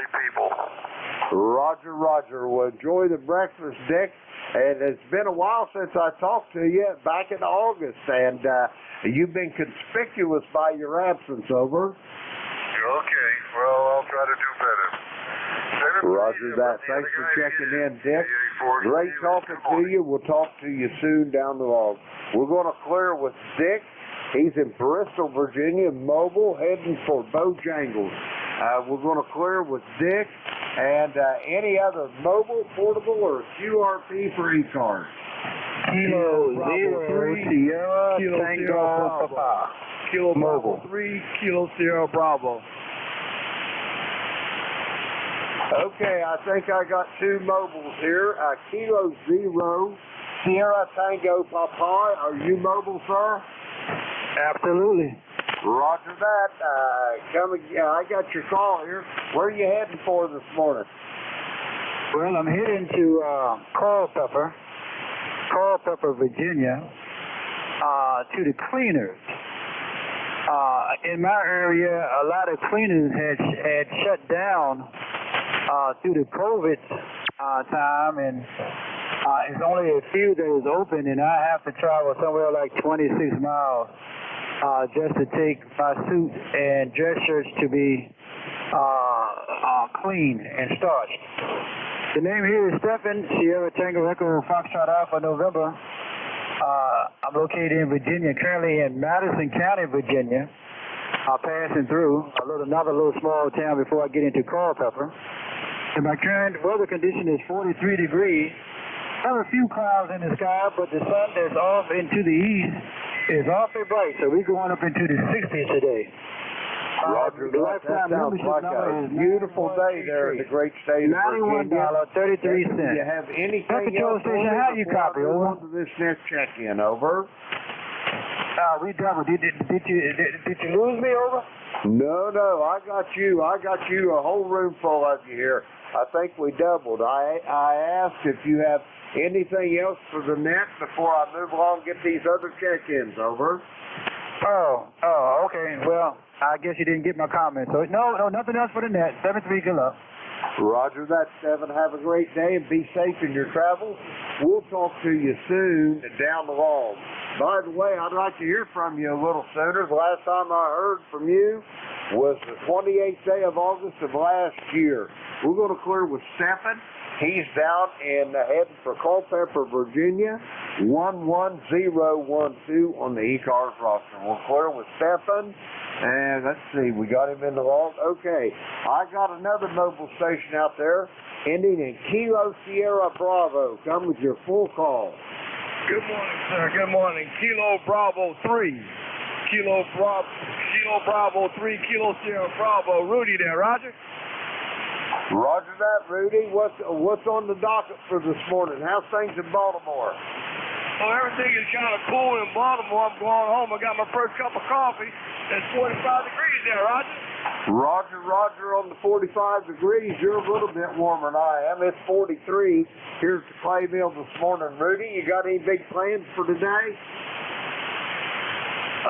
elderly people. Roger, Roger. Well, enjoy the breakfast, Dick. And it's been a while since I talked to you, back in August, and you've been conspicuous by your absence, over. Okay, well, I'll try to do better. Roger that. Thanks for checking in, Dick. Great talking to you. We'll talk to you soon down the road. We're going to clear with Dick. He's in Bristol, Virginia, mobile, heading for Bojangles. We're going to clear with Dick and any other mobile, portable, or QRP for ECARS. Kilo Bravo 3, Sierra Kilo Tango Sierra Papa. Kilo Mobile. Bravo 3, Kilo Sierra Bravo. Okay, I think I got two mobiles here. Kilo Zero, Sierra Tango Papa. Are you mobile, sir? Absolutely. Roger that. I got your call here. Where are you heading for this morning? Well, I'm heading to Culpeper, Virginia, to the cleaners. In my area, a lot of cleaners had shut down through the COVID time, and it's only a few that is open, and I have to travel somewhere like 26 miles just to take my suit and dress shirts to be cleaned and starched. The name here is Stephen, Sierra Tango Echo Foxtrot Alpha November. I'm located in Virginia, currently in Madison County, Virginia. Passing through another little small town before I get into Culpeper. And my current weather condition is 43 degrees. I have a few clouds in the sky, but the sun that's off into the east is awfully bright, so we're going up into the 60s today. Roger, that sounds like a beautiful day there in the great state of Virginia. $91.33. Do you have anything else Station, how you copy, over? to this next check-in, over? We doubled. Did you lose me, over? No, I got you. I got you, a whole room full of you here. I think we doubled. I asked if you have anything else for the net before I move along and get these other check-ins, over. Oh, okay. Well, I guess you didn't get my comment. So, no, nothing else for the net. 7-3, good luck. Roger that, Stephen. Have a great day and be safe in your travels. We'll talk to you soon down the road. By the way, I'd like to hear from you a little sooner. The last time I heard from you was the 28th day of August of last year. We're going to clear with Stephen. He's down and heading for Culpeper, Virginia, 11012 on the ECARS roster. We'll clear with Stephen. And let's see, we got him in the log. Okay, I got another mobile station out there ending in Kilo Sierra Bravo. Come with your full call. Good morning, sir. Good morning. Kilo Bravo 3. Kilo Bravo 3, Kilo Sierra Bravo. Rudy there, Roger? Roger that, Rudy. What's on the docket for this morning? How's things in Baltimore? Well, everything is kind of cool in Baltimore. I'm going home. I got my first cup of coffee. It's 45 degrees there, Roger. Roger on the 45 degrees. You're a little bit warmer than I am. It's 43. Here's the Clay Mill this morning. Rudy, you got any big plans for today?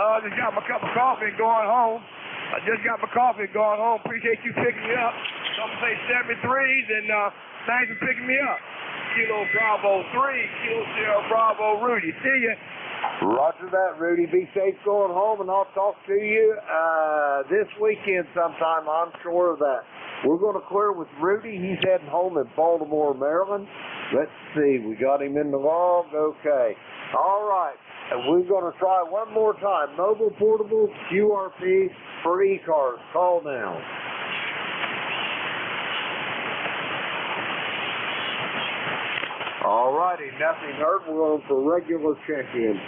I just got my cup of coffee and going home. Appreciate you picking me up. Some say 73s, and thanks for picking me up. Kilo Bravo 3, Kilo Sierra Bravo, Rudy. See ya. Roger that, Rudy. Be safe going home, and I'll talk to you this weekend sometime. I'm sure of that. We're going to clear with Rudy. He's heading home in Baltimore, Maryland. Let's see. We got him in the log. Okay. All right. We're going to try one more time. Mobile, portable, QRP for ECARS. Call now. All righty, nothing heard. We're going for regular check-in.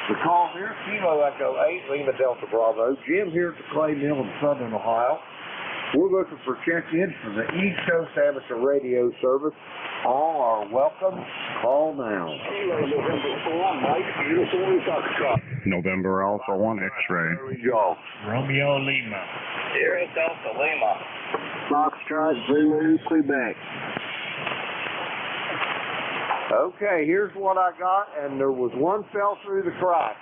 The call here, Kilo Echo 8, Lima Delta Bravo. Jim here at the Clay Mill in Southern Ohio. We're looking for check-in for the East Coast Amateur Radio Service. All are welcome. Call now. November 4, Mike, uniform Foxtrot. November Alpha 1 X-ray. There we go. Romeo Lima. Sierra Delta Lima. Foxtrot, Zulu, Quebec. Okay, here's what I got, and there was one fell through the cracks.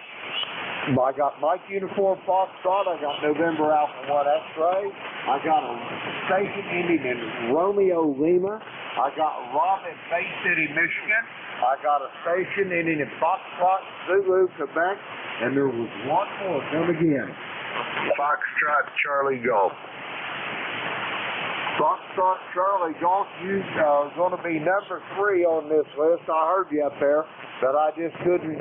I got Mike Uniform Foxtrot, I got November Alpha 1 X-ray, I got a station ending in Romeo Lima. I got Rob in Bay City, Michigan. I got a station ending in Foxtrot, Zulu, Quebec. And there was one more. Come again. Foxtrot Charlie Golf. Foxtrot Charlie Golf, you are going to be number 3 on this list. I heard you up there, but I just couldn't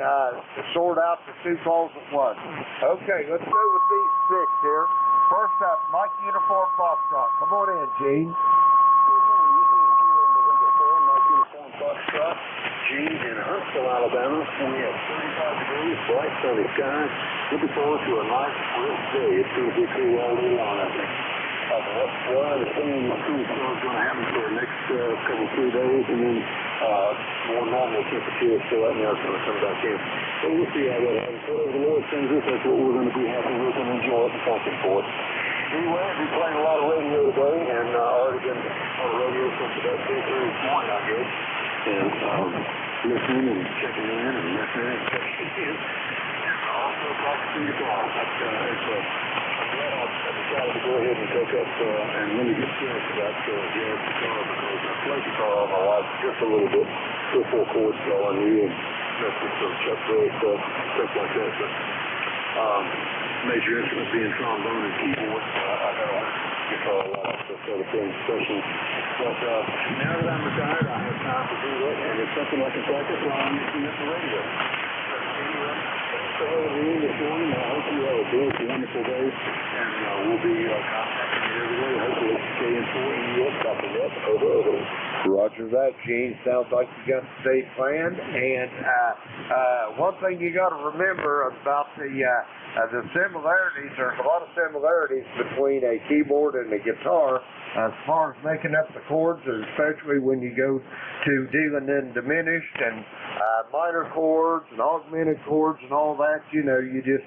sort out the 2 calls at once. Okay, let's go with these 6 here. First up, Mike Uniform Foxtrot. Come on in, Gene. Foxtrot, Gene in Huntsville, Alabama. We have 35 degrees, bright sunny skies. Looking forward to a nice, brisk day. It's going to be cool all day long, I think. Well, I understand the cool storm is going to happen for the next couple, 3 days, and then more normal temperatures still out there going to come back in. So we'll see how that happens. Whatever the Lord sends us, that's what we're going to be happy with and enjoy it and function for it. Anyway, I've been playing a lot of radio today, and already been on the radio since about 2 this morning, I guess. And listening and checking in and listening and checking in. And also talking to your boss. I'm glad I decided to go ahead and take up and really get serious about ECARS guitar, because I played guitar all my life just a little bit, 3 or 4 chords all I knew, and messed with some Chuck Berry stuff like that. But major instruments being trombone and keyboard, I got to guitar a lot, so sort of thing special. But now that I'm retired, I have time to do it, and it's something I can practice while I'm listening at the radio. So this morning, I hope you have a blessed, wonderful day, and we'll be contacting you every day. Hopefully, KN4EUS.net. Over. Roger that, Gene. Sounds like you got the day planned. And one thing you got to remember about the similarities, there's a lot of similarities between a keyboard and a guitar as far as making up the chords, especially when you go to dealing in diminished and minor chords and augmented chords and all that. You know, you just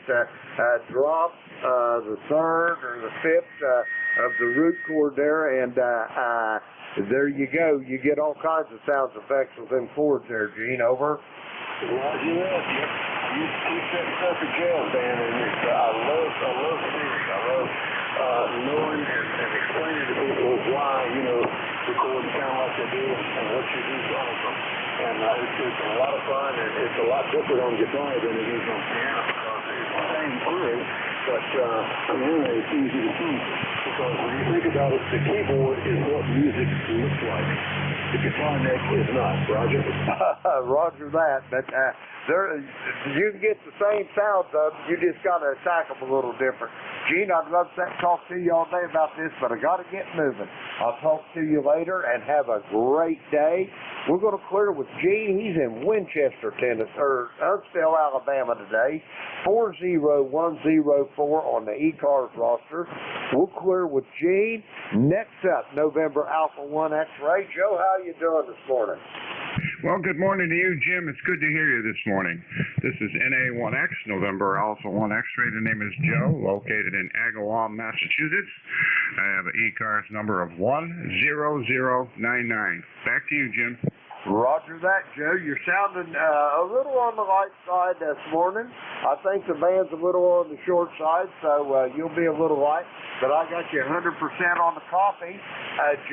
drop the 3rd or the 5th of the root chord there, and there you go. You get all kinds of sound effects with them chords there, Gene. Over. Roger that. You keep that perfect jazz band, and I love singing. I love knowing and explaining to people why, the chords sound like they do and what you do on them. And it's a lot of fun, and it's a lot different on guitar than it is on piano, because it's the same chord, but it's easy to see. Because when you think about it, the keyboard is what music looks like. The guitar neck is not, Roger. Roger that. But you can get the same sounds of them, you just got to attack them a little different. Gene, I'd love to talk to you all day about this, but I got to get moving. I'll talk to you later, and have a great day. We're going to clear with Gene. He's in Winchester, Huntsville, Alabama today. 40104 on the ECARS roster. We'll clear with Gene. Next up, November Alpha 1 X-Ray. Joe, how you doing this morning? Well, good morning to you, Jim. It's good to hear you this morning. This is NA1X, November Alpha 1 X-Ray. The name is Joe, located in Agawam, Massachusetts. I have an ECARS number of 10099. Back to you, Jim. Roger that, Joe. You're sounding a little on the light side this morning. I think the band's a little on the short side, so you'll be a little light. But I got you 100% on the coffee.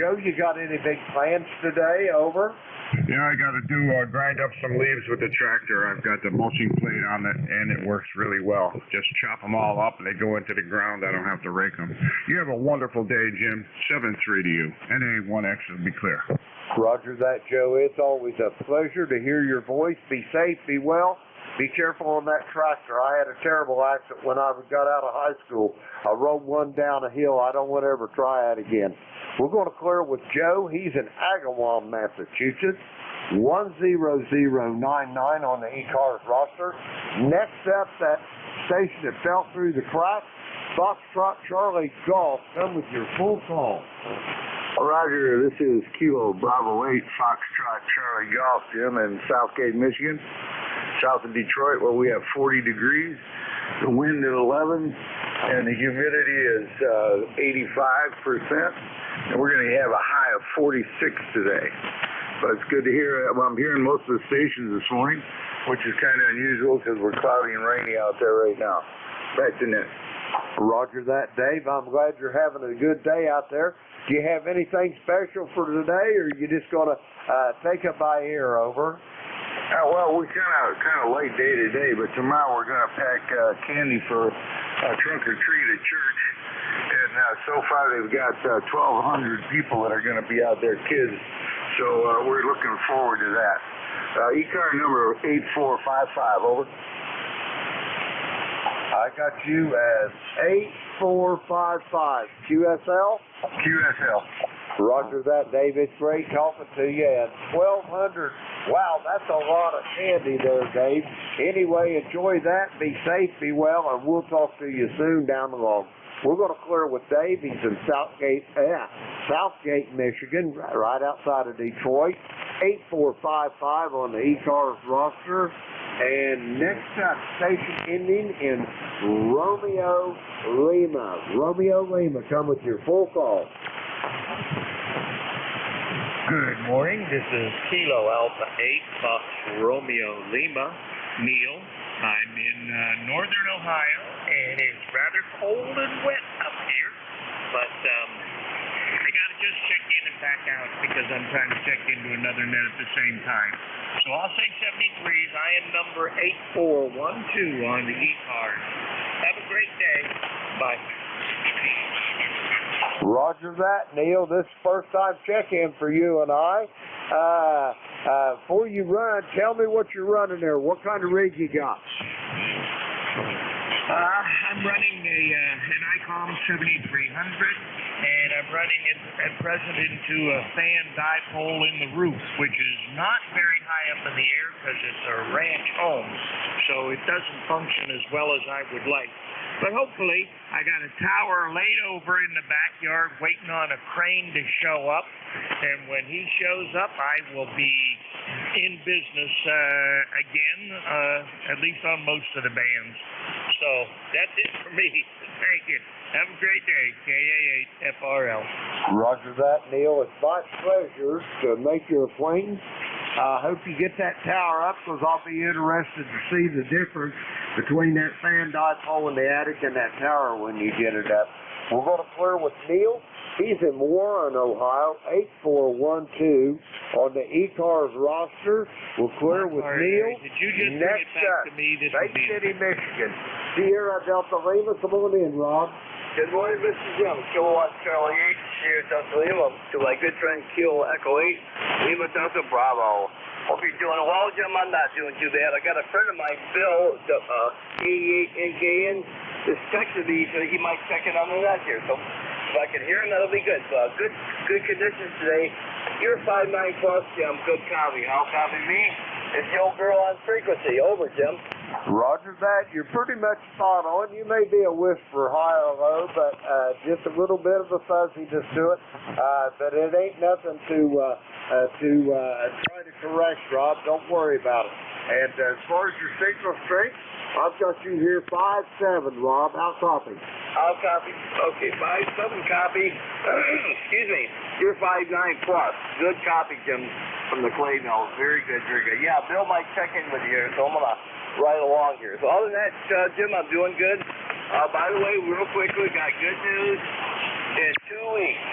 Joe, you got any big plans today? Over. Yeah, I got to grind up some leaves with the tractor. I've got the mulching plate on it, and it works really well. Just chop them all up, and they go into the ground. I don't have to rake them. You have a wonderful day, Jim. 7-3 to you. NA1X will be clear. Roger that, Joe. It's always a pleasure to hear your voice. Be safe, be well. Be careful on that tractor. I had a terrible accident when I got out of high school. I rode one down a hill. I don't want to ever try that again. We're going to clear with Joe. He's in Agawam, Massachusetts. 10099 on the ECARS roster. Next up, that station that fell through the cracks, Foxtrot Charlie Golf. Come with your full call. Roger, this is Kilo Bravo 8 Foxtrot Charlie Golf, Jim, in Southgate, Michigan, south of Detroit, where we have 40 degrees, the wind at 11, and the humidity is 85%, and we're going to have a high of 46 today. But it's good to hear. I'm hearing most of the stations this morning, which is kind of unusual because we're cloudy and rainy out there right now. Back to Nick. Roger that, Dave. I'm glad you're having a good day out there. Do you have anything special for today, or are you just going to take it by ear? Over. Well, we're kind of late day today, but tomorrow we're going to pack candy for trunk or treat at church. And so far they've got 1,200 people that are going to be out there, kids. So we're looking forward to that. ECAR number 8455, over. I got you as 8455. QSL? QSL. Roger that, Dave. It's great talking to you. And 1,200. Wow, that's a lot of candy there, Dave. Anyway, enjoy that. Be safe, be well, and we'll talk to you soon down the road. We're going to clear with Dave. He's in Southgate, Michigan, right outside of Detroit. 8455 on the ECARS roster. And next up, station ending in Romeo Lima. Romeo Lima, come with your full call. Good morning. This is Kilo Alpha 8 Fox Romeo Lima. Neil. I'm in northern Ohio, and it's rather cold and wet up here. But I got to just check in and back out because I'm trying to check into another net at the same time. So I'll say 73s. I am number 8412 on the ECARS. Have a great day. Bye. Roger that, Neil. This is first time check-in for you and I. Before you run, tell me what you're running there. What kind of rig you got? I'm running an ICOM 7300, and I'm running it at present into a fan dipole in the roof, which is not very high up in the air because it's a ranch home, so it doesn't function as well as I would like. But hopefully, I got a tower laid over in the backyard waiting on a crane to show up. And when he shows up, I will be in business again, at least on most of the bands. So that's it for me. Thank you. Have a great day. KA8FRL. Roger that, Neil. It's my pleasure to make your acquaintance. I hope you get that tower up because I'll be interested to see the difference between that fan dipole in the attic and that tower when you get it up. We're going to clear with Neil. He's in Warren, Ohio, 8412 on the ECARS roster. We'll clear with Neil. Did you just next bring it back up, to me? This Bay City, Michigan. Sierra Delta Lima, come on in, Rob. Good morning, Mr. Jim. Kilowatt Charlie 8, Sierra Delta Lima, to my good friend Kilo Echo 8, Lima Delta Bravo. Hope you're doing well, Jim. I'm not doing too bad. I got a friend of mine, Bill, 88 NJN, just texted me, so he might check it on the net here. So if I can hear him, that'll be good. So good conditions today. You're 5'9 plus, Jim. Good copy. How copy me? It's the old girl on frequency. Over, Jim. Roger that. You're pretty much spot on. You may be a whisper high or low, but just a little bit of a fuzziness to it. But it ain't nothing to try to correct, Rob. Don't worry about it. And as far as your signal strength, I've got you here 5'7", Rob. How copy? I'll copy. Okay, 5'7" copy. Excuse me. You're 5'9 plus. Good copy, Jim, from the Clay Mills. Very good, very good. Yeah, Bill might check in with you here, so I'm going to ride along here. So other than that, Jim, I'm doing good. By the way, real quickly, got good news. In 2 weeks,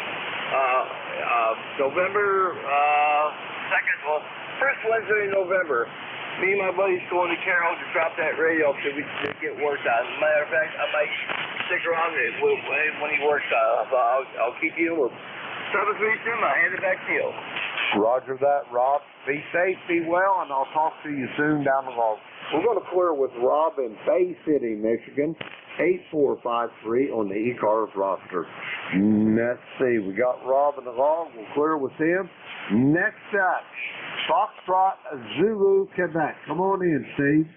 November 2nd, well, first Wednesday in November, me and my buddy's going to Carroll to drop that radio so we can get worked on. Matter of fact, I might stick around when he works on it. I'll keep you in the loop. 7-3 Jim, I'll hand it back to you. Roger that, Rob. Be safe, be well, and I'll talk to you soon down the road. We're going to clear with Rob in Bay City, Michigan, 8453 on the ECARS roster. Let's see, we got Rob in the log. We'll clear with him. Next up, Foxtrot Zulu, Quebec. Come on in, Steve.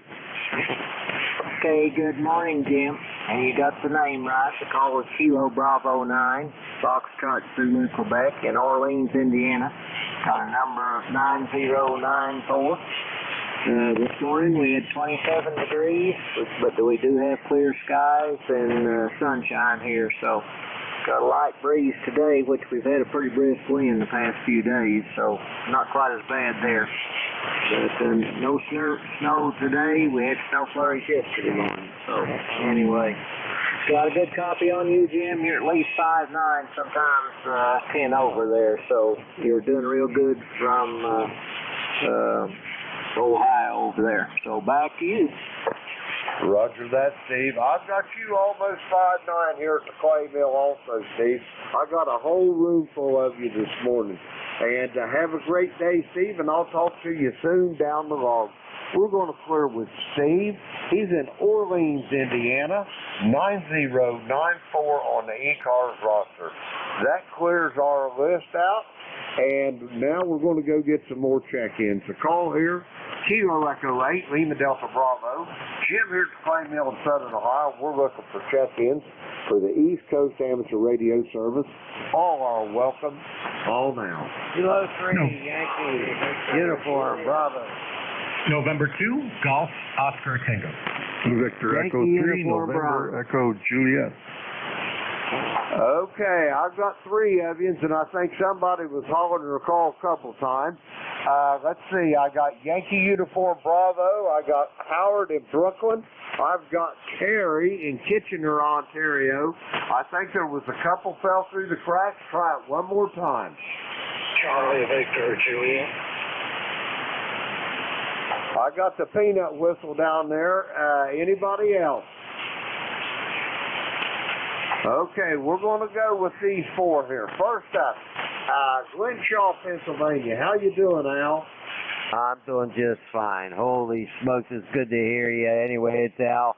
Okay, good morning, Jim. And you got the name right. The call is Kilo Bravo 9, Foxtrot Zulu, Quebec, in Orleans, Indiana. Got a number of 9094. This morning we had 27 degrees, but we do have clear skies and sunshine here, so got a light breeze today, which we've had a pretty brisk wind the past few days, so not quite as bad there. But no snow today. We had snow flurries yesterday morning, so anyway. Got a good copy on you, Jim. You're at least 5'9", sometimes 10 over there, so you're doing real good from Ohio over there. So back to you. Roger that, Steve. I've got you almost 5'9" here at the clay mill also, Steve. I got a whole room full of you this morning. And have a great day, Steve, and I'll talk to you soon down the road. We're going to clear with Steve. He's in Orleans, Indiana, 9094 on the ECARS roster. That clears our list out, and now we're going to go get some more check-ins. The call here, Kilo Echo 8, Lima Delta Bravo. Jim here at the clay mill in Southern Ohio. We're looking for check-ins for the East Coast Amateur Radio Service. All are welcome. All now. Kilo 3, Yankee Uniform Bravo. November 2, Golf, Oscar Tango. Victor Yankee Echo 3, Uniform November Bravo. Echo Juliet. Okay, I've got 3 Evians, and I think somebody was hollering the call a couple times. Let's see, I got Yankee Uniform Bravo, I got Howard in Brooklyn, I've got Terry in Kitchener, Ontario. I think there was a couple fell through the cracks. Try it one more time. Charlie Victor Juliet. I got the peanut whistle down there. Anybody else? Okay, we're going to go with these 4 here. First up, Glenshaw, Pennsylvania. How you doing, Al? I'm doing just fine. Holy smokes, it's good to hear you. Anyway, it's Al.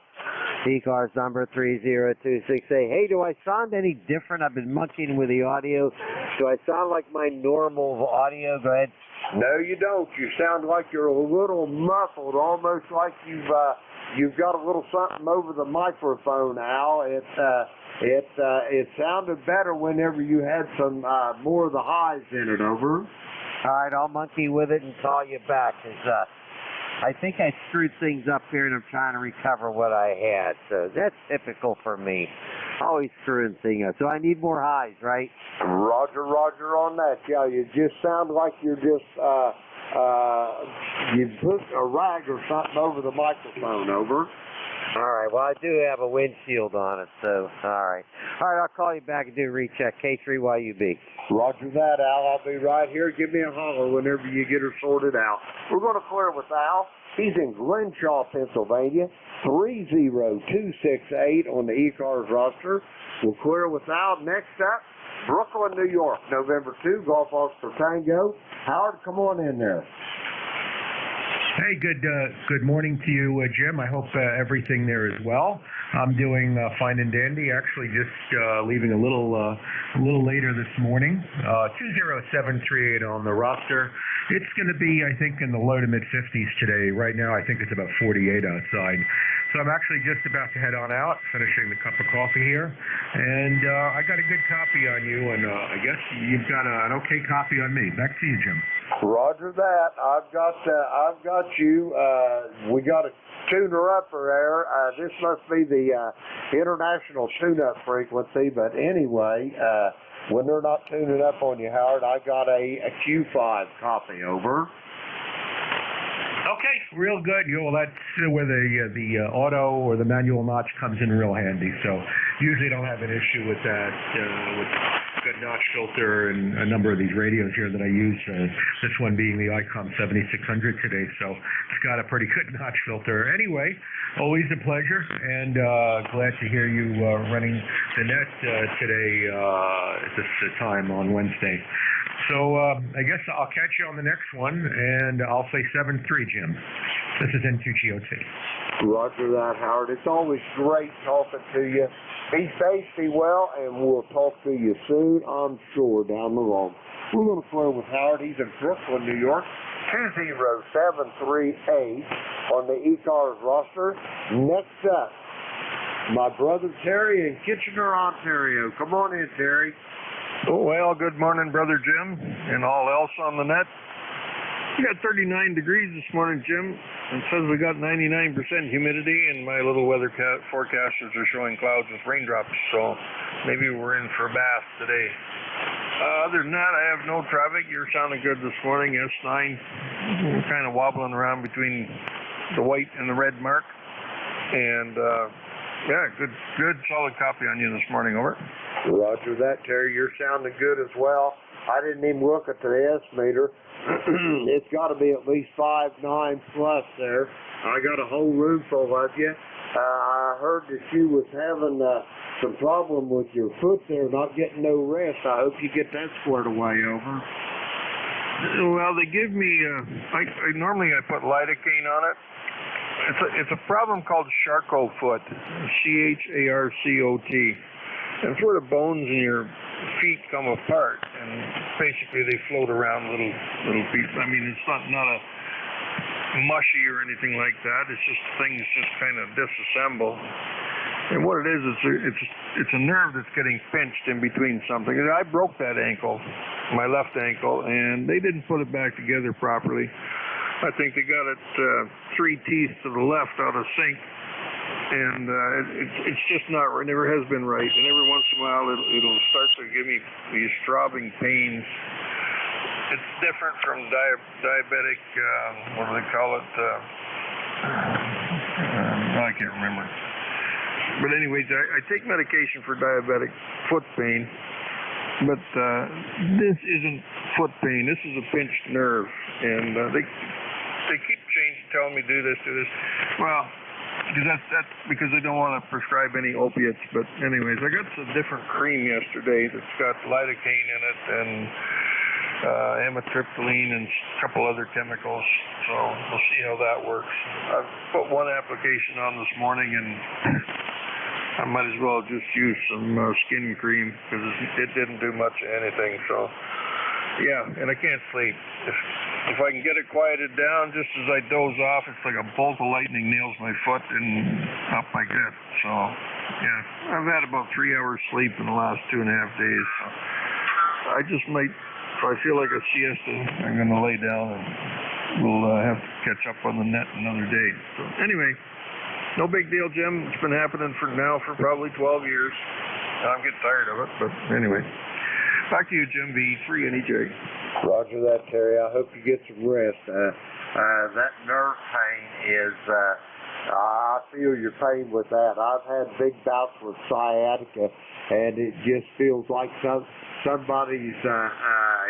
ECARS number 30268. Hey, do I sound any different? I've been monkeying with the audio. Do I sound like my normal audio? Go ahead. No, you don't. You sound like you're a little muffled, almost like you've got a little something over the microphone, Al. It sounded better whenever you had some more of the highs in it. Over. All right, I'll monkey with it and call you back. I think I screwed things up here, and I'm trying to recover what I had. So that's typical for me. Always screwing things up. So I need more highs, right? Roger on that. Yeah, you just sound like you're just you put a rag or something over the microphone. Over. All right. Well, I do have a windshield on it, so all right. All right, I'll call you back and do a recheck. K3YUB. Roger that, Al. I'll be right here. Give me a holler whenever you get her sorted out. We're going to clear with Al. He's in Glenshaw, Pennsylvania, 30268 on the ECARS roster. We'll clear with Al. Next up, Brooklyn, New York, November 2, Golf Oscar Tango. Howard, come on in there. Hey, good morning to you, Jim. I hope everything there is well. I'm doing fine and dandy. Actually, just leaving a little later this morning. 20738 on the roster. It's going to be, I think, in the low to mid 50s today. Right now, I think it's about 48 outside. So I'm actually just about to head on out, finishing the cup of coffee here, and I got a good copy on you, and I guess you've got an okay copy on me. Back to you, Jim. Roger that. I've got you. We got a tuner-upper there. This must be the international tune-up frequency, but anyway, when they're not tuning up on you, Howard, I got a Q5 copy. Over. Okay, real good. Well, that's where the auto or the manual notch comes in real handy. So usually don't have an issue with that. With good notch filter and a number of these radios here that I use. This one being the ICOM 7600 today, so it's got a pretty good notch filter. Anyway, always a pleasure, and glad to hear you running the net today at this time on Wednesday. So I guess I'll catch you on the next one, and I'll say 7-3, Jim. This is N2GOT. Roger that, Howard. It's always great talking to you. Be safe, be well, and we'll talk to you soon, I'm sure, down the road. We're going to clear with Howard. He's in Brooklyn, New York, 20738 on the ECARS roster. Next up, my brother Terry in Kitchener, Ontario. Come on in, Terry. Oh, well, good morning, Brother Jim, and all else on the net. We got 39 degrees this morning, Jim. It says we got 99% humidity, and my little weather forecasters are showing clouds with raindrops, so maybe we're in for a bath today. Other than that, I have no traffic. You're sounding good this morning, S9. We're kind of wobbling around between the white and the red mark, and Yeah, good solid copy on you this morning, over. Roger that, Terry. You're sounding good as well. I didn't even look at the S-meter. It's got to be at least 5.9 plus there. I got a whole room full of you. I heard that you was having some problem with your foot there, not getting no rest. I hope you get that squared away, over. Well, they give me, normally I put lidocaine on it. It's a problem called Charcot foot, C-H-A-R-C-O-T. And it's where the bones in your feet come apart, and basically they float around little pieces. I mean, it's not a mushy or anything like that. It's just things just kind of disassemble. And what it is, it's a nerve that's getting pinched in between something. I broke that ankle, my left ankle, and they didn't put it back together properly. I think they got it 3 teeth to the left out of sync, and it's just not, it never has been right. And every once in a while it'll start to give me these throbbing pains. It's different from diabetic, what do they call it? I can't remember. But anyways, I take medication for diabetic foot pain, but this isn't foot pain. This is a pinched nerve, and they keep telling me do this. Well, because that's because they don't want to prescribe any opiates. But anyways, I got some different cream yesterday that's got lidocaine in it and amitriptyline and a couple other chemicals. So we'll see how that works. I've put one application on this morning, and I might as well just use some skin cream because it didn't do much of anything. So yeah, and I can't sleep. If I can get it quieted down, just as I doze off, it's like a bolt of lightning nails my foot and up I get. So yeah, I've had about 3 hours sleep in the last 2.5 days. So I just might, if I feel like a siesta, I'm going to lay down and we'll have to catch up on the net another day. So anyway, no big deal, Jim. It's been happening for probably 12 years. I'm getting tired of it, but anyway. Back to you, Jim B. 3NEJ. Roger that, Terry. I hope you get some rest. That nerve pain is, I feel your pain with that. I've had big bouts with sciatica, and it just feels like somebody's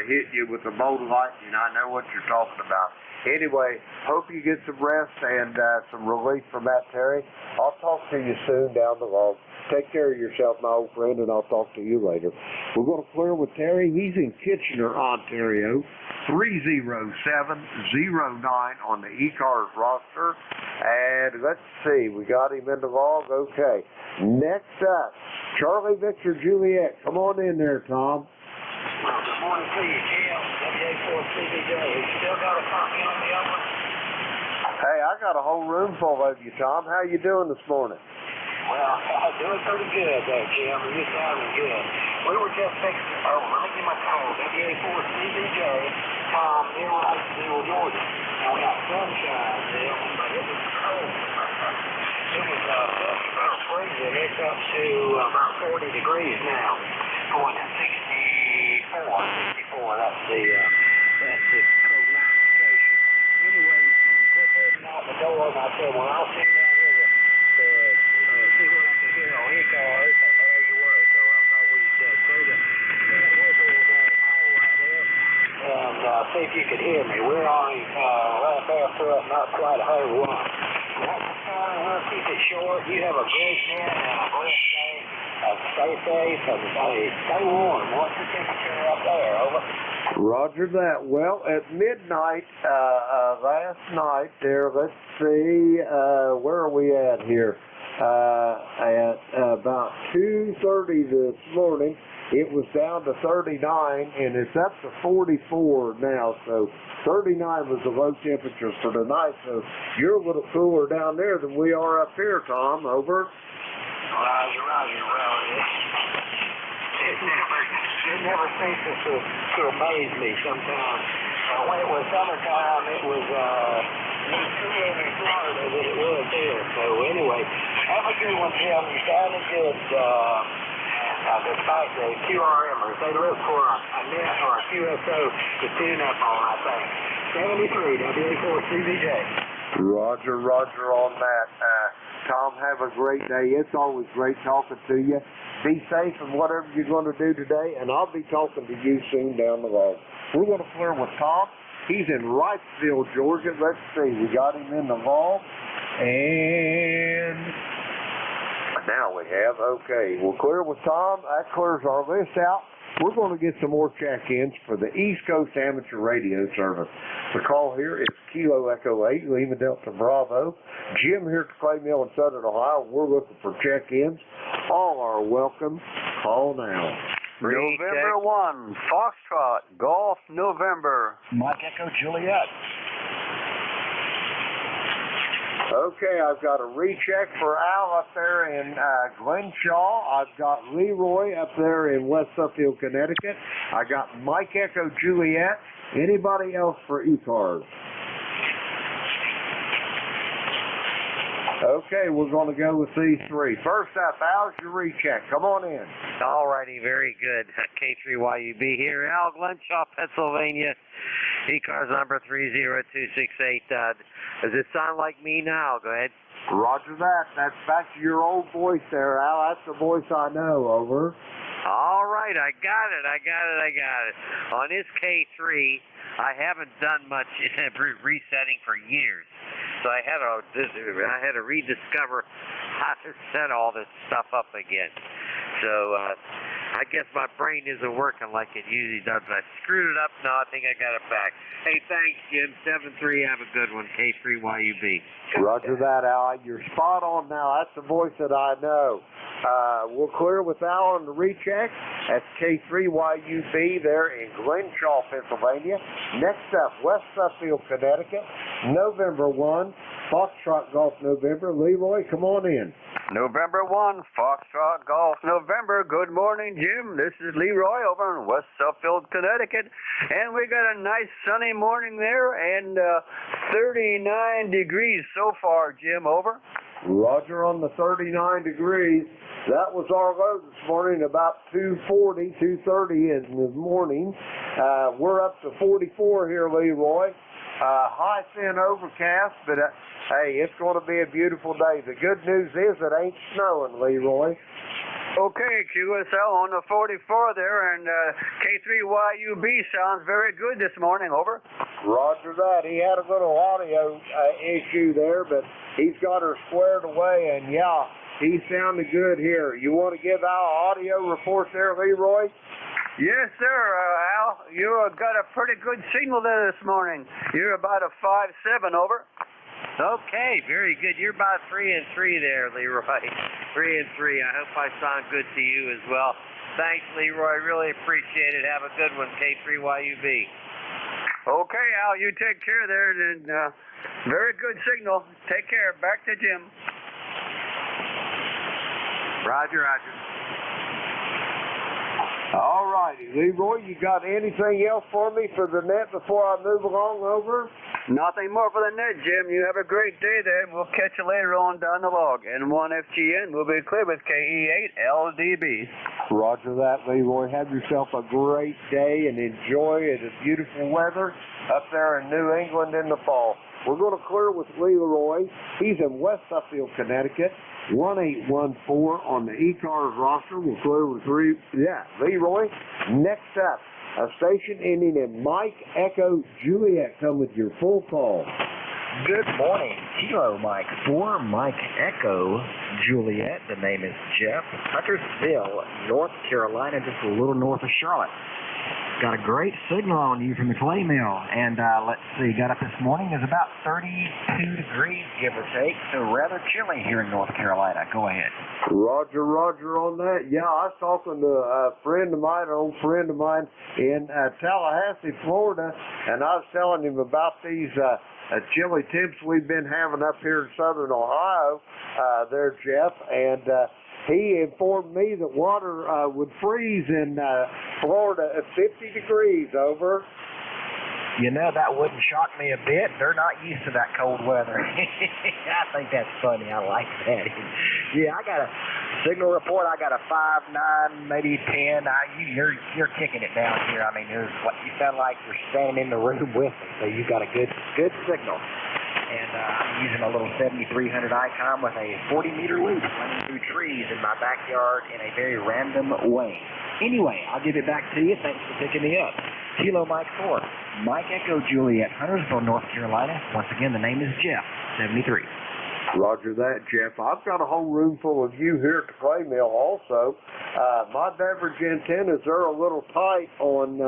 hit you with a bolt of lightning. I know what you're talking about. Anyway, hope you get some rest and some relief from that, Terry. I'll talk to you soon down the road. Take care of yourself, my old friend, and I'll talk to you later. We're going to clear with Terry. He's in Kitchener, Ontario, 30709 on the ECARS roster. And let's see, we got him in the log. Okay. Next up, Charlie Victor Juliet. Come on in there, Tom. Well, good morning to you, Jim. NJ2US. You still got a copy on the other one? Hey, I got a whole room full of you, Tom. How you doing this morning? Well, I'm doing pretty good there, Jim. You're sounding good. We were just fixing, let me get my code. NJ4CBJ, Tom, near Wrightsville, Georgia. And we got sunshine, Jim, but it was cold. It was just about freezing. It's up to about 40 degrees now. Going to 64. That's the cold notification. Anyway, just heading out the door, and I said, well, I'll send down here to see what I can hear on ECARS, and there you were. So I thought we'd throw the whistle call right there and see if you could hear me. We're only right there for not quite a whole lot. We'll keep it short. You have a great day and a great day. Stay safe and stay warm. What's the temperature up there? Over. Roger that. Well, at midnight last night there, let's see, where are we at here? At about 2:30 this morning, it was down to 39, and it's up to 44 now. So 39 was the low temperature for tonight. So you're a little cooler down there than we are up here, Tom. Over. Roger. Well, it never ceases to amaze me sometimes. When it was summertime, it was cooler in Florida than it was here. So anyway, have a good one, Jim. You sounded good. Despite the QRMers, they look for a net or a QSO to tune up on, I think. 73 WA4CBJ. Roger on that. Tom, have a great day. It's always great talking to you. Be safe in whatever you're going to do today, and I'll be talking to you soon down the road. We're going to clear with Tom. He's in Wrightsville, Georgia. Let's see. We got him in the log. And now we have, okay, we'll clear with Tom. That clears our list out. We're going to get some more check-ins for the East Coast Amateur Radio Service. The call here is Kilo Echo 8, Lima Delta Bravo. Jim here at Clay Mill in Southern Ohio. We're looking for check-ins. All are welcome. Call now. November 1, Foxtrot, Golf, November. Mike Echo Juliet. Okay, I've got a recheck for Al up there in Glenshaw. I've got Leroy up there in West Suffield, Connecticut. I got Mike Echo Juliet. Anybody else for ECARS? Okay, we're going to go with these three. First up, Al's your recheck. Come on in. All righty, very good. K3YUB here, Al, Glenshaw, Pennsylvania. ECARS number 30268. Does it sound like me now? Go ahead. Roger that. That's back to your old voice there, Al. That's the voice I know. Over. All right, I got it. On this K3, I haven't done much resetting for years. So I had to rediscover how to set all this stuff up again. So I guess my brain isn't working like it usually does. But I screwed it up. No, I think I got it back. Hey, thanks, Jim. 7-3, have a good one. K3YUB. Roger that, Al. You're spot on now. That's the voice that I know. We'll clear with Al on the recheck. That's K3YUB there in Glenshaw, Pennsylvania. Next up, West Suffield, Connecticut. November 1, Foxtrot Golf November. Leroy, come on in. November 1, Foxtrot Golf, November. Good morning, Jim. This is Leroy over in West Suffield, Connecticut. And we got a nice sunny morning there and 39 degrees so far, Jim. Over. Roger on the 39 degrees. That was our low this morning, about 2:40, 2:30 in the morning. We're up to 44 here, Leroy. High thin overcast, but hey, it's going to be a beautiful day. The good news is it ain't snowing, Leroy. Okay, QSL on the 44 there, and K3YUB sounds very good this morning. Over. Roger that. He had a little audio issue there, but he's got her squared away, and yeah, he sounded good here. You want to give our audio report there, Leroy? Yes, sir, Al. You got a pretty good signal there this morning. You're about a 5.7, over. Okay, very good. You're about 3-3 there, Leroy. 3-3. I hope I sound good to you as well. Thanks, Leroy. Really appreciate it. Have a good one, K3YUB. Okay, Al. You take care there. And very good signal. Take care. Back to Jim. Roger. All righty. Leroy, you got anything else for me for the net before I move along? Over? Nothing more for the net, Jim. You have a great day there. We'll catch you later on down the log. N1FGN will be clear with KE8LDB. Roger that, Leroy. Have yourself a great day and enjoy it. It's beautiful weather up there in New England in the fall. We're going to clear with Leroy. He's in West Suffield, Connecticut. 1814 on the ECARS roster. We'll clear with Leroy. Next up, a station ending in Mike Echo Juliet. Come with your full call. Good morning. Kilo Mike 4, Mike Echo Juliet. The name is Jeff. Huntersville, North Carolina, just a little north of Charlotte. Got a great signal on you from the clay mill. And let's see, got up this morning. It's about 32 degrees, give or take. So rather chilly here in North Carolina. Go ahead. Roger on that. Yeah, I was talking to a friend of mine, an old friend of mine in Tallahassee, Florida, and I was telling him about these chilly temps we've been having up here in Southern Ohio there, Jeff, and he informed me that water would freeze in Florida at 50 degrees. Over. You know, that wouldn't shock me a bit. They're not used to that cold weather. I think that's funny. I like that. Yeah, I got a signal report. I got a 5, 9, maybe 10. You're kicking it down here. I mean, you sound like you're standing in the room with me. So you got a good signal. and I'm using a little 7300 ICOM with a 40-meter loop running through trees in my backyard in a very random way. Anyway, I'll give it back to you. Thanks for picking me up. Kilo Mike 4, Mike Echo Juliet, Huntersville, North Carolina. Once again, the name is Jeff, 73. Roger that, Jeff. I've got a whole room full of you here at the clay mill also. My beverage antennas are a little tight on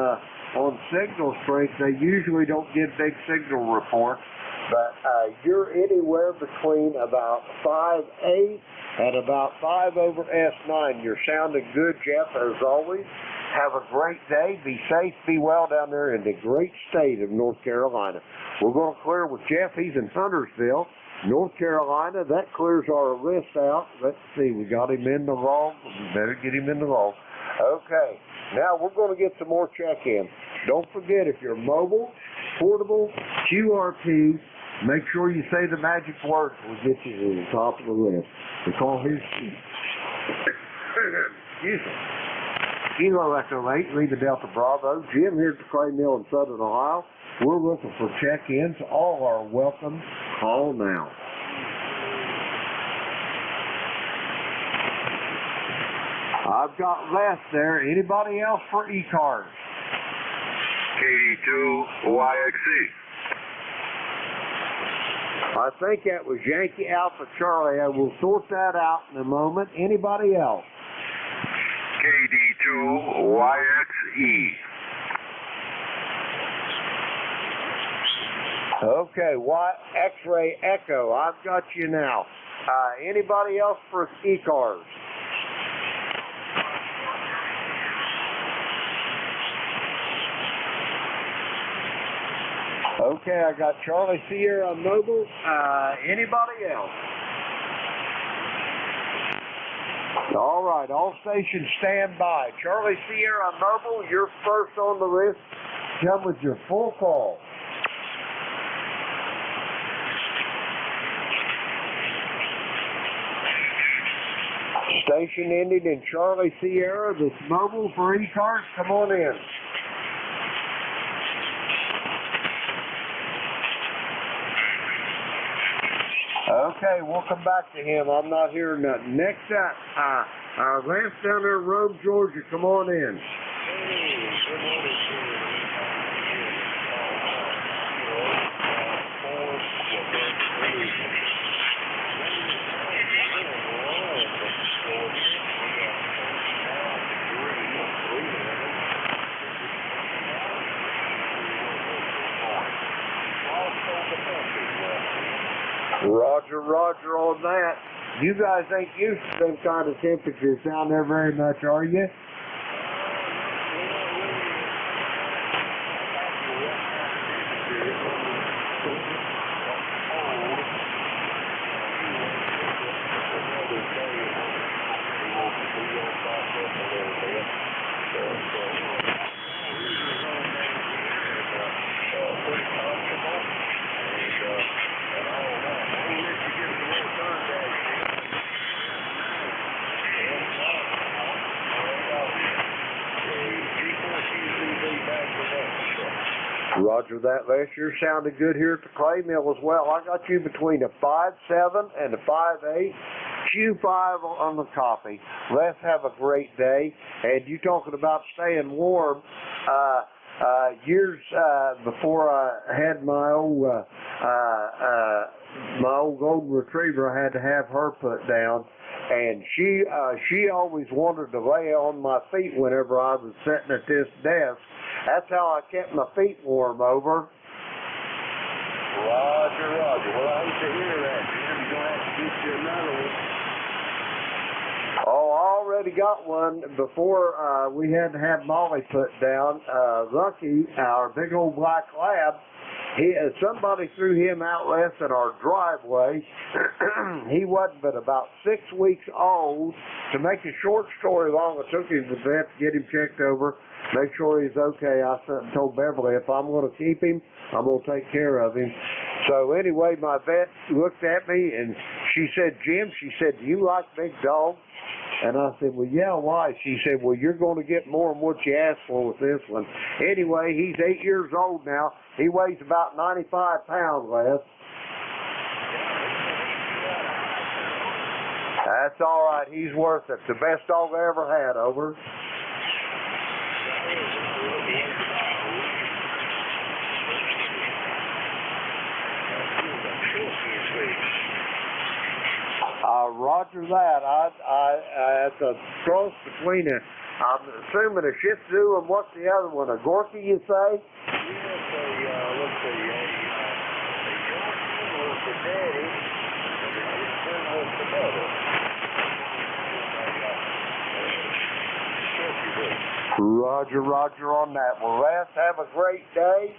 signal strength. They usually don't give big signal reports, but you're anywhere between about 5.8 and about 5 over S9. You're sounding good, Jeff, as always. Have a great day. Be safe, be well down there in the great state of North Carolina. We're going to clear with Jeff. He's in Huntersville, North Carolina. That clears our list out. Let's see, we got him in the wrong. We better get him in the wrong. Okay, now we're going to get some more check-in. Don't forget, if you're mobile, portable, QRP, make sure you say the magic words. We'll get you to the top of the list. We call his excuse me. Kilo Echo 8, Lima Delta Bravo. Jim here at the clay mill in Southern Ohio. We're looking for check-ins. All are welcome. Call now. I've got Les there. Anybody else for ECARS? NJ2US. I think that was Yankee Alpha Charlie. I will sort that out in a moment. Anybody else? NJ2YXE. Okay, X-Ray Echo. I've got you now. Anybody else for ECARS? Okay, I got Charlie Sierra Mobile. Anybody else? All right, all stations stand by. Charlie Sierra Mobile, you're first on the list. Come with your full call. Station ending in Charlie Sierra. This mobile for ECARS. Come on in. Okay, we'll come back to him. I'm not hearing nothing. Next up, Lance down there in Rome, Georgia. Come on in. Roger on that. You guys ain't used to them kind of temperatures down there very much, are you? Roger that, Les. You're sounding good here at the clay mill as well. I got you between a 5.7 and a 5.8. Q5 on the copy. Let's have a great day. And you talking about staying warm. Years before I had my old golden retriever, I had to have her put down. And she always wanted to lay on my feet whenever I was sitting at this desk. That's how I kept my feet warm over. Roger. Well, I hate to hear that, Jim. You're going to have to get you another one. Oh, I already got one before we had to have Molly put down. Lucky, our big old black lab, somebody threw him out less in our driveway. He wasn't but about 6 weeks old. To make a short story long, I took him to the vet to get him checked over, make sure he's okay. I told Beverly, if I'm going to keep him, I'm going to take care of him. So anyway, my vet looked at me and she said, Jim, do you like big dogs? And I said, well, yeah, why? She said, well, you're going to get more than what you asked for with this one. Anyway, he's 8 years old now. He weighs about 95 pounds less. That's all right. He's worth it. The best dog I ever had, over. Roger that. It's a cross between I'm assuming a Shih Tzu and what's the other one? A Gorky, you say? Yes, let's see, a Yorkie was the daddy, and the Shih Tzu was the mother. Roger on that. Well, Les, have a great day.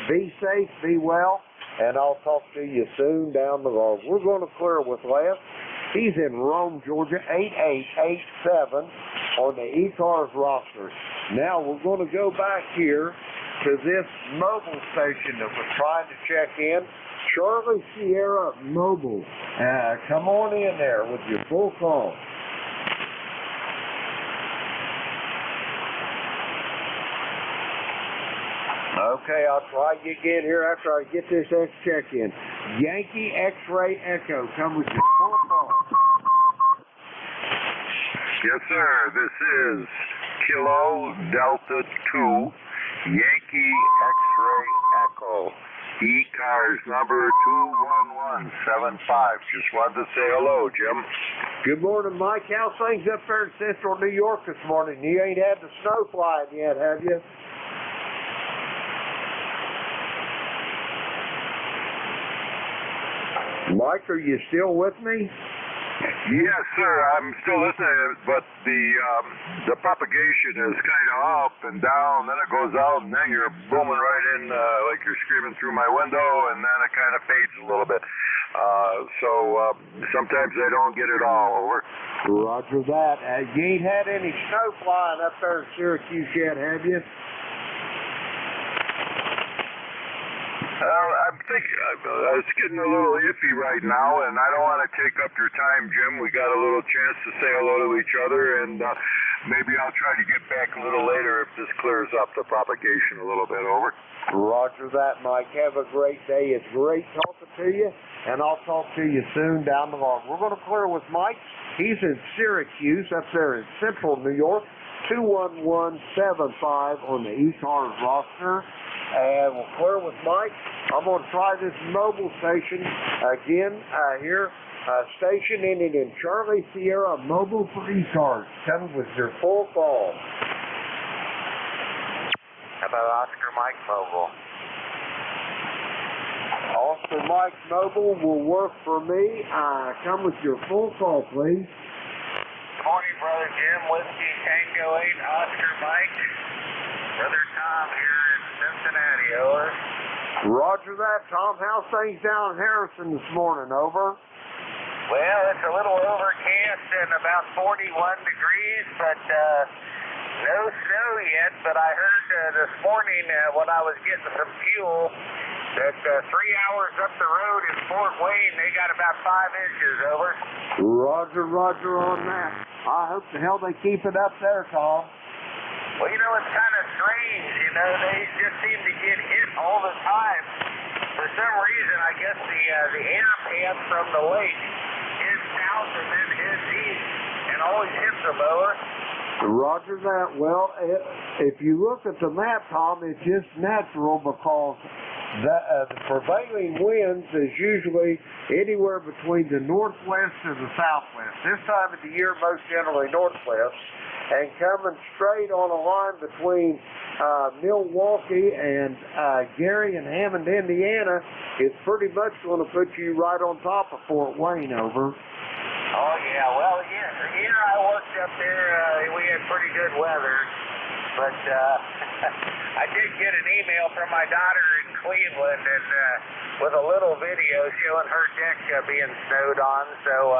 Be safe, be well, and I'll talk to you soon down the road. We're going to clear with Les. He's in Rome, Georgia, 8887 on the ECARS roster. Now we're going to go back here to this mobile station that we're trying to check in. Charlie Sierra Mobile. Come on in there with your full call. Okay, I'll try you again here after I get this X check in. Yankee X-Ray Echo, come with your full call. Yes, sir. This is Kilo Delta 2 Yankee X-Ray Echo. ECARS number 21175. Just wanted to say hello, Jim. Good morning, Mike. How's things up there in central New York this morning? You ain't had the snow flying yet, have you? Mike, are you still with me? Yes, sir. I'm still listening, but the propagation is kind of up and down, then it goes out, and then you're booming right in like you're screaming through my window, and then it kind of fades a little bit. So sometimes I don't get it all. Over. Roger that. You ain't had any snow flying up there in Syracuse yet, have you? I'm thinking it's getting a little iffy right now, and I don't want to take up your time, Jim. We got a little chance to say hello to each other, and maybe I'll try to get back a little later if this clears up the propagation a little bit. Over. Roger that, Mike. Have a great day. It's great talking to you, and I'll talk to you soon down the road. We're going to clear with Mike. He's in Syracuse, up there in central New York, 21175 on the ECARS roster. And we'll clear with Mike. I'm going to try this mobile station again here. Station ending in Charlie Sierra Mobile for ECARS. Come with your full call. How about Oscar Mike Mobile? Oscar Mike Mobile will work for me. Come with your full call, please. Morning, Brother Jim. Whiskey Tango 8, Oscar Mike. Brother Tom here in Cincinnati, over. Roger that, Tom. How's things down in Harrison this morning, over? Well, it's a little overcast and about 41 degrees, but no snow yet. But I heard this morning when I was getting some fuel that 3 hours up the road in Fort Wayne, they got about 5 inches, over. Roger on that. I hope the hell they keep it up there, Tom. Well, you know, it's kind of strange, you know, they just seem to get hit all the time. For some reason, I guess the air path from the lake is south and then is east, and always hits them, over. Roger that. Well, if you look at the map, Tom, it's just natural because the prevailing winds is usually anywhere between the northwest and the southwest. This time of the year, most generally northwest. And coming straight on a line between Milwaukee and Gary and Hammond, Indiana, is pretty much going to put you right on top of Fort Wayne, over. Oh, yeah. Well, here I worked up there, we had pretty good weather. But I did get an email from my daughter in Cleveland and with a little video showing her deck being snowed on. So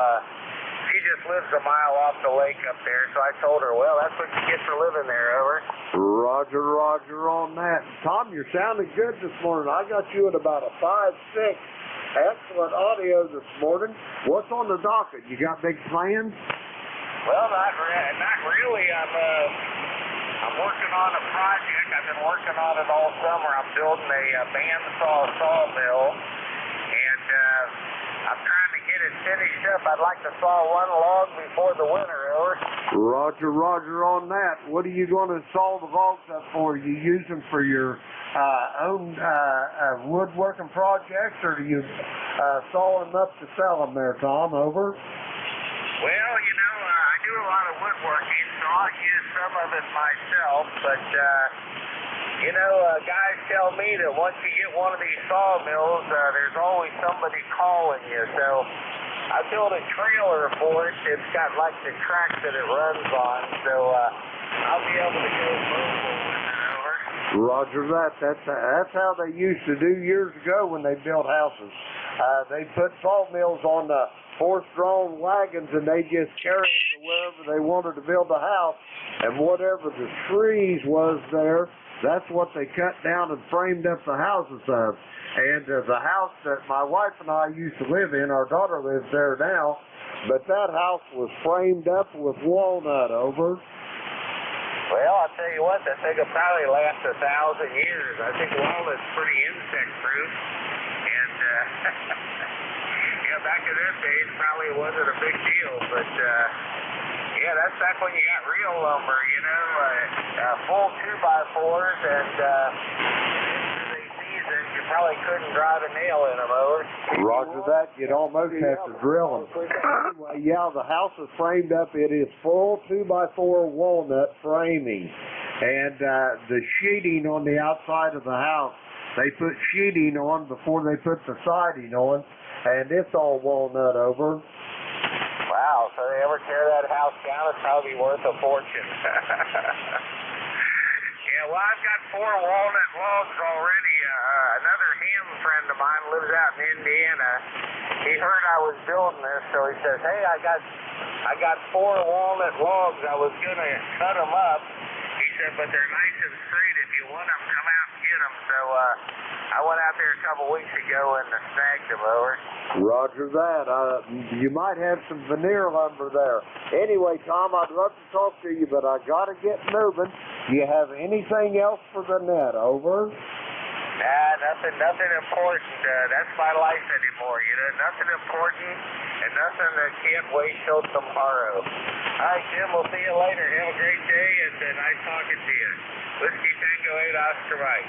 she just lives a mile off the lake up there, so I told her, well, that's what you get for living there, over. Roger on that. Tom, you're sounding good this morning. I got you at about a 5.6. Excellent audio this morning. What's on the docket? You got big plans? Well, not really. I'm working on a project. I've been working on it all summer. I'm building a bandsaw sawmill, and I'm trying to get it it finished up, I'd like to saw one log before the winter, over. Roger, roger on that. What are you going to saw the logs up for? You use them for your own woodworking projects, or do you saw them up to sell them there, Tom? Over. Well, you know, I do a lot of woodworking, so I'll use some of it myself, but, you know, guys tell me that once you get one of these sawmills, there's always somebody calling you, so I built a trailer for it. It's got, like, the track that it runs on, so I'll be able to go mobile with it, over. Roger that. That's how they used to do years ago when they built houses. They put sawmills on the horse-drawn wagons, and they just carried them to wherever they wanted to build a house, and whatever the trees was there, that's what they cut down and framed up the houses of. And the house that my wife and I used to live in, our daughter lives there now, but that house was framed up with walnut, over. Well, I'll tell you what, that thing will probably last 1,000 years. I think walnut's pretty insect-proof, and yeah, back in those days, probably wasn't a big deal, but yeah, that's back when you got real lumber, you know, full 2x4s, and in the season, you probably couldn't drive a nail in them, over. Roger that. You'd almost have to drill them. Anyway, yeah, the house is framed up. It is full 2x4 walnut framing, and the sheeting on the outside of the house, they put sheeting on before they put the siding on, and it's all walnut, over. Wow, so they ever tear that house down, it's probably worth a fortune. Yeah, well, I've got 4 walnut logs already. Another ham friend of mine lives out in Indiana. He heard I was building this, so he says, hey, I got 4 walnut logs. I was going to cut them up. He said, but they're nice and straight. If you want them, come out and get them. So I went out there a couple weeks ago and snagged them, over. Roger that. You might have some veneer lumber there. Anyway, Tom, I'd love to talk to you, but I got to get moving. Do you have anything else for the net, over? Nothing important. That's my life anymore, you know. Nothing important and nothing that can't wait till tomorrow. All right, Jim, we'll see you later. Have a great day, and nice talking to you. Whiskey Tango 8 Oscar Mike.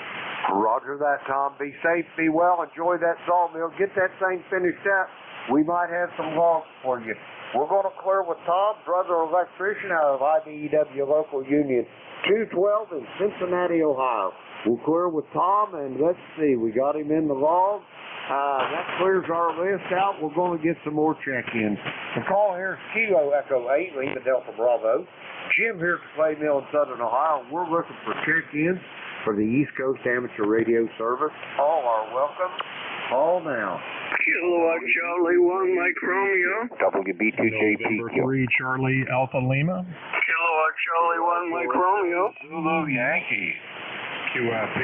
Roger that, Tom. Be safe, be well, enjoy that sawmill. Get that thing finished up. We might have some logs for you. We're going to clear with Tom, brother electrician out of IBEW Local Union 212 in Cincinnati, Ohio. We'll clear with Tom, and let's see, we got him in the log. That clears our list out. We're going to get some more check-ins. The call here is Kilo Echo 8, Lima Delta Bravo. Jim here at the Clay Mill in Southern Ohio. We're looking for check-ins for the East Coast Amateur Radio Service. All are welcome. Call now. Kilowatt Charlie 1 Mike Romeo. WB2JP. November 3 Charlie Alpha Lima. Kilowatt Charlie 1 Mike Romeo. Zulu Yankee. QIP.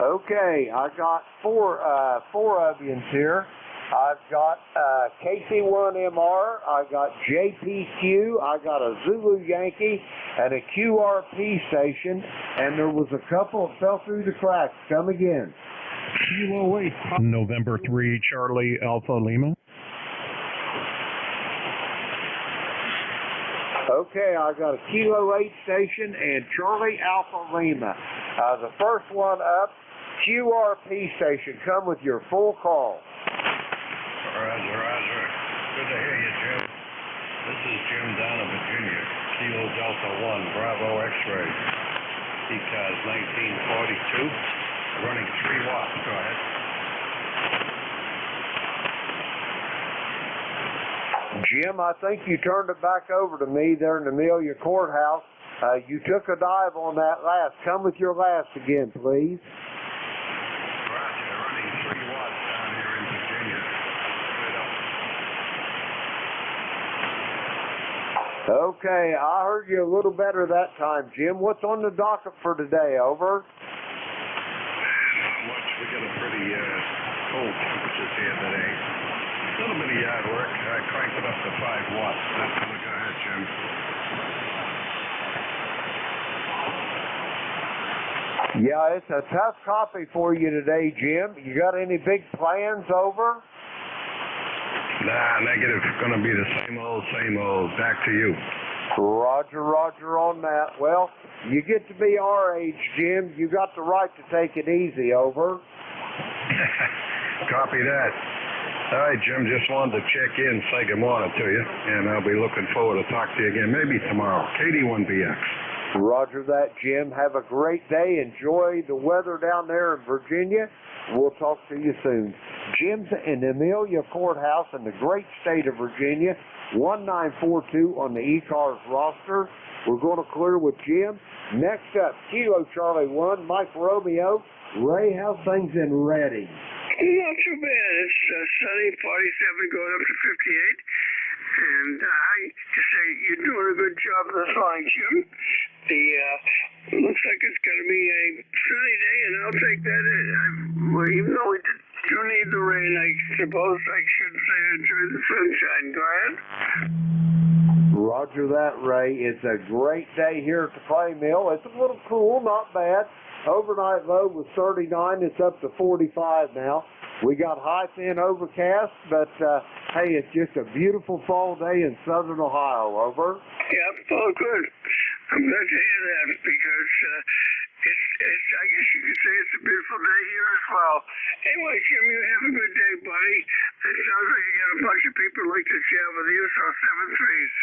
Okay, I got four onions here. I've got KC1MR, I got JPQ, I got a Zulu Yankee, and a QRP station, and there was a couple that fell through the cracks. Come again. Kilo 8. November 3 Charlie Alpha Lima. Okay, I got a Kilo 8 station and Charlie Alpha Lima. The first one up, QRP station. Come with your full call. Roger, roger. Good to hear you, Jim. This is Jim down in Virginia. Kilo Delta 1, Bravo X-ray. ECARS 1942. Running 3 watts. Go ahead. Jim, I think you turned it back over to me there in the Amelia Courthouse. You took a dive on that last. Come with your last again, please. Roger, running 3 watts down here in Virginia. Okay, I heard you a little better that time, Jim. What's on the docket for today? Over. Not much. We got a pretty cold temperatures here today. A little bit of yard work. I cranked it up to 5 watts. That's going to go ahead, Jim. Yeah, it's a tough copy for you today, Jim. You got any big plans, over? Nah, negative. Gonna be the same old, same old. Back to you. Roger, roger on that. Well, you get to be our age, Jim. You got the right to take it easy, over. Copy that. All right, Jim, just wanted to check in, say good morning to you, and I'll be looking forward to talk to you again, maybe tomorrow. KD1BX. Roger that, Jim. Have a great day. Enjoy the weather down there in Virginia. We'll talk to you soon. Jim's in Amelia Courthouse in the great state of Virginia, 1942 on the ECARS roster. We're going to clear with Jim. Next up, Kilo Charlie 1, Mike Romeo. Ray, how's things in Reading? Not too bad. It's sunny, 47 going up to 58. And I just say you're doing a good job this line, Jim. Looks like it's going to be a sunny day, and I'll take that. Well, even though we do need the rain, I suppose I should say enjoy the sunshine. Go ahead. Roger that, Ray. It's a great day here at the clay mill. It's a little cool, not bad. Overnight low was 39. It's up to 45 now. We got high thin overcast, but hey, it's just a beautiful fall day in southern Ohio. Over. Yep. Oh, good. I'm glad to hear that because it's I guess you could say it's a beautiful day here as well. Anyway, Jim, you have a good day, buddy. It sounds like you got a bunch of people like to chat with you, so 7 threes.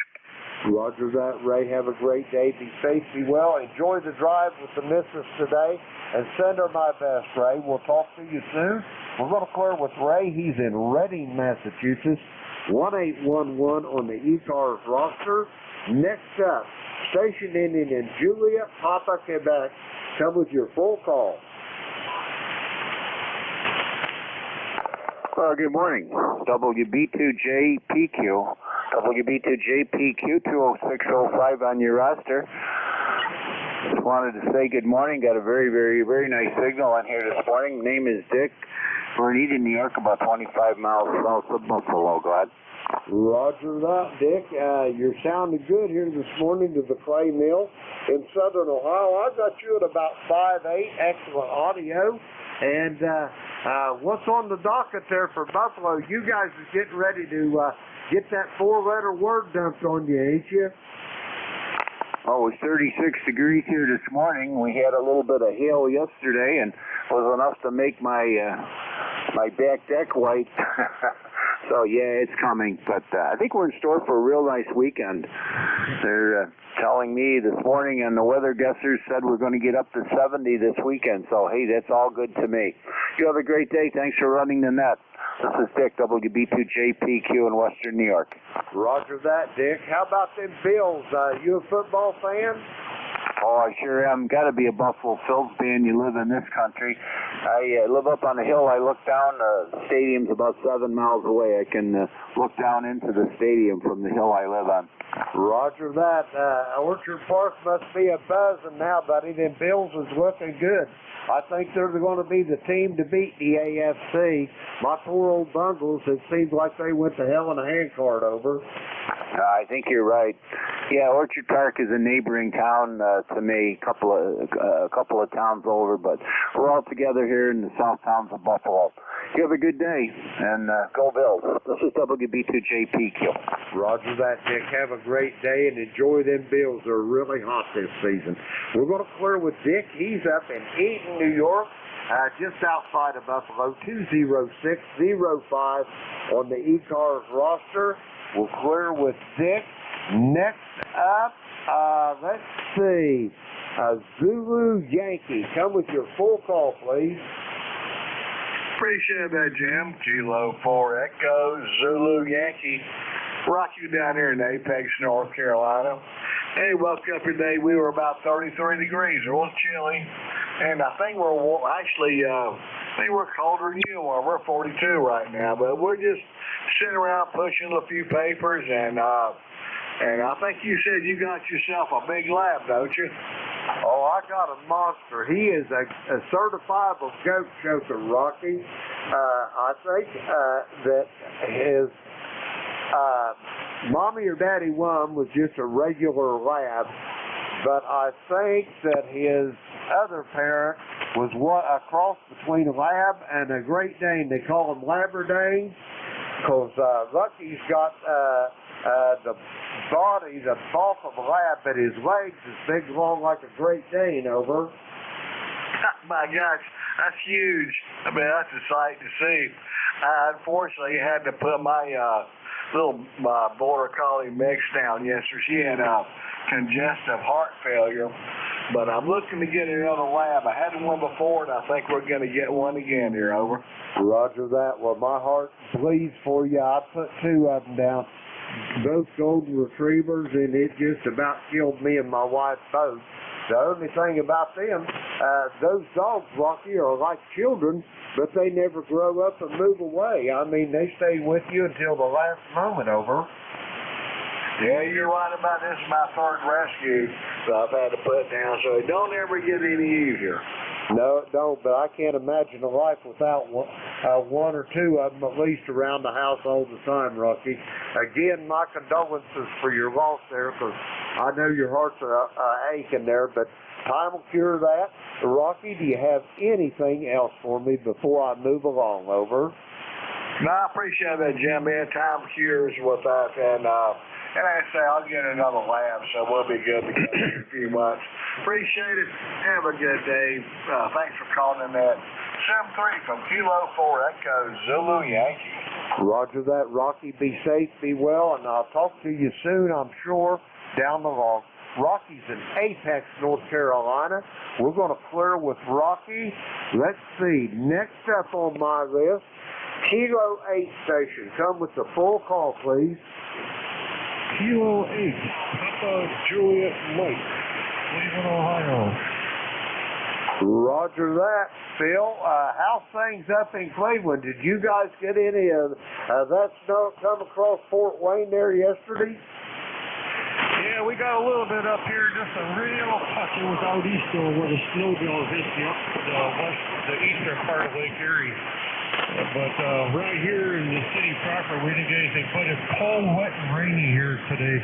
Roger that, Ray. Have a great day. Be safe, be well. Enjoy the drive with the missus today, and send her my best, Ray. We'll talk to you soon. We're going to clear with Ray. He's in Reading, Massachusetts, 1811 on the ECARS roster. Next up, station ending in Juliet, Papa, Quebec. Come with your full call. Good morning. WB2JPQ. WB2JPQ 20605 on your roster. Just wanted to say good morning. Got a very, very, very nice signal on here this morning. Name is Dick. We're in Eden, New York, about 25 miles south of Buffalo. Go ahead. Roger that, Dick. You're sounding good here this morning to the clay mill in southern Ohio. I got you at about 5'8", excellent audio. And what's on the docket there for Buffalo? You guys are getting ready to get that 4-letter word dumped on you, ain't you? Oh, it's 36 degrees here this morning. We had a little bit of hail yesterday, and was enough to make my my back deck white. So yeah, it's coming. But I think we're in store for a real nice weekend. They're telling me this morning, and the weather guessers said we're going to get up to 70 this weekend. So hey, that's all good to me. You have a great day. Thanks for running the net. This is Dick, WB2JPQ in Western New York. Roger that, Dick. How about them Bills? You a football fan? Oh, I sure am. Got to be a Buffalo Bills fan. You live in this country. I live up on a hill. I look down. The stadium's about 7 miles away. I can look down into the stadium from the hill I live on. Roger that. Orchard Park must be a buzzing now, buddy. Them Bills is looking good. I think they're going to be the team to beat the AFC. My poor old Bungles, it seems like they went to hell in a handcart over. I think you're right. Yeah, Orchard Park is a neighboring town to me, a couple of towns over, but we're all together here in the south towns of Buffalo. You have a good day, and go Bills. This is WB2JPQ. Roger that, Dick. Have a great day, and enjoy them Bills. They're really hot this season. We're going to clear with Dick. He's up in Eden, New York, just outside of Buffalo, 20605 on the ECARS roster. We'll clear with Dick. Next up, let's see, Zulu Yankee. Come with your full call, please. Appreciate that, Jim. Kilo 4 Echo, Zulu Yankee. Rock you down here in Apex, North Carolina. Hey, woke up today, we were about 33 degrees. It was chilly. And I think we're actually, I think we're colder than you are. We're 42 right now. But we're just sitting around pushing a few papers. And I think you said you got yourself a big lab, don't you? Oh, I got a monster. He is a certifiable goat choker, Rocky. I think that his mommy or daddy one was just a regular lab, but I think that his other parent was a cross between a lab and a Great Dane. They call them Labradane. Because Lucky's got the body, the bulk of a lab, but his legs is big, long like a Great Dane, over. My gosh, that's huge. I mean, that's a sight to see. I unfortunately had to put my little border collie mix down yesterday. She had congestive heart failure, but I'm looking to get another lab. I had one before, and I think we're going to get one again here, over. Roger that. Well, my heart bleeds for you. I put 2 of them down, both golden retrievers, and it just about killed me and my wife both. The only thing about them, those dogs, Rocky, are like children, but they never grow up and move away. I mean, they stay with you until the last moment, over. Yeah, you're right about this. My third rescue that I've had to put down, so it don't ever get any easier. No, it don't, but I can't imagine a life without one or 2 of them at least around the house all the time, Rocky. Again, my condolences for your loss there, because I know your heart's aching there, but time will cure that. Rocky, do you have anything else for me before I move along, over? No, I appreciate that, Jim. Man, time cures with that, and like I say, I'll get another lab, so we'll be good together in a few months. Appreciate it. Have a good day. Thanks for calling in that 7-3 from Kilo 4 Echo Zulu Yankee. Roger that, Rocky. Be safe, be well, and I'll talk to you soon, I'm sure, down the log. Rocky's in Apex, North Carolina. We're going to clear with Rocky. Let's see. Next up on my list, Kilo 8 station. Come with the full call, please. Kilo 8, Papa Juliet Mike, Cleveland, Ohio. Roger that, Phil. How's things up in Cleveland? Did you guys get any of that snow come across Fort Wayne there yesterday? Yeah, we got a little bit up here, just a real touch. It was out east though, where the snow bills hit the eastern part of Lake Erie. But right here in the city proper, we didn't get anything. But it's cold, wet, and rainy here today.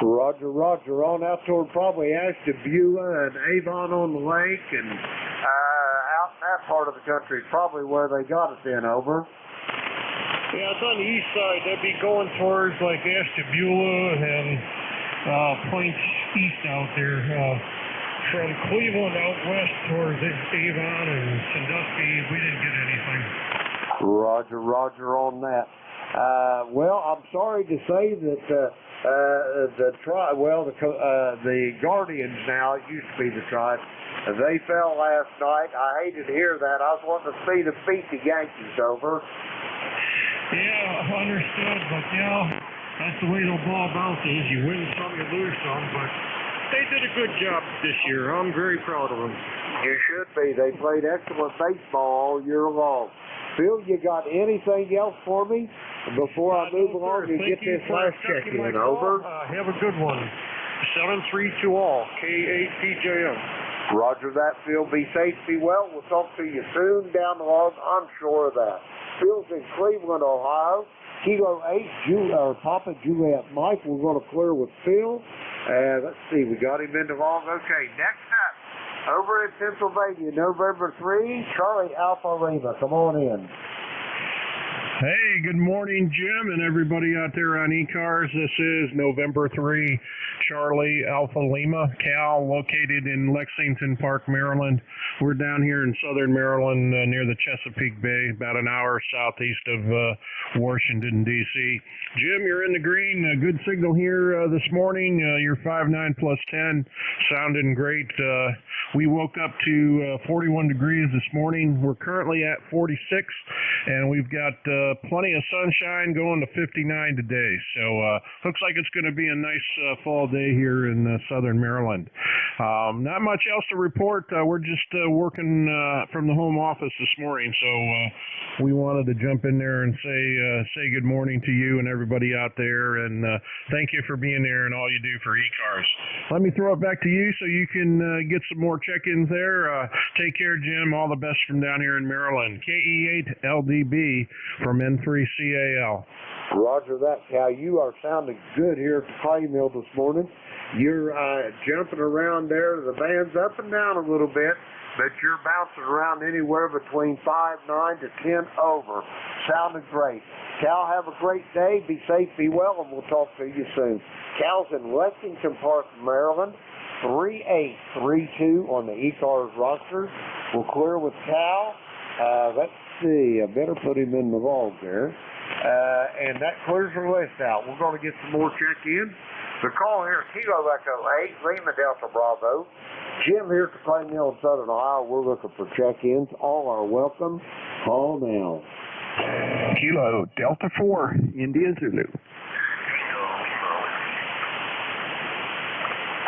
Roger, Roger. On out toward probably Ashtabula and Avon on the lake, and out in that part of the country, probably where they got it then, over. Yeah, it's on the east side. That'd be going towards like Ashtabula and points east out there. From Cleveland out west towards Avon and Sandusky, we didn't get anything. Roger, Roger on that. Well, I'm sorry to say that the Guardians now, it used to be the Tribe, they fell last night. I hated to hear that. I was wanting to see them beat the Yankees, over. Yeah, understood, but that's the way the ball bounces. You win some, you lose some, but they did a good job this year. I'm very proud of them. You should be. They played excellent baseball all year long. Phil, you got anything else for me before I move along and get this last check in, over? Have a good one. 732 all, K8PJM. Roger that, Phil. Be safe, be well. We'll talk to you soon down the log. I'm sure of that. Phil's in Cleveland, Ohio. Kilo 8, Papa Juliet Mike. We're going to clear with Phil. Let's see, we got him in the log. Okay, next up, over in Pennsylvania, November 3, Charlie Alpha Lima. Come on in. Hey, good morning, Jim, and everybody out there on ECARS. This is November 3, Charlie Alpha Lima, Cal, located in Lexington Park, Maryland. We're down here in southern Maryland near the Chesapeake Bay, about an hour southeast of Washington, D.C. Jim, you're in the green. Good signal here this morning. You're 5.9 plus 10, sounding great. We woke up to 41 degrees this morning. We're currently at 46, and we've got plenty of sunshine going to 59 today. So looks like it's going to be a nice fall day here in southern Maryland. Not much else to report. We're just working from the home office this morning, so we wanted to jump in there and say good morning to you and everybody out there, and thank you for being there and all you do for ECARS. Let me throw it back to you so you can get some more check-ins there. Take care, Jim. All the best from down here in Maryland. KE8LDB from N3CAL. Roger that, Cal. You are sounding good here at the clay mill this morning. You're jumping around there. The band's up and down a little bit. but you're bouncing around anywhere between 5.9 to 10 over. Sounded great. Cal, have a great day. Be safe, be well, and we'll talk to you soon. Cal's in Lexington Park, Maryland. 3832 on the ECARS roster. We'll clear with Cal. Let's see. I better put him in the log there. And that clears the list out. We're going to get some more check-ins. The call here, Kilo Echo 8, Lima Delta Bravo. Jim here at the Clay Mill in Southern Ohio. We're looking for check-ins. All are welcome. Call now. Kilo Delta 4, India Zulu.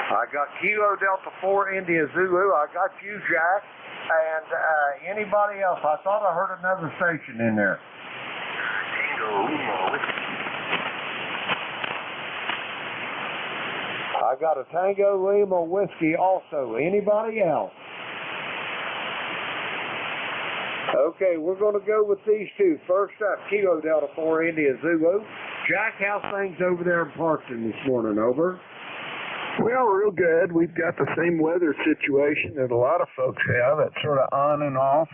I got Kilo Delta 4, India Zulu. I got you, Jack. And anybody else? I thought I heard another station in there. I got a Tango Lima Whiskey also. Anybody else? Okay, we're going to go with these two. First up, Kilo Delta 4, India Zulu. Jack, how's things over there in Parkton this morning? Over. Well, real good. We've got the same weather situation that a lot of folks have. It's sort of on and off,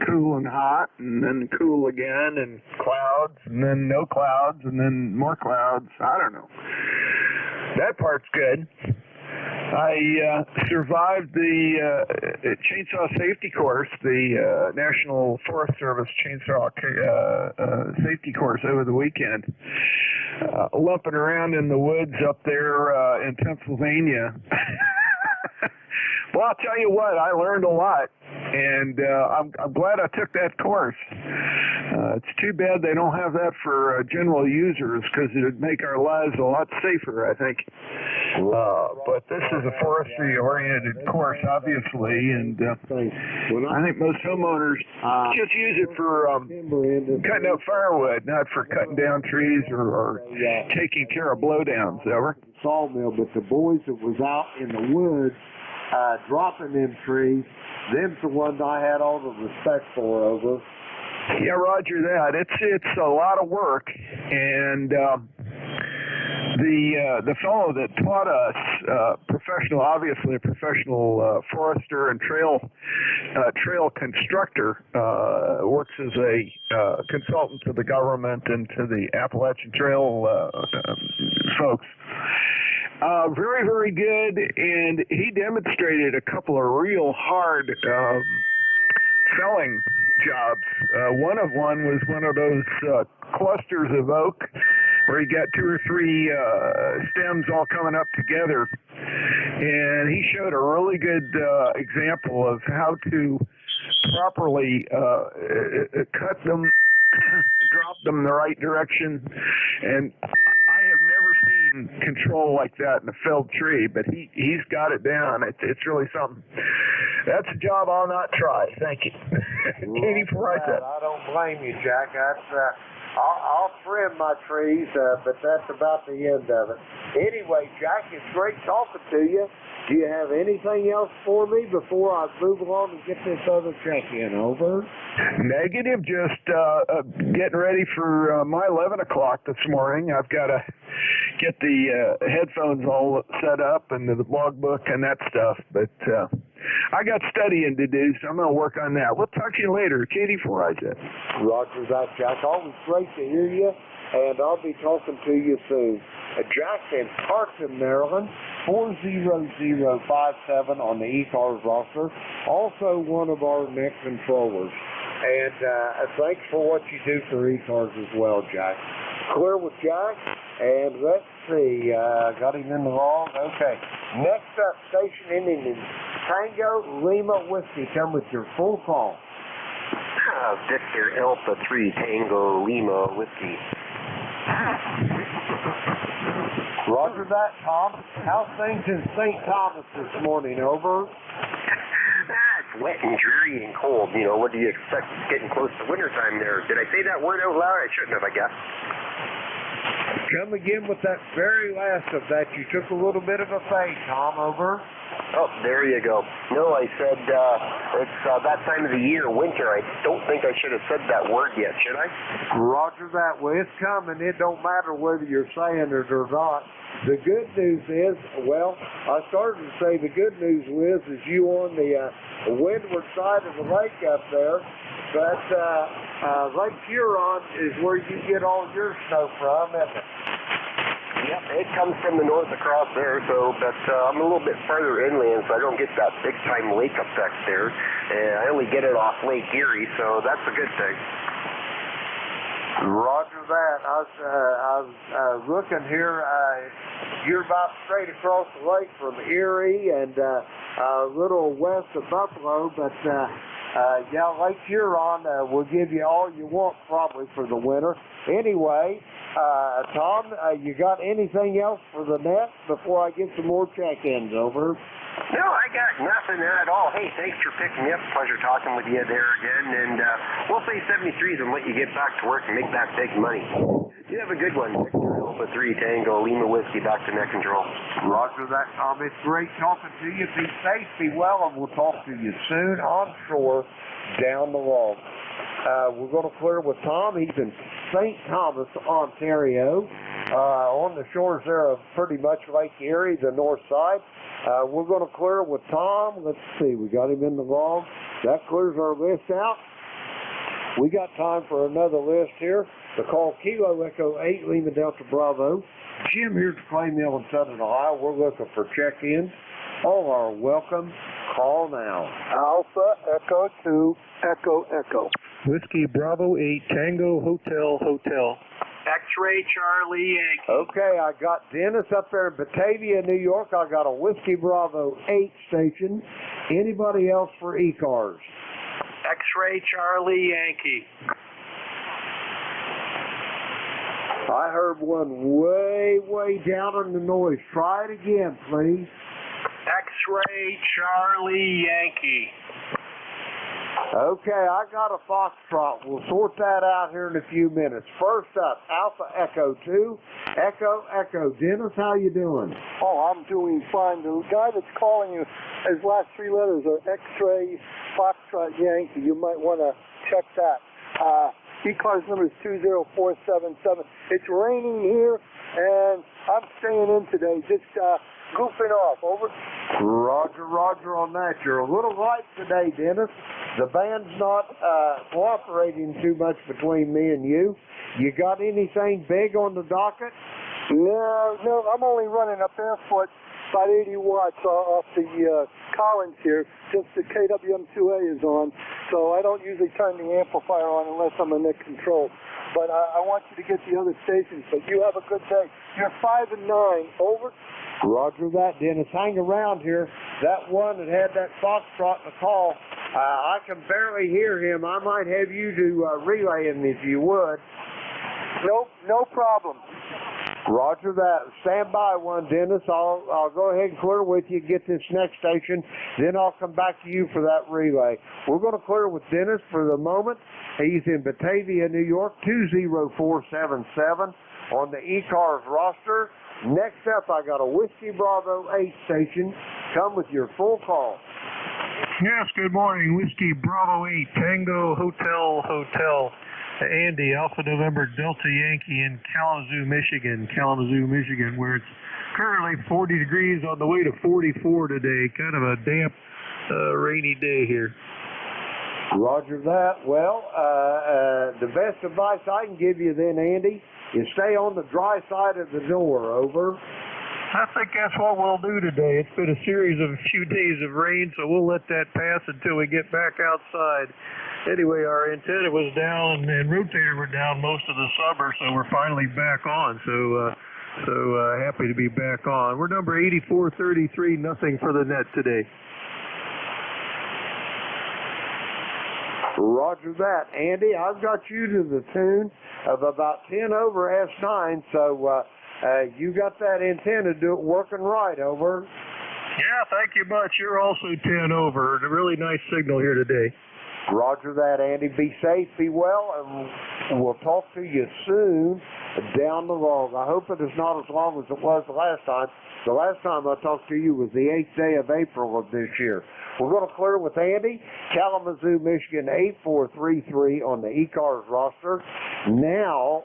cool and hot, and then cool again, and clouds, and then no clouds, and then more clouds. I don't know. That part's good. I survived the chainsaw safety course, the National Forest Service chainsaw safety course over the weekend. Lumping around in the woods up there in Pennsylvania. Well, I'll tell you what, I learned a lot, and I'm glad I took that course. It's too bad they don't have that for general users, because it would make our lives a lot safer, I think. But this is a forestry-oriented course, obviously, and I think most homeowners just use it for cutting up firewood, not for cutting down trees or taking care of blowdowns. Over. Sawmill, but the boys that was out in the woods dropping them trees, them's the ones I had all the respect for. Over. Yeah, roger that. It's a lot of work, and the fellow that taught us, obviously a professional forester and trail constructor, works as a consultant to the government and to the Appalachian Trail folks. Very, very good, and he demonstrated a couple of real hard felling jobs. One was one of those clusters of oak where you got 2 or 3 stems all coming up together, and he showed a really good example of how to properly cut them, drop them in the right direction, and I have never seen control like that in a felled tree, but he's got it down. It's really something. That's a job I'll not try. Thank you. Katie, for right that. I don't blame you, Jack. I'll trim my trees, but that's about the end of it. Anyway, Jack, it's great talking to you. Do you have anything else for me before I move along and get this other check-in? Over. Negative. Just getting ready for my 11 o'clock this morning. I've got to get the headphones all set up and the logbook and that stuff. But I got studying to do, so I'm going to work on that. We'll talk to you later. Katie, for Isaac. Roger that, Jack. Always great to hear you, and I'll be talking to you soon. Jack in Parkton, Maryland, 40057 on the ECARS roster. Also one of our net controllers. And thanks for what you do for ECARS as well, Jack. Clear with Jack, and let's see, got him in the wrong. Okay. Next up, station ending in Tango Lima Whiskey. Come with your full call. Victor Alpha 3 Tango Lima Whiskey. Roger that, Tom. How's things in St. Thomas this morning? Over. It's wet and dreary and cold. You know, what do you expect? It's getting close to wintertime there. Did I say that word out loud? I shouldn't have, I guess. Come again with that very last of that. You took a little bit of a fade, Tom. Over. Oh, there you go. No, I said it's that time of the year, winter. I don't think I should have said that word yet, should I? Roger that. Well, it's coming. It don't matter whether you're saying it or not. The good news is, well, I started to say the good news is you on the windward side of the lake up there, but Lake Huron is where you get all your snow from, isn't it? Yep, it comes from the north across there, so, but I'm a little bit further inland, so I don't get that big-time lake effect there. I only get it off Lake Erie, so that's a good thing. Roger that. I was looking here. You're about straight across the lake from Erie and a little west of Buffalo, but yeah, Lake Huron will give you all you want probably for the winter. Anyway, Tom, you got anything else for the net before I get some more check-ins? Over. No, I got nothing at all. Hey, thanks for picking me up. Pleasure talking with you there again. And we'll say 73s and let you get back to work and make that big money. You have a good one. Victor Alpha 3 Tango, Lima Whiskey, back to net control. Roger that, Tom. It's great talking to you. Be safe, be well, and we'll talk to you soon on shore down the log. We're going to clear with Tom. He's in St. Thomas, Ontario, on the shores there of pretty much Lake Erie, the north side. We're going to clear with Tom. Let's see, we got him in the log. That clears our list out. We got time for another list here. The call Kilo Echo 8 Lima Delta Bravo. Jim here to Clay Mill in Southern Ohio. We're looking for check-ins. All are welcome. Call now. Alpha Echo 2 Echo Echo. Whiskey Bravo 8 Tango Hotel Hotel. X-Ray Charlie Yankee. Okay, I got Dennis up there in Batavia, New York. I got a Whiskey Bravo 8 station. Anybody else for ECARS? X-Ray Charlie Yankee. I heard one way down in the noise. Try it again, please. X-Ray Charlie Yankee. Okay, I got a Foxtrot. We'll sort that out here in a few minutes. First up, Alpha Echo 2, Echo Echo. Dennis, how you doing? Oh, I'm doing fine. The guy that's calling you, his last three letters are X-Ray Foxtrot Yankee. You might want to check that. ECARS number is 20477. It's raining here, and I'm staying in today, just goofing off. Over. Roger on that. You're a little light today, Dennis. The band's not cooperating too much between me and you. You got anything big on the docket? No, I'm only running a barefoot, about 80 watts off the Collins here, since the KWM2A is on, so I don't usually turn the amplifier on unless I'm in net control. But I want you to get the other stations, but you have a good day. You're 5 and 9, over. Roger that, Dennis. Hang around here. That one that had that Foxtrot in the call, I can barely hear him. I might have you to relay him if you would. Nope, no problem. Roger that. Stand by one, Dennis. I'll go ahead and clear with you, get this next station, then I'll come back to you for that relay. We're going to clear with Dennis for the moment. He's in Batavia, New York, 20477 on the ECARS roster. Next up, I got a Whiskey Bravo 8 station. Come with your full call. Yes, good morning. Whiskey Bravo 8 Tango Hotel Hotel. Andy, Alpha November Delta Yankee in Kalamazoo, Michigan, where it's currently 40 degrees on the way to 44 today. Kind of a damp, rainy day here. Roger that. Well, the best advice I can give you then, Andy, is stay on the dry side of the door. Over. I think that's what we'll do today. It's been a series of a few days of rain, so we'll let that pass until we get back outside. Anyway, our antenna was down and rotator were down most of the summer, so we're finally back on. So happy to be back on. We're number 8433, nothing for the net today. Roger that. Andy, I've got you to the tune of about 10 over S9, so you got that antenna working right, over. Yeah, thank you much. You're also 10 over. A really nice signal here today. Roger that, Andy. Be safe, be well, and we'll talk to you soon down the log. I hope it is not as long as it was the last time. The last time I talked to you was the 8th day of April of this year. We're going to clear with Andy, Kalamazoo, Michigan, 8433 on the ECARS roster. Now,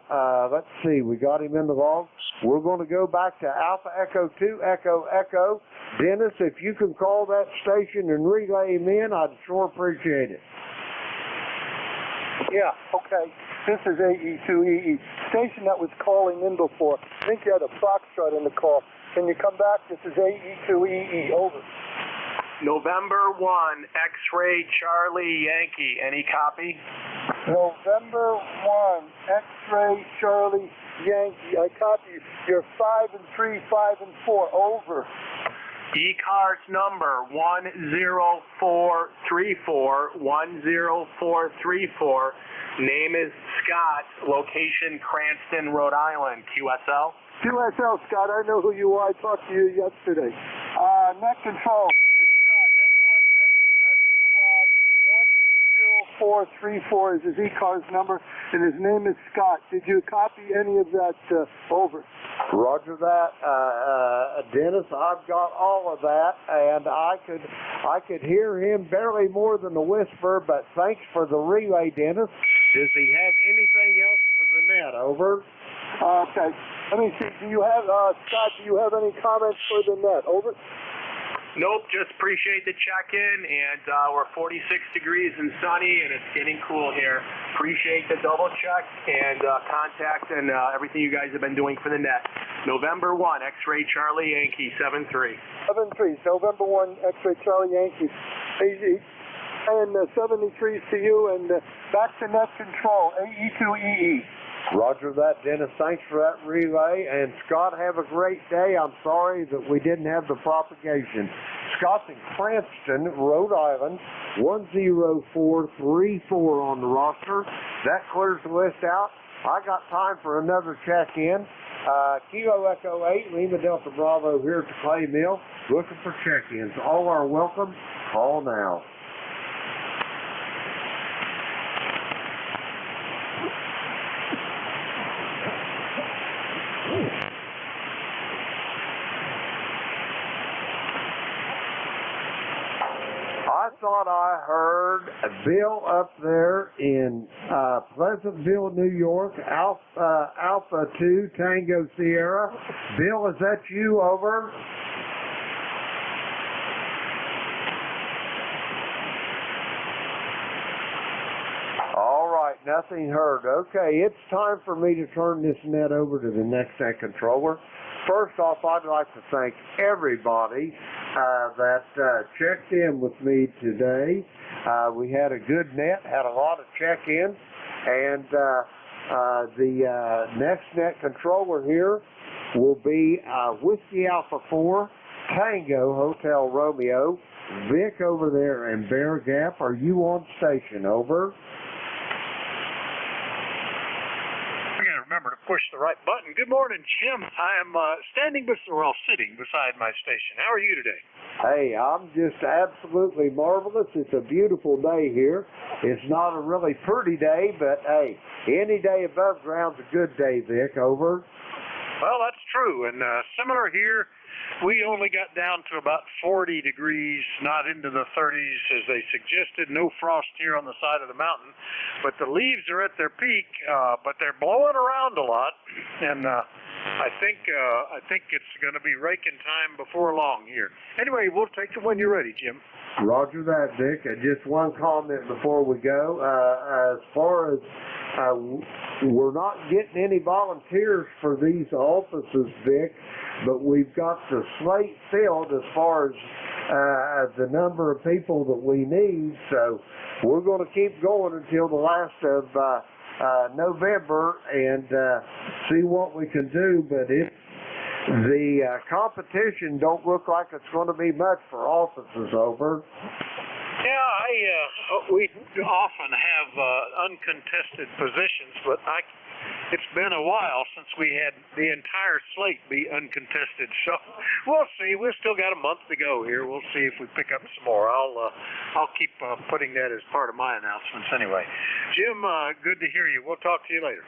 let's see, we got him in the log. We're going to go back to Alpha Echo 2, Echo Echo. Dennis, if you can call that station and relay him in, I'd sure appreciate it. Yeah, okay. This is AE2EE. Station that was calling in before. I think you had a Foxtrot in the call. Can you come back? This is AE2EE. Over. November 1, X-Ray Charlie Yankee. Any copy? November 1, X-Ray Charlie Yankee. I copy. You're 5 and 3, 5 and 4. Over. ECARS number 10434, 10434. Name is Scott. Location Cranston, Rhode Island. QSL? QSL, Scott. I know who you are. I talked to you yesterday. Net control. It's Scott. N1XCY 10434 is his ECARS number, and his name is Scott. Did you copy any of that? Over. Roger that, Dennis. I've got all of that, and I could hear him barely more than a whisper. But thanks for the relay, Dennis. Does he have anything else for the net? Over. Okay. Let me see. Do you have Scott? Do you have any comments for the net? Over. Nope, just appreciate the check-in, and we're 46 degrees and sunny, and it's getting cool here. Appreciate the double check and contact and everything you guys have been doing for the net. November 1, X-Ray Charlie Yankee, 73. 73, November 1, X-Ray Charlie Yankee, AZ. And 73 to you, and back to net control, AE2EE. Roger that, Dennis. Thanks for that relay. And Scott, have a great day. I'm sorry that we didn't have the propagation. Scott's in Cranston, Rhode Island, 10434 on the roster. That clears the list out. I got time for another check-in. Kilo Echo 8, Lima Delta Bravo here at the Clay Mill, looking for check-ins. All are welcome. Call now. I thought I heard Bill up there in Pleasantville, New York, Alpha 2 Tango Sierra. Bill, is that you? Over. All right, nothing heard. Okay, it's time for me to turn this net over to the next net controller. First off, I'd like to thank everybody that checked in with me today. We had a good net, had a lot of check-ins, and the next net controller here will be Whiskey Alpha 4, Tango Hotel Romeo. Vic over there in Bear Gap, are you on station? Over. Remember to push the right button. Good morning, Jim. I am sitting beside my station. How are you today? Hey, I'm just absolutely marvelous. It's a beautiful day here. It's not a really pretty day, but hey, any day above ground's a good day, Vic. Over. Well, that's true. And similar here, we only got down to about 40 degrees, not into the 30s as they suggested. No frost here on the side of the mountain, but the leaves are at their peak, but they're blowing around a lot, and I think it's going to be raking time before long here. Anyway, we'll take it when you're ready, Jim. Roger that, Vic. Just one comment before we go. As far as we're not getting any volunteers for these offices, Vic, but we've got the slate filled as far as the number of people that we need. So we're going to keep going until the last of November and see what we can do. But the competition don't look like it's going to be much for offices. Over. Yeah, we often have uncontested positions, but it's been a while since we had the entire slate be uncontested. So we'll see. We've still got a month to go here. We'll see if we pick up some more. I'll keep putting that as part of my announcements anyway. Jim, good to hear you. We'll talk to you later.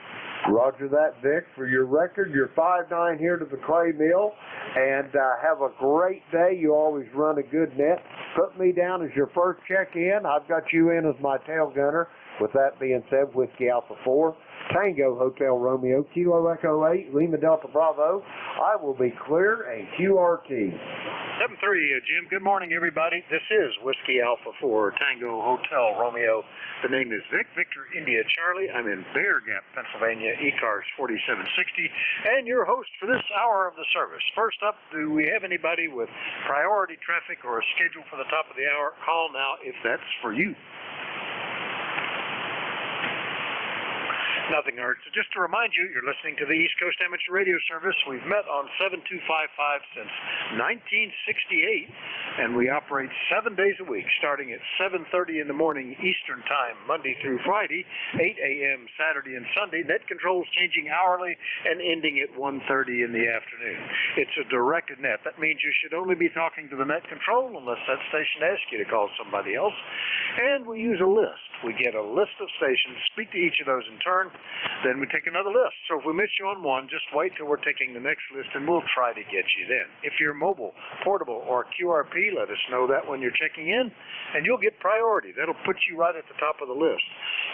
Roger that, Vic. For your record, you're 5'9" here to the clay mill. And have a great day. You always run a good net. Put me down as your first check-in. I've got you in as my tail gunner. With that being said, Whiskey Alpha 4, Tango Hotel Romeo, Kilo Echo 8, Lima Delta Bravo. I will be clear and QRT. 7-3, Jim. Good morning, everybody. This is Whiskey Alpha 4, Tango Hotel Romeo. The name is Vic, Victor India Charlie. I'm in Bear Gap, Pennsylvania, ECARS 4760, and your host for this hour of the service. First up, do we have anybody with priority traffic or a schedule for the top of the hour? Call now if that's for you. Nothing urgent. So just to remind you, you're listening to the East Coast Amateur Radio Service. We've met on 7255 since 1968, and we operate 7 days a week, starting at 7:30 in the morning Eastern Time, Monday through Friday, 8 a.m. Saturday and Sunday. Net controls changing hourly and ending at 1:30 in the afternoon. It's a directed net. That means you should only be talking to the net control unless that station asks you to call somebody else. And we use a list. We get a list of stations, speak to each of those in turn, then we take another list. So if we miss you on one, just wait till we're taking the next list and we'll try to get you then. If you're mobile, portable, or QRP, let us know that when you're checking in and you'll get priority. That'll put you right at the top of the list.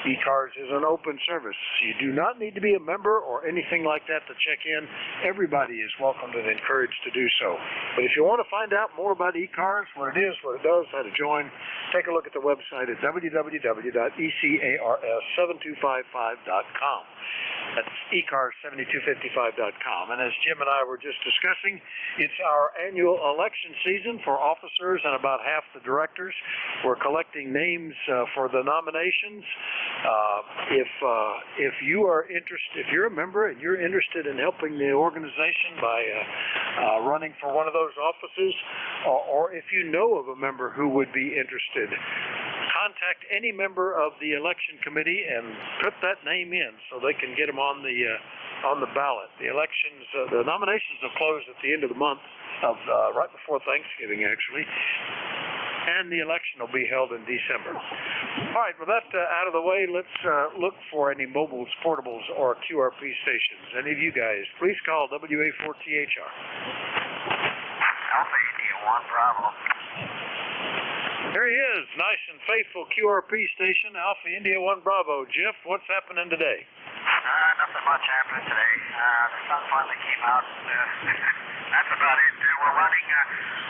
ECARS is an open service. You do not need to be a member or anything like that to check in. Everybody is welcomed and encouraged to do so. But if you want to find out more about ECARS, what it is, what it does, how to join, take a look at the website at www.ECARS7255.com. That's ECARS7255.com. And as Jim and I were just discussing, it's our annual election season for officers and about half the directors. We're collecting names for the nominations. If you are interested, if you're a member and you're interested in helping the organization by running for one of those offices, or if you know of a member who would be interested, contact any member of the election committee and put that name in so they can get them on the ballot. The elections, the nominations will close at the end of the month, right before Thanksgiving, actually, and the election will be held in December. All right, with that out of the way, let's look for any mobiles, portables, or QRP stations. Any of you guys, please call WA4THR. Alpha India 1 Bravo. There he is, nice and faithful QRP station, Alpha India 1 Bravo. Jeff, what's happening today? Nothing much happening today. The sun finally came out. That's about it. We're running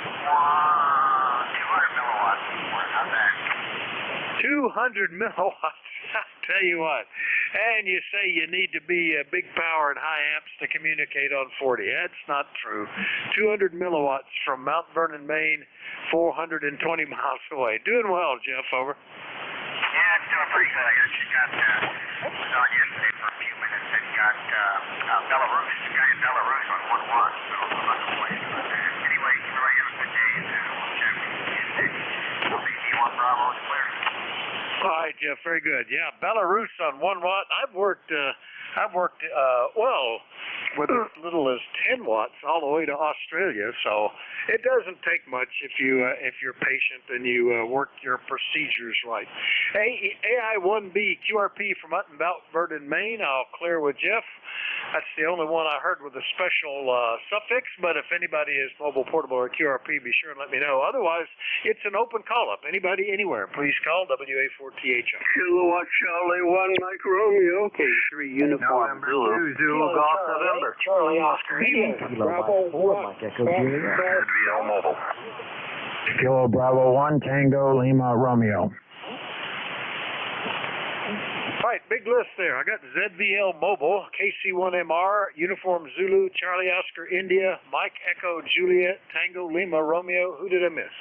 200 milliwatts. How's that? 200 milliwatts. I'll tell you what. And you say you need to be big power and high amps to communicate on 40. That's not true. 200 milliwatts from Mount Vernon, Maine, 420 miles away. Doing well, Jeff, over. Yeah, it's doing pretty good. I just got, was on yesterday for a few minutes and got Belarus, the guy in Belarus on 1 watt, so I'm not complaining about that. Anyway, everybody have a good day, and we'll check with you. Alpha India 1 Bravo is clear. All right, Jeff, very good. Yeah, Belarus on 1 watt. I've worked well, with as little as 10 watts all the way to Australia, so it doesn't take much if you're patient and you work your procedures right. Hey, AI1B QRP from Mount Vernon, Maine. I'll clear with Jeff. That's the only one I heard with a special suffix, but if anybody is mobile, portable, or QRP, be sure and let me know. Otherwise, it's an open call-up. Anybody, anywhere, please call WA4THR. Kilowatt Charlie 1 Mike Romeo. K3 Uniform Zulu. Zulu Golf November. Charlie Oscar India. Bravo 4 Mike Echo Juliet. ZVL Mobile. Kilo Bravo 1 Tango Lima Romeo. All right, big list there. I got ZVL Mobile, KC1MR, Uniform Zulu, Charlie Oscar India, Mike Echo Juliet, Tango Lima Romeo. Who did I miss?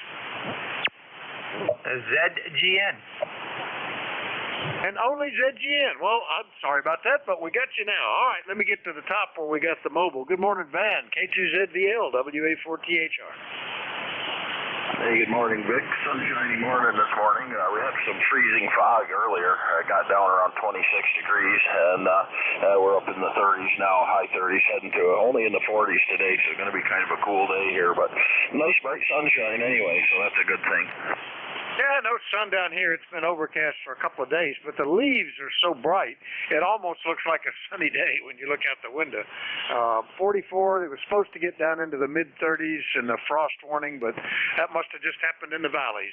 ZGN. And only ZGN. Well, I'm sorry about that, but we got you now. All right, let me get to the top where we got the mobile. Good morning, Van. K2ZVL, WA4THR. Hey, good morning, Vic. Sunshiny morning this morning. We had some freezing fog earlier. It got down around 26 degrees, and we're up in the 30s now, high 30s, heading to only in the 40s today, so it's going to be kind of a cool day here, but nice bright sunshine anyway, so that's a good thing. Yeah, no sun down here. It's been overcast for a couple of days, but the leaves are so bright, it almost looks like a sunny day when you look out the window. 44, it was supposed to get down into the mid-30s and the frost warning, but that must have just happened in the valleys.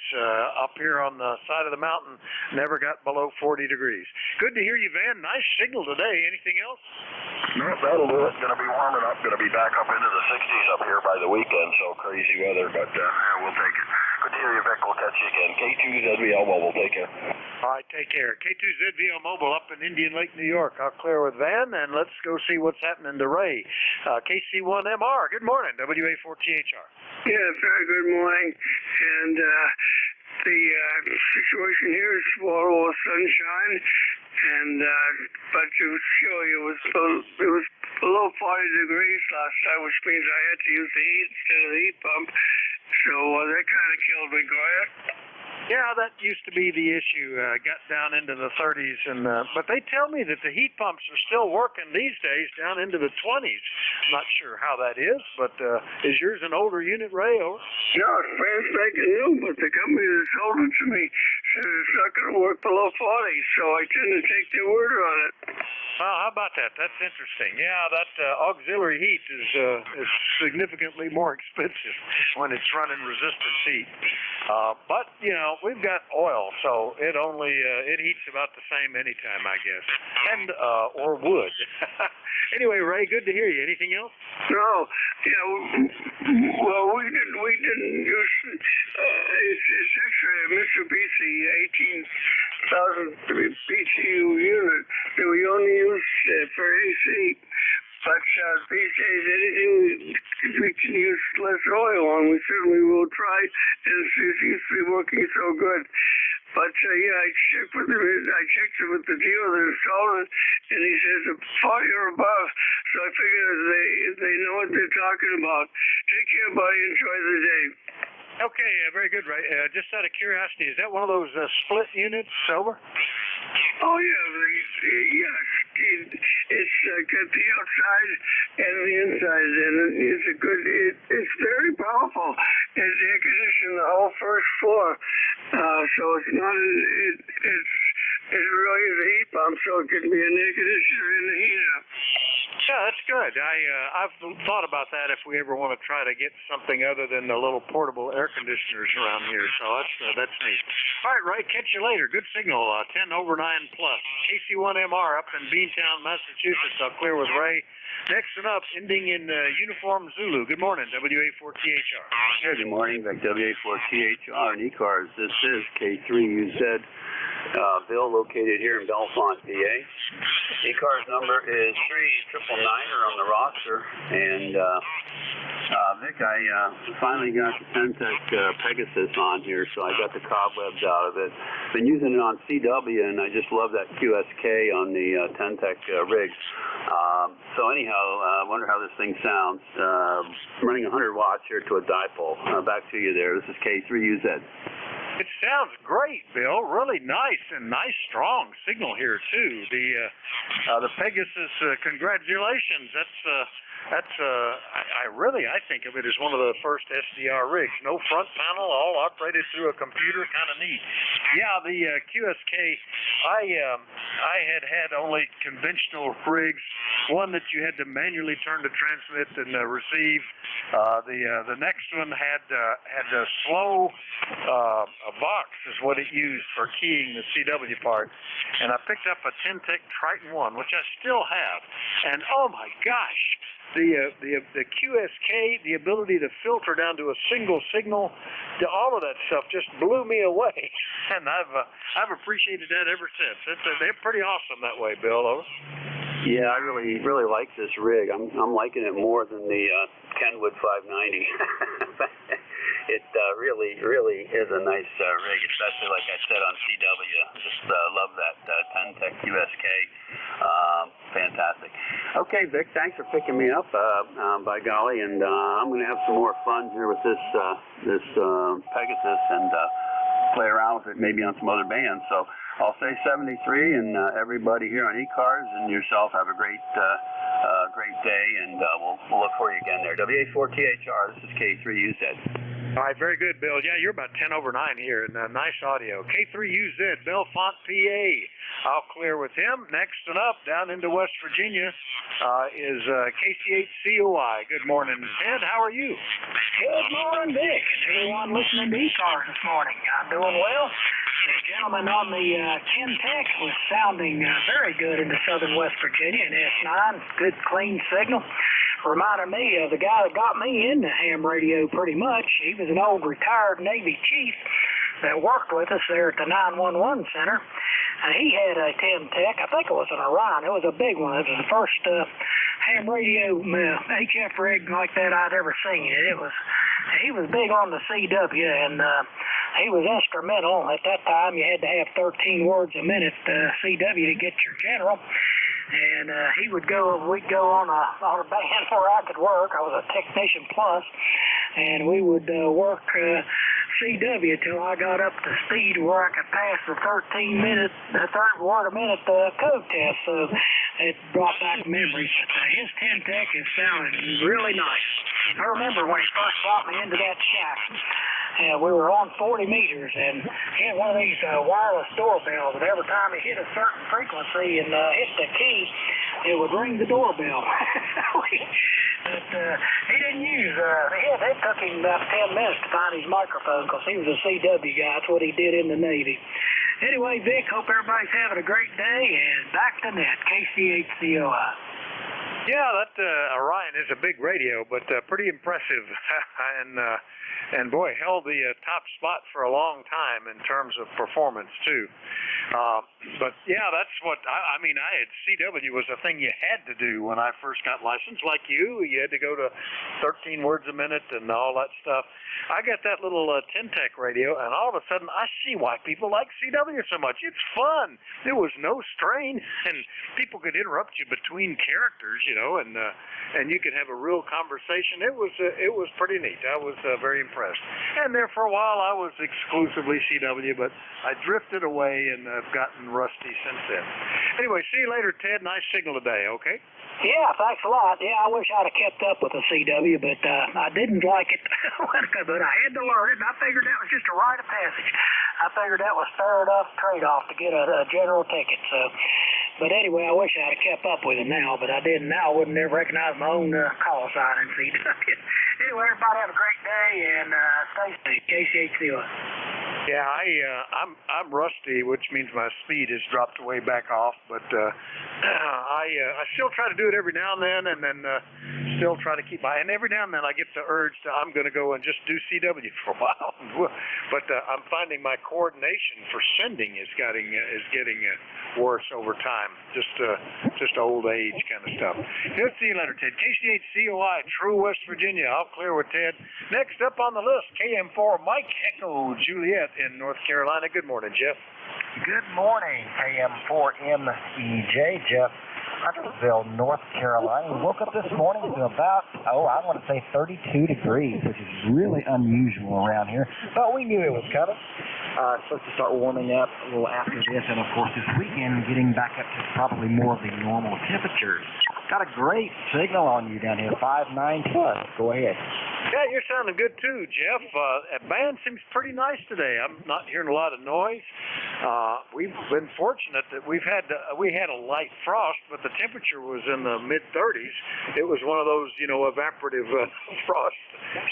Up here on the side of the mountain, never got below 40 degrees. Good to hear you, Van. Nice signal today. Anything else? No, that'll do it. Going to be warming up. Going to be back up into the 60s up here by the weekend, so crazy weather, but we'll take it. Good to hear you, Vic. We'll catch you again. K2ZVL Mobile. Take care. All right, take care. K2ZVL Mobile up in Indian Lake, New York. I'll clear with Van, and let's go see what's happening to Ray. KC1MR, good morning, WA4THR. Yeah, very good morning. And the situation here is all sunshine, and but it was chilly. It was below 40 degrees last night, which means I had to use the heat instead of the heat pump. So that kind of killed me, quiet. Yeah, that used to be the issue. Got down into the 30s, and but they tell me that the heat pumps are still working these days down into the 20s. I'm not sure how that is, but is yours an older unit, Ray? Or? No, it's brand spanking new, but the company that sold it to me says it's not going to work below 40, so I tend to take their word on it. Well, how about that? That's interesting. Yeah, that auxiliary heat is significantly more expensive when it's running resistance heat. But, you know, we've got oil, so it only it heats about the same anytime, I guess, and or wood. Anyway, Ray, good to hear you. Anything else? No, yeah. Well, we didn't use. It's actually a Mitsubishi 18,000 BTU unit that we only use for AC. But these days, anything we can use less oil on, we certainly will try, and it seems to be working so good. But yeah, I checked it with the dealer that installed it, and he says 40 or above. So I figure they know what they're talking about. Take care, buddy. Enjoy the day. Okay, very good, Ray. Just out of curiosity, is that one of those split units, silver? Oh yeah, it's got the outside and the inside, and it's a good. It's very powerful. It's air conditioning the whole first floor, so it's not. It really is a heat pump, so it can be an air conditioner and a heater. Yeah, that's good. I've thought about that if we ever want to try to get something other than the little portable air conditioners around here. So that's neat. All right, Ray, catch you later. Good signal, 10 over 9 plus. KC1MR up in Beantown, Massachusetts. I'll clear with Ray. Next one up, ending in Uniform Zulu. Good morning, WA4THR. Yeah, good morning, back WA4THR and ECARS. This is K3UZ. Bill located here in Bellefonte, PA. ECARS number is 3999 on the roster, and Vic, I finally got the Tentec Pegasus on here, so I got the cobwebs out of it. Been using it on CW, and I just love that QSK on the Tentec rig. So anyhow, I wonder how this thing sounds. Running 100 watts here to a dipole. Back to you there. This is K3UZ. It sounds great, Bill. Really nice and nice, strong signal here too. The Pegasus, congratulations. I think of it as one of the first SDR rigs. No front panel, all operated through a computer. Kind of neat. Yeah, the QSK. I had only conventional rigs. One that you had to manually turn to transmit and receive. The next one had a slow Vox is what it used for keying the CW part, and I picked up a Tentec Triton 1, which I still have, and oh my gosh, the QSK, the ability to filter down to a single signal, to all of that stuff just blew me away, and I've appreciated that ever since. They're pretty awesome that way, Bill. Over. Yeah, I really like this rig. I'm liking it more than the Kenwood 590. It really is a nice rig, especially like I said on CW. Just love that Tentec QSK. Fantastic. Okay, Vic, thanks for picking me up. By golly, and I'm going to have some more fun here with this Pegasus and play around with it, maybe on some other bands. So I'll say 73, and everybody here on ECARS and yourself have a great day, and we'll look for you again there. WA4THR, this is K3UZ. All right, very good, Bill. Yeah, you're about 10 over 9 here, and nice audio. K3UZ, Bellefonte, PA. All clear with him. Next and up, down into West Virginia, is KCH-COI. Good morning, Ted. How are you? Good morning, Vic, and everyone listening to ECARS this morning. I'm doing well. The gentleman on the 10 Tech was sounding very good into southern West Virginia in S9. Good, clean signal. Reminded me of the guy that got me into ham radio pretty much. He was an old retired Navy chief that worked with us there at the 911 center. He had a 10 Tech. I think it was an Orion. It was a big one. It was the first ham radio HF rig like that I'd ever seen. He was big on the CW, and he was instrumental. At that time, you had to have 13 words a minute CW to get your general. And we'd go on a band where I could work. I was a technician plus, and we would work CW till I got up to speed where I could pass the 13 word a minute code test. So it brought back memories. His 10 Tech is sounding really nice. I remember when he first brought me into that shack. We were on 40 meters, and he had one of these wireless doorbells, and every time he hit a certain frequency and hit the key, it would ring the doorbell. But he didn't use, it took him about 10 minutes to find his microphone because he was a CW guy. That's what he did in the Navy. Anyway, Vic, hope everybody's having a great day, and back to net, KCH-COI. Yeah, that Orion is a big radio, but pretty impressive. And boy, held the top spot for a long time in terms of performance too. But yeah, that's what I mean. CW was a thing you had to do when I first got licensed. Like you had to go to 13 words a minute and all that stuff. I got that little 10 Tech radio, and all of a sudden I see why people like CW so much. It's fun. There was no strain, and people could interrupt you between characters, and you could have a real conversation. It was pretty neat. I was very impressed. And there for a while I was exclusively CW, but I drifted away and I've gotten rusty since then. Anyway, see you later, Ted. Nice signal today, okay? Yeah, thanks a lot. Yeah, I wish I'd have kept up with the CW, but I didn't like it. But I had to learn it, and I figured that was just a rite of passage. I figured that was fair enough trade-off to get a general ticket. So, but anyway, I wish I'd have kept up with it now, but I didn't. Now I wouldn't ever recognize my own call sign in CW. Anyway, everybody have a great day, and stay safe. KCH-COI. Yeah, I'm rusty, which means my speed has dropped way back off. But I still try to do it every now and then still try to keep by. And every now and then I get the urge to I'm going to go and just do CW for a while. But I'm finding my coordination for sending is getting worse over time. Just old age kind of stuff. Good to see you later, Ted. KCH-COI, True West Virginia. I'll clear with Ted. Next up on the list, KM4 Mike Echo Juliet in North Carolina. Good morning, Jeff. Good morning, KM4MEJ, Jeff, Huntersville, North Carolina. We woke up this morning to about, I want to say 32 degrees, which is really unusual around here, but we knew it was coming. It's supposed to start warming up a little after this, and of course this weekend getting back up to probably more of the normal temperatures. Got a great signal on you down here, 5.9 plus. Go ahead. Yeah, you're sounding good too, Jeff. Band seems pretty nice today. I'm not hearing a lot of noise. We've been fortunate that we had a light frost, but the temperature was in the mid-30s. It was one of those, evaporative frost.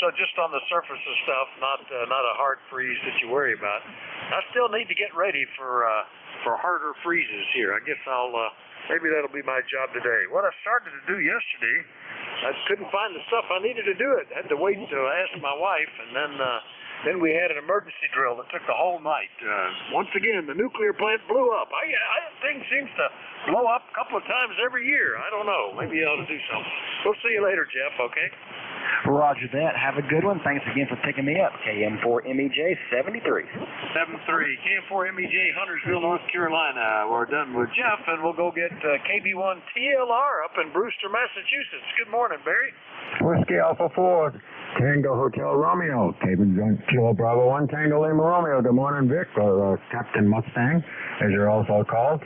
So just on the surface of stuff, not a hard freeze that you worry about. I still need to get ready for harder freezes here. I guess maybe that'll be my job today. What I started to do yesterday, I couldn't find the stuff I needed to do it. I had to wait to ask my wife, and then we had an emergency drill that took the whole night. Once again, the nuclear plant blew up. Thing seems to blow up a couple of times every year. I don't know. Maybe you ought to do something. We'll see you later, Jeff, okay? Roger that. Have a good one. Thanks again for picking me up. KM4MEJ 73. 73. KM4MEJ, Huntersville, North Carolina. We're done with Jeff, and we'll go get KB1 TLR up in Brewster, Massachusetts. Good morning, Barry. Whiskey Alpha 4, Tango Hotel Romeo, Kilo Bravo 1, Tango Lima Romeo. Good morning, Vic, or Captain Mustang, as you're also called.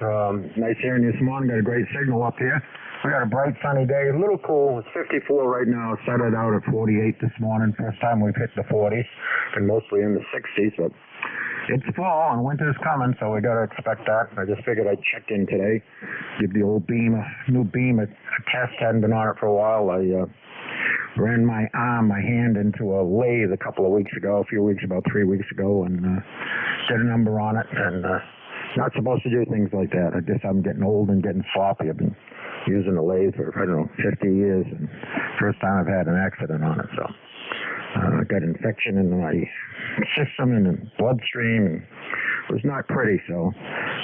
Nice hearing you this morning. Got a great signal up here. We got a bright, sunny day. A little cool. It's 54 right now. Started out at 48 this morning. First time we've hit the 40s, and mostly in the 60s, but it's fall and winter's coming, so we got to expect that. I just figured I'd check in today, give the old beam, new beam, a test. Hadn't been on it for a while. I ran my hand into a lathe about 3 weeks ago, and did a number on it, and not supposed to do things like that. I guess I'm getting old and getting sloppy. I've been using the lathe for, 50 years, and first time I've had an accident on it, so I got infection in my system and the bloodstream, and it was not pretty, so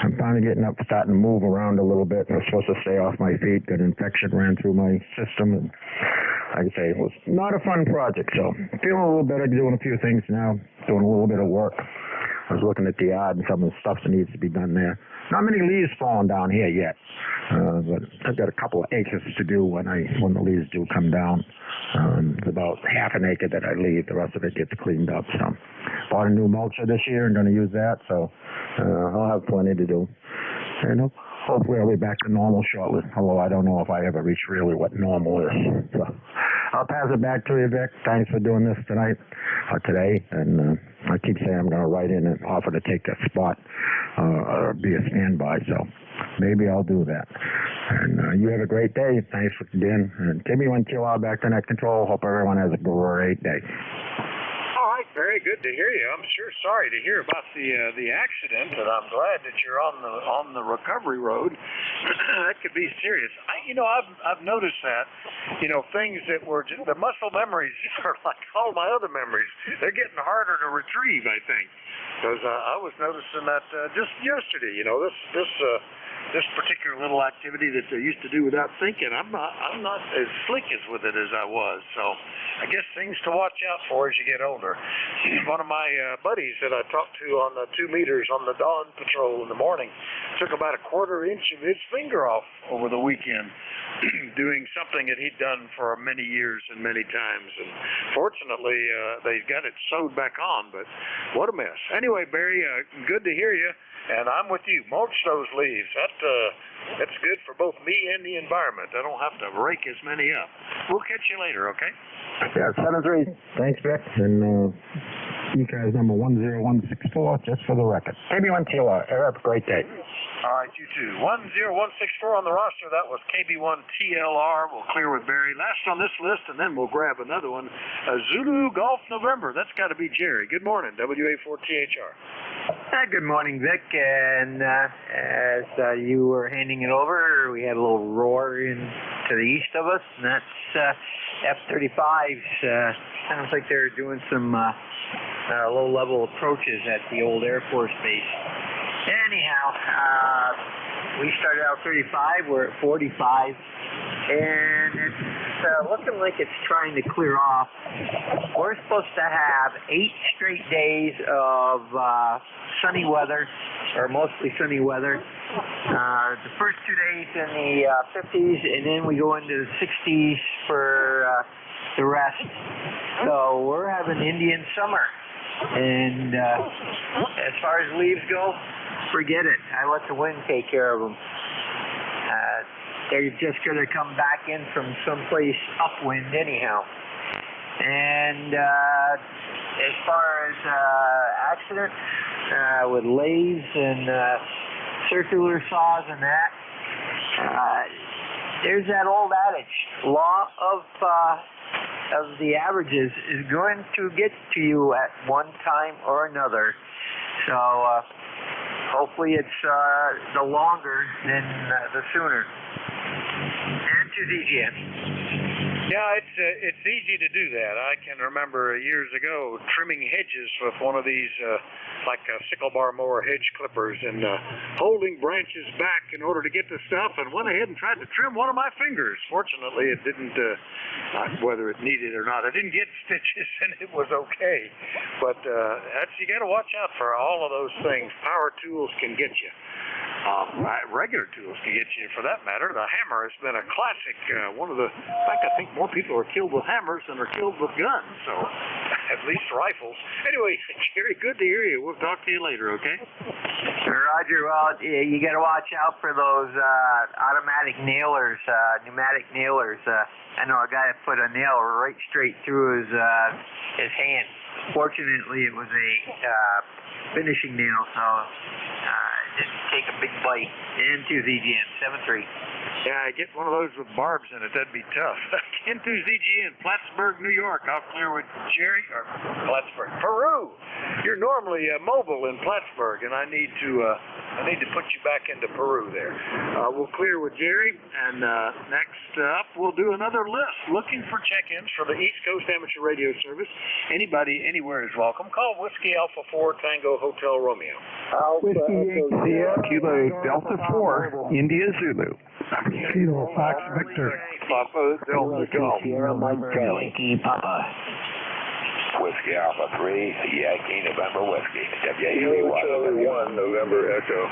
I'm finally getting up, starting to move around a little bit. I was supposed to stay off my feet. Got infection, ran through my system, and like I say, it was not a fun project, so feeling a little better, doing a few things now, doing a little bit of work. I was looking at the yard and some of the stuff that needs to be done there. Not many leaves falling down here yet, but I've got a couple of acres to do when the leaves do come down. It's about half an acre that I leave. The rest of it gets cleaned up. So bought a new mulcher this year and going to use that, so I'll have plenty to do. And hopefully I'll be back to normal shortly, although I don't know if I ever reach really what normal is. So I'll pass it back to you, Vic. Thanks for doing this today, and I keep saying I'm going to write in and offer to take that spot or be a standby, so maybe I'll do that. And you have a great day. Thanks again. And Timmy 1QR back to net control. Hope everyone has a great day. All right, very good to hear you. I'm sure sorry to hear about the accident, and I'm glad that you're on the recovery road. That could be serious. I've noticed that. Things that were just, the muscle memories are like all my other memories. They're getting harder to retrieve, I think, because I was noticing that just yesterday. This particular little activity that they used to do without thinking, I'm not as slick as with it as I was. So I guess things to watch out for as you get older. One of my buddies that I talked to on the 2 meters on the dawn patrol in the morning took about a 1/4 inch of his finger off over the weekend doing something that he'd done for many years and many times. And fortunately, they got it sewed back on, but what a mess. Anyway, Barry, good to hear you. And I'm with you. Mulch those leaves. That's good for both me and the environment. I don't have to rake as many up. We'll catch you later, okay? Yeah, 7-3. Thanks, Vic. And ECARS number 10164, just for the record. KB1TLR. Have a great day. All right, you too. 10164 on the roster. That was KB1TLR. We'll clear with Barry. Last on this list, and then we'll grab another one. Zulu Golf November. That's got to be Jerry. Good morning, WA4THR. Good morning, Vic. And as you were handing it over, we had a little roar to the east of us, and that's F-35s. Sounds like they're doing some low-level approaches at the old Air Force Base. Anyhow, we started out 35. We're at 45, and it's looking like it's trying to clear off. We're supposed to have 8 straight days of sunny weather, or mostly sunny weather. The first 2 days in the 50s, and then we go into the 60s for the rest. So we're having Indian summer. And as far as leaves go, forget it. I let the wind take care of them. They're just going to come back in from someplace upwind anyhow. And as far as accidents with lathes and circular saws and that, there's that old adage, law of the averages is going to get to you at one time or another. So hopefully it's the longer than the sooner. And to ZGN. Yeah, it's easy to do that. I can remember years ago trimming hedges with one of these like sickle bar mower hedge clippers and holding branches back in order to get the stuff, and went ahead and tried to trim one of my fingers. Fortunately, it didn't, whether it needed or not, I didn't get stitches and it was okay. But you got to watch out for all of those things. Power tools can get you. regular tools to get you, for that matter. The hammer has been a classic. In fact, I think more people are killed with hammers than are killed with guns, so at least rifles. Anyway, Jerry, good to hear you. We'll talk to you later, okay? Roger. Well, you got to watch out for those automatic nailers, pneumatic nailers. I know a guy that put a nail right straight through his hand. Fortunately, it was a finishing nail, so didn't take a big bite. Into ZGN 7-3. Yeah, get one of those with barbs in it. That'd be tough. Into ZGN, Plattsburgh, New York. I'll clear with Jerry, or Plattsburgh, Peru. You're normally mobile in Plattsburgh, and I need to put you back into Peru there. We'll clear with Jerry, and next up we'll do another list looking for check-ins for the East Coast Amateur Radio Service. Anybody anywhere is welcome. Call Whiskey Alpha 4 Tango Hotel Romeo. Kilo Delta 4 India Zulu. Kilo Fox Victor. Papa Delta Golf. Yankee Papa. Whiskey Alpha 3, Yankee November Whiskey. WA1 November Echo.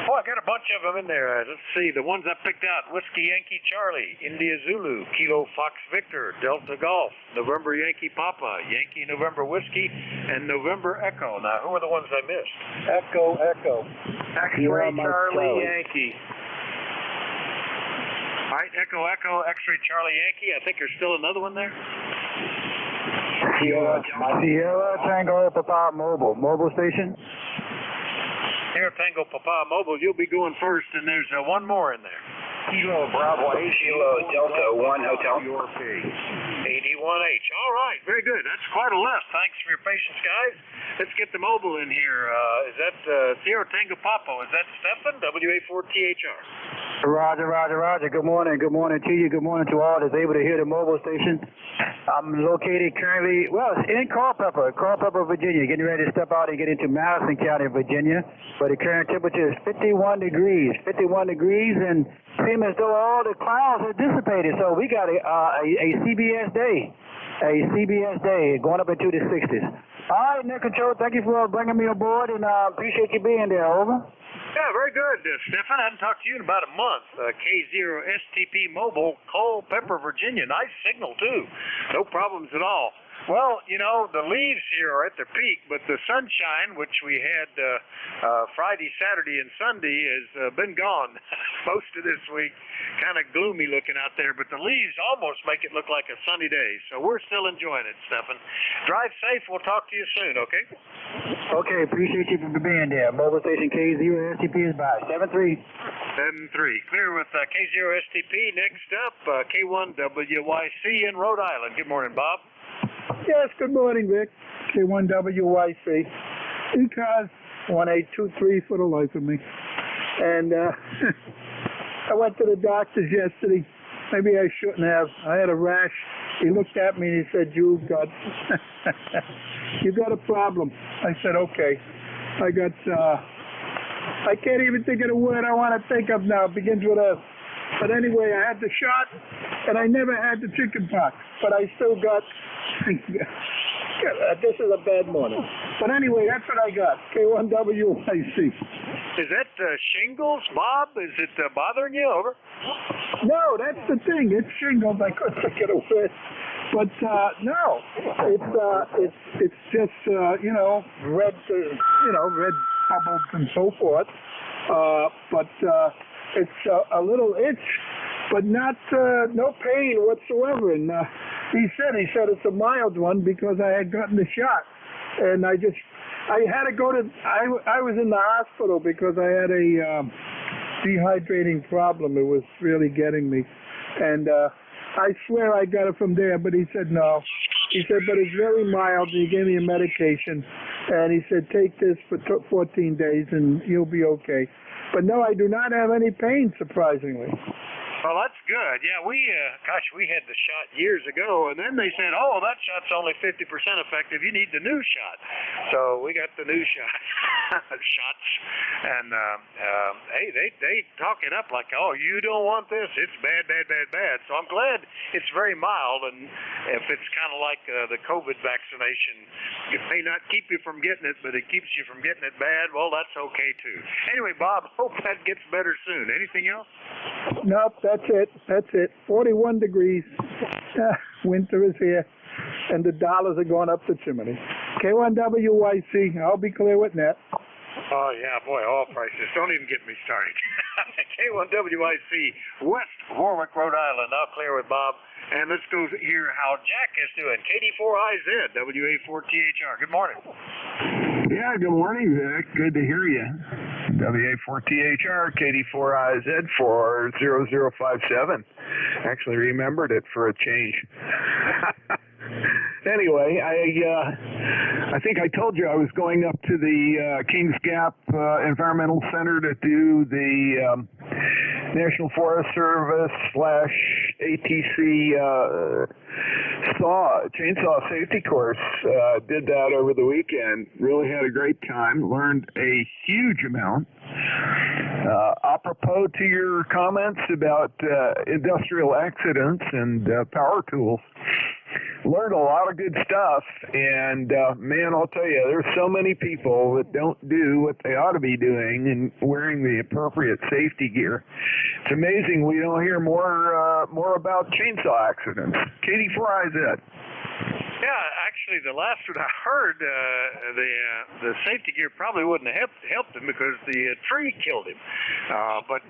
Oh, I got a bunch of them in there. Let's see. The ones I picked out. Whiskey Yankee Charlie, India Zulu, Kilo Fox Victor, Delta Golf, November Yankee Papa, Yankee November Whiskey, and November Echo. Now, who are the ones I missed? Echo. X-Ray Charlie Yankee. All right, Echo, X-Ray Charlie Yankee. I think there's still another one there. Sierra Tango Papa mobile station. Here, Tango Papa Mobile, you'll be going first, and there's one more in there. Kilo Bravo 8, Kilo Delta 1 Hotel. 81H. All right, very good. That's quite a list. Thanks for your patience, guys. Let's get the mobile in here. Is that Sierra Tango Papa? Is that Stefan? WA4THR. Roger. Good morning to you. Good morning to all that's able to hear the mobile station. I'm located currently, in Culpeper, Virginia. Getting ready to step out and get into Madison County, Virginia. But the current temperature is 51 degrees, and seems as though all the clouds have dissipated. So we got a CBS day, going up into the 60s. All right, Net Control, thank you for bringing me aboard, and appreciate you being there. Over. Yeah, very good, Stefan. I haven't talked to you in about a month. K0STP Mobile, Culpeper, Virginia. Nice signal, too. No problems at all. Well, the leaves here are at their peak, but the sunshine, which we had Friday, Saturday, and Sunday, has been gone most of this week. Kind of gloomy looking out there, but the leaves almost make it look like a sunny day. So we're still enjoying it, Stefan. Drive safe. We'll talk to you soon, okay? Okay, appreciate you for being there. Mobile station K0STP is by 7-3. 7-3. Clear with K0STP. Next up, K1WYC in Rhode Island. Good morning, Bob. Yes, good morning, Vic. K1WYC. ECARS 1823 for the life of me. And I went to the doctor's yesterday. Maybe I shouldn't have. I had a rash. He looked at me and he said, you got a problem. I said, okay. I can't even think of the word I want to think of now. It begins with S. But anyway, I had the shot, and I never had the chicken pox. But I still got, this is a bad morning. But anyway, that's what I got, K1WYC. Is that shingles, Bob? Is it bothering you? Over. No, that's the thing. It's shingles. I couldn't think of the word. But no, it's just, red, red bubbles and so forth. But it's a little itch, but not no pain whatsoever. And he said it's a mild one because I had gotten the shot, and I had to go to. I was in the hospital because I had a dehydrating problem. It was really getting me, and I swear I got it from there. But he said no. He said, but it's very mild. And he gave me a medication, and he said take this for 14 days and you'll be okay. But no, I do not have any pain, surprisingly. Well, that's good. Yeah, we had the shot years ago, and then they said, oh, that shot's only 50% effective. You need the new shot. So we got the new shot shots, and hey, they talk it up like, oh, you don't want this. It's bad, bad, bad, bad. So I'm glad it's very mild, and if it's kind of like the COVID vaccination, it may not keep you from getting it, but it keeps you from getting it bad. Well, that's okay too. Anyway, Bob, hope that gets better soon. Anything else? Nope, that's it. That's it. 41 degrees. Winter is here, and the dollars are going up the chimney. K1WYC, I'll be clear with net. Oh, yeah, boy, oil prices. Don't even get me started. K1WIC, West Warwick, Rhode Island. I'll clear with Bob. And let's go hear how Jack is doing. KD4IZ, WA4THR. Good morning. Yeah, good morning, Vic. Good to hear you. WA4THR, KD4IZ 40057. Actually remembered it for a change. Anyway, I think I told you I was going up to the Kings Gap Environmental Center to do the National Forest Service / ATC chainsaw safety course. Did that over the weekend. Really had a great time. Learned a huge amount. Apropos to your comments about industrial accidents and power tools, learned a lot of good stuff, and man, I'll tell you, there's so many people that don't do what they ought to be doing and wearing the appropriate safety gear. It's amazing we don't hear more about chainsaw accidents. KD4IZ. Yeah, actually, the last one I heard, the safety gear probably wouldn't have helped him because the tree killed him. But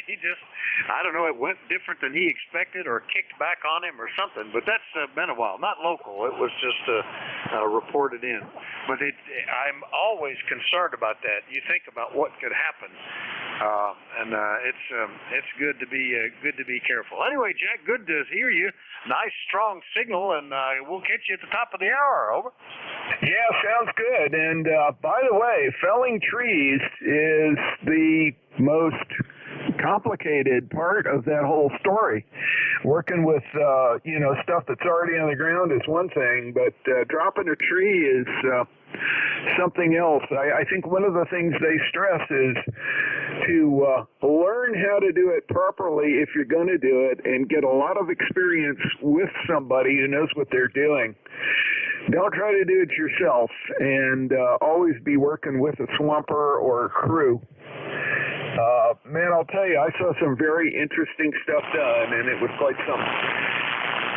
he just, I don't know, it went different than he expected or kicked back on him or something. But that's been a while. Not local. It was just reported in. But I'm always concerned about that. You think about what could happen. And it's good to be careful. Anyway, Jack, good to hear you. Nice strong signal, and we'll catch you at the top of the hour. Over. Yeah, sounds good. And by the way, felling trees is the most complicated part of that whole story. Working with stuff that's already on the ground is one thing, but dropping a tree is something else. I think one of the things they stress is to learn how to do it properly if you're going to do it, and get a lot of experience with somebody who knows what they're doing. Don't try to do it yourself, and always be working with a swamper or a crew. Man, I'll tell you, I saw some very interesting stuff done, and it was quite something.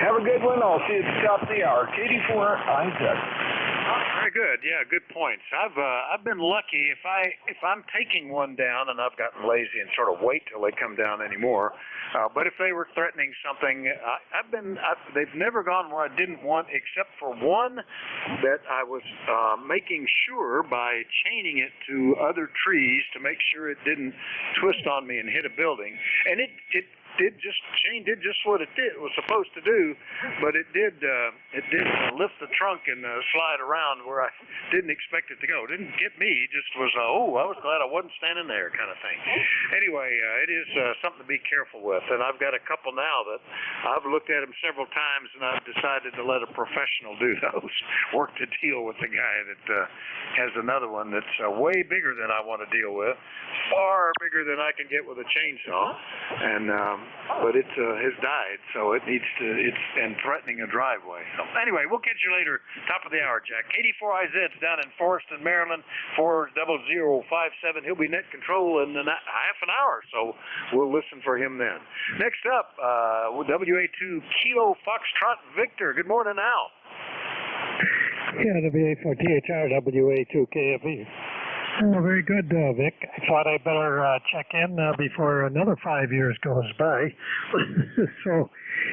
Have a good one. I'll see you at the top of the hour. KD4IZ. Very good. Yeah, good points. I've been lucky. If I'm taking one down, and I've gotten lazy and sort of wait till they come down anymore. But if they were threatening something, they've never gone where I didn't want, except for one that I was making sure by chaining it to other trees to make sure it didn't twist on me and hit a building. And it did just what it was supposed to do, but it did lift the trunk and slide around where I didn't expect it to go. It didn't get me, it just was I was glad I wasn't standing there kind of thing. Anyway, it is something to be careful with, and I've got a couple now that I've looked at them several times, and I've decided to let a professional do those. Work to deal with the guy that has another one that's way bigger than I want to deal with, far bigger than I can get with a chainsaw, and but it has died, so it's threatening a driveway. So anyway, we'll catch you later, top of the hour, Jack. KD4IZ's down in Forreston, Maryland, 40057. He'll be net control in half an hour, so we'll listen for him then. Next up, WA2 Kilo Foxtrot Victor. Good morning, Al. Yeah, WA4THR, WA2 KFE. Oh, very good, Vic. I thought I better check in before another 5 years goes by. So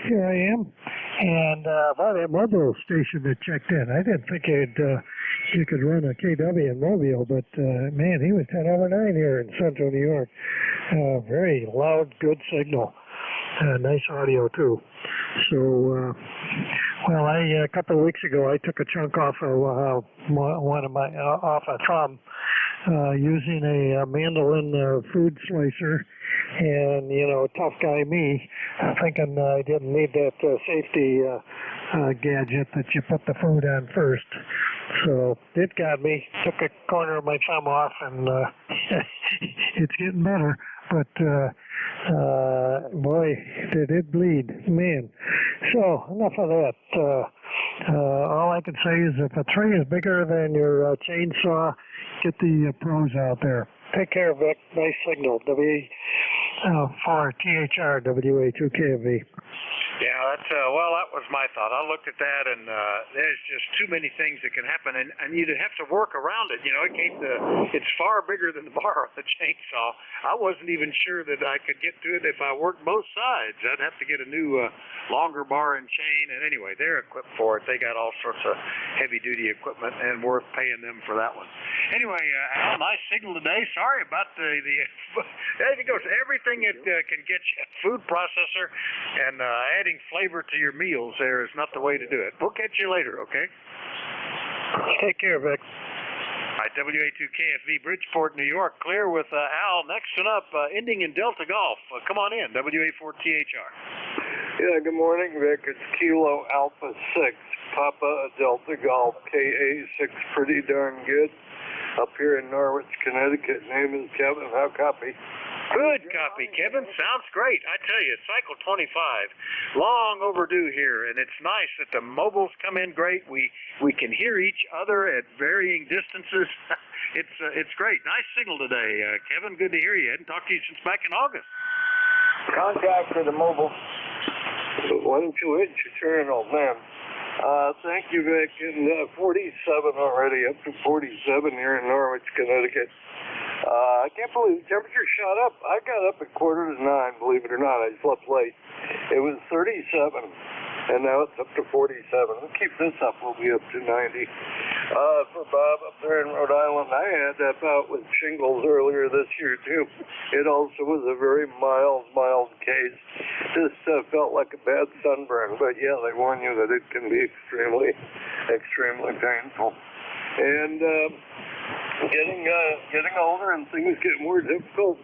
here I am. And by that Marlboro station that checked in, I didn't think you could run a KW in Mobile, but man, he was 10 over 9 here in central New York. Very loud, good signal. Nice audio, too. So, a couple of weeks ago, I took a chunk off of off a thumb using a mandolin food slicer And, you know, tough guy me, thinking I didn't need that safety gadget that you put the food on first. So it got me, took a corner of my thumb off, and it's getting better. But, boy, did it bleed, man. So, enough of that. All I can say is if a tree is bigger than your chainsaw, get the pros out there. Take care, Vic. Nice signal. For THR WA2KV. Yeah, that's well, that was my thought. I looked at that, and there's just too many things that can happen, and you'd have to work around it. You know, it's far bigger than the bar on the chainsaw. I wasn't even sure that I could get to it if I worked both sides. I'd have to get a new longer bar and chain, and anyway, they're equipped for it. They got all sorts of heavy-duty equipment, and worth paying them for that one. Anyway, Al, nice signal today. Sorry about the there it goes. Everything that can get you a food processor and adding flavor to your meals there is not the way to do it. We'll catch you later, okay? Take care, Vic. All right, WA2KFV, Bridgeport, New York. Clear with Al. Next one up, ending in Delta Golf. Come on in, WA4THR. Yeah, good morning, Vic. It's Kilo Alpha 6, Papa Delta Golf, KA6, pretty darn good. Up here in Norwich, Connecticut. Name is Kevin. How copy? Good copy, Kevin. Sounds great. I tell you, cycle 25, long overdue here, and it's nice that the mobiles come in great. We can hear each other at varying distances. It's great. Nice signal today, Kevin. Good to hear you. I hadn't talked to you since back in August. Contact for the mobile. 1 2 inch eternal, man. Thank you, Vic. And 47 already, up to 47 here in Norwich, Connecticut. I can't believe the temperature shot up. I got up at 8:45, believe it or not. I slept late. It was 37, and now it's up to 47. We'll keep this up. We'll be up to 90. For Bob up there in Rhode Island, I had that bout with shingles earlier this year, too. It also was a very mild case. Just felt like a bad sunburn, but yeah, they warn you that it can be extremely painful. And getting older and things get more difficult.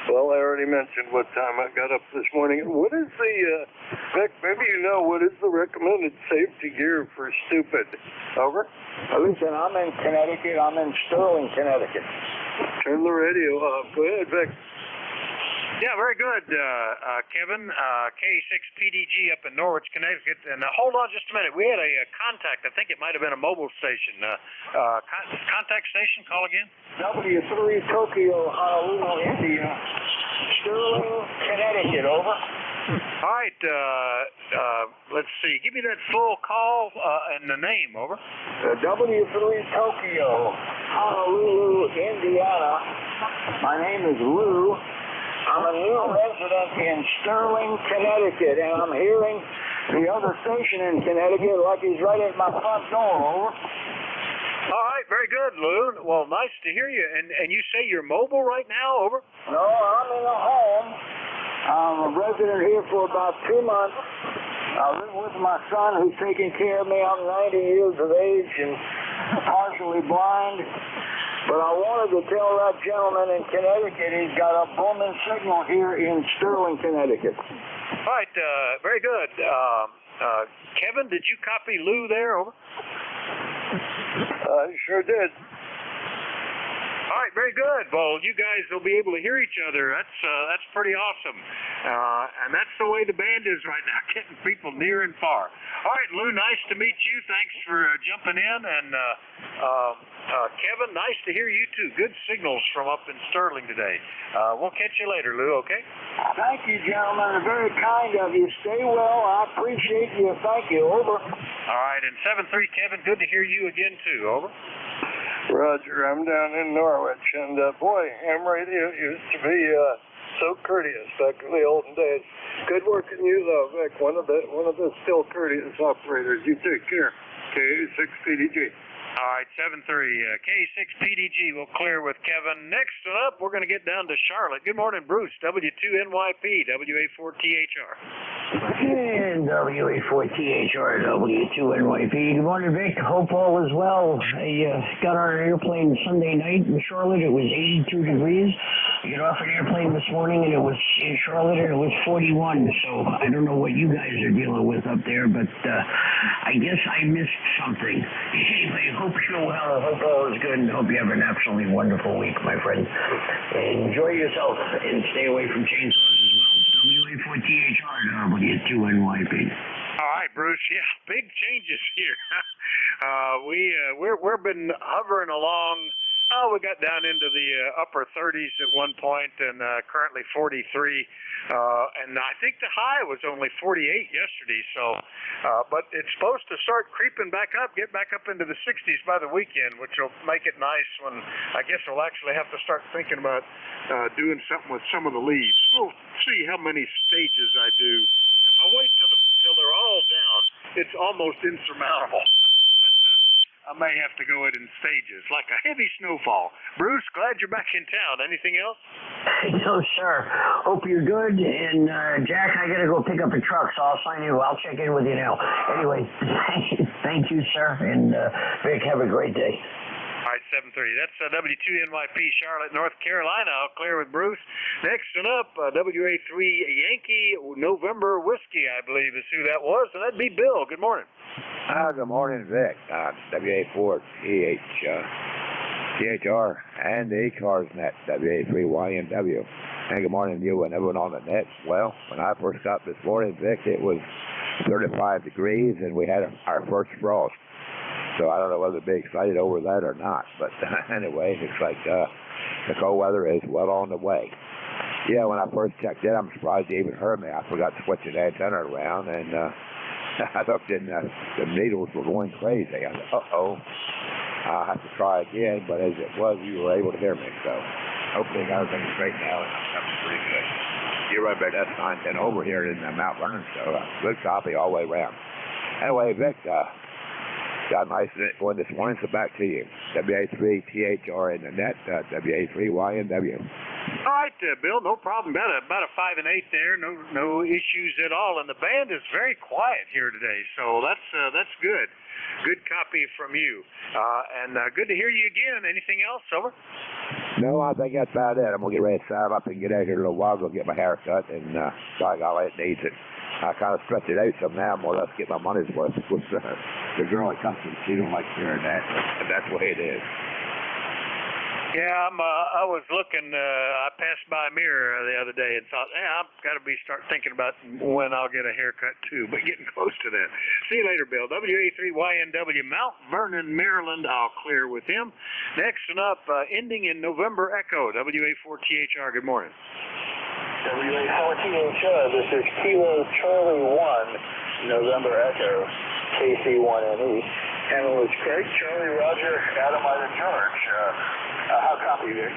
Well, I already mentioned what time I got up this morning. What is Vic, maybe you know, what is the recommended safety gear for stupid? Over? Listen, I'm in Connecticut. I'm in Sterling, Connecticut. Turn the radio off. Go ahead, Vic. Yeah, very good, Kevin. K6PDG up in Norwich, Connecticut. And hold on just a minute. We had a contact. I think it might have been a mobile station. Contact station, call again. W3 Tokyo, Honolulu, India. Sterling, Connecticut, over. All right, let's see. Give me that full call and the name, over. W3 Tokyo, Honolulu, Indiana. My name is Lou. I'm a new resident in Sterling, Connecticut, and I'm hearing the other station in Connecticut like he's right at my front door, over. All right, very good, Lou. Well, nice to hear you. And you say you're mobile right now, over? No, I'm in a home. I'm a resident here for about 2 months. I live with my son who's taking care of me. I'm 90 years of age and partially blind. But I wanted to tell that gentleman in Connecticut he's got a booming signal here in Sterling, Connecticut. All right, very good. Kevin, did you copy Lou there, over? I sure did. All right, very good. Well, you guys will be able to hear each other. That's pretty awesome. And that's the way the band is right now, getting people near and far. All right, Lou, nice to meet you. Thanks for jumping in. And Kevin, nice to hear you too. Good signals from up in Sterling today. We'll catch you later, Lou, okay? Thank you, gentlemen. Very kind of you. Stay well. I appreciate you. Thank you. Over. All right, and 7-3, Kevin, good to hear you again too. Over. Roger, I'm down in Norwich, and boy, ham radio used to be so courteous back in the olden days. Good working you though, Vic. One of the still courteous operators. You take care. K6PDG. All right, 7-3. K6PDG will clear with Kevin. Next up, we're going to get down to Charlotte. Good morning, Bruce. W2NYP, WA4THR. And WA4THR, W2NYP. Good morning, Vic. Hope all is well. I got on an airplane Sunday night in Charlotte. It was 82 degrees. I got off an airplane this morning and it was in Charlotte and it was 41. So I don't know what you guys are dealing with up there, but I guess I missed something. Anyway, hope you're well. Hope all is good and hope you have an absolutely wonderful week, my friend. Enjoy yourself and stay away from chainsaws as well. WA4THR W2NYP. All right, Bruce. Yeah, big changes here. We've been hovering along. Oh, we got down into the upper 30s at one point, and currently 43. And I think the high was only 48 yesterday. So, but it's supposed to start creeping back up, get back up into the 60s by the weekend, which will make it nice. When I guess we'll actually have to start thinking about doing something with some of the leaves. We'll see how many stages I do. If I wait till they're all down, it's almost insurmountable. I may have to go it in stages, like a heavy snowfall. Bruce, glad you're back in town. Anything else? No, sir. Hope you're good. And Jack, I gotta go pick up a truck, so I'll check in with you now. Anyway, thank you, sir. And Vic, have a great day. All right, 7:30. That's W2NYP, Charlotte, North Carolina. I'll clear with Bruce. Next one up, WA3 Yankee November Whiskey, I believe is who that was. And that'd be Bill. Good morning. Good morning, Vic. WA4 THR and the ECARS net, WA3YNW. And good morning to you and everyone on the net. Well, when I first got this morning, Vic, it was 35 degrees and we had our first frost. So I don't know whether to be excited over that or not. But anyway, it's like the cold weather is well on the way. Yeah, when I first checked in, I'm surprised you even heard me. I forgot to switch the antenna around, and I looked and the needles were going crazy. I thought, uh-oh, I'll have to try again. But as it was, you were able to hear me. So hopefully everything's straight now, and that's pretty good. You're right about S910 over here in Mount Vernon, so good copy all the way around. Anyway, Vic, got nice one this morning, so back to you. WA3THR in the net, WA3YNW. All right, Bill, no problem. About a 5 and 8 there, no issues at all. And the band is very quiet here today, so that's good. Good copy from you. And good to hear you again. Anything else, over? No, I think that's about it. I'm going to get ready to saddle up and get out here in a little while, go get my hair cut, and by golly, it needs it. I kind of stretch it out some now, more or less get my money's worth. With the girl at customs, she don't like hearing that, but that's the way it is. Yeah, I was looking. I passed by a mirror the other day and thought, I've got to start thinking about when I'll get a haircut too. But getting close to that. See you later, Bill. WA3YNW, Mount Vernon, Maryland. I'll clear with him. Next one up, ending in November Echo, WA4THR. Good morning. WA4THR. This is Kilo Charlie 1, November Echo, KC1NE. And it was Craig, Charlie, Roger, Adam, Ida, George. How copy, Vic?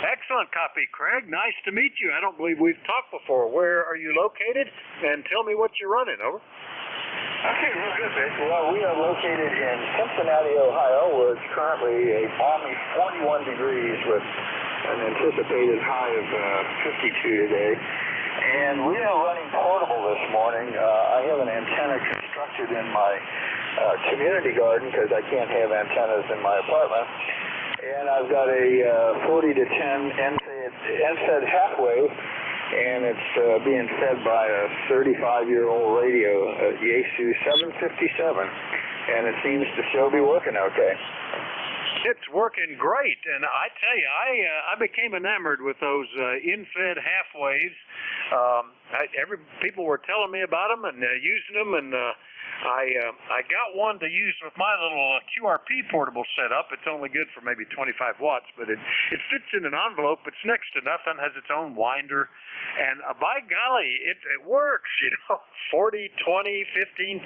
Excellent copy, Craig. Nice to meet you. I don't believe we've talked before. Where are you located? And tell me what you're running, over. Okay, real good, Vic. Well, we are located in Cincinnati, Ohio, where it's currently a balmy 41 degrees with an anticipated high of 52 today. And we are running portable this morning. I have an antenna constructed in my community garden because I can't have antennas in my apartment. And I've got a 40 to 10 NFED half wave, and it's being fed by a 35-year-old radio, Yaesu 757, and it seems to still be working okay. It's working great, and I tell you, I became enamored with those in-fed half waves. People were telling me about them and using them, and I got one to use with my little QRP portable setup. It's only good for maybe 25 watts, but it fits in an envelope. It's next to nothing, has its own winder, and by golly, it works, 40, 20, 15,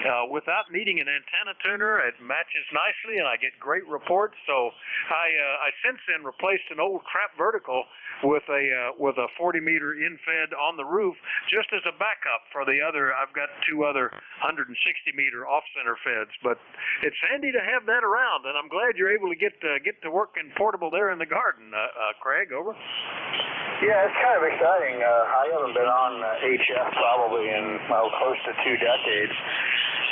10, without needing an antenna tuner. It matches nicely, and I get great reports. So I since then replaced an old crap vertical with a 40-meter in-fed on the roof, just as a backup for the other. I've got two other 160-meter off-center feds, but it's handy to have that around, and I'm glad you're able to get to work in portable there in the garden, Craig. Over. Yeah, it's kind of exciting. I haven't been on HF probably in close to 2 decades.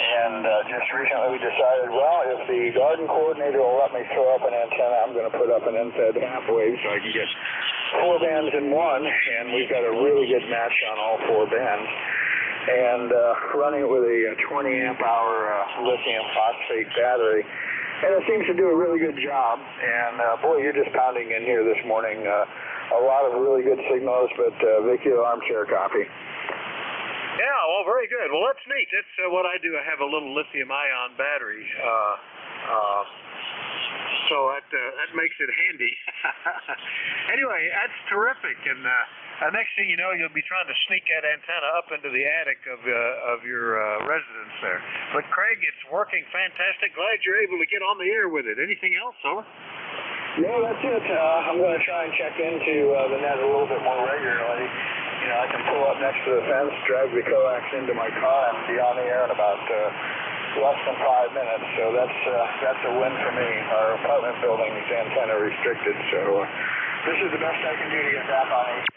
And just recently we decided, well, if the garden coordinator will let me throw up an antenna, I'm going to put up an NFED half wave so I can get 4 bands in one, and we've got a really good match on all 4 bands. And running it with a 20 amp hour lithium phosphate battery. And it seems to do a really good job. And boy, you're just pounding in here this morning. A lot of really good signals, but Vic, your armchair copy. Yeah, well, very good. Well, that's neat. That's what I do. I have a little lithium-ion battery. So that makes it handy. Anyway, that's terrific. And next thing you know, you'll be trying to sneak that antenna up into the attic of your residence there. But Craig, it's working fantastic. Glad you're able to get on the air with it. Anything else, over? No, that's it. I'm going to try and check into the net a little bit more regularly. You know, I can pull up next to the fence, drag the coax into my car, and be on the air in about less than 5 minutes. So that's a win for me. Our apartment building is antenna restricted, so this is the best I can do to get back on 8.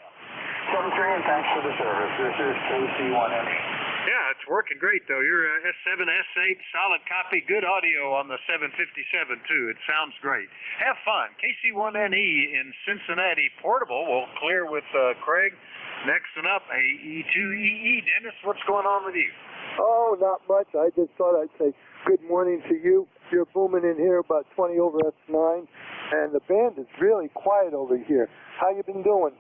7-3, and thanks for the service. This is KC1N. Yeah, it's working great, though. You're S7, S8, solid copy, good audio on the 757, too. It sounds great. Have fun. KC1NE in Cincinnati, portable. We'll clear with Craig. Next one up, AE2EE. Dennis, what's going on with you? Oh, not much. I just thought I'd say good morning to you. You're booming in here about 20 over S9, and the band is really quiet over here. How you been doing?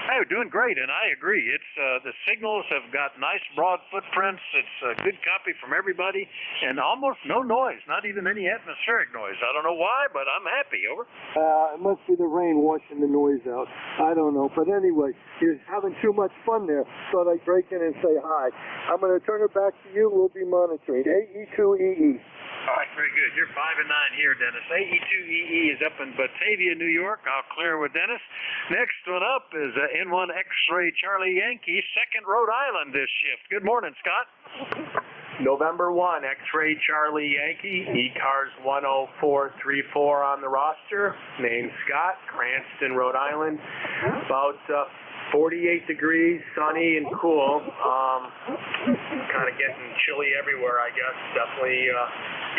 Hey, we're doing great, and I agree. It's the signals have got nice broad footprints. It's a good copy from everybody, and almost no noise, not even any atmospheric noise. I don't know why, but I'm happy. Over. It must be the rain washing the noise out. I don't know, but anyway, you're having too much fun there. Thought I'd break in and say hi. I'm going to turn it back to you. We'll be monitoring. AE2EE. All right, very good. You're 5 and 9 here, Dennis. AE2EE is up in Batavia, New York. I'll clear with Dennis. Next one up is N1 X-Ray Charlie Yankee, 2nd Rhode Island this shift. Good morning, Scott. November 1, X-Ray Charlie Yankee, ECARS 10434 on the roster. Name Scott, Cranston, Rhode Island. About 48 degrees, sunny and cool. Kind of getting chilly everywhere, I guess. Definitely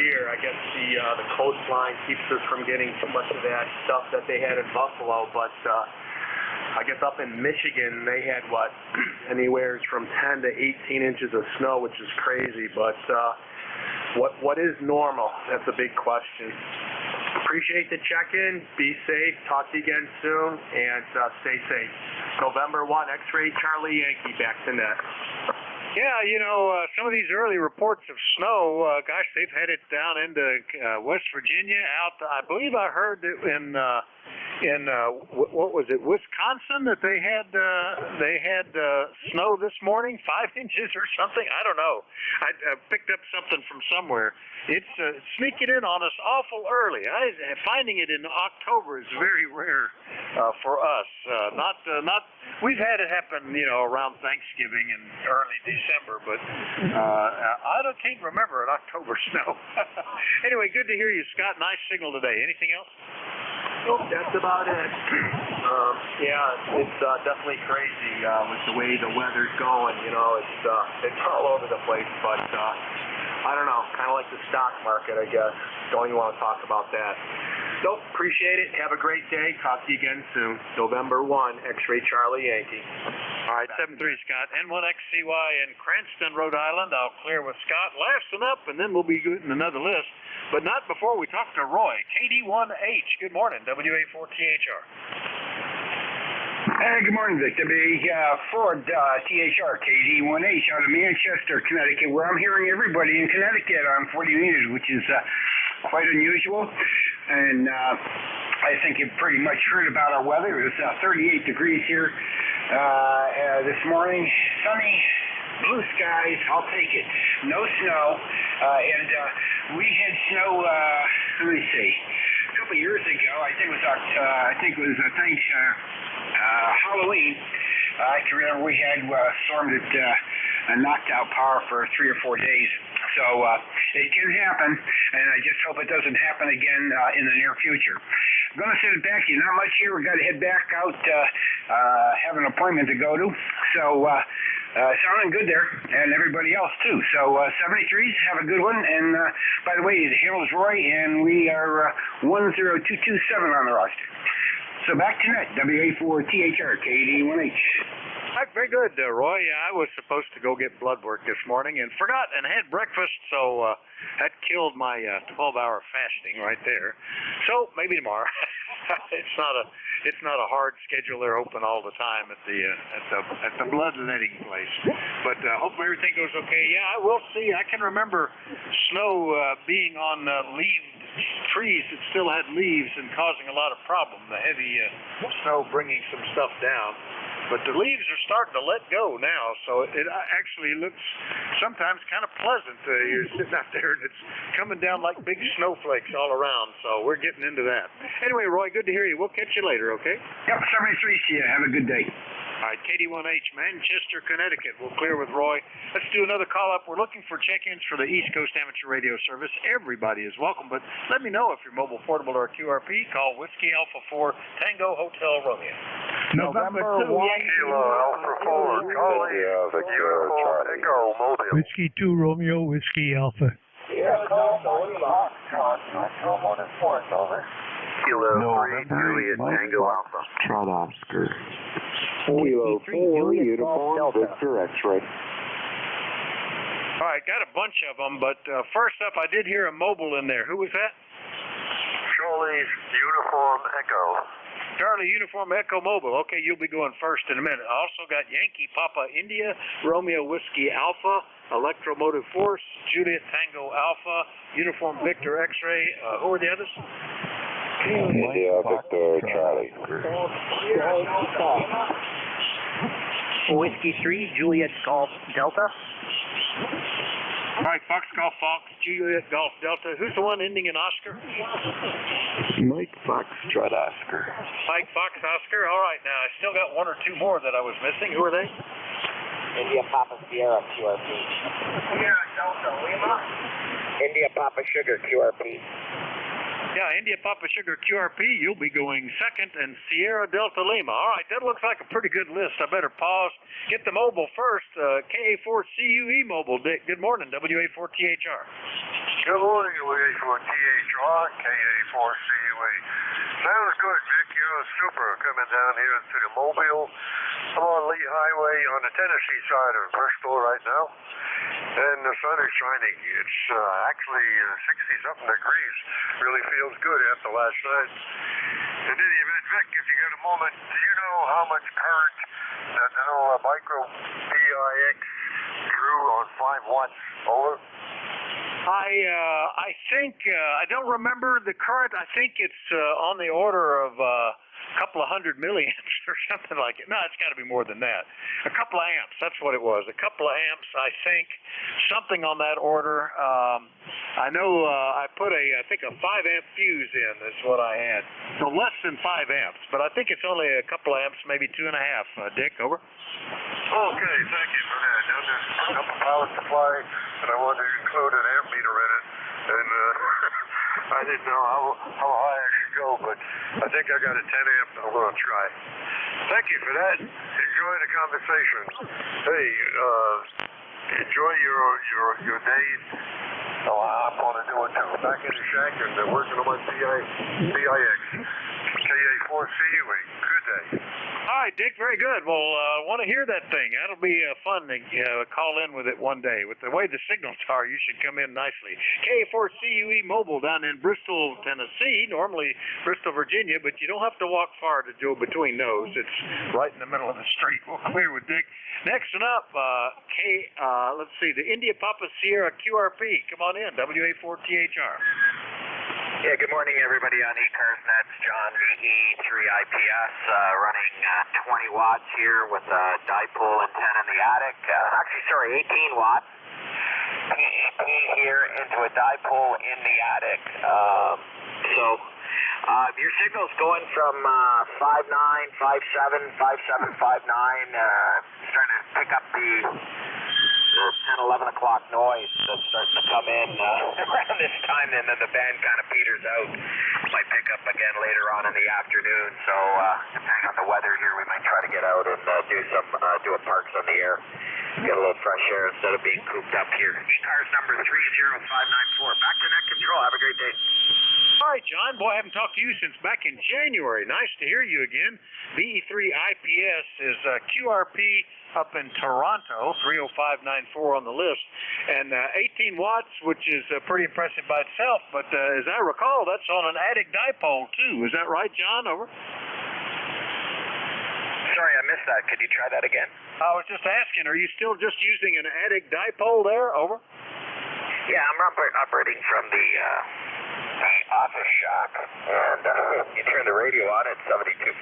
here. I guess the coastline keeps us from getting too much of that stuff that they had in Buffalo, but I guess up in Michigan they had anywhere from 10 to 18 inches of snow, which is crazy. But what is normal? That's a big question. Appreciate the check-in. Be safe. Talk to you again soon, and stay safe. November 1, X-Ray Charlie Yankee, back to net. Yeah, you know, some of these early reports of snow, gosh, they've had it down into West Virginia, out, I believe I heard that in what was it, Wisconsin, that they had snow this morning, 5 inches or something. I don't know. I picked up something from somewhere. It's sneaking in on us awful early. Finding it in October is very rare for us. We've had it happen, you know, around Thanksgiving and early December, but I can't remember an October snow. Anyway, good to hear you, Scott. Nice signal today. Anything else? Nope, that's about it. Yeah, it's definitely crazy with the way the weather's going. You know, it's all over the place, but I don't know, kind of like the stock market, I guess. Don't even want to talk about that. Nope, appreciate it. Have a great day. Talk to you again soon. November 1, X-Ray Charlie Yankee. All right, 7-3, Scott. N1XCY in Cranston, Rhode Island. I'll clear with Scott. Last one up, and then we'll be getting another list. But not before we talk to Roy. KD1H. Good morning, WA4THR. Hey, good morning, Vic. Ford THR KD1H out of Manchester, Connecticut, where I'm hearing everybody in Connecticut on 40 meters, which is quite unusual. And I think you've pretty much heard about our weather. It was 38 degrees here this morning. Sunny, blue skies, I'll take it. No snow. And we had snow, let me see, a couple of years ago, I think it was Halloween. I can remember we had a storm that knocked out power for 3 or 4 days. So it can happen, and I just hope it doesn't happen again in the near future. I'm going to send it back to you. Not much here. We've got to head back out, have an appointment to go to. So sounding good there, and everybody else too. So 73s, have a good one. And by the way, the hail is Roy, and we are 10227 on the roster. So back to net, WA4THR, KD1H. All right, very good, Roy. I was supposed to go get blood work this morning and forgot and had breakfast, so that killed my 12-hour fasting right there. So maybe tomorrow. It's not a hard schedule. They're open all the time at the bloodletting place. But hopefully everything goes okay. Yeah, I will see. I can remember snow being on leaved trees that still had leaves and causing a lot of problem. The heavy snow bringing some stuff down. But the leaves are starting to let go now, so it actually looks sometimes kind of pleasant. You're sitting out there and it's coming down like big snowflakes all around, so we're getting into that. Anyway, Roy, good to hear you. We'll catch you later, okay? Yep, 73, see you. Have a good day. All right, KD1H, Manchester, Connecticut. We'll clear with Roy. Let's do another call-up. We're looking for check-ins for the East Coast Amateur Radio Service. Everybody is welcome, but let me know if you're mobile, portable, or QRP. Call Whiskey Alpha 4 Tango Hotel Romeo. November 1. Kilo Alpha 4, Charlie, Uniform Echo Mobile. Whiskey 2 Romeo, Whiskey Alpha. Yeah, call over. Kilo 3, Juliet Tango Alpha. Trot Oscar. Kilo 4, Uniform Victor X-Ray. All right, got a bunch of them, but first up, I did hear a mobile in there. Who was that? Charlie Uniform Echo. Charlie Uniform Echo Mobile. Okay, you'll be going first in a minute. I also got Yankee Papa India, Romeo Whiskey Alpha, Electromotive Force, Juliet Tango Alpha, Uniform Victor X-Ray. Who are the others? India Victor Charlie. Whiskey 3, Juliet Golf Delta. All right, Fox Golf Fox, Juliet Golf Delta. Who's the one ending in Oscar? Mike Foxtrot Oscar. Mike Fox Oscar. All right, now I still got one or two more that I was missing. Who are they? India Papa Sierra QRP. Sierra Delta Lima. India Papa Sugar QRP. Yeah, India Papa Sugar QRP, you'll be going second, and Sierra Delta Lima. All right, that looks like a pretty good list. I better pause. Get the mobile first. KA4CUE mobile. Dick, good morning, WA4THR. Good morning, WA4THR, KA4CUE. Sounds good, Vic. You're super coming down here to the Mobile. I'm on Lee Highway on the Tennessee side of Bristol right now. And the sun is shining. It's actually 60-something degrees. Really feels good after last night. In any event, Vic, if you get a moment, do you know how much current that little micro PIX drew on 5 watts? Over? I think, I don't remember the current. I think it's on the order of a couple of hundred milliamps or something like it. No, it's got to be more than that. A couple of amps, that's what it was. A couple of amps, I think, something on that order. I know I put I think a 5-amp fuse in is what I had. So less than 5 amps, but I think it's only a couple of amps, maybe 2.5. Dick, over. Okay, thank you for that. Now, there's putting up a power supply, and I wanted to include an amp meter in it. And I didn't know how high I should go, but I think I got a 10 amp. I'm going to try. Thank you for that. Enjoy the conversation. Hey, enjoy your days. Oh, I'm going to do it too. Back in the shack and working on my PIX. KA4CUE. Good day. All right, Dick, very good. Well, I want to hear that thing. That'll be fun to call in with it one day. With the way the signals are, you should come in nicely. KA4CUE Mobile down in Bristol, Tennessee, normally Bristol, Virginia, but you don't have to walk far to go between those. It's right in the middle of the street. We'll clear with Dick. Next one up, let's see, the India Papa Sierra QRP. Come on in, WA4THR. Yeah, good morning, everybody on ECARS Nets. John, VE3IPS, running 20 watts here with a dipole antenna in the attic. Actually, sorry, 18 watts. PEP here into a dipole in the attic. Your signal's going from 59, 57, 57, 59, starting to pick up the 10, 11 o'clock noise that's starting to come in around this time, and then the band kind of peters out. Might pick up again later on in the afternoon, so depending on the weather here, we might try to get out and do a Parks on the Air. Get a little fresh air instead of being cooped up here. ECARS number 30594. Back to net control. Have a great day. All right, John. Boy, I haven't talked to you since back in January. Nice to hear you again. VE3 IPS is QRP up in Toronto, 30594 on the list, and 18 watts, which is pretty impressive by itself. But as I recall, that's on an attic dipole, too. Is that right, John? Over. Sorry, I missed that. Could you try that again? I was just asking, are you still just using an attic dipole there? Over. Yeah, I'm operating from the office shack, and you turn the radio on at 7255.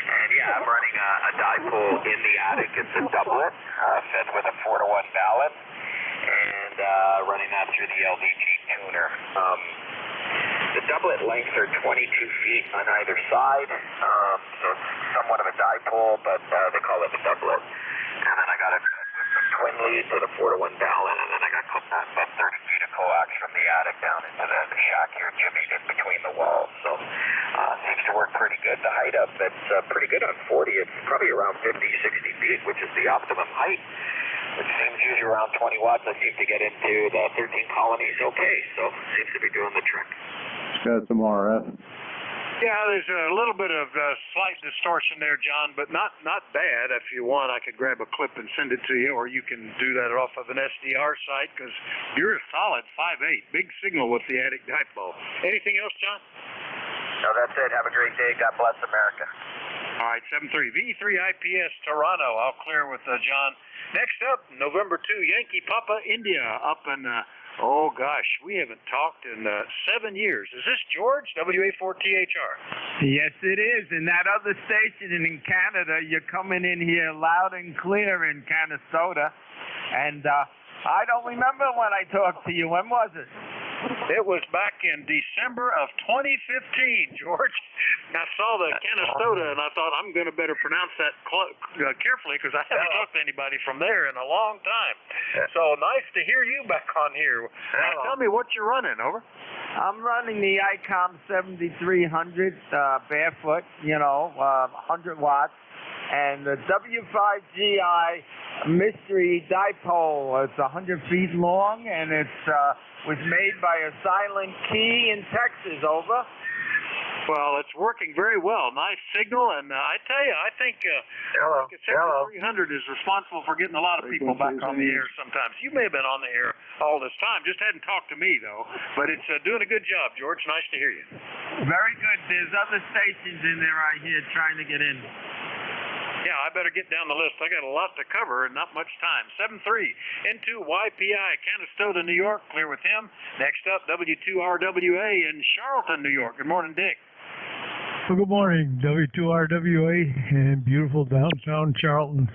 And yeah, I'm running a dipole in the attic. It's a doublet, fed with a 4-to-1 balance, and running that through the LVG tuner. The doublet lengths are 22 feet on either side, so it's somewhat of a dipole, but they call it a doublet. And then I got a twin lead to the 4-to-1 balance, and then I got about 30 feet of coax from the attic down into the shack here, jimmied in between the walls. So it seems to work pretty good. The height up, it's pretty good on 40. It's probably around 50, 60 feet, which is the optimum height, which seems usually around 20 watts. I seem to get into the 13 colonies okay, so seems to be doing the trick. Got some RF. Yeah, there's a little bit of slight distortion there, John, but not bad. If you want, I could grab a clip and send it to you, or you can do that off of an SDR site, because you're a solid 5'8", big signal with the attic dipole. Anything else, John? No, that's it. Have a great day. God bless America. All right, 7-3. VE3 IPS Toronto. I'll clear with John. Next up, November 2, Yankee Papa India up in, oh gosh, we haven't talked in 7 years. Is this George, WA4THR? Yes, it is. And that other station in Canada, you're coming in here loud and clear in Canastota. And I don't remember when I talked to you. When was it? It was back in December of 2015, George. I saw the Canastota, and I thought, I'm going to better pronounce that carefully, because I haven't talked to anybody from there in a long time. So nice to hear you back on here. Now, tell me what you're running, over. I'm running the ICOM 7300 barefoot, 100 watts. And the W5GI mystery dipole. It's 100 feet long, and it was made by a Silent Key in Texas. Over. Well, it's working very well. Nice signal, and I tell you, I think a 7300 is responsible for getting a lot of people back on the air sometimes. You may have been on the air all this time, just hadn't talked to me, though. But it's doing a good job, George. Nice to hear you. Very good. There's other stations in there I hear trying to get in. Yeah, I better get down the list. I got a lot to cover and not much time. 7-3, N2YPI, Canastota, New York. Clear with him. Next up, W2RWA in Charlton, New York. Good morning, Dick. Well, good morning, W2RWA in beautiful downtown Charlton.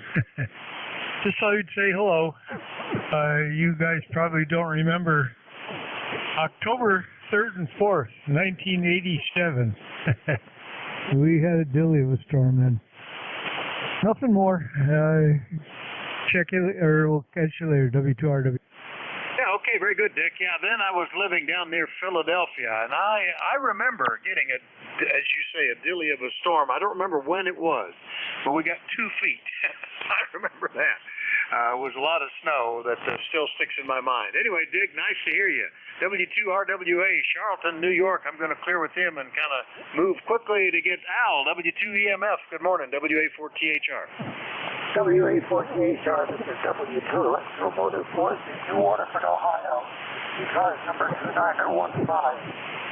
Just thought I'd say hello. You guys probably don't remember October 3rd and 4th, 1987. We had a dilly of a storm then. Nothing more. Check it, or we'll catch you later. W2RW. Yeah, okay, very good, Dick. Yeah, then I was living down near Philadelphia, and I remember getting as you say, a dilly of a storm. I don't remember when it was, but we got 2 feet. I remember that. It was a lot of snow that still sticks in my mind. Anyway, Dick, nice to hear you. W2RWA, Charlton, New York. I'm going to clear with him and kind of move quickly to get Al, W2EMF. Good morning, WA4THR. WA4THR, this is W2, Electromotive Force in Waterford, Ohio. ECARS number 2915.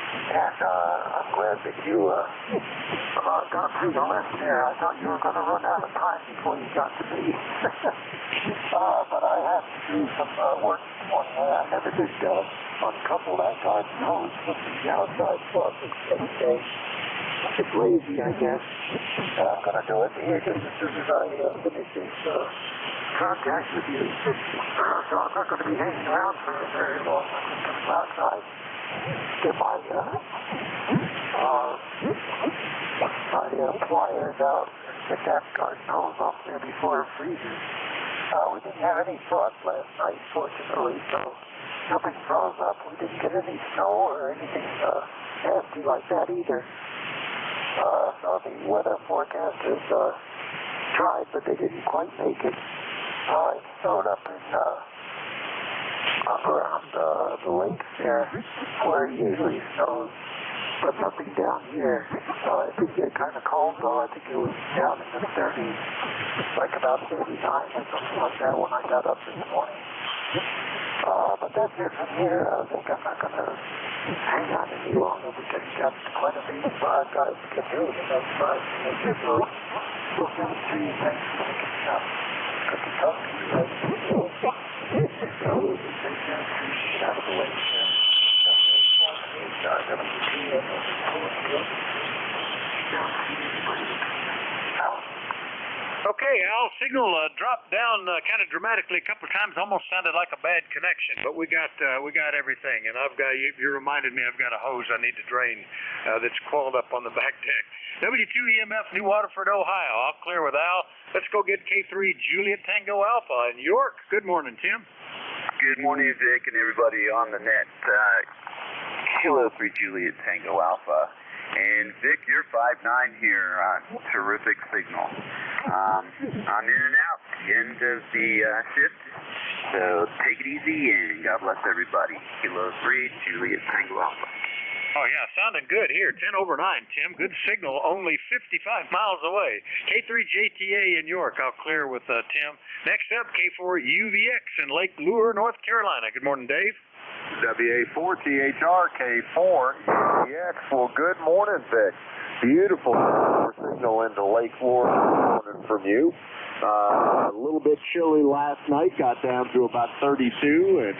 And I'm glad that you got through the list there. I thought you were going to run out of time before you got to me. But I have to do some work this morning. I never did uncouple that guy's nose from the outside faucet yesterday. It's lazy, I guess. I'm going to do it here just as soon as I finish this contact with you. So I'm not going to be hanging around for very long. I'm going to come outside. Get my pliers out, get that garden hose off there before it freezes. we didn't have any frost last night, fortunately, so nothing froze up. We didn't get any snow or anything nasty like that either. So the weather forecasters tried, but they didn't quite make it. It snowed up around the lakes there, where it usually snows, but nothing down here. It did get kind of cold, though. I think it was down in the 30s, like about 39 or something like that when I got up this morning. But that's it from here. I think I'm not going to hang on any longer because we got quite a few guys to get through. That's right. We'll get to you. Thanks for picking up. Good to talk to you guys. So we'll just take care of you out of the way. Okay, Al, signal dropped down kind of dramatically a couple of times. Almost sounded like a bad connection, but we got everything. And I've got you reminded me I've got a hose I need to drain that's coiled up on the back deck. W2EMF, New Waterford, Ohio. I'll clear with Al. Let's go get K3 Juliet Tango Alpha in York. Good morning, Tim. Good morning, Vic, and everybody on the net. Kilo 3 Juliet Tango Alpha. And Vic, you're 5'9" here. Terrific signal. I'm in and out. End of the shift. So take it easy and God bless everybody. Kilo 3 Juliet Tango Alpha. Oh, yeah, sounding good here. 10 over 9, Tim. Good signal, only 55 miles away. K3 JTA in York. I'll clear with Tim. Next up, K4 UVX in Lake Lure, North Carolina. Good morning, Dave. WA4THR K4 UVX. Well, good morning, Vic. Beautiful signal into Lake Lure coming from you. A little bit chilly last night, got down to about 32 and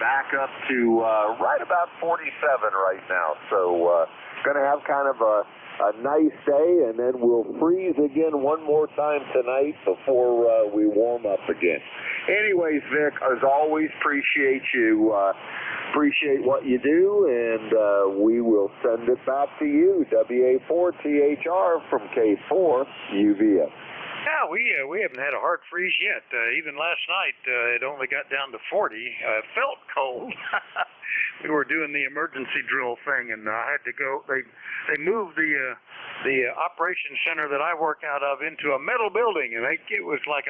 back up to right about 47 right now. So going to have kind of a nice day, and then we'll freeze again one more time tonight before we warm up again. Anyways, Vic, as always, appreciate you. Appreciate what you do, and we will send it back to you. WA4THR from K4 UVX. Yeah, we haven't had a hard freeze yet. Even last night, it only got down to 40. It felt cold. We were doing the emergency drill thing, and I had to go. They moved the operations center that I work out of into a metal building, and it was like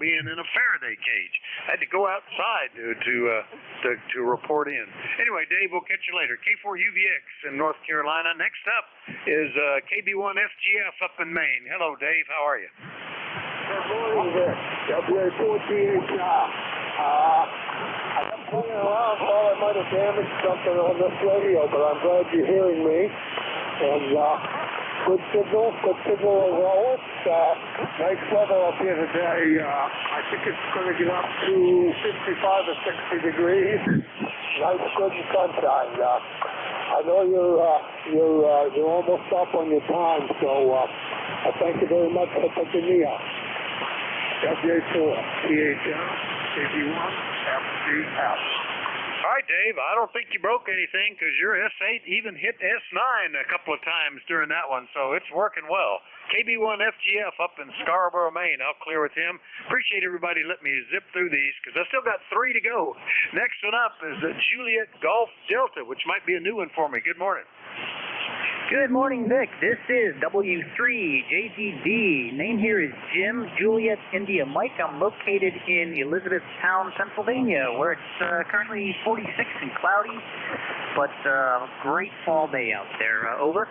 being in a Faraday cage. I had to go outside to report in. Anyway, Dave, we'll catch you later. K4 UVX in North Carolina. Next up is KB1 FGF up in Maine. Hello, Dave. How are you? Good morning, Vic. WA4THR. I've been playing around, thought I might have damaged something on this radio, but I'm glad you're hearing me. And good signal overall. Nice weather up here today. I think it's going to get up to 55 or 60 degrees. Nice, good sunshine. I know you're almost up on your time, so I thank you very much for picking me up. WA4THR, KB1, FGF. All right, Dave, I don't think you broke anything because your S8 even hit S9 a couple of times during that one, so it's working well. KB1 FGF up in Scarborough, Maine. I'll clear with him. Appreciate everybody letting me zip through these because I still got 3 to go. Next one up is Juliet Golf Delta, which might be a new one for me. Good morning. Good morning, Vic. This is W3JGD. Name here is Jim, Juliet, India Mike. I'm located in Elizabethtown, Pennsylvania, where it's currently 46 and cloudy, but great fall day out there. Over.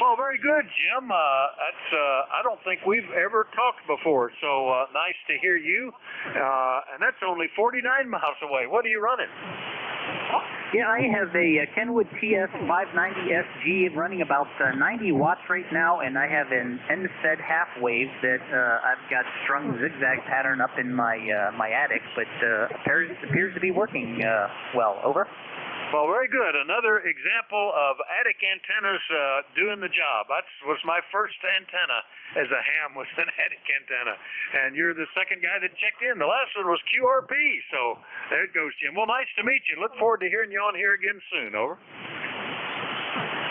Well, very good, Jim. I don't think we've ever talked before, so nice to hear you. And that's only 49 miles away. What are you running? Yeah, I have a Kenwood TS 590SG running about 90 watts right now, and I have an end-fed half wave that I've got strung zigzag pattern up in my attic, but appears to be working well. Over. Well, very good. Another example of attic antennas doing the job. That was my first antenna as a ham, was an attic antenna. And you're the second guy that checked in. The last one was QRP. So there it goes, Jim. Well, nice to meet you. Look forward to hearing you on here again soon. Over.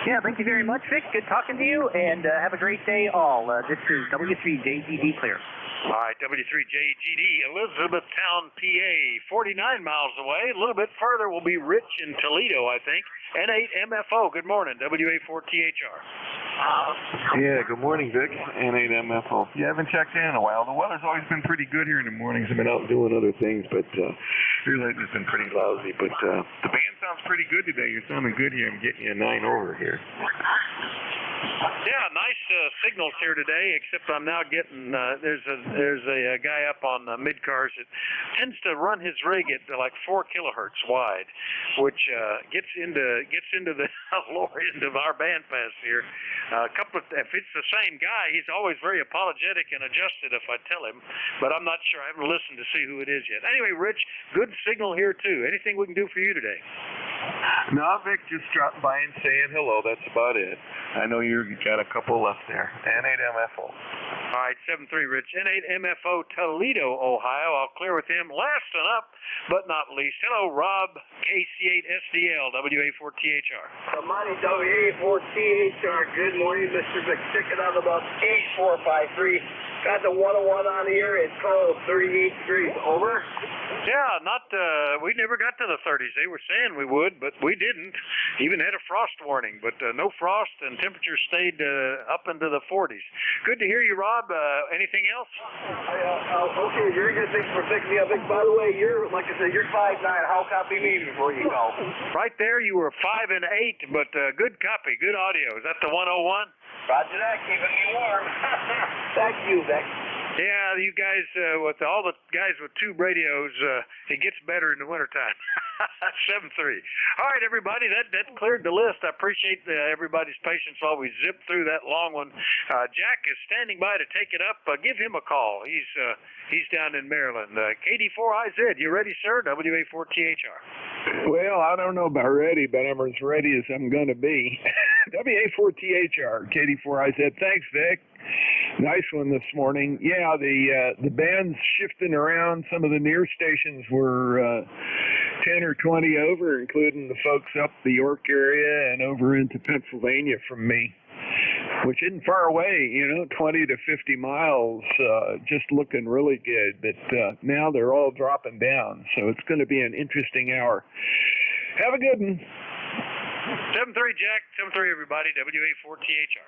Yeah, thank you very much, Vic. Good talking to you, and have a great day all. This is W3JGD Clear. All right, W3JGD, Elizabethtown, PA, 49 miles away. A little bit further will be Rich in Toledo, I think. N8MFO, good morning, WA4THR. Yeah, good morning, Vic. N8MFO. You haven't checked in a while. The weather's always been pretty good here in the mornings. I've been out doing other things, but here lately it's been pretty lousy. But the band sounds pretty good today. You're sounding good here. I'm getting you a 9 over here. Yeah, nice signals here today, except I'm now getting, there's a guy up on mid-cars that tends to run his rig at like 4 kilohertz wide, which gets into the lower end of our bandpass here. If it's the same guy, he's always very apologetic and adjusted if I tell him, but I'm not sure. I haven't listened to see who it is yet. Anyway, Rich, good signal here too. Anything we can do for you today? No, Vic, just dropping by and saying hello. That's about it. I know you've got a couple left there. N8MFO. All right, 7-3, Rich. N8MFO, Toledo, Ohio. I'll clear with him. Last and up, but not least. Hello, Rob, KC8SDL, WA4THR. Good morning, WA4THR. Good morning, Mr. Vic. Ticket on about 8453. Got the 101 on the air. It's cold, 38 degrees. Over. Yeah, we never got to the 30s. They were saying we would, but we didn't. Even had a frost warning, but no frost, and temperatures stayed up into the 40s. Good to hear you, Rob. Anything else? Okay, very good. Thanks for picking me up. By the way, like I said, you're 5'9". How copy me before you go? Right there, you were 5 and 8, but good copy, good audio. Is that the 101? Roger that, keeping me warm. Thank you, Vic. Yeah, you guys, with all the guys with tube radios, it gets better in the wintertime. 7-3. All right, everybody, that cleared the list. I appreciate everybody's patience while we zip through that long one. Jack is standing by to take it up. Give him a call. He's down in Maryland. KD4IZ, you ready, sir? WA4THR. Well, I don't know about ready, but I'm as ready as I'm going to be. WA4THR, KD4IZ. Thanks, Vic. Nice one this morning. Yeah, the band's shifting around. Some of the near stations were 10 or 20 over, including the folks up the York area and over into Pennsylvania from me, which isn't far away, 20 to 50 miles, just looking really good. But now they're all dropping down, so it's going to be an interesting hour. Have a good one. 7-3, Jack. 7-3, everybody. WA4THR.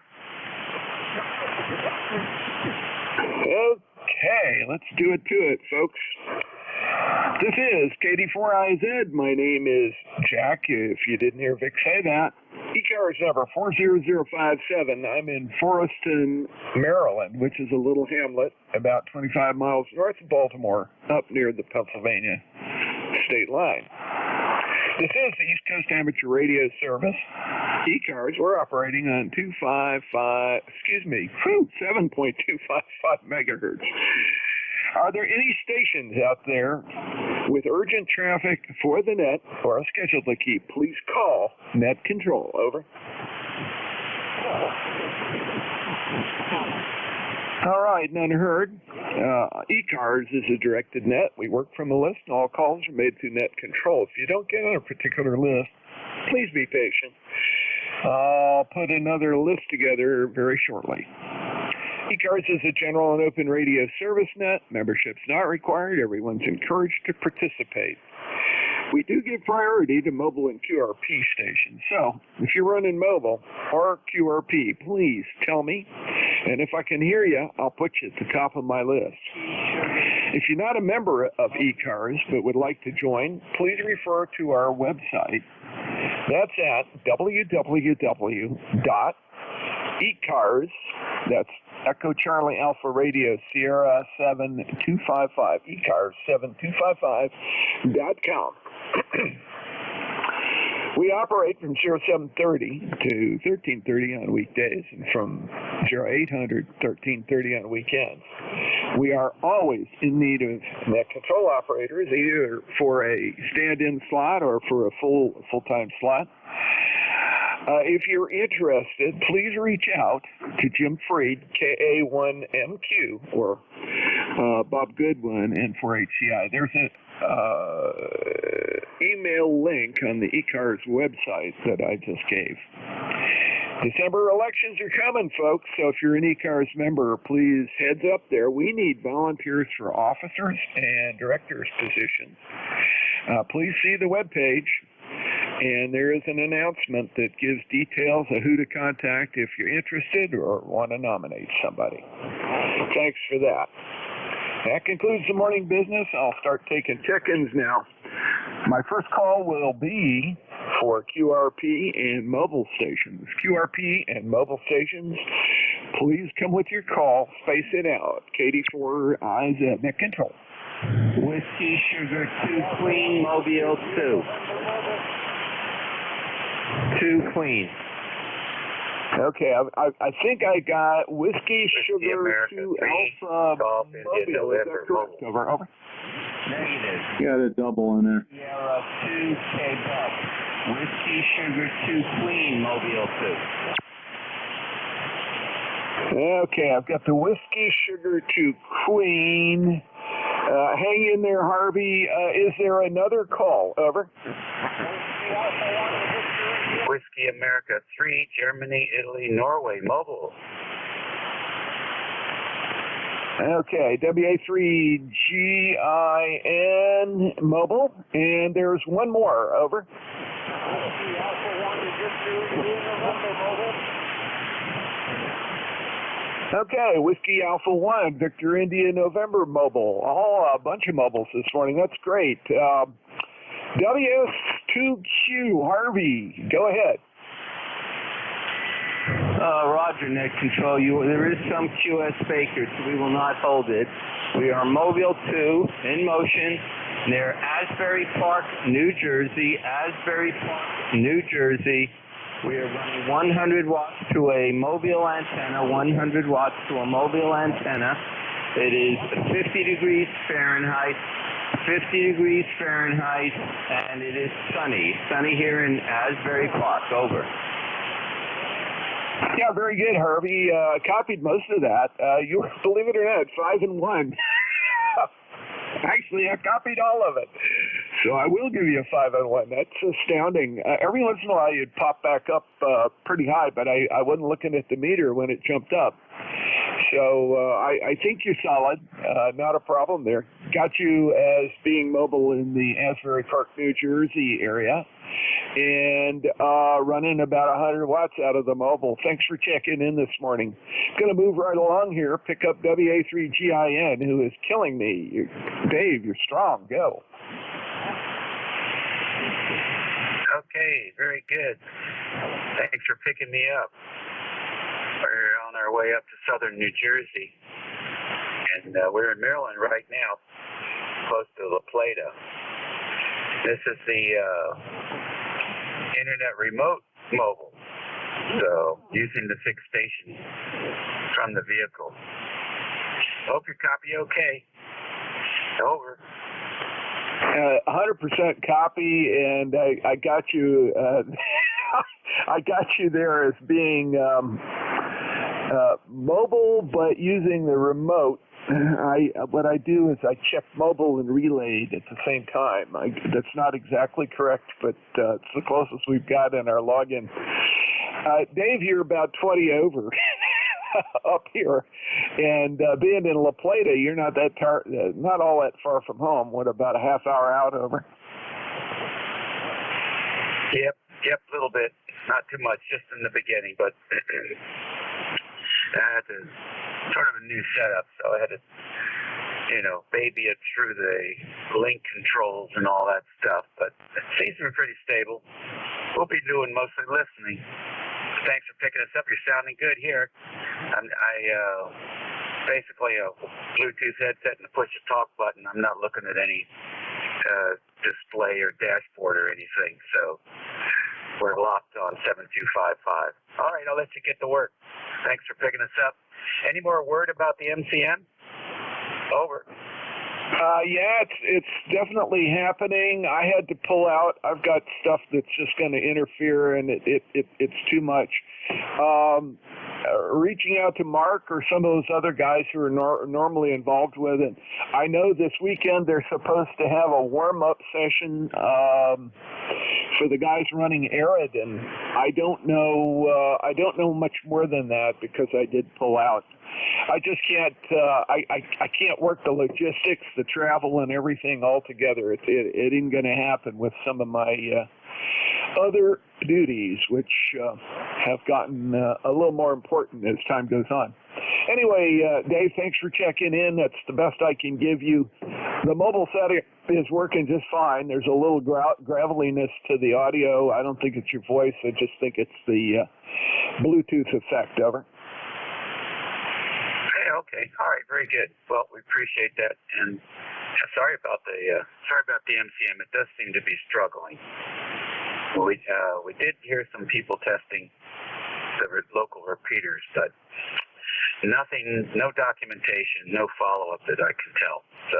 Okay, let's do it to it, folks. This is KD4IZ. My name is Jack, if you didn't hear Vic say that. ECARS number 40057. I'm in Forreston, Maryland, which is a little hamlet about 25 miles north of Baltimore, up near the Pennsylvania state line. This is the East Coast Amateur Radio Service. ECARS, we're operating on 7.255 megahertz. Are there any stations out there with urgent traffic for the net or a schedule to keep? Please call net control. Over. All right, none heard. ECARS is a directed net. We work from a list, and all calls are made through net control. If you don't get on a particular list, please be patient. I'll put another list together very shortly. ECARS is a general and open radio service net. Membership's not required. Everyone's encouraged to participate. We do give priority to mobile and QRP stations. So if you're running mobile or QRP, please tell me. And if I can hear you, I'll put you at the top of my list. If you're not a member of ECARS but would like to join, please refer to our website. That's at www.ECARS, that's Echo Charlie Alpha Radio Sierra 7255, ECARS7255.com. We operate from 0730 to 1330 on weekdays and from 0800 1330 on weekends. We are always in need of net control operators, either for a stand-in slot or for a full-time slot. If you're interested, please reach out to Jim Freed, KA1MQ, or Bob Goodwin, N4HCI. There's an email link on the ECARS website that I just gave. December elections are coming, folks, so if you're an ECARS member, please heads up there. We need volunteers for officers and directors positions. Please see the webpage, and there is an announcement that gives details of who to contact if you're interested or want to nominate somebody. Thanks for that. That concludes the morning business. I'll start taking check-ins now. My first call will be for QRP and mobile stations. QRP and mobile stations, please come with your call. Space it out. Katie for eyes at net control. Whiskey Sugar 2 Queen Mobile 2. 2 Queen. Okay, I think I got Whiskey Sugar 2 Alpha Mobile. Is that correct? Over. Negative. You got a double in there. Sierra 2 Quebec. Whiskey Sugar 2 Queen Mobile 2. Okay, I've got the Whiskey Sugar 2 Queen. Hang in there, Harvey. Is there another call? Over. Whiskey America 3, Germany, Italy, Norway, mobile. Okay, WA3GIN mobile, and there's one more. Over. Okay, Whiskey Alpha 1, Victor India November mobile. A bunch of mobiles this morning. That's great. WS2Q, Harvey, go ahead. Roger, net control. There is some QS fakers, so we will not hold it. We are Mobile 2 in motion near Asbury Park, New Jersey. Asbury Park, New Jersey. We are running 100 watts to a mobile antenna, 100 watts to a mobile antenna. It is 50 degrees Fahrenheit, 50 degrees Fahrenheit, and it is sunny. Sunny here in Asbury Park. Over. Yeah, very good, Harvey. Copied most of that. You were, believe it or not, 5 and 1. Actually, I copied all of it. So I will give you a 5 and 1. That's astounding. Every once in a while, you'd pop back up pretty high, but I wasn't looking at the meter when it jumped up. So I think you're solid. Not a problem there. Got you as being mobile in the Asbury Park, New Jersey area, and running about 100 watts out of the mobile. Thanks for checking in this morning. Going to move right along here. Pick up WA3GIN, who is killing me. Dave, you're strong. Go. Okay, very good. Thanks for picking me up. We're on our way up to southern New Jersey, and we're in Maryland right now, close to La Plata. This is the internet remote mobile, so using the fixed station from the vehicle. Hope your copy okay. Over. 100% copy, and I got you. I got you there as being mobile, but using the remote. What I do is I check mobile and relayed at the same time. That's not exactly correct, but it's the closest we've got in our login. Dave, you're about 20 over up here, and being in La Plata, you're not that not all that far from home. What, about a half hour out over? Yep, a little bit. Not too much, just in the beginning, but that's sort of a new setup, so I had to, baby it through the link controls and all that stuff, but it seems to be pretty stable. We'll be doing mostly listening. Thanks for picking us up. You're sounding good here. I basically a Bluetooth headset and a push-to-talk button. I'm not looking at any display or dashboard or anything, so we're locked on 7255. All right, I'll let you get to work. Thanks for picking us up. Any more word about the MCN? Over. Yeah, it's definitely happening. I had to pull out. I've got stuff that's just going to interfere, and it's too much. Reaching out to Mark or some of those other guys who are normally involved with it. I know this weekend they're supposed to have a warm-up session for the guys running Arid, I don't know much more than that because I did pull out. I just can't. I can't work the logistics, the travel, and everything all together. It ain't going to happen with some of my other duties, which have gotten a little more important as time goes on. Anyway, Dave, thanks for checking in. That's the best I can give you. The mobile setup is working just fine. There's a little graveliness to the audio. I don't think it's your voice. I just think it's the Bluetooth effect. Over. Okay. All right. Very good. Well, we appreciate that, and sorry about the MCM. It does seem to be struggling. We did hear some people testing the local repeaters, but nothing, no documentation, no follow-up that I can tell. So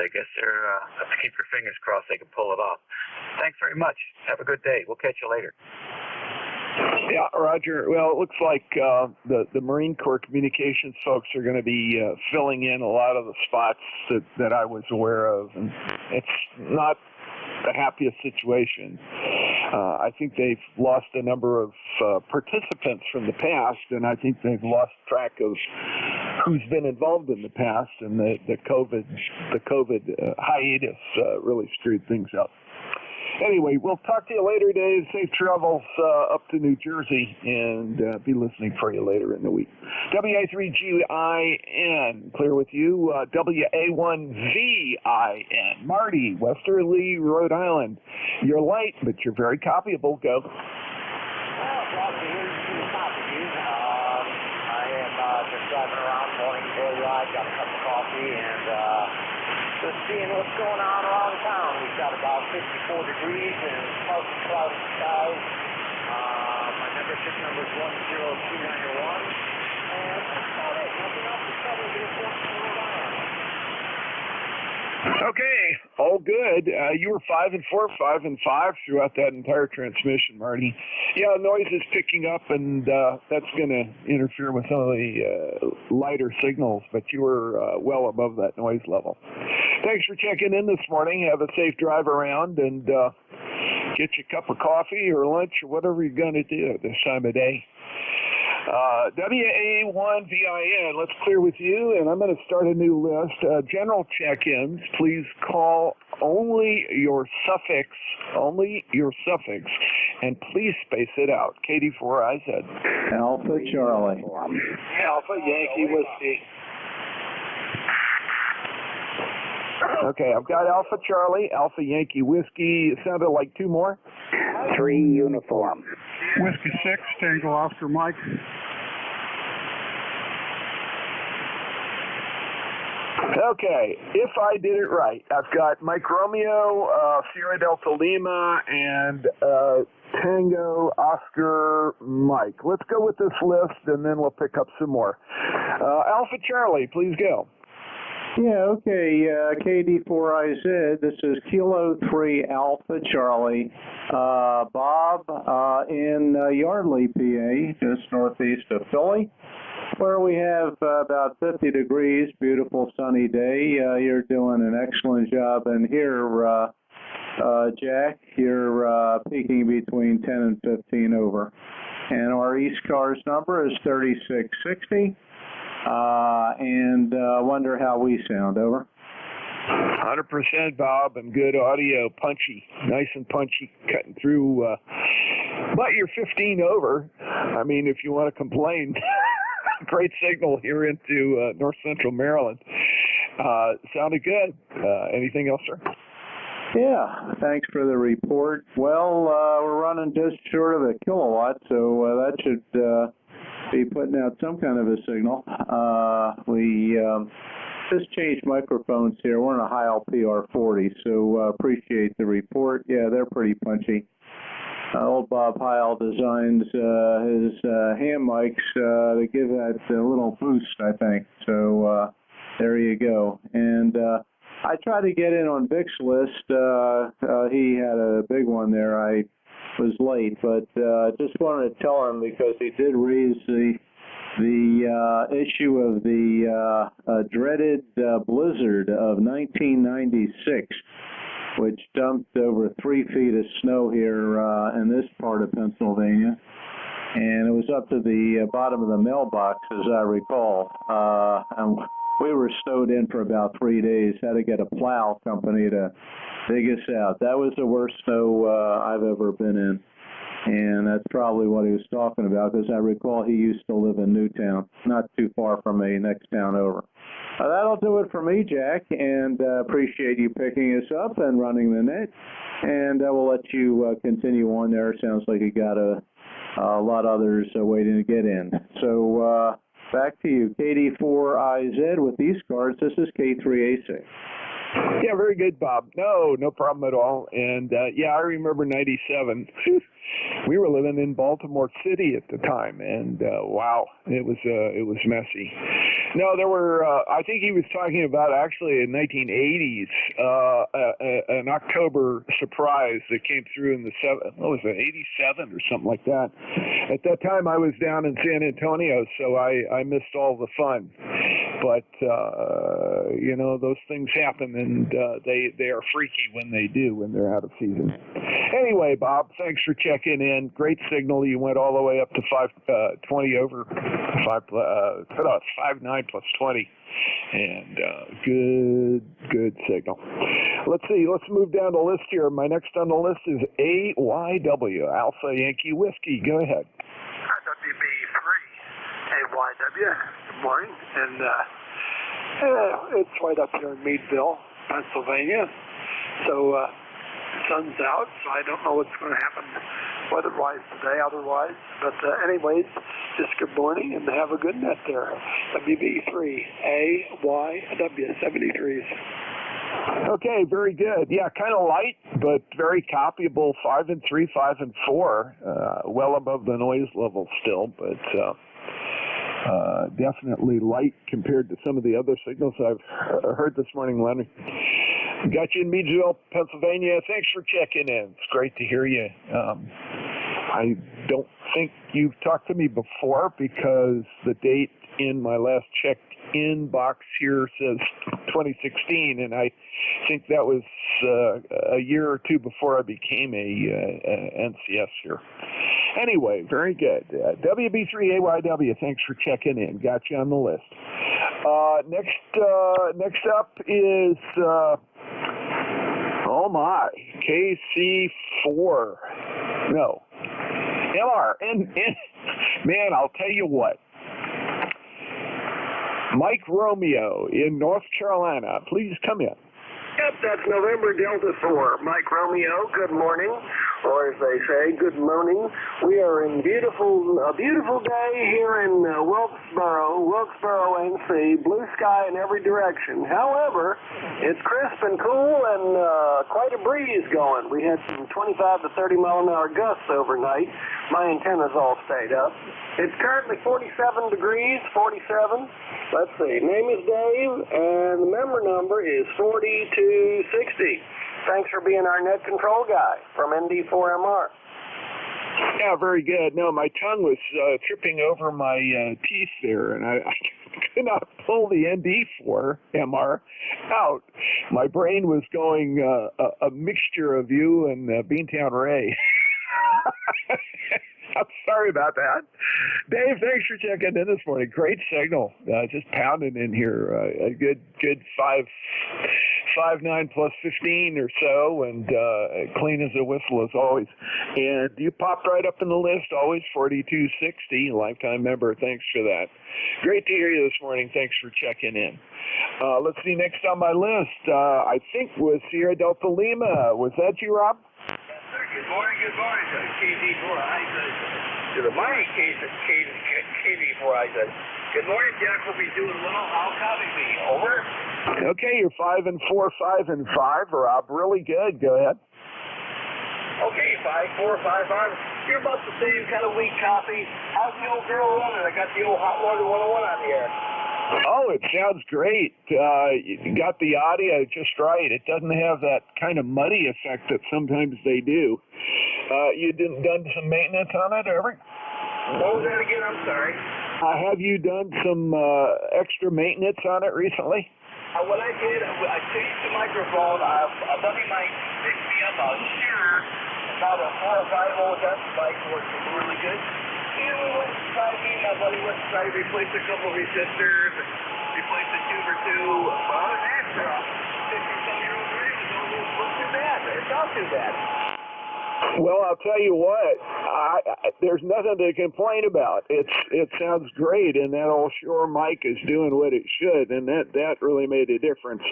I guess they're have to keep your fingers crossed they can pull it off. Thanks very much. Have a good day. We'll catch you later. Yeah, Roger. Well, it looks like the Marine Corps communications folks are going to be filling in a lot of the spots that I was aware of, and it's not the happiest situation. I think they've lost a number of participants from the past, and I think they've lost track of who's been involved in the past, and the COVID hiatus really screwed things up. Anyway, we'll talk to you later, Dave. Safe travels up to New Jersey, and be listening for you later in the week. WA3GIN, clear with you. WA1VIN, Marty, Westerly, Rhode Island. You're light, but you're very copyable. Go. I am just driving around, morning joyride, got a cup of coffee, and just seeing what's going on around town. We've got about 54 degrees and partly cloudy skies. My membership number is 10291, and that's about it. Nothing else to cover here for Rhode Island. Okay, all good. You were 5 and 4, 5 and 5 throughout that entire transmission, Marty. Yeah, noise is picking up, and that's going to interfere with some of the lighter signals, but you were well above that noise level. Thanks for checking in this morning. Have a safe drive around, and get you a cup of coffee or lunch or whatever you're going to do this time of day. WA1VIN, let's clear with you, and I'm going to start a new list. General check-ins, please call only your suffix, and please space it out. KD4IZ. Alpha Charlie. Alpha Yankee Whiskey. Okay, I've got Alpha Charlie, Alpha Yankee Whiskey. It sounded like two more. 3 uniform. Whiskey 6, Tango Oscar Mike. Okay, if I did it right, I've got Mike Romeo, Sierra Delta Lima, and Tango Oscar Mike. Let's go with this list, and then we'll pick up some more. Alpha Charlie, please go. Yeah, okay, KD4IZ, this is Kilo 3 Alpha Charlie. Bob in Yardley, PA, just northeast of Philly, where we have about 50 degrees, beautiful sunny day. You're doing an excellent job. And here, Jack, you're peaking between 10 and 15 over. And our ECARS number is 3660. And wonder how we sound. Over. 100%, Bob, and good audio, punchy, nice and punchy, cutting through. But you're 15 over. I mean, if you want to complain, great signal here into north central Maryland. Sounded good. Anything else, sir? Yeah, thanks for the report. Well, we're running just short of a kilowatt, so that should be putting out some kind of a signal. We just changed microphones here. We're on a high LPR40, so appreciate the report. Yeah, they're pretty punchy. Old Bob Heil designs his ham mics to give that a little boost, I think. So there you go. And I tried to get in on Vic's list. He had a big one there. I was late, but just wanted to tell him because he did raise the issue of the dreaded blizzard of 1996. which dumped over 3 feet of snow here in this part of Pennsylvania. And it was up to the bottom of the mailbox, as I recall. And we were snowed in for about 3 days. Had to get a plow company to dig us out. That was the worst snow I've ever been in. And that's probably what he was talking about, because I recall he used to live in Newtown, not too far from me, next town over. That'll do it for me, Jack, and appreciate you picking us up and running the net. And we'll let you continue on there. Sounds like you got a lot of others waiting to get in. So back to you, KD4IZ with ECARS. This is K3AC. Yeah, very good, Bob. No problem at all. And yeah, I remember '97. We were living in Baltimore City at the time, and wow, it was messy. No, there were. I think he was talking about actually in 1980s an October surprise that came through in the '87 or something like that. At that time, I was down in San Antonio, so I missed all the fun. But you know, those things happen, and they are freaky when they do, when they're out of season. Anyway, Bob, thanks for checking in. Great signal. You went all the way up to 520 over 5.9 plus 20, and good signal. Let's see. Let's move down the list here. My next on the list is AYW, Alpha Yankee Whiskey. Go ahead. WB3, AYW. Good morning, and it's right up here in Meadville, Pennsylvania. So sun's out, so I don't know what's going to happen weather-wise today, otherwise. But anyways, just good morning and have a good net there. WB3, AYW 73s. Okay, very good. Yeah, kind of light, but very copyable. 5 and 3, 5 and 4, well above the noise level still, but definitely light compared to some of the other signals I've heard this morning, Leonard. Got you in Meadville, Pennsylvania. Thanks for checking in. It's great to hear you. I don't think you've talked to me before, because the date in my last check-in box here says 2016, and I think that was a year or two before I became a NCS here. Anyway, very good. WB3AYW, thanks for checking in. Got you on the list. Next up is KC4. No. MR. And man, I'll tell you what. Mike Romeo in North Carolina, please come in. Yep, that's November Delta 4. Mike Romeo, good morning. Or as they say, good morning. We are in a beautiful day here in Wilkesboro, NC. Blue sky in every direction. However, it's crisp and cool and quite a breeze going. We had some 25 to 30 mile an hour gusts overnight. My antennas all stayed up. It's currently 47 degrees, 47. Let's see. Name is Dave, and the member number is 4260. Thanks for being our net control guy from ND4MR. Yeah, very good. No, my tongue was tripping over my teeth there, and I could not pull the ND4MR out. My brain was going a mixture of you and Beantown Ray. I'm sorry about that. Dave, thanks for checking in this morning. Great signal. Just pounding in here. A good 5.9 plus 15 or so, and clean as a whistle as always. And you popped right up in the list, always 4260, lifetime member. Thanks for that. Great to hear you this morning. Thanks for checking in. Let's see, next on my list, I think was Sierra Delta Lima. Was that you, Rob? Good morning, KD4IZ. Good morning, KD4IZ. Good morning, Jack. We'll be doing well. How copy me? Over. Okay, you're 5 and 4, 5 and 5, Rob. Really good. Go ahead. Okay, 5, 4, 5, 5. You're about the same kind of weak copy. How's the old girl running? I got the old Hot Water 101 on the air. Oh, it sounds great. You got the audio just right. It doesn't have that kind of muddy effect that sometimes they do. You done some maintenance on it, ever? What was that again? I'm sorry. Have you done some extra maintenance on it recently? What I did, I changed the microphone. Buddy might pick me up. I was sure about a 4 or 5 old Dutch bike working really good. And we went to try, me and my buddy went to try to replace a couple resistors, replace a tube or two. But other than that, 50-some-year-old rig wasn't too bad. It's not too bad. Well, I'll tell you what, there's nothing to complain about. It sounds great, and that offshore mic is doing what it should, and that really made a difference.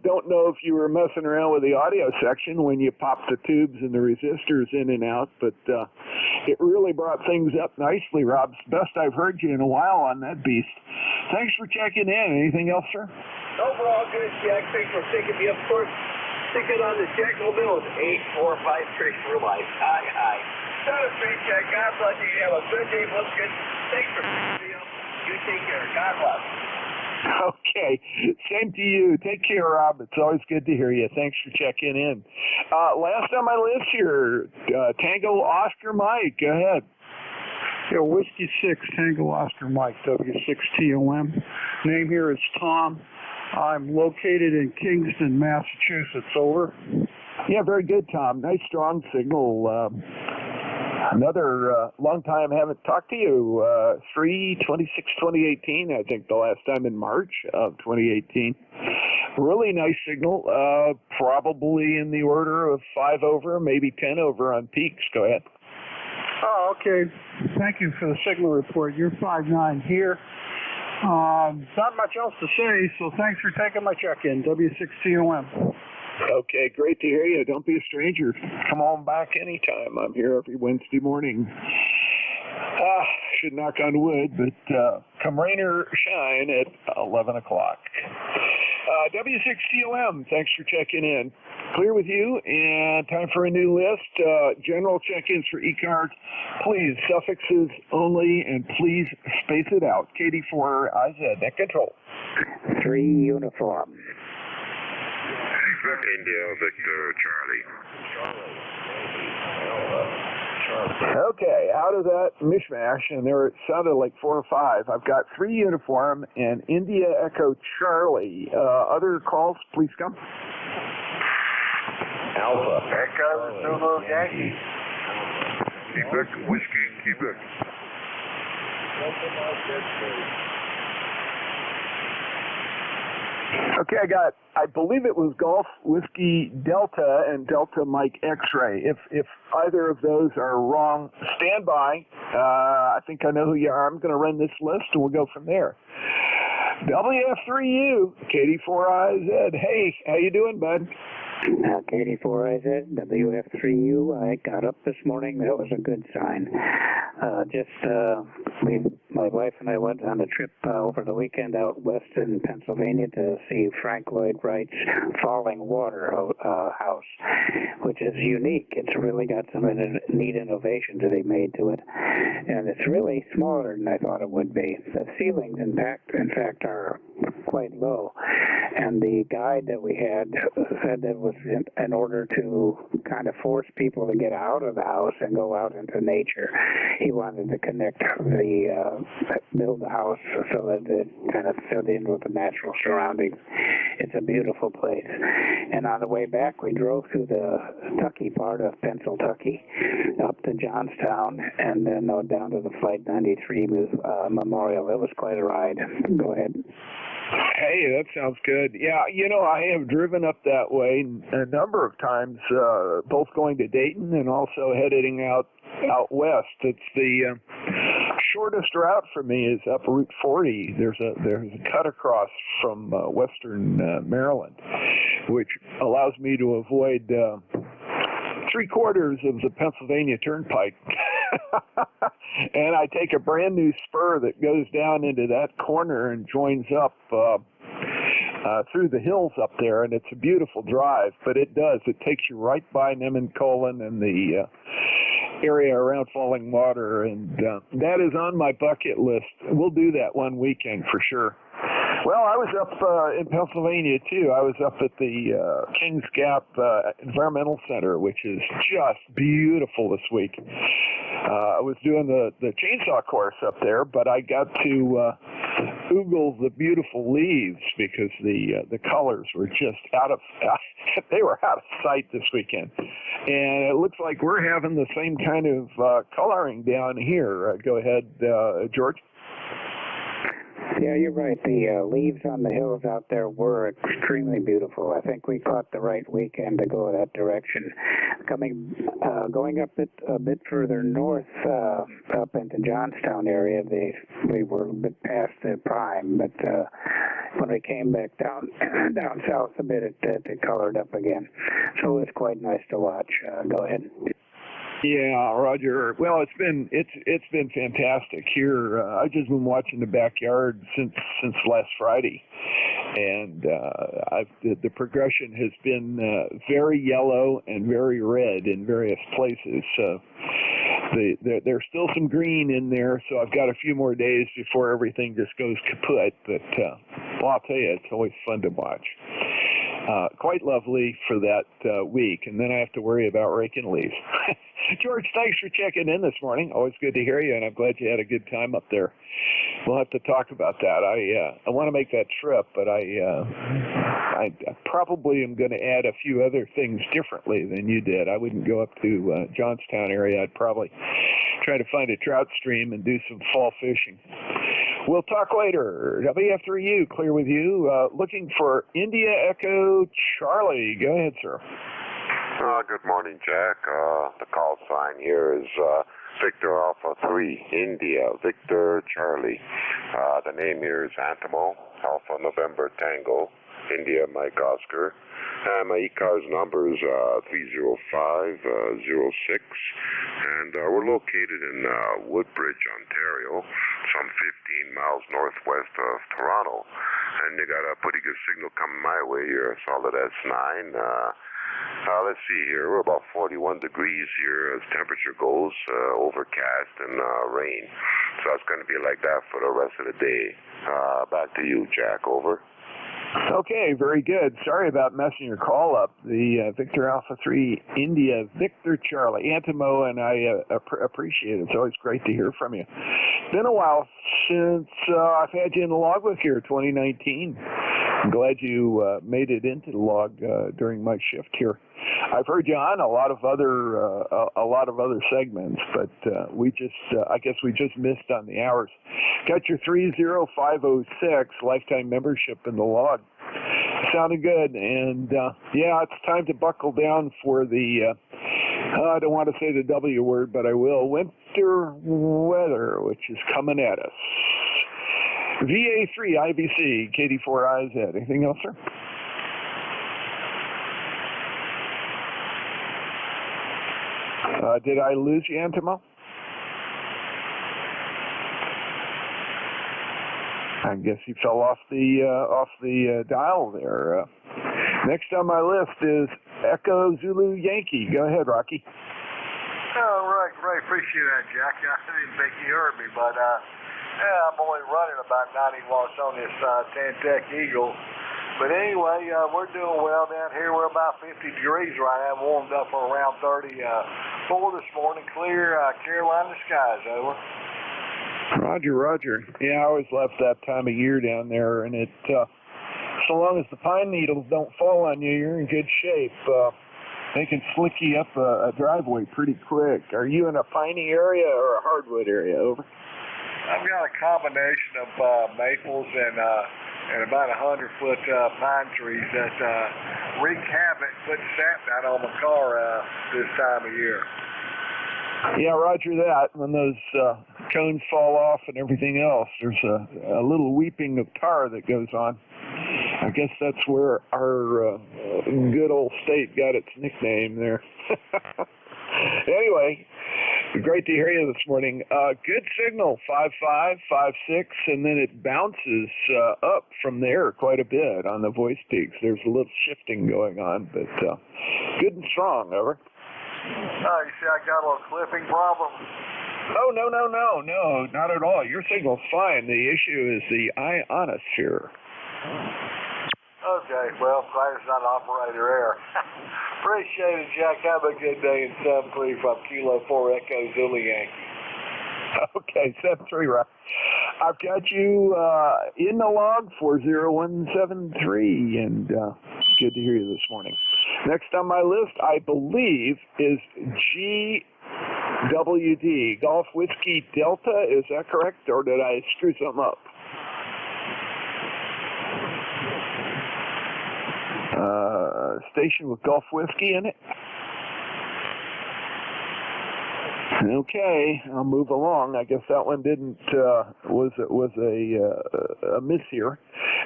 Don't know if you were messing around with the audio section when you popped the tubes and the resistors in and out, but it really brought things up nicely, Rob. It's the best I've heard you in a while on that beast. Thanks for checking in. Anything else, sir? Overall, good, Jack. Thanks for taking me up. Of course, ticket on the check will bill is 845 for life. Aye. Not a straight check. God bless you. Have a good day, Wilson. Thanks for taking me up. You take care. God bless. Okay. Same to you. Take care, Rob. It's always good to hear you. Thanks for checking in. Last on my list here, Tango Oscar Mike. Go ahead. Yeah, Whiskey 6, Tango Oscar Mike, W6TOM. Name here is Tom. I'm located in Kingston, Massachusetts. Over. Yeah, very good, Tom. Nice, strong signal. Another long time I haven't talked to you. 3/26/2018, I think the last time in March of 2018. Really nice signal. Probably in the order of 5 over, maybe 10 over on peaks. Go ahead. Oh, okay. Thank you for the signal report. You're 5'9" here. Not much else to say, so thanks for taking my check-in. W6TOM. Okay, great to hear you. Don't be a stranger. Come on back anytime. I'm here every Wednesday morning. Should knock on wood, but come rain or shine at 11 o'clock. W6TOM, thanks for checking in. Clear with you, and time for a new list. General check-ins for ECARS. Please, suffixes only, and please space it out. KD4IZ, at control. 3 uniform. India, Victor, Charlie. Okay, out of that mishmash, and there it sounded like 4 or 5, I've got 3 uniform and India Echo Charlie. Other calls, please come. Alpha. Echo Zulu Yankee. Quebec, Whiskey, Quebec. Okay, I believe it was Golf Whiskey Delta and Delta Mike X-Ray. If either of those are wrong, stand by. I think I know who you are. I'm going to run this list and we'll go from there. WF3U, KD4IZ. Hey, how you doing, bud? KD4IZ, WF3U. I got up this morning. That was a good sign. My wife and I went on a trip over the weekend out west in Pennsylvania to see Frank Lloyd Wright's Falling Water house, which is unique. It's really got some neat innovations that he made to it, and it's really smaller than I thought it would be. The ceilings, in fact, are quite low, and the guide that we had said that was in order to kind of force people to get out of the house and go out into nature. He wanted to connect build the house so that it kind of fit in with the natural surroundings. It's a beautiful place. And on the way back, we drove through the Tucky part of Pennsylvania, up to Johnstown, and then down to the Flight 93 Memorial. It was quite a ride. Go ahead. Hey, that sounds good. Yeah, I have driven up that way a number of times, both going to Dayton and also heading out west. It's the shortest route for me is up Route 40. There's a cut across from western Maryland, which allows me to avoid 3/4 of the Pennsylvania Turnpike. And I take a brand new spur that goes down into that corner and joins up through the hills up there, and it's a beautiful drive. But it takes you right by Nemencolin and the area around Falling Water, and that is on my bucket list. We'll do that one weekend for sure. Well, I was up in Pennsylvania, too. I was up at the Kings Gap Environmental Center, which is just beautiful this week. I was doing the chainsaw course up there, but I got to oogle the beautiful leaves because the colors were just they were out of sight this weekend. And it looks like we're having the same kind of coloring down here. Go ahead, George. Yeah, you're right. The leaves on the hills out there were extremely beautiful. I think we caught the right weekend to go that direction. Going up a bit further north, up into Johnstown area, we were a bit past the prime, but when we came back down south a bit, it colored up again. So it was quite nice to watch. Go ahead. Yeah, Roger. Well, it's been fantastic here. I've just been watching the backyard since last Friday, and the progression has been very yellow and very red in various places. So there's still some green in there. So I've got a few more days before everything just goes kaput. But well, I'll tell you, it's always fun to watch. Quite lovely for that week, and then I have to worry about raking leaves. George, thanks for checking in this morning. Always good to hear you, and I'm glad you had a good time up there. We'll have to talk about that. I want to make that trip, but I probably am going to add a few other things differently than you did. I wouldn't go up to Johnstown area. I'd probably try to find a trout stream and do some fall fishing. We'll talk later. WF3U, clear with you. Looking for India Echo Charlie. Go ahead, sir. Good morning, Jack. The call sign here is Victor Alpha 3, India, Victor Charlie. The name here is Antimo, Alpha November Tango, India Mike Oscar. And my ECARS number is 30506. And we're located in Woodbridge, Ontario, some 15 miles northwest of Toronto. And you got a pretty good signal coming my way here, a solid S9. Let's see here. We're about 41 degrees here as temperature goes, overcast and rain. So it's going to be like that for the rest of the day. Back to you, Jack. Over. Okay, very good. Sorry about messing your call up. The Victor Alpha 3 India Victor Charlie Antimo, and I appreciate it. It's always great to hear from you. It's been a while since I've had you in the logbook here, 2019. I'm glad you made it into the log during my shift here. I've heard you on a lot of other segments, but I guess we just missed on the hours. Got your 30506 lifetime membership in the log. Sounded good, and yeah, it's time to buckle down for the I don't want to say the W word, but I will. Winter weather, which is coming at us. VA3 IBC KD4IZ. Anything else, sir? Did I lose you, Antimo? I guess he fell off the dial there. Next on my list is Echo Zulu Yankee. Go ahead, Rocky. Oh, right. Appreciate that, Jack. I didn't think you heard me, but yeah, I'm only running about 90 watts on this Tantec Eagle. But anyway, we're doing well down here. We're about 50 degrees right now. Warmed up for around 34 this morning. Clear Carolina skies. Over. Roger. Yeah, I always love that time of year down there, and it so long as the pine needles don't fall on you, you're in good shape. They can slick you up a driveway pretty quick. Are you in a piney area or a hardwood area? Over. I've got a combination of maples and about 100-foot pine trees that wreak havoc, put sap down on my car this time of year. Yeah, roger that. When those cones fall off and everything else, there's a little weeping of tar that goes on. I guess that's where our good old state got its nickname there. Anyway, great to hear you this morning. Good signal, 5.5, 5.6, and then it bounces up from there quite a bit on the voice peaks. There's a little shifting going on, but good and strong. Over. Oh, you see I got a little clipping problem? Oh, no, not at all. Your signal's fine. The issue is the ionosphere. Okay, well, glad it's not operator error. Appreciate it, Jack. Have a good day in 7-3 from Kilo 4 Echo Zulu Yankee. Okay, 7-3, right. I've got you in the log 40173, and good to hear you this morning. Next on my list, I believe, is GWD, Golf Whiskey Delta. Is that correct, or did I screw something up? Station with Golf Whiskey in it. Okay, I'll move along. I guess that one didn't was a miss here.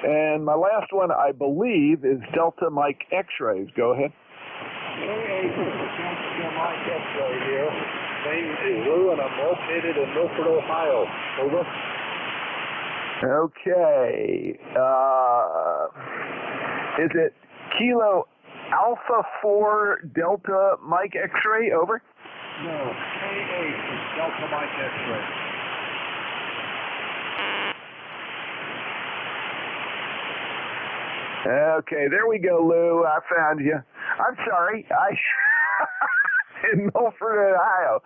And my last one, I believe, is Delta Mike X-rays. Go ahead. Delta Mike X-ray here. Name is Lou, and I'm located in Milford, Ohio. Over. Okay. Is it Kilo Alpha 4 Delta Mike X-ray? Over. No, K8 is Delta Mike X-ray. Okay, there we go, Lou. I found you. I'm sorry. In Milford, Ohio.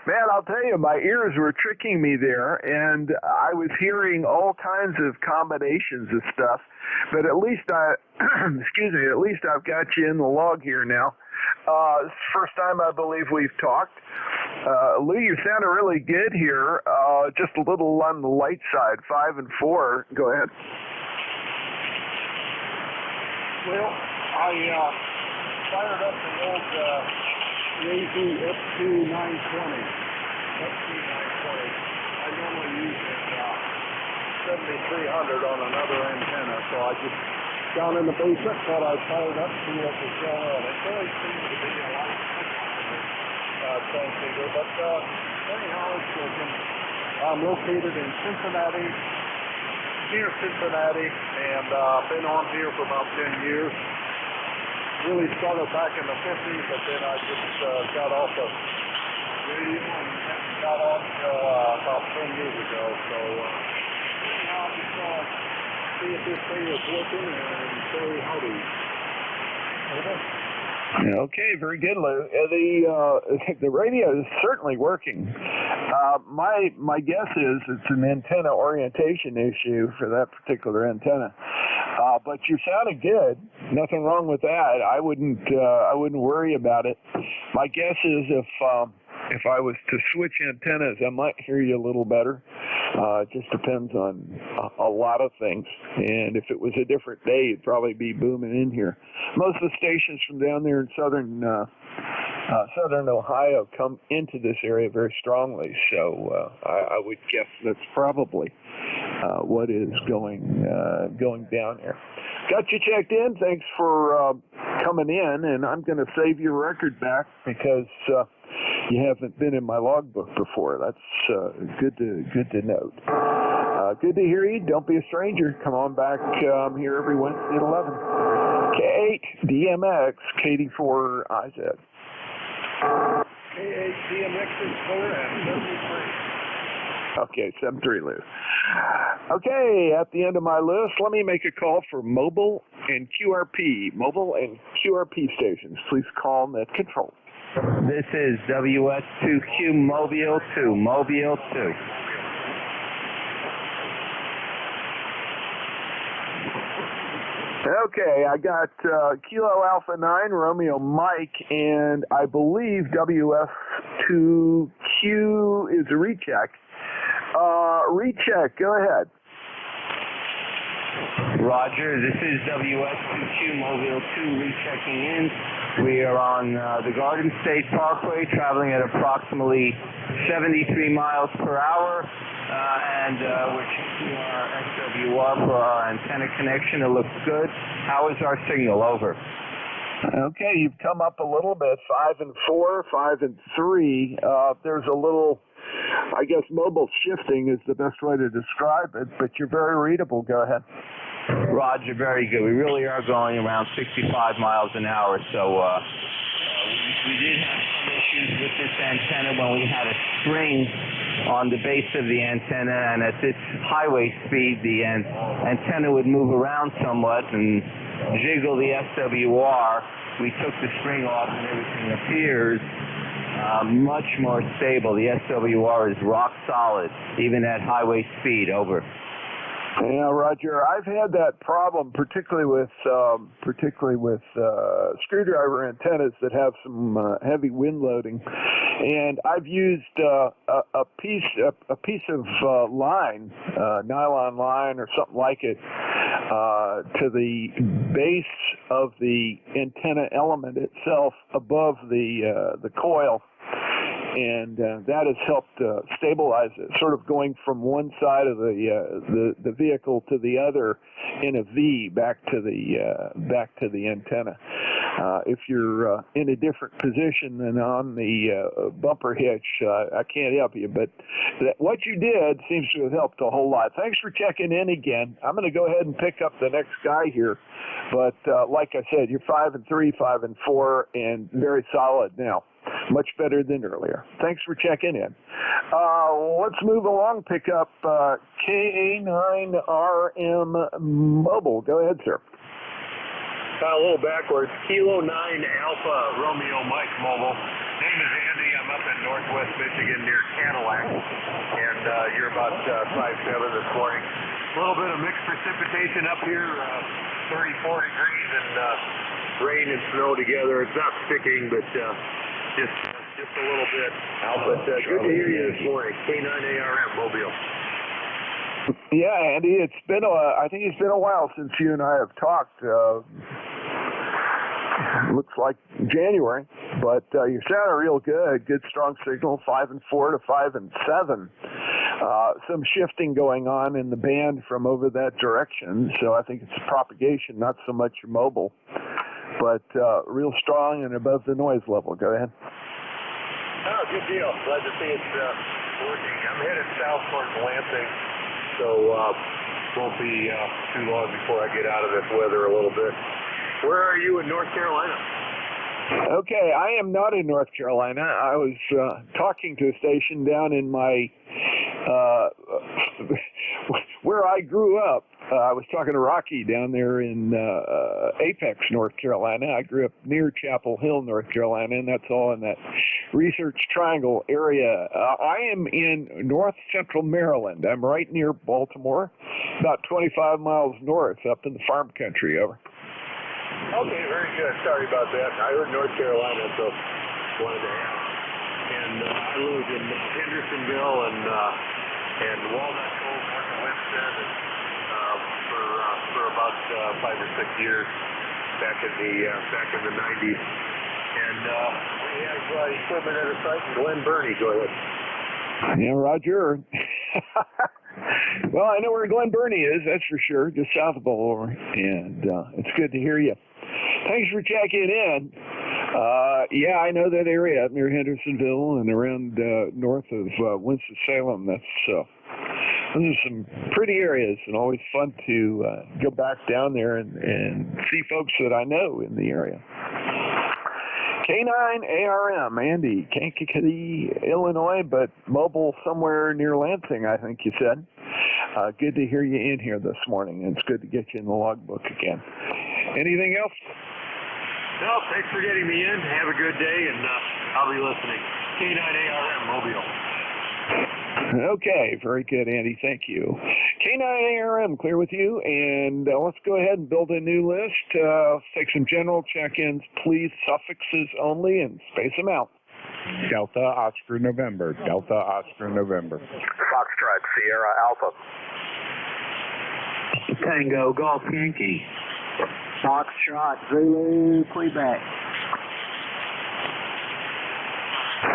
Man, I'll tell you, my ears were tricking me there, and I was hearing all kinds of combinations of stuff. But at least excuse me, at least I've got you in the log here now. It's the first time I believe we've talked. Lou, you sounded really good here. Just a little on the light side, 5 and 4. Go ahead. Well, I fired up the old Yaesu F2 920. I normally use it 7300 on another antenna, so I just down in the basement thought I'd fire it up, see what was going on. It really seems to be a lot of transceiver, but anyhow, it's working. I'm located in Cincinnati, near Cincinnati, and been on here for about 10 years. Really started back in the 50s, but then I just got off the radio and haven't got on until about 10 years ago. So anyhow, I just see if this thing is working and say howdy. Okay, very good, Lou. The radio is certainly working. My guess is it's an antenna orientation issue for that particular antenna. But you sounded good. Nothing wrong with that. I wouldn't worry about it. My guess is if I was to switch antennas, I might hear you a little better. It just depends on a lot of things. And if it was a different day, it'd probably be booming in here. Most of the stations from down there in southern Ohio come into this area very strongly. So I would guess that's probably what is going down here. Got you checked in. Thanks for coming in, and I'm going to save your record back because you haven't been in my logbook before. That's good to note. Good to hear you. Don't be a stranger. Come on back. I'm here every Wednesday at 11. K8 DMX KD4IZ. K8 DMX is clear and 73. Okay, 7-3, Lou. Okay, at the end of my list, let me make a call for mobile and QRP stations. Please call Net Control. This is WS2Q Mobile 2, Mobile 2. Okay, I got Kilo Alpha 9, Romeo Mike, and I believe WS2Q is a recheck. Recheck, go ahead. Roger, this is WS2Q Mobile 2 rechecking in. We are on the Garden State Parkway, traveling at approximately 73 miles per hour, and we're checking our SWR for our antenna connection. It looks good. How is our signal? Over. Okay, you've come up a little bit, 5 and 4, 5 and 3. There's a little, I guess, mobile shifting is the best way to describe it, but you're very readable. Go ahead. Roger, very good. We really are going around 65 miles an hour, so we did have some issues with this antenna when we had a string on the base of the antenna, and at this highway speed, the antenna would move around somewhat and jiggle the SWR. We took the string off and everything appears much more stable. The SWR is rock solid, even at highway speed. Over. Yeah, Roger. I've had that problem, particularly with screwdriver antennas that have some heavy wind loading, and I've used a piece of line, nylon line or something like it, to the base of the antenna element itself above the coil. And that has helped stabilize it, sort of going from one side of the vehicle to the other in a V back to the antenna. If you're in a different position than on the bumper hitch, I can't help you. But what you did seems to have helped a whole lot. Thanks for checking in again. I'm going to go ahead and pick up the next guy here. But like I said, you're 5 and 3, 5 and 4, and very solid now. Much better than earlier. Thanks for checking in. Let's move along. Pick up KA9RM Mobile. Go ahead, sir. A little backwards. Kilo 9 Alpha Romeo Mike Mobile. Name is Andy. I'm up in northwest Michigan near Cadillac. And you're about 5'7" this morning. A little bit of mixed precipitation up here, 34 degrees and rain and snow together. It's not sticking, but just a little bit. But good to hear you this morning. K9ARM Mobile. Yeah, Andy, I think it's been a while since you and I have talked. Looks like January, but you sound real good. Good strong signal, 5 and 4 to 5 and 7. Some shifting going on in the band from over that direction, so I think it's propagation, not so much mobile. But real strong and above the noise level. Go ahead. Oh, good deal. Glad to see it's working. I'm headed south towards Lansing, so won't be too long before I get out of this weather a little bit. Where are you in North Carolina? Okay, I am not in North Carolina. I was talking to a station down in my where I grew up. I was talking to Rocky down there in Apex, North Carolina. I grew up near Chapel Hill, North Carolina, and that's all in that Research Triangle area. I am in north central Maryland. I'm right near Baltimore, about 25 miles north up in the farm country. Over. Okay, very good. Sorry about that. I heard North Carolina, so wanted to ask. And I lived in Hendersonville and Walnut Cove, north of Winston, and for about 5 or 6 years back in the 90s. And we have equipment at a site in Glen Burnie. Go ahead. Yeah, Roger. Well, I know where Glen Burnie is, that's for sure, just south of Baltimore, and it's good to hear you. Thanks for checking in. Yeah, I know that area up near Hendersonville and around north of Winston-Salem. Those are some pretty areas, and always fun to go back down there and see folks that I know in the area. K9ARM, Andy, Kankakee, Illinois, but mobile somewhere near Lansing, I think you said. Good to hear you in here this morning, and it's good to get you in the logbook again. Anything else? No, thanks for getting me in. Have a good day, and I'll be listening. K9ARM Mobile. Okay, very good, Andy. Thank you. K9ARM, clear with you, and let's go ahead and build a new list. Let's take some general check-ins, please, suffixes only, and space them out. Delta Oscar November. Delta Oscar November. Foxtrot Sierra Alpha. Tango Golf Yankee. Foxtrot Zulu Quebec.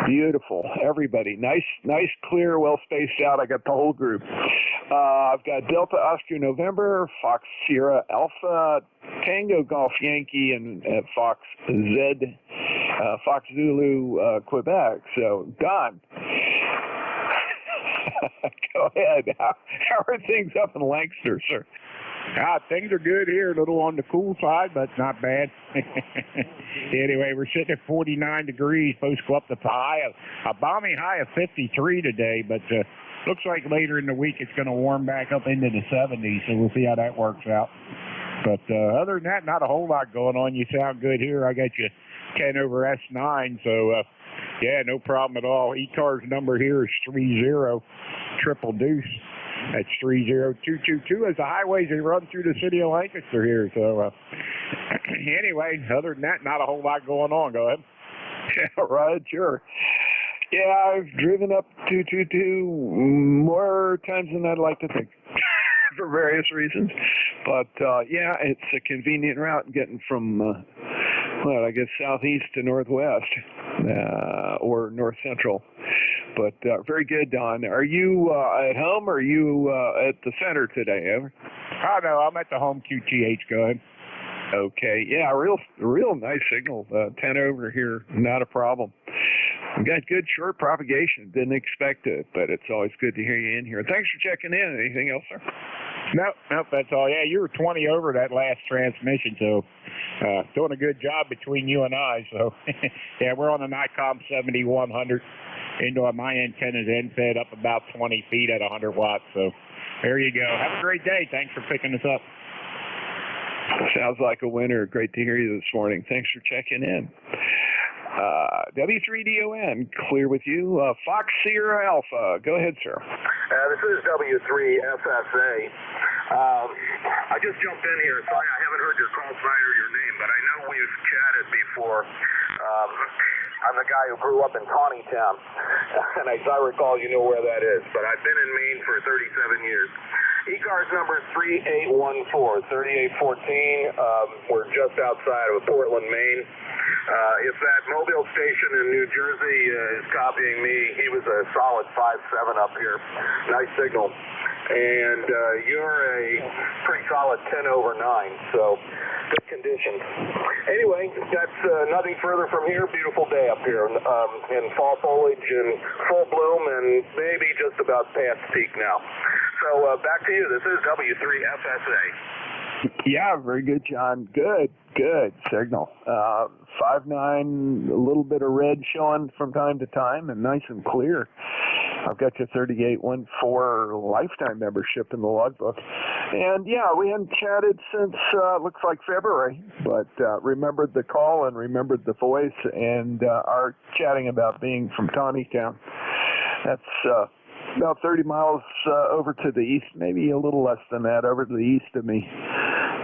Beautiful, everybody. Nice, clear, well spaced out. I got the whole group. I've got Delta Oscar November, Fox Sierra Alpha, Tango Golf Yankee, and Fox Zulu Quebec. So done. Go ahead. How are things up in Lancaster, sir? Things are good here, a little on the cool side, but not bad. Anyway, we're sitting at 49 degrees, supposed to go up to a balmy high of 53 today, but looks like later in the week it's going to warm back up into the 70s, so we'll see how that works out. But other than that, not a whole lot going on. You sound good here. I got you 10 over S9, so Yeah, no problem at all. ECARS number here is 30 triple deuce. That's 30222 as the highways they run through the city of Lancaster here. So anyway, other than that, not a whole lot going on. Go ahead. Yeah, right, sure. Yeah, I've driven up 222 more times than I'd like to think for various reasons. But yeah, it's a convenient route getting from, well, I guess southeast to northwest or north central. But very good, Don. Are you at home or are you at the center today, Ever? Oh, no, I'm at the home QTH. Go ahead. Okay, yeah, real nice signal. 10 over here, not a problem. We got good short propagation. Didn't expect it, but it's always good to hear you in here. Thanks for checking in. Anything else, sir? Nope, that's all. Yeah, you were 20 over that last transmission, so doing a good job between you and I. So, yeah, we're on the NICOM 7100. Into my antenna's end fed up about 20 feet at 100 watts. So, there you go. Have a great day. Thanks for picking us up. Sounds like a winner. Great to hear you this morning. Thanks for checking in. W3DON, clear with you. Fox Sierra Alpha. Go ahead, sir. This is W3FSA. I just jumped in here. Sorry, I haven't heard your call sign or your name, but I know we've chatted before. I'm the guy who grew up in Tawnytown, and as I recall, you know where that is. But I've been in Maine for 37 years. ECARS number 3814, 3814. We're just outside of Portland, Maine. If that mobile station in New Jersey is copying me, he was a solid 5.7 up here. Nice signal. And you're a pretty solid 10 over 9, so good conditions. Anyway, that's nothing further from here. Beautiful day up here in fall foliage and full bloom and maybe just about past peak now. So back to you. This is W3FSA. Yeah, very good, John. Good signal. 5.9, a little bit of red showing from time to time, and nice and clear. I've got your 3814 lifetime membership in the logbook. And yeah, we hadn't chatted since looks like February, but remembered the call and remembered the voice and our chatting about being from Tawnytown. That's about 30 miles over to the east, maybe a little less than that, over to the east of me.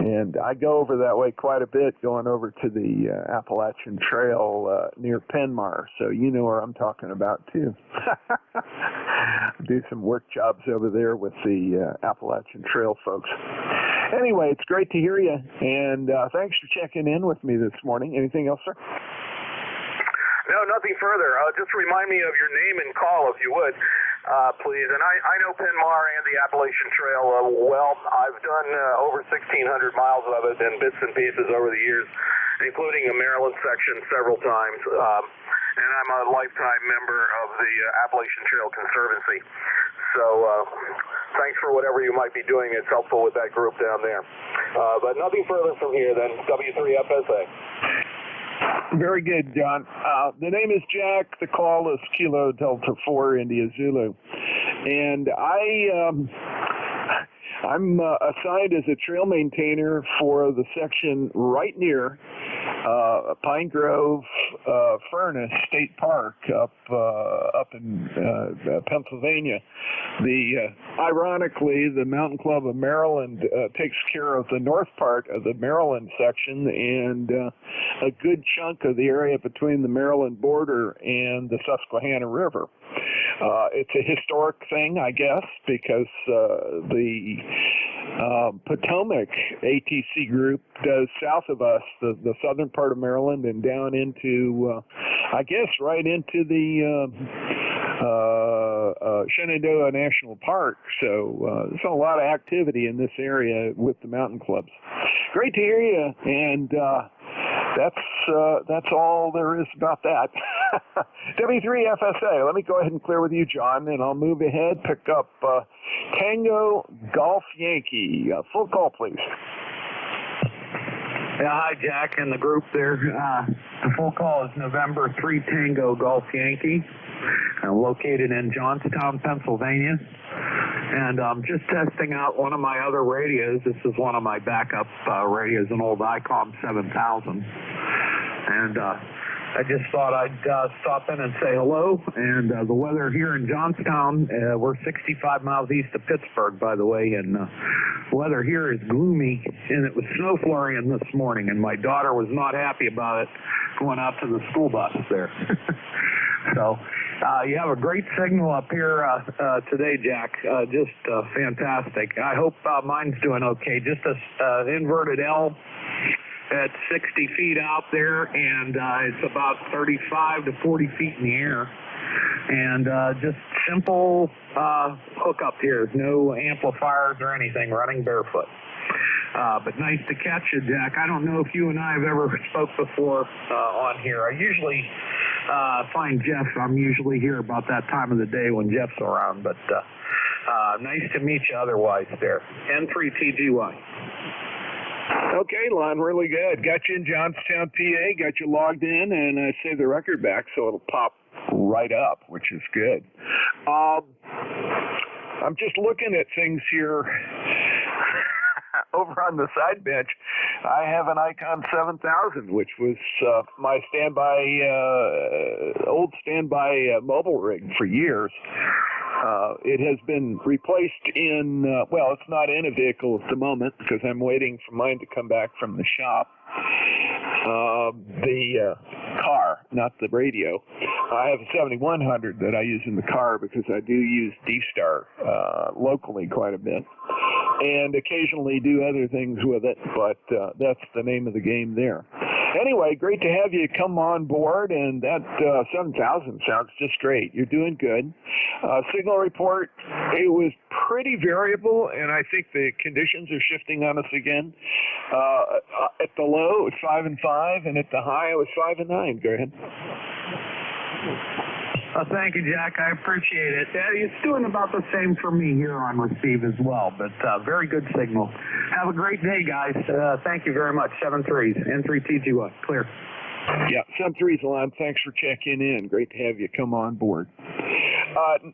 And I go over that way quite a bit, going over to the Appalachian Trail near Penmar, so you know where I'm talking about, too. Do some work jobs over there with the Appalachian Trail folks. Anyway, it's great to hear you, and thanks for checking in with me this morning. Anything else, sir? No, nothing further. Just remind me of your name and call, if you would. Please. And I know Penmar and the Appalachian Trail well. I've done over 1,600 miles of it in bits and pieces over the years, including a Maryland section several times. And I'm a lifetime member of the Appalachian Trail Conservancy. So thanks for whatever you might be doing. It's helpful with that group down there. But nothing further from here then. W3FSA. Very good, John. The name is Jack. The call is Kilo Delta 4 India Zulu. And I'm assigned as a trail maintainer for the section right near Pine Grove Furnace State Park up in Pennsylvania. Ironically, the Mountain Club of Maryland takes care of the north part of the Maryland section and a good chunk of the area between the Maryland border and the Susquehanna River. It's a historic thing, I guess, because the Potomac ATC group does south of us, the southern part of Maryland, and down into, I guess, right into the Shenandoah National Park. So there's a lot of activity in this area with the mountain clubs. Great to hear you, and that's all there is about that. W3FSA, let me go ahead and clear with you, John, and I'll move ahead, pick up Tango Golf Yankee. Full call, please. Yeah, hi, Jack, and the group there. The full call is November 3 Tango Golf Yankee, located in Johnstown, Pennsylvania. And I'm just testing out one of my other radios. This is one of my backup radios, an old ICOM 7000. And I just thought I'd stop in and say hello. And the weather here in Johnstown, we're 65 miles east of Pittsburgh, by the way, and weather here is gloomy, and it was snow flurrying this morning, and my daughter was not happy about it going out to the school bus there. So you have a great signal up here today, Jack. Just fantastic. I hope mine's doing okay. Just a inverted L at 60 feet out there, and it's about 35 to 40 feet in the air. And just simple hookup here. No amplifiers or anything, running barefoot. But nice to catch you, Jack. I don't know if you and I have ever spoke before on here. I usually find Jeff. I'm usually here about that time of the day when Jeff's around. But nice to meet you otherwise there. N3TGY. Okay, Lon, really good. Got you in Johnstown, PA, got you logged in, and I saved the record back so it'll pop right up, which is good. I'm just looking at things here. Over on the side bench, I have an Icon 7000, which was my old standby mobile rig for years. It has been replaced in, well, it's not in a vehicle at the moment because I'm waiting for mine to come back from the shop. The car, not the radio. I have a 7100 that I use in the car because I do use D-Star locally quite a bit. And occasionally do other things with it, but that's the name of the game there. Anyway, great to have you come on board, and that 7000 sounds just great. You're doing good. Signal report, it was pretty variable, and I think the conditions are shifting on us again. At the low, it's 5 and 5, and at the high, it was 5 and 9. Go ahead. Thank you, Jack. I appreciate it. It's doing about the same for me here on receive as well, but very good signal. Have a great day, guys. Thank you very much. 7-3s, N3TGY, clear. Yeah, 7-3s, Lon. Thanks for checking in. Great to have you come on board.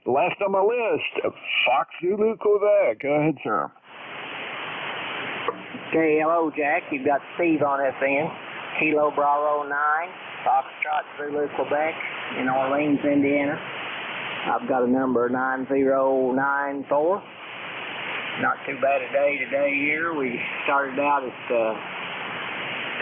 Last on my list, Fox Zulu Quebec. Go ahead, sir. Okay, hello, Jack. You've got Steve on FN. Kilo Bravo 9. Foxtrot Zulu, Quebec, in Orleans, Indiana. I've got a number 9094. Not too bad a day today here. We started out at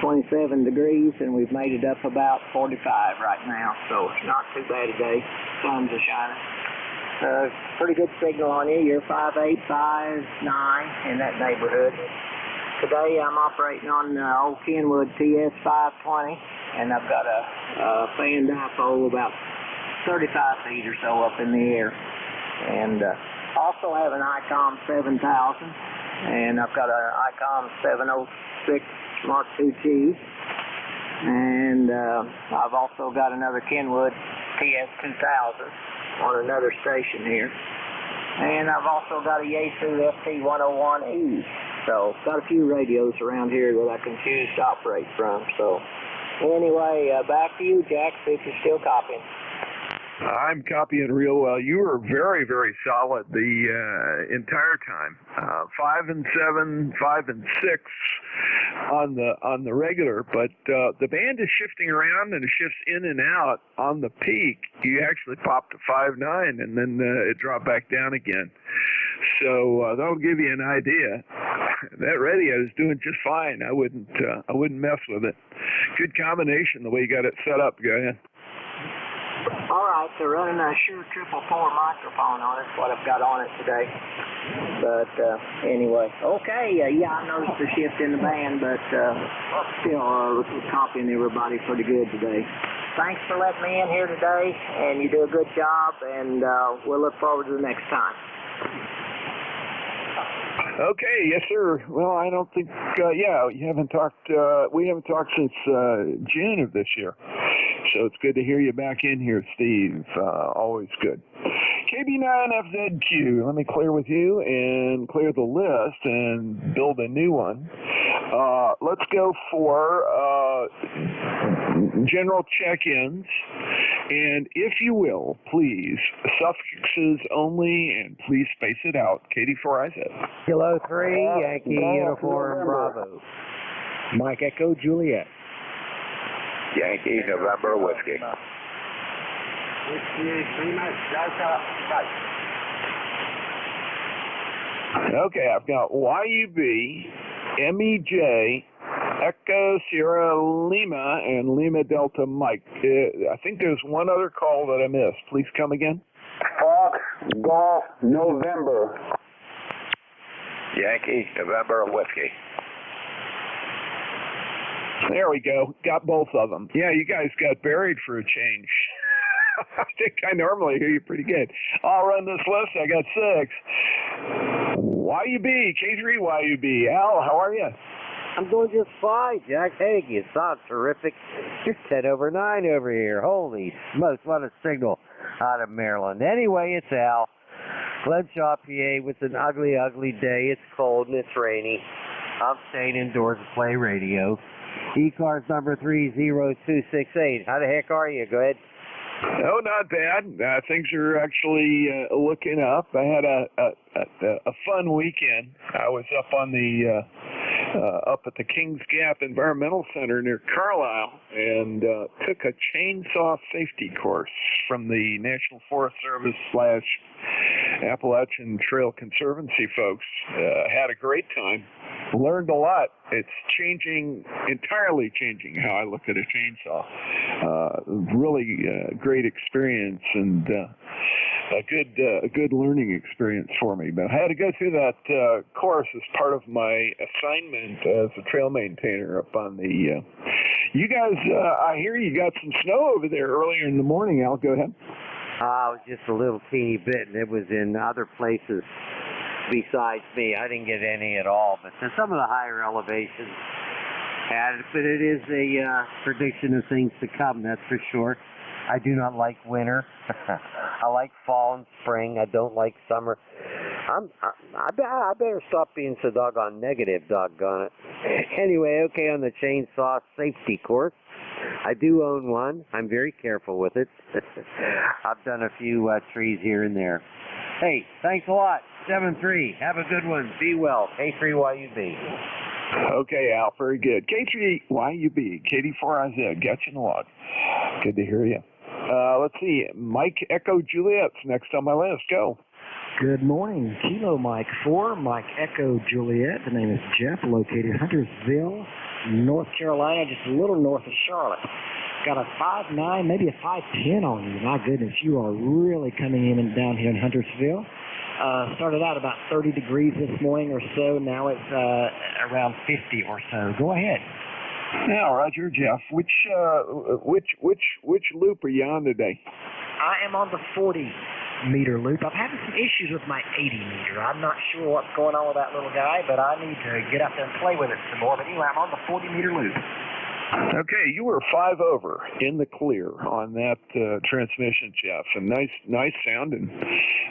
27 degrees, and we've made it up about 45 right now, so it's not too bad a day. Suns are shining. Pretty good signal on you. You're 5'8", 5'9", in that neighborhood. Today I'm operating on old Kenwood TS 520, and I've got a fan dipole about 35 feet or so up in the air. And also have an ICOM 7000, and I've got an ICOM 706 Mark II-T. And I've also got another Kenwood TS 2000 on another station here. And I've also got a Yaesu FT101E. So, got a few radios around here that I can choose to operate from. So, anyway, back to you, Jack, see if you're still copying. I'm copying real well. You were very, very solid the entire time. 5 and 7, 5 and 6 on the regular, but the band is shifting around and it shifts in and out. On the peak, you actually popped to 5.9 and then it dropped back down again. So that'll give you an idea. That radio is doing just fine. I wouldn't mess with it. Good combination the way you got it set up. Go ahead. All right, so running a Shure 444 microphone on it, what I've got on it today. But anyway, okay, yeah, I noticed the shift in the band, but still copying everybody pretty good today. Thanks for letting me in here today, and you do a good job, and we'll look forward to the next time. Okay, yes, sir. Well, I don't think, you haven't talked, we haven't talked since June of this year. So it's good to hear you back in here, Steve. Always good. KB9FZQ, let me clear with you and clear the list and build a new one. Let's go for general check-ins. And if you will, please, suffixes only, and please space it out. KD4IZ. Kilo 3, Yankee Uniform Bravo. Mike Echo Juliet. Yankee, November, Whiskey. Whiskey, Lima, Delta, Mike. Okay, I've got YUB, MEJ, Echo Sierra Lima, and Lima Delta Mike. I think there's one other call that I missed. Please come again. Fox, Golf, November. Yankee, November, Whiskey. There we go. Got both of them. Yeah, you guys got buried for a change. I think I normally hear you pretty good. I'll run this list. I got 6. YUB, K3 YUB. Al, how are you? I'm doing just fine, Jack. Hey, you sound terrific. You're 10 over 9 over here. Holy smokes, what a signal out of Maryland. Anyway, it's Al. Glenshaw, PA, with an ugly, ugly day. It's cold and it's rainy. I'm staying indoors to play radio. ECARS number 30268. How the heck are you? Go ahead. Oh, not bad. Things are actually looking up. I had a fun weekend. I was up on the up at the Kings Gap Environmental Center near Carlisle and took a chainsaw safety course from the National Forest Service / Appalachian Trail Conservancy folks. Had a great time. Learned a lot. It's entirely changing how I look at a chainsaw. Really great experience and a good learning experience for me. But I had to go through that course as part of my assignment as a trail maintainer up on the. You guys, I hear you got some snow over there earlier in the morning. Al, go ahead. It was just a little teeny bit, and it was in other places besides me. I didn't get any at all, but some of the higher elevations had it. But it is a prediction of things to come, that's for sure. I do not like winter. I like fall and spring. I don't like summer. I better stop being so doggone negative, doggone it. Anyway, okay, on the chainsaw safety course. I do own one. I'm very careful with it. I've done a few trees here and there. Hey, thanks a lot. 7-3. Have a good one. Be well. K3YUB. Okay, Al. Very good. K3YUB. KD4IZ. Got you in the log. Good to hear you. Let's see. Mike Echo Juliet's next on my list. Go. Good morning. Kilo Mike 4, Mike Echo Juliet. The name is Jeff, located Huntersville, North Carolina, just a little north of Charlotte. Got a 5'9", maybe a 5'10" on you. My goodness, you are really coming in and down here in Huntersville. Started out about 30 degrees this morning or so. Now it's around 50 or so. Go ahead. Now, Roger, Jeff, which loop are you on today? I am on the 40-meter loop. I'm having some issues with my 80-meter. I'm not sure what's going on with that little guy, but I need to get out there and play with it some more. But anyway, I'm on the 40-meter loop. Okay, you were 5 over in the clear on that transmission, Jeff, and nice sound, and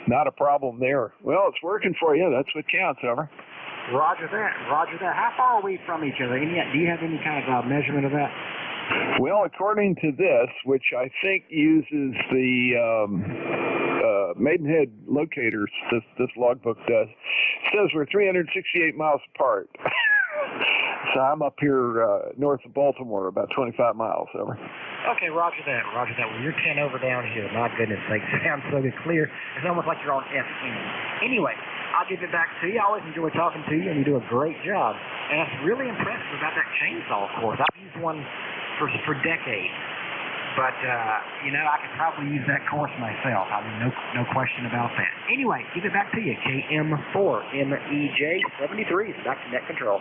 not a problem there. Well, it's working for you. That's what counts. Over. Roger that. Roger that. How far are we from each other? Do you have any kind of measurement of that? Well, according to this, which I think uses the Maidenhead locators, this logbook does, it says we're 368 miles apart. So I'm up here north of Baltimore, about 25 miles. Over. Okay, roger that. Roger that. Well, you're 10 over down here. My goodness sakes, sounds so clear. It's almost like you're on FM. Anyway, I'll give it back to you. I always enjoy talking to you, and you do a great job. And I'm really impressed about that chainsaw, of course. I've used one for decades. But, I could probably use that course myself. I mean, no question about that. Anyway, give it back to you. KM4MEJ 73 is back to net control.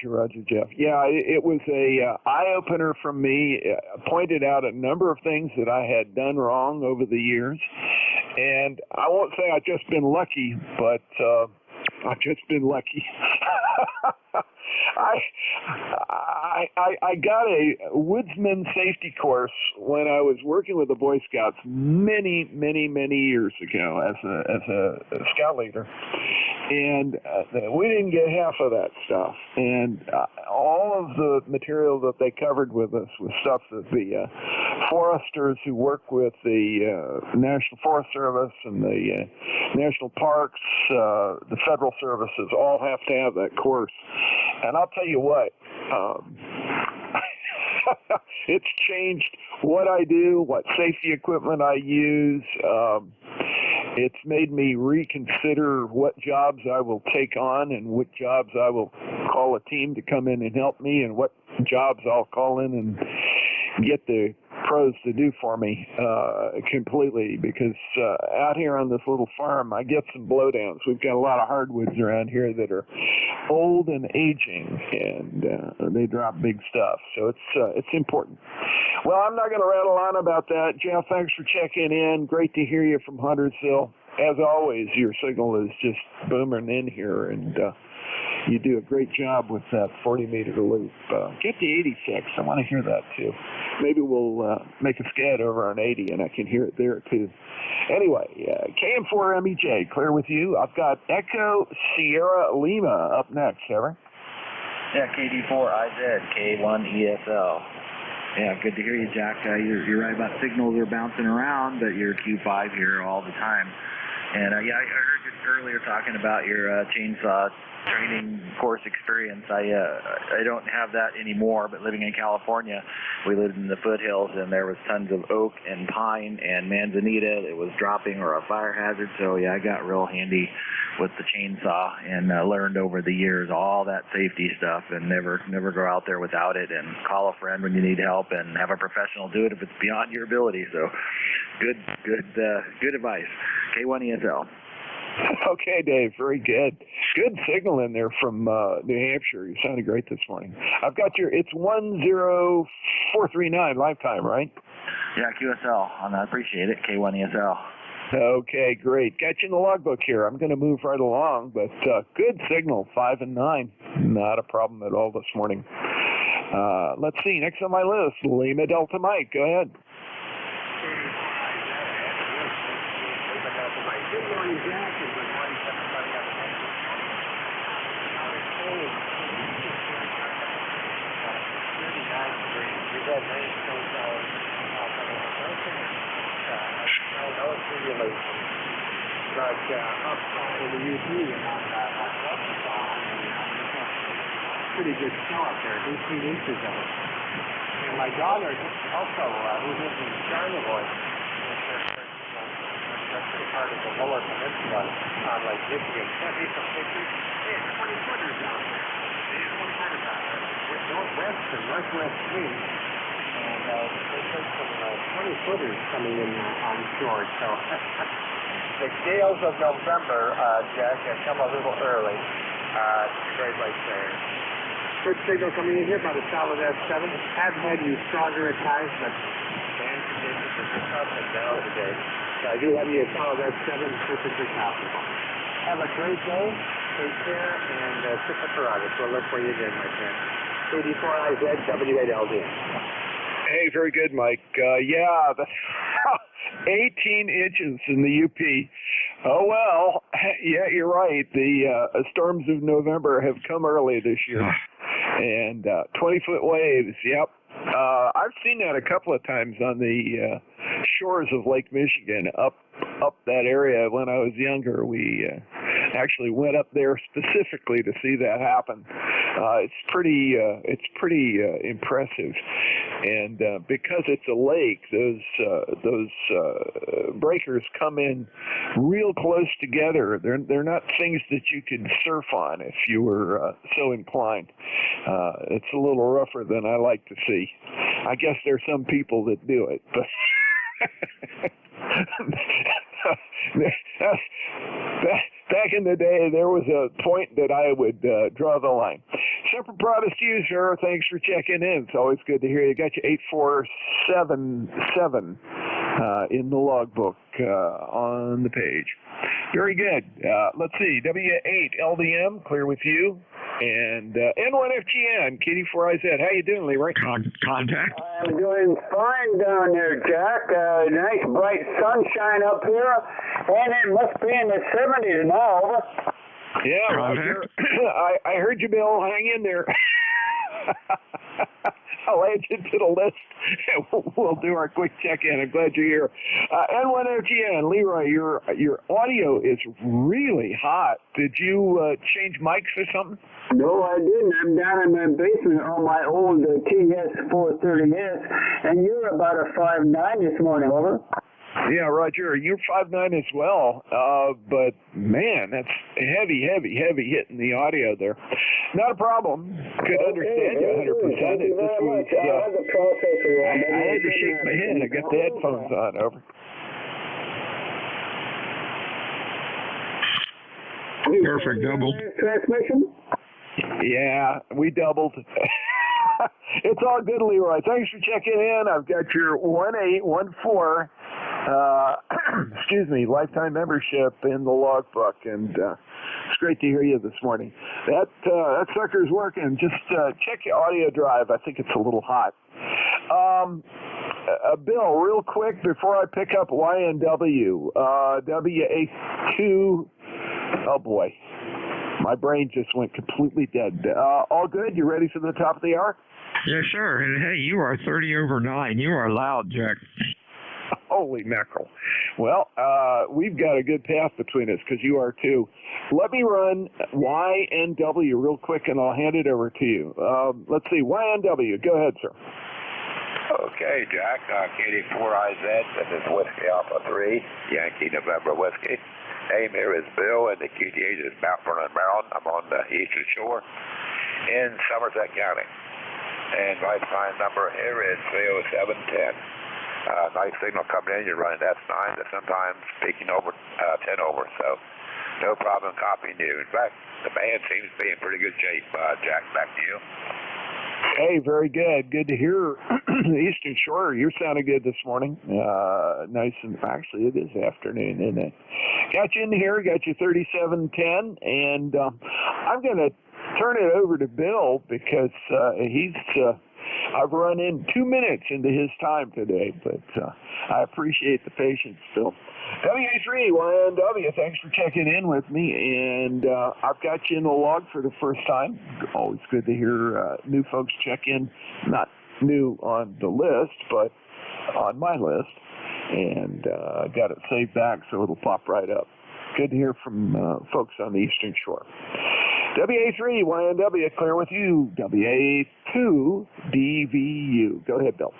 Roger, Jeff. Yeah, it was a eye-opener from me. Pointed out a number of things that I had done wrong over the years. And I won't say I've just been lucky, but I've just been lucky. I got a woodsman safety course when I was working with the Boy Scouts many years ago as a scout leader, and we didn't get half of that stuff. And all of the material that they covered with us was stuff that the foresters who work with the National Forest Service and the national parks, the federal services, all have to have that course. And I'll tell you what, it's changed what I do, what safety equipment I use. It's made me reconsider what jobs I will take on and what jobs I will call a team to come in and help me, and what jobs I'll call in and get the pros to do for me completely, because out here on this little farm I get some blowdowns. We've got a lot of hardwoods around here that are old and aging, and they drop big stuff, so it's important. Well, I'm not going to rattle on about that. Jeff, thanks for checking in. Great to hear you from Huntersville. As always, your signal is just booming in here, and you do a great job with that 40-meter loop. Get to 86. I want to hear that, too. Maybe we'll make a scad over on 80, and I can hear it there, too. Anyway, KM4MEJ, clear with you. I've got Echo Sierra Lima up next, Evan. Yeah, KD4IZ, K1ESL. Yeah, good to hear you, Jack. You're right about signals are bouncing around, but you're Q5 here all the time. And yeah, I heard you earlier talking about your chainsaw training course experience. I don't have that anymore, but living in California, we lived in the foothills, and there was tons of oak and pine and manzanita that was dropping or a fire hazard. So yeah, I got real handy with the chainsaw and learned over the years all that safety stuff, and never go out there without it, and call a friend when you need help, and have a professional do it if it's beyond your ability. So good advice. K1ESL. Okay, Dave, very good. Good signal in there from New Hampshire. You sounded great this morning. I've got it's 10439 lifetime, right? Yeah, QSL. I appreciate it. K1ESL. Okay, great. Got you in the logbook here. I'm going to move right along, but good signal, 5 and 9. Not a problem at all this morning. Let's see, next on my list, Lima Delta Mike. Go ahead. Good morning, Jack, and good morning to everybody on the next one. 39 degrees. We've had rain so far. No accumulation. But up in the UP and on pretty good snow up there, 18 inches of it. And my daughter also, who lives in Charlevoix, that's part of the lower peninsula on Lake Michigan. Sent me some pictures. They had 20 footers out there. They had 20 footers out there. With northwest and northwest winds. And they took some 20 footers coming in on shore. So the gales of November, Jack, have come a little early to the Great Lakes area. Good signal coming in here about a solid S7. Have had you stronger at times, but band conditions are just up and down today. I do have you a solid S7, perfectly possible. Have a great day, take care, and sit for Toronto. We'll look for you again, my friend. KD4IZ, W8LD. Hey, very good, Mike. Yeah, 18 inches in the UP. Oh, well, yeah, you're right. The storms of November have come early this year. And 20-foot waves, yep. I've seen that a couple of times on the shores of Lake Michigan, up that area. When I was younger, we actually went up there specifically to see that happen. It's pretty impressive, and because it's a lake, those breakers come in real close together. They're not things that you can surf on if you were so inclined. It's a little rougher than I like to see. I guess there's some people that do it, but back in the day, there was a point that I would draw the line. Semper Protest user, thanks for checking in. It's always good to hear you. Got you 8477 in the logbook on the page. Very good. Let's see. W8LDM, clear with you. And N1FGN, KD4IZ. How you doing, Leroy? Contact. I'm doing fine down there, Jack. Nice bright sunshine up here, and it must be in the 70s now. Yeah, Roger. I heard you, Bill. Hang in there. I'll add you to the list, and we'll do our quick check-in. I'm glad you're here. N1FGN, Leroy, your audio is really hot. Did you change mics or something? No, I didn't. I'm down in my basement on my old TS430S, and you're about a 5'9" this morning, over. Yeah, Roger, you're 5'9" as well, but man, that's heavy hitting the audio there. Not a problem. Could understand you 100%. It just was, I had to shake my head. I got the headphones on, over. Perfect double. Transmission? Yeah, we doubled. It's all good, Leroy. Thanks for checking in. I've got your 1814 excuse me, lifetime membership in the logbook, and it's great to hear you this morning. That sucker's working. Just check your audio drive. I think it's a little hot. Bill, real quick before I pick up YNW, WA2. Oh boy, my brain just went completely dead. All good? You ready for the top of the hour? Yes, sir. And hey, you are 30 over 9. You are loud, Jack. Holy mackerel. Well, we've got a good path between us because you are too. Let me run YNW real quick and I'll hand it over to you. Let's see, YNW. Go ahead, sir. Okay, Jack. KD4IZ. This is Whiskey Alpha 3, Yankee November Whiskey. Name here is Bill, and the QTH is Mount Vernon, Maryland. I'm on the eastern shore in Somerset County. And lifetime number here is 30710. Nice signal coming in. You're running S9 to sometimes peaking over 10 over, so no problem copying you. In fact, the band seems to be in pretty good shape. Jack, back to you. Hey, very good. Good to hear the Eastern Shore. You're sounding good this morning. Nice, and actually it is afternoon, isn't it? Got you in here, got you 3710, and I'm going to turn it over to Bill because I've run in 2 minutes into his time today, but I appreciate the patience, Bill. WA3YNW, thanks for checking in with me, and I've got you in the log for the first time. Always good to hear new folks check in, not new on the list, but on my list, and got it saved back so it'll pop right up. Good to hear from folks on the Eastern Shore. WA3YNW, clear with you. WA2DVU. Go ahead, Bill.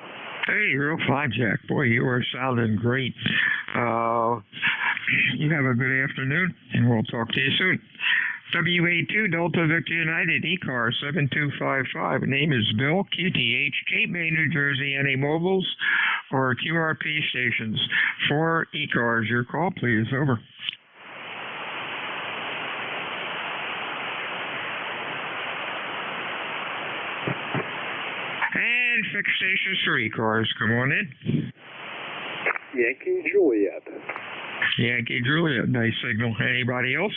Hey, real fine, Jack. Boy, you are sounding great. You have a good afternoon, and we'll talk to you soon. WA2 Delta Victor United, ECARS 7255. Name is Bill, QTH, Cape May, New Jersey. Any mobiles or QRP stations for ECARS? Your call, please. Over. And fixed stations for ECARS. Come on in. Yankee Juliet. Yankee Juliet. Nice signal. Anybody else?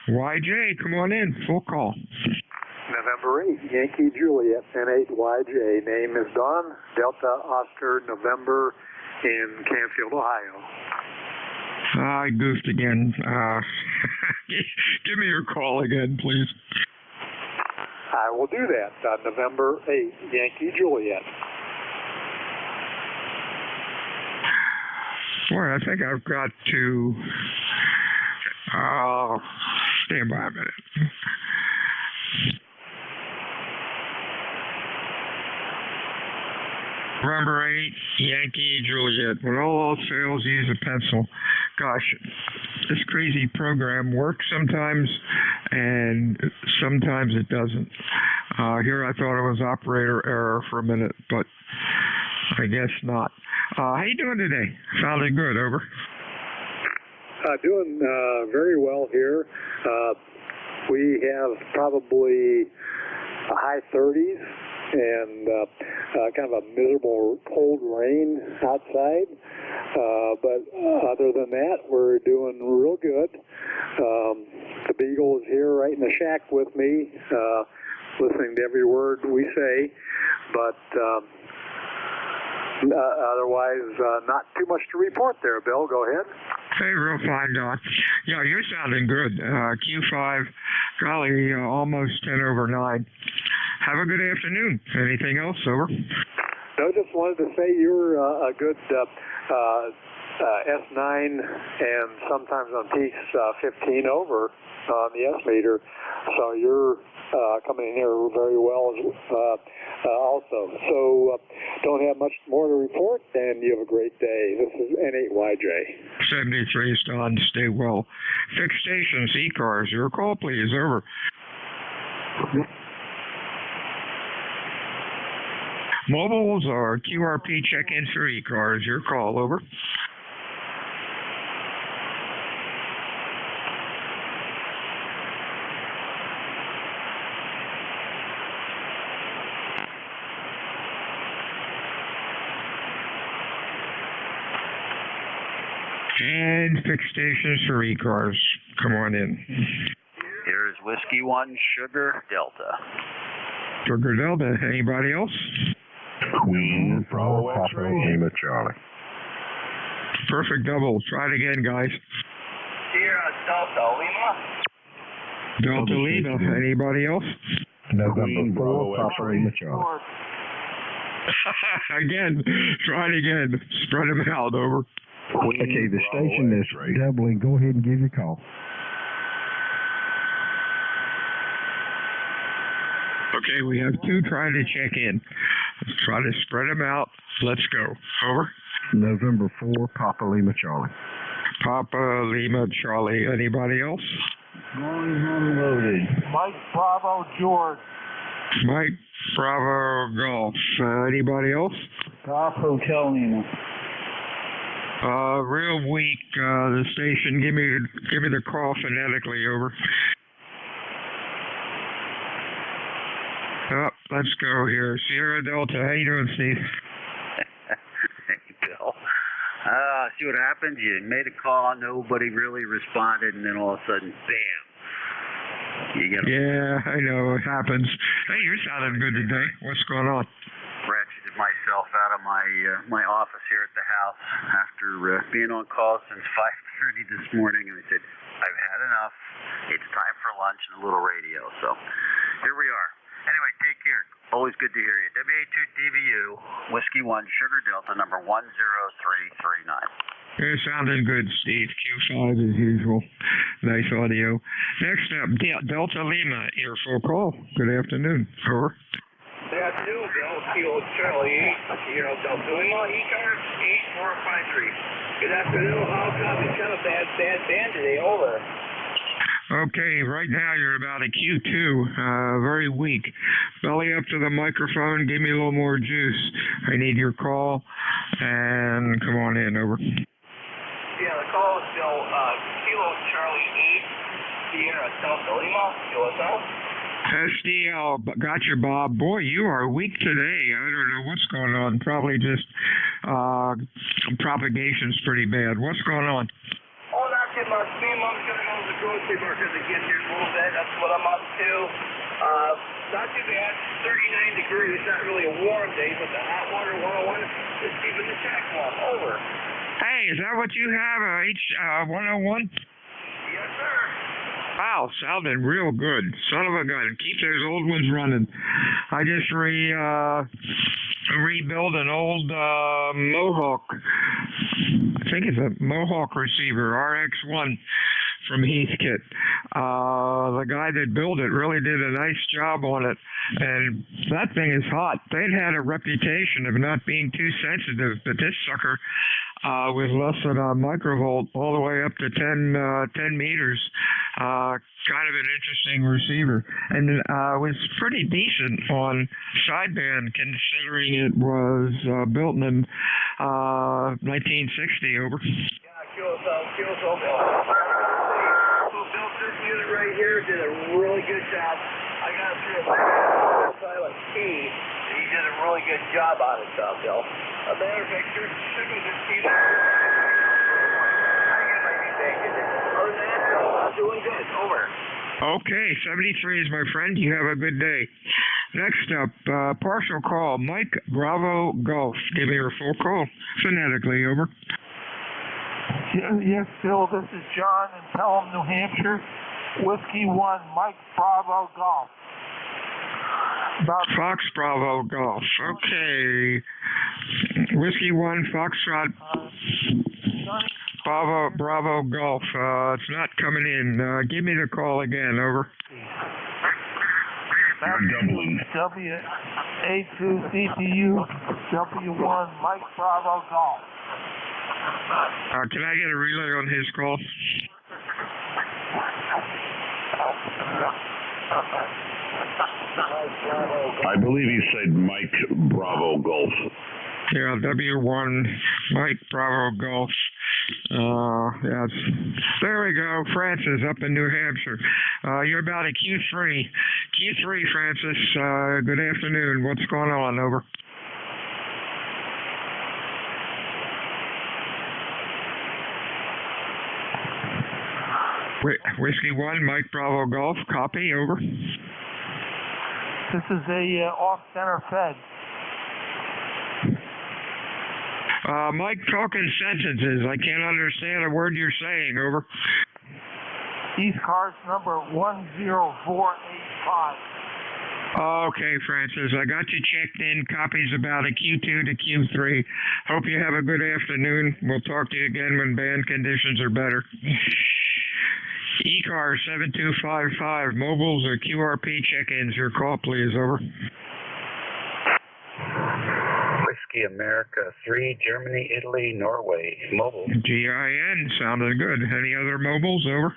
YJ, come on in. Full call. November 8, Yankee Juliet, N8YJ. Name is Don, Delta Oscar November in Canfield, Ohio. I goofed again. Give me your call again, please. I will do that. November 8, Yankee Juliet. Boy, I think I've got to... stand by a minute. November 8, Yankee Juliet. When all else fails, use a pencil. Gosh, this crazy program works sometimes, and sometimes it doesn't. Here I thought it was operator error for a minute, but I guess not. How you doing today? Sounding good, over. Doing very well here. We have probably a high 30s and kind of a miserable cold rain outside. But other than that, we're doing real good. The Beagle is here right in the shack with me, listening to every word we say. But otherwise, not too much to report there, Bill. Go ahead. Hey, real fine, Don. Yeah, you're sounding good. Q5, golly, almost 10 over 9. Have a good afternoon. Anything else? Over. No, just wanted to say you're a good S9 and sometimes on peaks 15 over on the S meter. So you're coming in here very well also. So don't have much more to report, and you have a great day. This is N8YJ. 73 is Don. Stay well. Fixed stations, ECARS. Your call, please. Over. Mobiles are QRP check-ins for ECARS. Your call. Over. And fixed stations for ECARS. Come on in. Here's Whiskey 1, Sugar Delta. Sugar Delta. Anybody else? Queen, Bravo, Papa, Lima, Charlie. Perfect double. Try it again, guys. Sierra Delta Lima. Delta Lima. Anybody else? November 4, Papa, Lima, Charlie. Again. Try it again. Spread them out. Over. Okay, the station is doubling. Go ahead and give your call. Okay, we have 2 trying to check in. Let's try to spread them out. Let's go. Over. November 4, Papa Lima Charlie. Papa Lima Charlie. Anybody else? Going unloaded. Mike Bravo George. Mike Bravo Golf. Anybody else? Golf Hotel Lima. Real weak. The station. Give me the call phonetically. Over. Let's go here. Sierra Delta. How you doing, Steve? Hey, Bill. See what happened? You made a call, nobody really responded, and then all of a sudden, bam. Yeah, I know. It happens. Hey, you're sounding good today. What's going on? Ratcheted myself out of my office here at the house after being on call since 5:30 this morning, and I said, I've had enough. It's time for lunch and a little radio. So here we are. Anyway, take care. Always good to hear you. WA2DBU, Whiskey 1, Sugar Delta, number 10339. You're sounding good, Steve. Q5 as usual. Nice audio. Next up, Delta Lima, your full call. Good afternoon. Over. Good afternoon, Bill. Kilo Charlie 8, Sierra Delta Lima, ECARS 8453. Good afternoon. How's it? Kind of bad band today. Over. Okay, right now you're about a Q2, very weak. Belly up to the microphone, give me a little more juice. I need your call, and come on in. Over. Yeah, the call is still Kilo Charlie 8, Sierra Delta Lima, USL. SDL, got you, Bob. Boy, you are weak today. I don't know what's going on. Probably just propagation's pretty bad. What's going on? Oh, not too much. Me and Mom's going to go to the grocery market to get here a little bit. That's what I'm up to. Not too bad. 39 degrees. Not really a warm day, but the hot water 101 is keeping the shack warm. Over. Hey, is that what you have, H101? Yes, sir. Wow, sounding real good. Son of a gun. Keep those old ones running. I just rebuilt an old Mohawk. I think it's a Mohawk receiver, RX1 from Heathkit. The guy that built it really did a nice job on it, and that thing is hot. They'd had a reputation of not being too sensitive, but this sucker with less than a microvolt all the way up to 10 meters. Kind of an interesting receiver, and was pretty decent on sideband considering it was built in 1960. Over. Yeah, QSL Bill. Who built this unit right here did a really good job. I got it through a silent key. He did a really good job on it, Bill. A better picture. Should be just see that. Other than that, I'm doing good. Over. Okay, 73 is my friend. You have a good day. Next up, partial call, Mike Bravo Golf. Give me your full call phonetically. Over. Yes, Bill, this is John in Pelham, New Hampshire. Whiskey 1, Mike Bravo Golf. Fox Bravo Golf. Okay. Whiskey 1, Foxtrot. Bravo Golf. It's not coming in. Give me the call again. Over. A2CPU W1 Mike Bravo Golf. Can I get a relay on his call? I believe you said Mike Bravo Golf. Yeah, W1 Mike Bravo Golf. Yeah, there we go. Francis up in New Hampshire. You're about a Q3. Q3, Francis. Good afternoon. What's going on? Over. Whiskey 1, Mike Bravo Golf. Copy. Over. This is a off-center Fed. Mike, talking sentences. I can't understand a word you're saying. Over. ECARS number 10485. Okay, Francis. I got you checked in. Copies about a Q2 to Q3. Hope you have a good afternoon. We'll talk to you again when band conditions are better. ECARS 7255. Mobiles or QRP check-ins. Your call, please. Over. Whiskey America 3, Germany, Italy, Norway. Mobile. GIN. Sounded good. Any other mobiles? Over.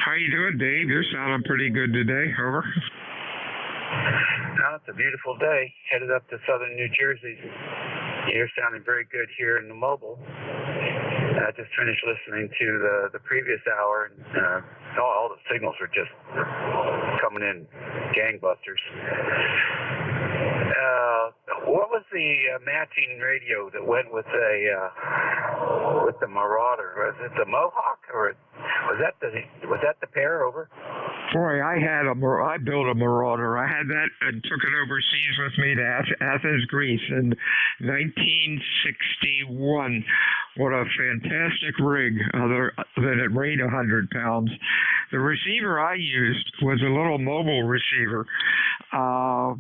How you doing, Dave? You're sounding pretty good today. Over. It's a beautiful day. Headed up to southern New Jersey. You're sounding very good here in the mobile. I just finished listening to the previous hour, and all the signals are just coming in gangbusters. What was the matching radio that went with the Marauder? Was it the Mohawk, or was that the pair? Over. Boy, I built a Marauder. I had that and took it overseas with me to Athens, Greece in 1961. What a fantastic rig, other than it weighed 100 pounds. The receiver I used was a little mobile receiver. I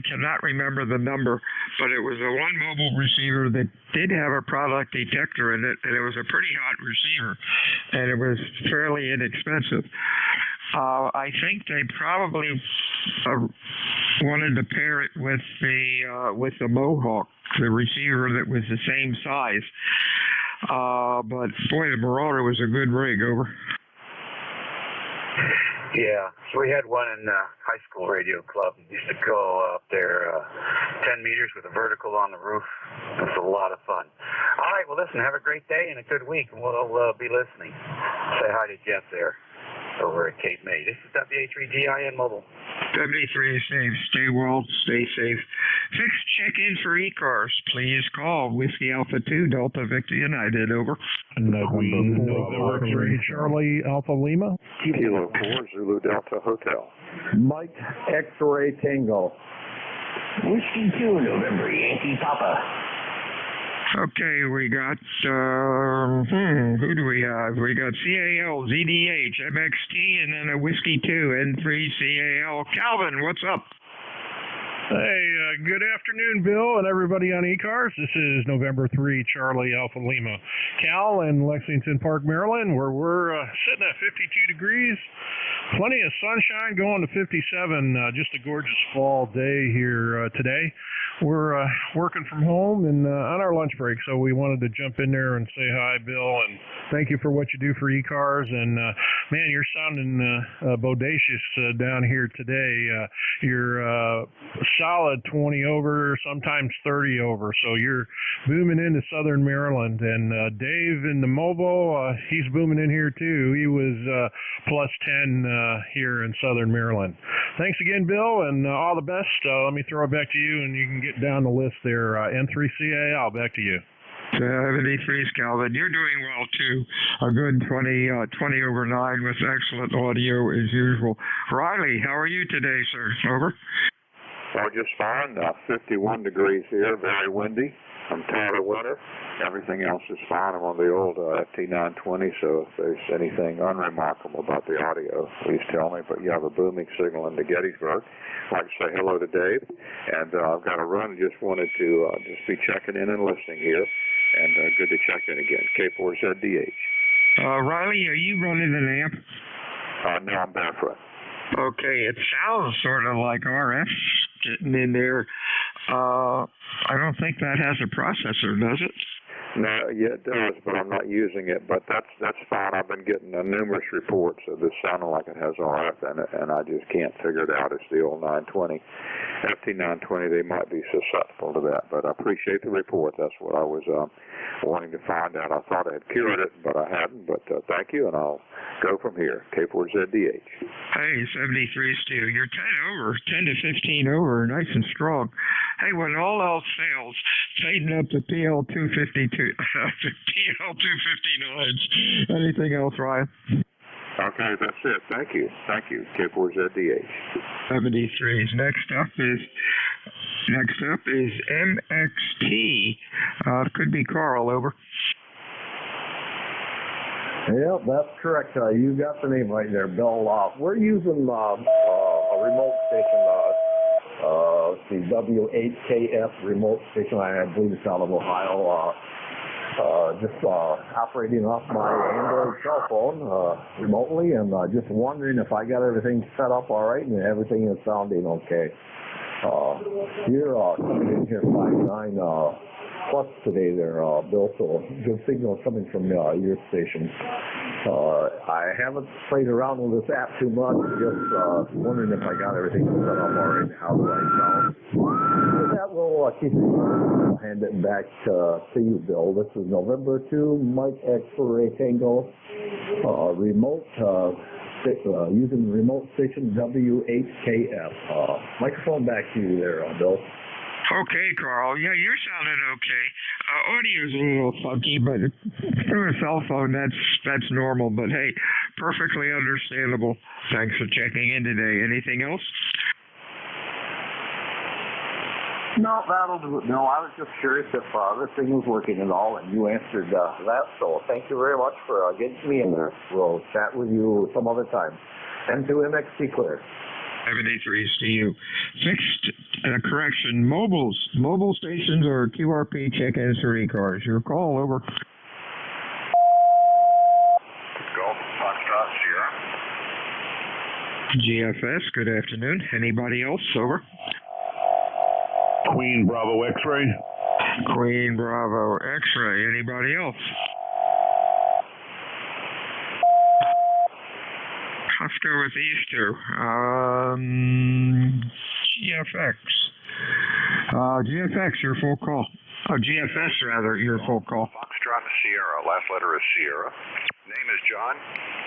cannot remember the number, but it was a one mobile receiver that did have a product detector in it, and it was a pretty hot receiver, and it was fairly inexpensive. I think they probably wanted to pair it with the Mohawk, the receiver that was the same size. But boy, the Marauder was a good rig. Over. Yeah, so we had one in the high school radio club. We used to go up there 10 meters with a vertical on the roof. It was a lot of fun. All right, well, listen, have a great day and a good week, and we'll be listening. Say hi to Jeff there over at Cape May. This is WA3GIN Mobile. WA3 safe. Stay well, stay safe. Fixed check-in for ECARS. Please call Whiskey Alpha 2 Delta Victor United. Over. November 3 Charlie Alpha Lima. Kilo 4 Zulu Delta Hotel. Mike X-Ray Tango. Whiskey 2 November Yankee Papa. Okay, we got, who do we have? We got CAL, ZDH, MXT, and then a Whiskey 2, N3 CAL. Calvin, what's up? Hey, good afternoon, Bill, and everybody on ECARS. This is November 3 Charlie Alpha Lima. Cal in Lexington Park, Maryland, where we're sitting at 52 degrees. Plenty of sunshine, going to 57. Just a gorgeous fall day here today. We're working from home and on our lunch break, so we wanted to jump in there and say hi, Bill, and thank you for what you do for ECARS. And man, you're sounding bodacious down here today. You're solid 20 over, sometimes 30 over, so you're booming into Southern Maryland. And Dave in the mobile, he's booming in here too. He was plus 10 here in Southern Maryland. Thanks again, Bill, and all the best. Let me throw it back to you, and you can get down the list there. N3CAL, back to you. 73's Calvin. You're doing well, too. A good 20 over 9 with excellent audio as usual. Riley, how are you today, sir? Over. Just fine. 51 degrees here, very windy. I'm tired of winter. Everything else is fine. I'm on the old FT920, so if there's anything unremarkable about the audio, please tell me. But you have a booming signal into Gettysburg. I'd like to say hello to Dave, and I've got to run. Just wanted to just be checking in and listening here, and good to check in again. K4ZDH. Riley, are you running an amp? No, I'm barefoot. Okay, it sounds sort of like RF getting in there. I don't think that has a processor, does it? No, yeah, it does, but I'm not using it. But that's fine. I've been getting numerous reports of this sounding like it has RF in it, and I just can't figure it out. It's the old 920. FT920, they might be susceptible to that, but I appreciate the report. That's what I was wanting to find out. I thought I had cured it, but I hadn't. But thank you, and I'll go from here. K4ZDH. Hey, 73 Stu, you're 10 to 15 over, nice and strong. Hey, when all else fails, tighten up the PL252, PL259s. Anything else, Ryan? Okay, that's it. Thank you. Thank you. K4ZDH. 73s. Next up is MXT. It could be Carl, over. Yep, that's correct. You got the name right there, Bill. We're using a remote station, the W8KF remote station. I believe it's out of Ohio. Just operating off my Android cell phone remotely, and just wondering if I got everything set up all right and everything is sounding okay. You're coming in here 5.9 plus today there, Bill, so good signal coming from your station. I haven't played around with this app too much, just wondering if I got everything set up all right. How do I sound? With that, we'll keep it. I'll hand it back to you, Bill. This is November 2, Mike X-Ray Tango, remote, using remote station W8KF. Microphone back to you there, Bill. Okay, Carl. Yeah, you're sounding okay. Audio's a little funky, but through a cell phone, that's normal. But hey, perfectly understandable. Thanks for checking in today. Anything else? No, that'll do it. No, I was just curious if this thing was working at all, and you answered that. So thank you very much for getting me in there. We'll chat with you some other time. And to MXT Clear. 73 to you. Fixed correction. Mobile stations or QRP check-ins for ECARS. Your call, over. Golf Foxtrot Sierra. GFS, good afternoon. Anybody else, over? Queen Bravo X-Ray. Queen Bravo X-Ray. Anybody else? Let's go with these two. GFX. GFX, your full call. Oh, GFS, rather, your full call. Foxtrot Sierra. Last letter is Sierra. Name is John.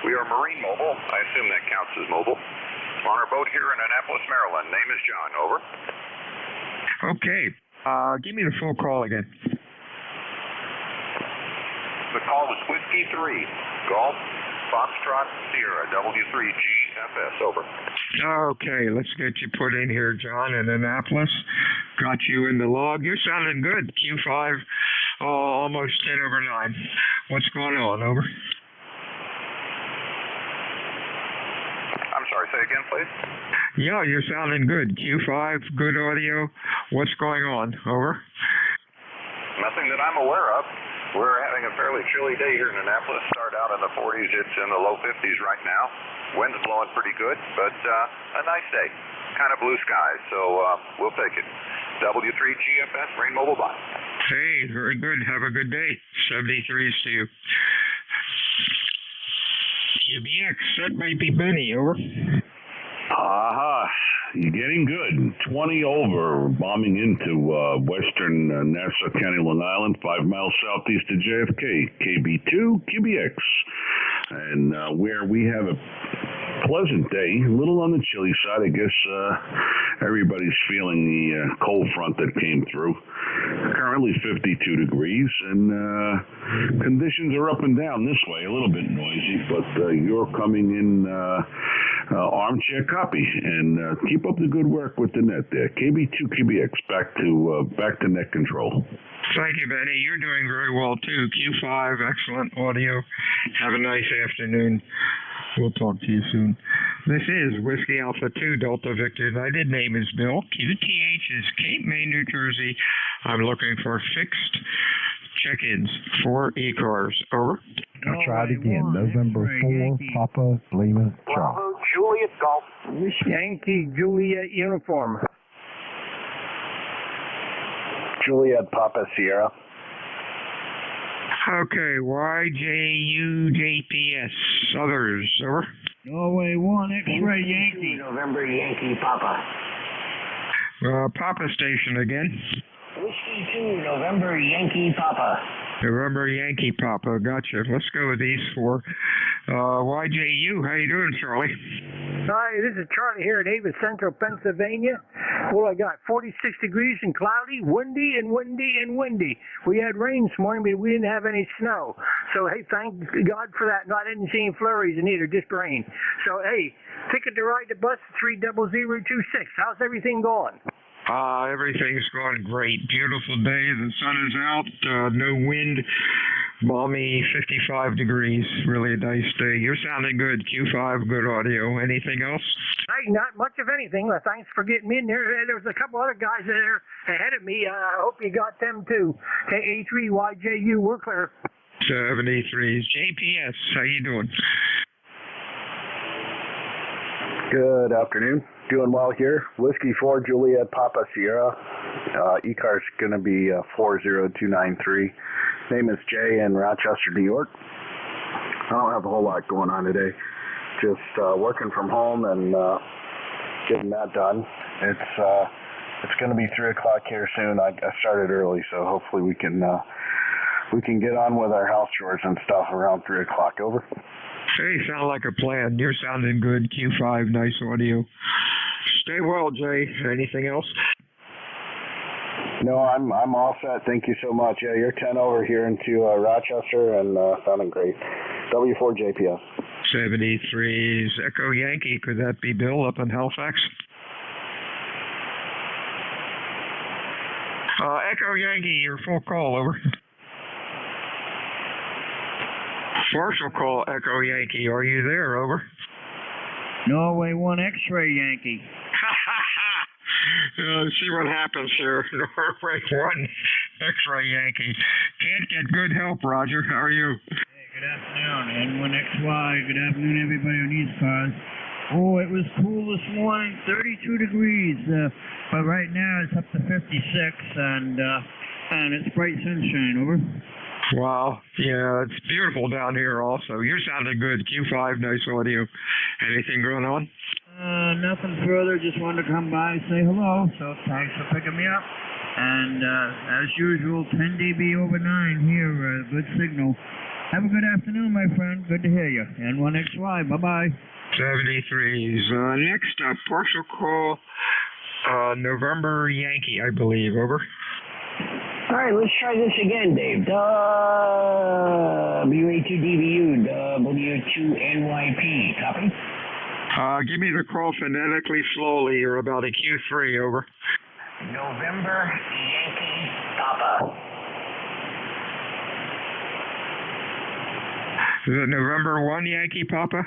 We are Marine Mobile. I assume that counts as mobile. On our boat here in Annapolis, Maryland. Name is John. Over. Okay. Give me the full call again. The call was Whiskey 3. Golf Foxtrot Sierra. W3GFS. Over. Okay, let's get you put in here, John, in Annapolis. Got you in the log. You're sounding good. Q5, almost 10 over 9. What's going on? Over. I'm sorry, say again, please. Yeah, you're sounding good. Q5, good audio. What's going on? Over. Nothing that I'm aware of. We're having a fairly chilly day here in Annapolis. Start out in the 40s. It's in the low 50s right now. Wind's blowing pretty good, but a nice day. Kind of blue skies, so we'll take it. W3GFS, Marine Mobile, bye. Hey, very good. Have a good day. 73s to you. QBX, that might be Benny, over. Aha, you're getting good. 20 over, bombing into western Nassau County, Long Island, 5 miles southeast of JFK, KB2, QBX. And where we have a pleasant day. A little on the chilly side. I guess everybody's feeling the cold front that came through. Currently 52 degrees, and conditions are up and down this way. A little bit noisy, but you're coming in armchair copy. And keep up the good work with the net there. KB2QBX back to net control. Thank you, Benny. You're doing very well, too. Q5, excellent audio. Have a nice afternoon. We'll talk to you soon. This is Whiskey Alpha 2 Delta Victor. My name is Bill. QTH is Cape May, New Jersey. I'm looking for fixed check-ins for ECARS. Over. I'll try it again. November 4, Papa Lima Charlie. Bravo, Juliet Golf. Yankee Juliet uniform. Juliet Papa Sierra. Okay, YJUJPS. Others, over. Norway 1 X-ray Yankee. November Yankee Papa. Papa Station again. Whiskey 2, November Yankee Papa. November Yankee Papa, gotcha. Let's go with these four. YJU, how you doing, Charlie? Hi, this is Charlie here in Avis Central, Pennsylvania. Well, I got 46 degrees and cloudy, windy and windy and windy. We had rain this morning, but we didn't have any snow. So, hey, thank God for that. No, I didn't see any flurries in either, just rain. So, hey, ticket to ride the bus 30026. How's everything going? Everything's going great. Beautiful day. The sun is out. No wind. Balmy 55 degrees. Really a nice day. You're sounding good. Q5, good audio. Anything else? Hey, not much of anything. Well, thanks for getting me in there. There was a couple other guys there ahead of me. I hope you got them too. KA3YJU, we're clear. 73s. JPS, how you doing? Good afternoon. Doing well here. Whiskey 4 Juliet Papa Sierra. ECARS going to be 40293. Name is Jay in Rochester, New York. I don't have a whole lot going on today. Just working from home and getting that done. It's going to be 3 o'clock here soon. I started early, so hopefully we can get on with our house chores and stuff around 3 o'clock. Over. Hey, sound like a plan. You're sounding good. Q5, nice audio. Stay well, Jay. Anything else? No, I'm all set. Thank you so much. Yeah, you're 10 over here into Rochester and sounding great. W4JPS. 73s. Echo Yankee. Could that be Bill up in Halifax? Echo Yankee, your full call, over. Partial call, Echo Yankee. Are you there, over? Norway 1 X-ray Yankee. See what happens here. Norway 1 X-ray Yankee. Can't get good help, Roger. How are you? Hey, good afternoon. N1XY. Good afternoon, everybody on ECARS. Oh, it was cool this morning, 32 degrees. But right now it's up to 56, and it's bright sunshine. Over. Wow. Yeah, it's beautiful down here also. You're sounding good. Q5, nice audio. Anything going on? Nothing further. Just wanted to come by and say hello. So thanks for picking me up. And as usual, 10 dB over 9 here. Good signal. Have a good afternoon, my friend. Good to hear you. N1XY. Bye-bye. 73s. Next up, partial call, November Yankee, I believe. Over. All right, let's try this again, Dave. WA2DBU, W2NYP. Copy? Give me the call phonetically slowly. You're about a Q3, over. November Yankee Papa. Is it November 1 Yankee Papa?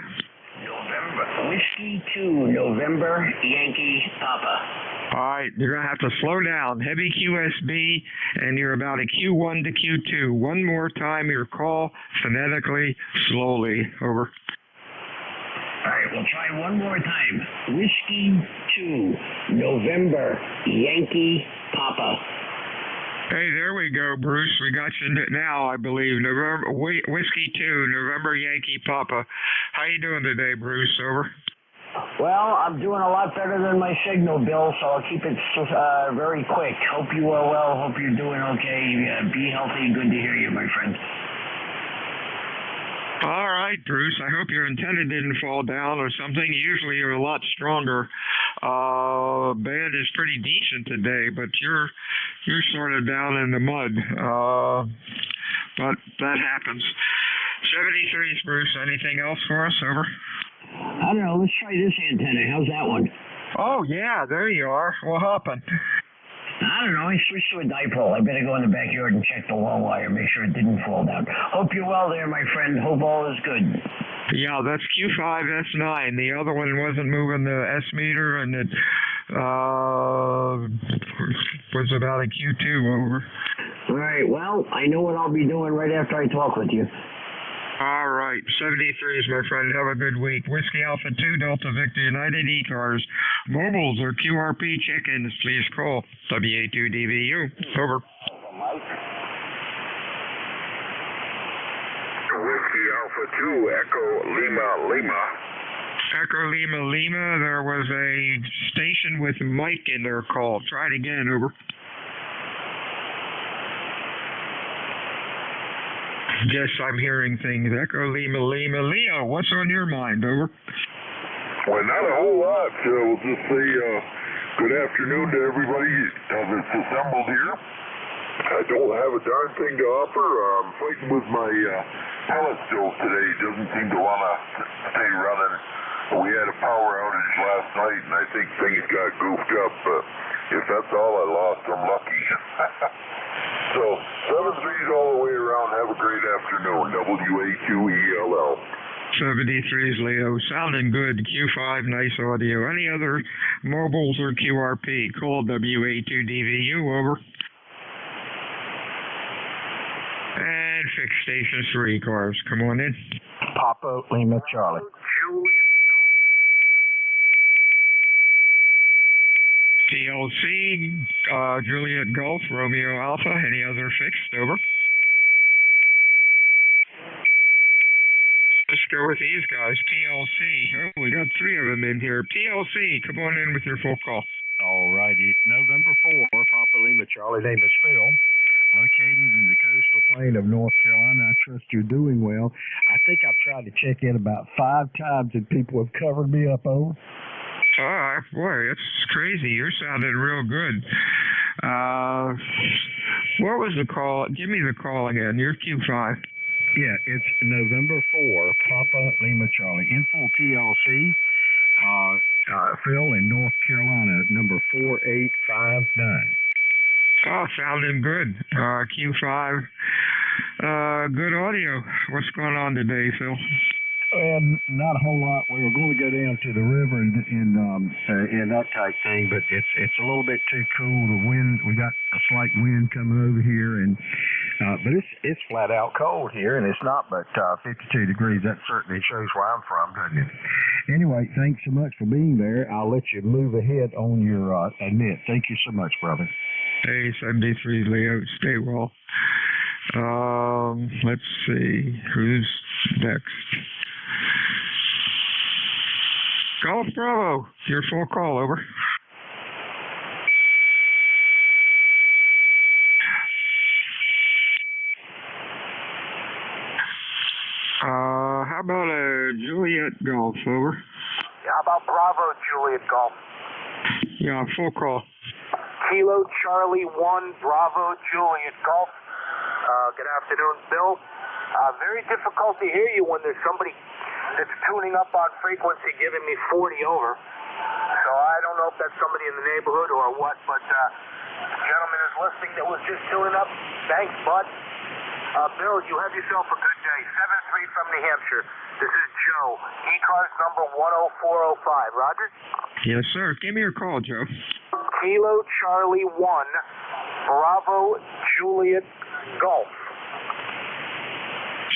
November. Whiskey 2, November Yankee Papa. All right, you're going to have to slow down. Heavy QSB, and you're about a Q1 to Q2. One more time, your call phonetically slowly. Over. All right, we'll try one more time. Whiskey 2, November Yankee Papa. Hey, there we go, Bruce. We got you now, I believe. November Whiskey 2, November Yankee Papa. How you doing today, Bruce? Over. Well, I'm doing a lot better than my signal, Bill, so I'll keep it very quick. Hope you are well. Hope you're doing okay. Be healthy. Good to hear you, my friend. All right, Bruce. I hope your antenna didn't fall down or something. Usually you're a lot stronger. Band is pretty decent today, but you're sort of down in the mud. But that happens. 73's Bruce. Anything else for us? Over. I don't know. Let's try this antenna. How's that one? Oh yeah, there you are. What happened? I don't know. I switched to a dipole. I better go in the backyard and check the low wire, make sure it didn't fall down. Hope you're well there, my friend. Hope all is good. Yeah, that's Q5S9. The other one wasn't moving the S meter, and it was about a Q2 over. All right. Well, I know what I'll be doing right after I talk with you. All right, 73's, my friend. Have a good week. Whiskey Alpha 2, Delta Victor United, ECARS. Mobiles or QRP check-ins, please call WA2DVU. Over. Whiskey Alpha 2, Echo Lima Lima. Echo Lima Lima. There was a station with Mike in their call. Try it again. Over. Yes, I'm hearing things. Echo Lima Lima. Leo, what's on your mind? Over. Well, not a whole lot. We'll just say good afternoon to everybody that's assembled here. I don't have a darn thing to offer. I'm fighting with my pellet stove today. Doesn't seem to want to stay running. We had a power outage last night, and I think things got goofed up. If that's all I lost, I'm lucky. So, 7-3's all the way around. Have a great afternoon. WA2ELL. 73's Leo. Sounding good. Q5, nice audio. Any other mobiles or QRP? Call WA2DVU. Over. And fix stations for ECARS. Come on in. Papa Lima Charlie. TLC, Juliet Golf, Romeo Alpha. Any other fixed? Over. Let's go with these guys. PLC. Oh, we got 3 of them in here. PLC, come on in with your full call. All righty. November 4, Papa Lima Charlie. Name is Phil. Located in the coastal plain of North Carolina. I trust you're doing well. I think I've tried to check in about 5 times and people have covered me up. Over. Boy, it's crazy. You're sounding real good. What was the call? Give me the call again. You're Q5. Yeah, it's November 4, Papa Lima Charlie. Info TLC, Phil in North Carolina, number 4859. Oh, sounding good. Q5. Good audio. What's going on today, Phil? Not a whole lot. We were going to go down to the river and that type thing, but it's a little bit too cool. The wind, we got a slight wind coming over here, and but it's flat out cold here, and it's not but 52 degrees. That certainly shows where I'm from, doesn't it? Anyway, thanks so much for being there. I'll let you move ahead on your admit. Thank you so much, brother. Hey, 73 Leo. Stay well. Let's see who's next. Golf Bravo, your full call. Over. How about a Juliet Golf? Over. How about Bravo Juliet Golf? Yeah, full call. Kilo Charlie 1 Bravo Juliet Golf. Good afternoon, Bill. Very difficult to hear you when there's somebody that's tuning up on frequency giving me 40 over. So I don't know if that's somebody in the neighborhood or what, but gentleman is listening that was just tuning up. Thanks, bud. Bill, you have yourself a good day. 7-3 from New Hampshire. This is Joe. ECARS number 10405. Roger? Yes, sir. Give me your call, Joe. Kilo Charlie 1 Bravo Juliet Golf.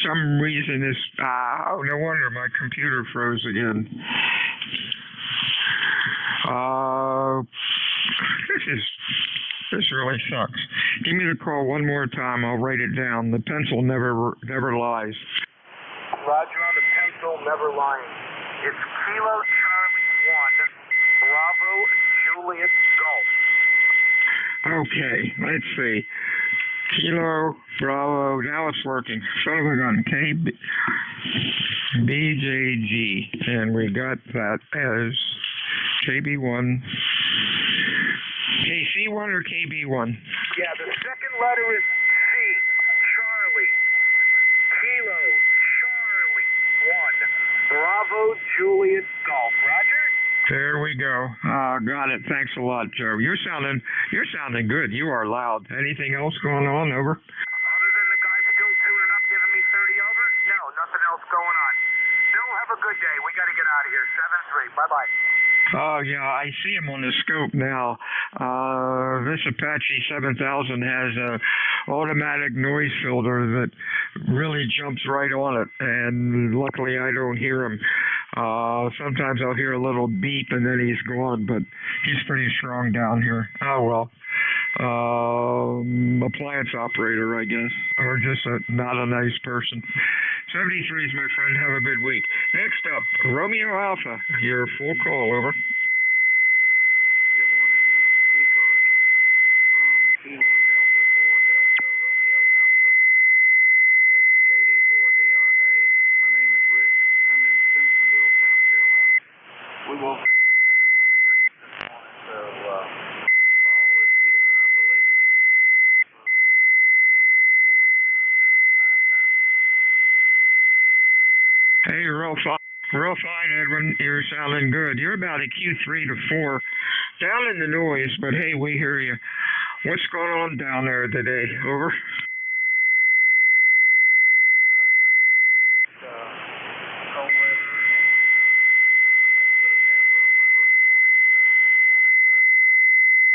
Some reason is, no wonder my computer froze again. This really sucks. Give me the call one more time. I'll write it down. The pencil never lies. Roger on the pencil, never lying. It's Kilo Charlie 1 Bravo Juliet Golf. Okay, let's see. Kilo Bravo. Now it's working. Son of a gun. BJG. And we got that as KB1. KC1 or KB1? Yeah, the second letter is C. Charlie. Kilo. Charlie. 1. Bravo Juliet Golf. Roger? There we go. Got it. Thanks a lot, Joe. You're sounding good. You are loud. Anything else going on? Over. Other than the guy still tuning up, giving me 30 over? No, nothing else going on. Bill, have a good day. We got to get out of here. 7-3. Bye-bye. Oh, yeah, I see him on the scope now. This Apache 7000 has a automatic noise filter that really jumps right on it, and luckily I don't hear him. Sometimes I'll hear a little beep and then he's gone, but he's pretty strong down here. Oh, well. Appliance operator, I guess, or just not a nice person. 73 is my friend. Have a good week. Next up, Romeo Alpha. Your full call, over. Good morning, ECARS from Kilo Delta 4 Delta Romeo Alpha at KD4DRA. My name is Rick. I'm in Simpsonville, South Carolina. We will. 31 degrees this morning, so fall is here, I believe. Number 40059. Hey, real fine, Edwin. You're sounding good. You're about a Q3 to 4, down in the noise, but hey, we hear you. What's going on down there today? Over. Cold weather, and that put a damper on my early morning stuff this morning, but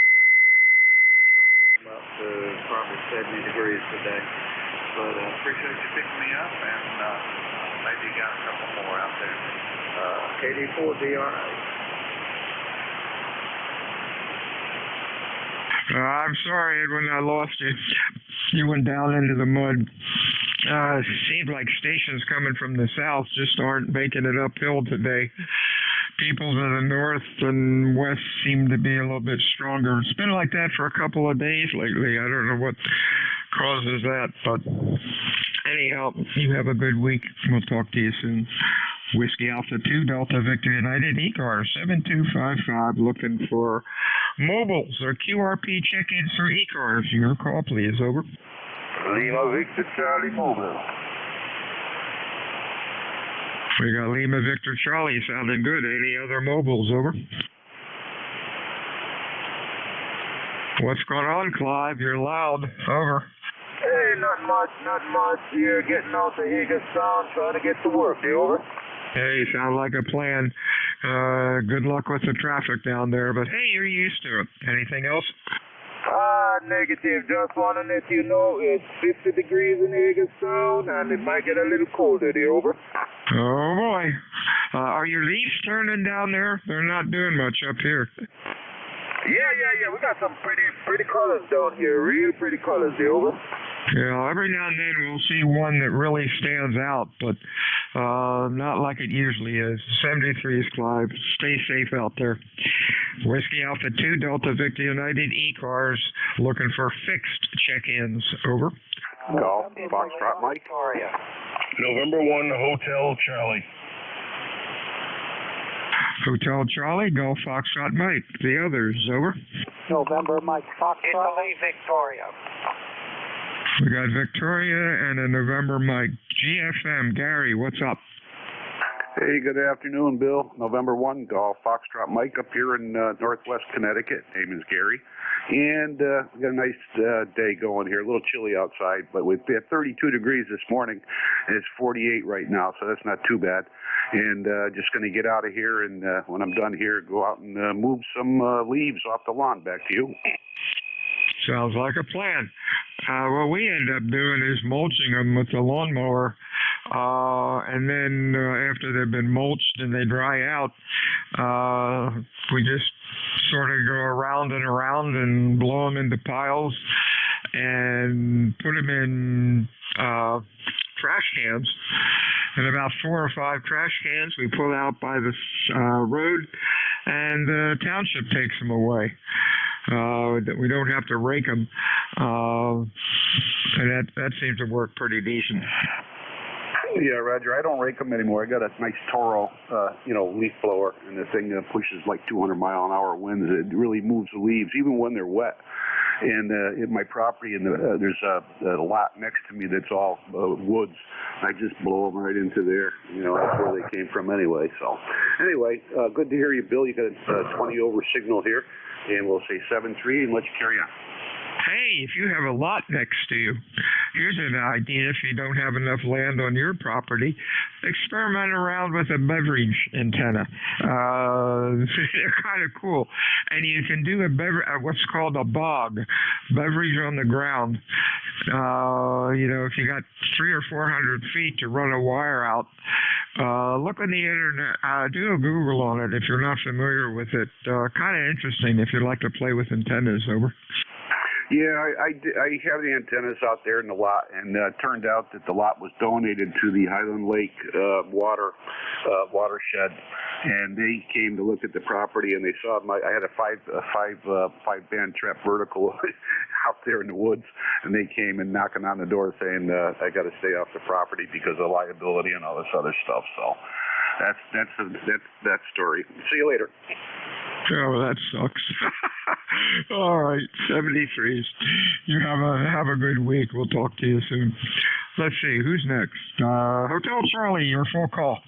we got the afternoon. It's going to warm up to probably 70 degrees today. But appreciate you picking me up, and maybe you got a couple more out there. KD4DRA. I'm sorry, Edwin, I lost you. You went down into the mud. Seems like stations coming from the south just aren't making it uphill today. People to the north and west seem to be a little bit stronger. It's been like that for a couple of days lately. I don't know what causes that, but anyhow, you have a good week. We'll talk to you soon. Whiskey Alpha 2 Delta Victor United ECARS 7255 looking for mobiles or QRP check-ins for ECARS. Your call, please. Over. Lima Victor Charlie Mobile. We got Lima Victor Charlie sounding good. Any other mobiles? Over. What's going on, Clive? You're loud. Over. Hey, not much here. Getting off the Eagle Sound, trying to get to work. You over? Hey, sound like a plan. Good luck with the traffic down there, but hey, you're used to it. Anything else? Negative. Just want to let you know it's 50 degrees in Eagle Sound, and it might get a little colder. You over? Oh, boy. Are your leaves turning down there? They're not doing much up here. Yeah. We got some pretty colors down here. Real pretty colors. You over? Yeah, every now and then we'll see one that really stands out, but not like it usually is. 73 is Clive. Stay safe out there. Whiskey Alpha 2 Delta Victor United ECARS looking for fixed check-ins. Over. Golf Foxtrot Mike. November 1 Hotel Charlie. Hotel Charlie, Golf Foxtrot Mike. The others. Over. November Mike Foxtrot. Italy, Victoria. We got Victoria and a November Mike. GFM, Gary, what's up? Hey, good afternoon, Bill. November 1 Golf Foxtrot Mike up here in Northwest Connecticut. Name is Gary. And we got a nice day going here. A little chilly outside, but we had 32 degrees this morning, and it's 48 right now, so that's not too bad. And just going to get out of here, and when I'm done here, go out and move some leaves off the lawn. Back to you. Sounds like a plan. What we end up doing is mulching them with the lawnmower, and then after they've been mulched and they dry out, we just sort of go around and around and blow them into piles and put them in trash cans. And about 4 or 5 trash cans we pull out by the road, and the township takes them away. We don't have to rake them. And that seems to work pretty decent. Yeah, Roger, I don't rake them anymore. I got a nice Toro, leaf blower, and the thing pushes like 200-mile-an-hour winds. It really moves the leaves, even when they're wet. And in my property, there's a lot next to me that's all woods. I just blow them right into there. That's where they came from anyway. So, anyway, good to hear you, Bill. You got a 20 over signal here, and we'll say 7-3 and let you carry on. Hey, if you have a lot next to you, here's an idea. If you don't have enough land on your property, experiment around with a beverage antenna. They're kind of cool. And you can do what's called a bog, beverage on the ground. If you got 300 or 400 feet to run a wire out, look on the internet, do a Google on it if you're not familiar with it. Kind of interesting if you like to play with antennas, over. Yeah, I have the antennas out there in the lot, and it turned out that the lot was donated to the Highland Lake watershed, and they came to look at the property, and they saw I had a five band trap vertical out there in the woods, and they came and knocking on the door saying I got to stay off the property because of liability and all this other stuff. So that's that story. See you later. Oh, that sucks. All right, 73s. You have a good week. We'll talk to you soon. Let's see, who's next? Hotel Charlie, your full call.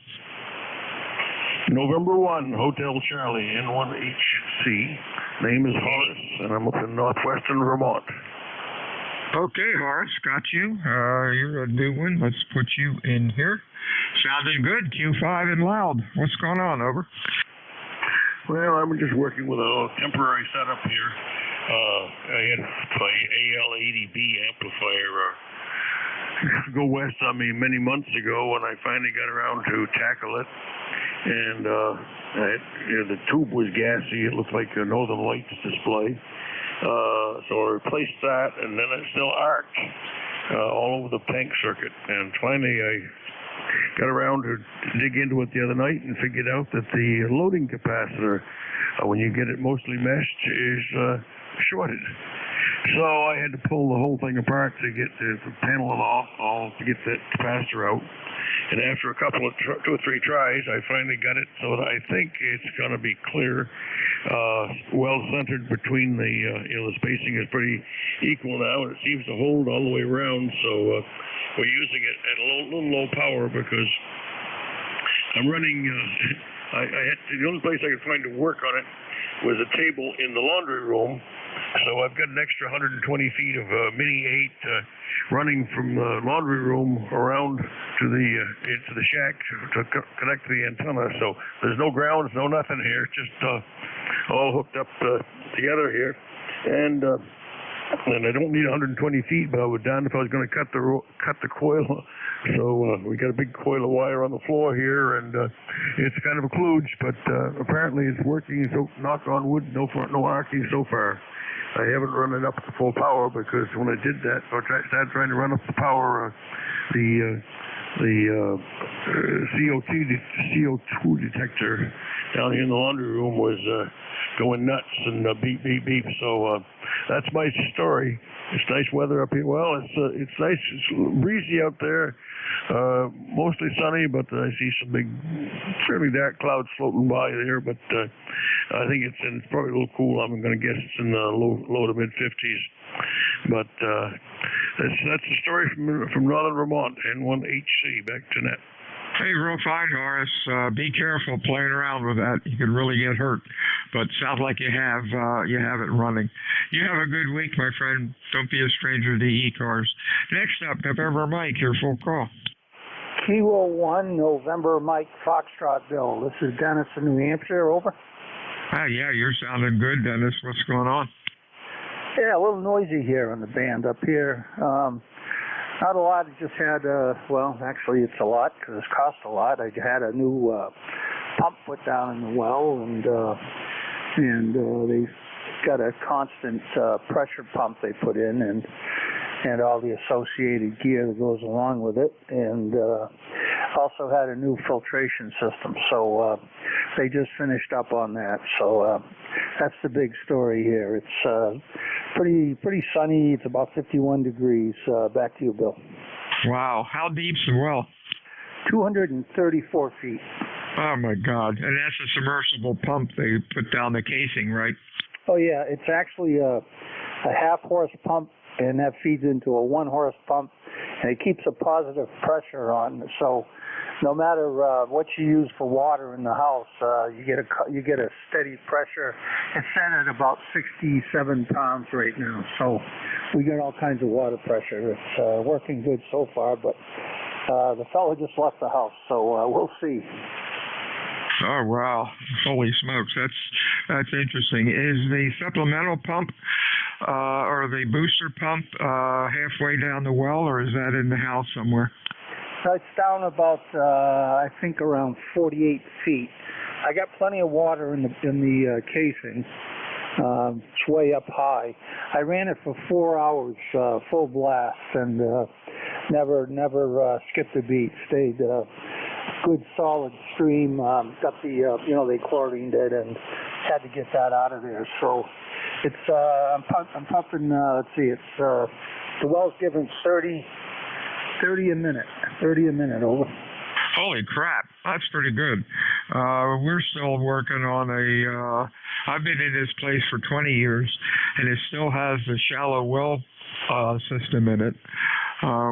November 1, Hotel Charlie, N1HC. Name is Horace, and I'm up in northwestern Vermont. Okay, Horace, got you. You're a new one. Let's put you in here. Sounding good. Q5 and loud. What's going on, over? Well, I'm just working with a temporary setup here. I had my AL80B amplifier go west on me many months ago, and I finally got around to tackle it. And the tube was gassy. It looked like a Northern Lights display. So I replaced that, and then it still arced all over the tank circuit. And finally, I got around to dig into it the other night and figured out that the loading capacitor, when you get it mostly meshed, is shorted. So I had to pull the whole thing apart to get the panel off, to get that capacitor out. And after a couple of 2 or 3 tries, I finally got it so that I think it's going to be clear, well centered between the spacing is pretty equal now, and it seems to hold all the way around. So we're using it at a little low power because I'm running. The only place I could find to work on it was a table in the laundry room. So I've got an extra 120 feet of Mini 8 running from the laundry room around to into the shack to connect to the antenna. So there's no grounds, no nothing here, just all hooked up together here. And I don't need 120 feet, but I would down if I was going to cut the coil. So we got a big coil of wire on the floor here, and it's kind of a kludge, but apparently it's working. So knock on wood, no arcing so far. I haven't run it up to full power because when I did that, I started trying to run up the power, the CO2 detector down here in the laundry room was going nuts and beep, beep, beep. So that's my story. It's nice weather up here. Well, it's nice. It's breezy out there. Mostly sunny, but I see some big, fairly dark clouds floating by there. But I think it's probably a little cool. I'm going to guess it's in the low to mid 50s. But that's the story from northern Vermont, N1HC. Back to net. Hey, real fine, Horace. Be careful playing around with that. You could really get hurt. But sounds like you have it running. You have a good week, my friend. Don't be a stranger to ECARS. Next up, November Mike, your full call. Kilo 1, November Mike, Foxtrot Bill. This is Dennis in New Hampshire, over. Yeah, you're sounding good, Dennis. What's going on? Yeah, a little noisy here on the band up here. Not a lot. I just had, actually it's a lot because it's cost a lot. I had a new pump put down in the well, and they got a constant pressure pump they put in, and all the associated gear that goes along with it, and also had a new filtration system. So they just finished up on that. So That's the big story here. It's pretty sunny. It's about 51 degrees. Back to you, Bill. Wow. How deep's the well? 234 feet. Oh, my God. And that's a submersible pump they put down the casing, right? Oh, yeah. It's actually a half-horse pump, and that feeds into a one-horse pump, and it keeps a positive pressure on. So no matter what you use for water in the house, you get a steady pressure. It's set at about 67 pounds right now, so we got all kinds of water pressure. It's working good so far, but the fellow just left the house, so we'll see. Oh, wow. Holy smokes. That's interesting. Is the supplemental pump or the booster pump halfway down the well, or is that in the house somewhere? It's down about, I think, around 48 feet. I got plenty of water in the casing. It's way up high. I ran it for 4 hours, full blast, and never skipped a beat. Stayed good solid stream. Got the they chlorined it and had to get that out of there. So it's I'm pumping. Let's see, it's the well's giving 30 a minute over. Holy crap, that's pretty good. We're still working on I've been in this place for 20 years, and it still has the shallow well system in it,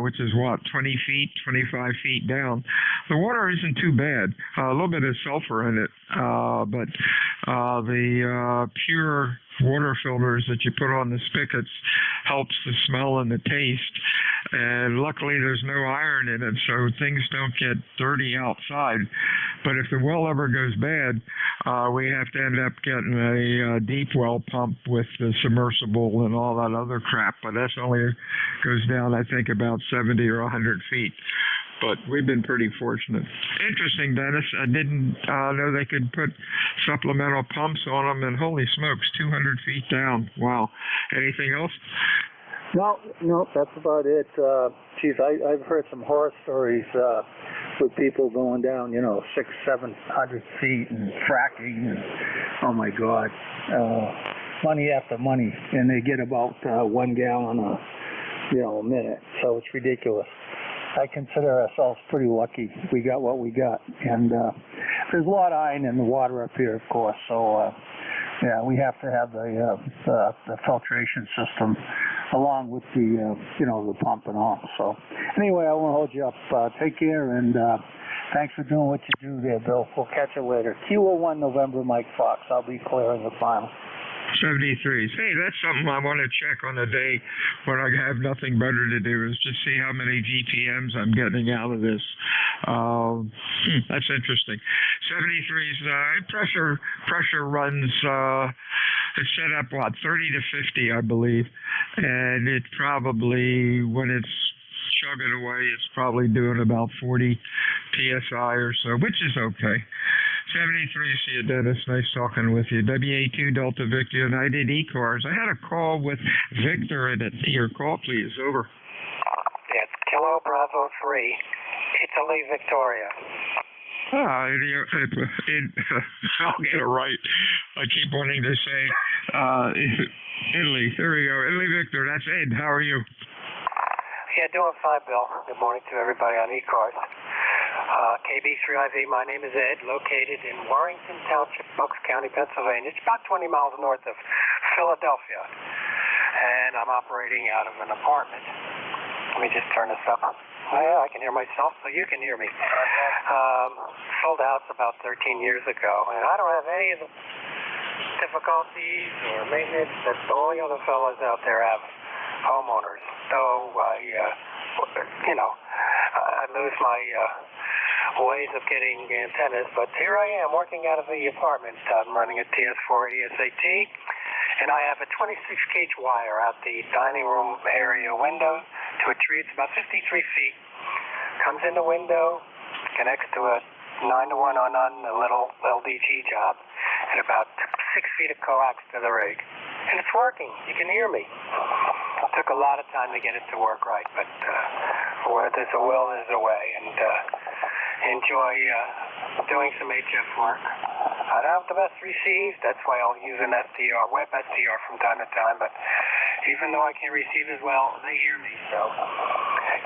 which is 20 feet, 25 feet down. The water isn't too bad. A little bit of sulfur in it, but the pure water filters that you put on the spigots helps the smell and the taste. And luckily there's no iron in it, so things don't get dirty outside. But if the well ever goes bad, we have to end up getting a deep well pump with the submersible and all that other crap. But that's only goes down, I think, about 70 or 100 feet. But we've been pretty fortunate. Interesting, Dennis. I didn't know they could put supplemental pumps on them, and holy smokes, 200 feet down. Wow. Anything else? No, that's about it. I've heard some horror stories with people going down, 600-700 feet and fracking, and oh my God, money after money, and they get about 1 gallon a minute. So it's ridiculous. I consider ourselves pretty lucky. We got what we got, and there's a lot of iron in the water up here, of course. So we have to have the filtration system along with the the pump and all. So anyway, I won't hold you up. Take care, and thanks for doing what you do there, Bill. We'll catch you later. Q01 November, Mike Fox. I'll be clearing the final. 73s. Hey, that's something I want to check on a day when I have nothing better to do, is just see how many GPMs I'm getting out of this. That's interesting. 73s, pressure runs, it's set up, 30 to 50, I believe. And it probably, when it's chugging away, it's probably doing about 40 PSI or so, which is okay. 73, see you, Dennis. Nice talking with you. WA2 Delta Victor United ECARS. I had a call with Victor in it. Your call, please. Over. It's Kilo Bravo 3, Italy, Victoria. I'll get it right. I keep wanting to say Italy. There we go. Italy, Victor. That's Ed. How are you? Yeah, doing fine, Bill. Good morning to everybody on ECARS. KB3IV, my name is Ed, located in Warrington Township, Bucks County, Pennsylvania. It's about 20 miles north of Philadelphia, and I'm operating out of an apartment. Let me just turn this up. I can hear myself, so you can hear me. Sold a house about 13 years ago, and I don't have any of the difficulties or maintenance that all the other fellas out there have, homeowners. So I lose my ways of getting antennas, but here I am working out of the apartment. I'm running a TS480 SAT, and I have a 26-gauge wire out the dining room area window to a tree. It's about 53 feet. Comes in the window, connects to a 9-to-1 on a little LDG job, and about 6 feet of coax to the rig. And it's working. You can hear me. It took a lot of time to get it to work right, but where there's a will, there's a way, and enjoy doing some HF work. I don't have the best receive. That's why I'll use an SDR, web SDR from time to time. But even though I can't receive as well, they hear me. So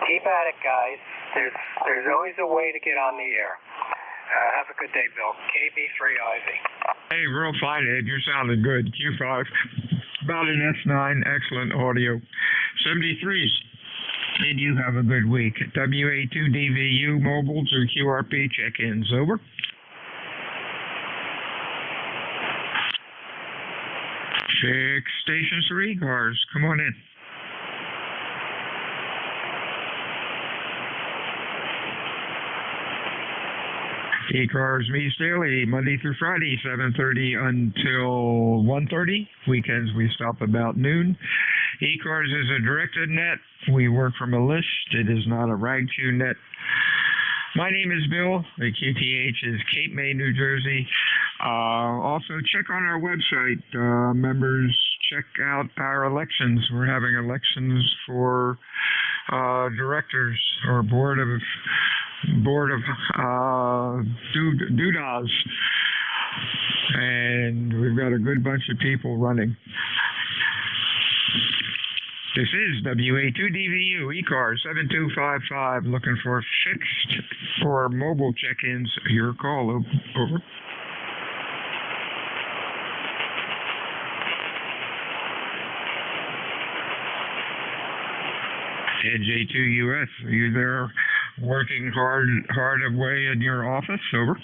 keep at it, guys. There's always a way to get on the air. Have a good day, Bill. KB3IV. Hey, real fine, Ed. You're sounding good. Q5. About an S9. Excellent audio. 73s. And you have a good week. WA2DVU mobiles or QRP check-ins. Over. 6 stations for ECARS. Come on in. ECARS meets daily, Monday through Friday, 7:30 until 1:30. Weekends we stop about noon. ECARS is a directed net. We work from a list. It is not a rag-chew net. My name is Bill. The QTH is Cape May, New Jersey. Also, check on our website. Members, check out our elections. We're having elections for directors or board of doodahs, and we've got a good bunch of people running. This is WA2DVU, ECARS 7255, looking for fixed or mobile check-ins. Your call, over. NJ2US, are you there working hard away in your office? Over.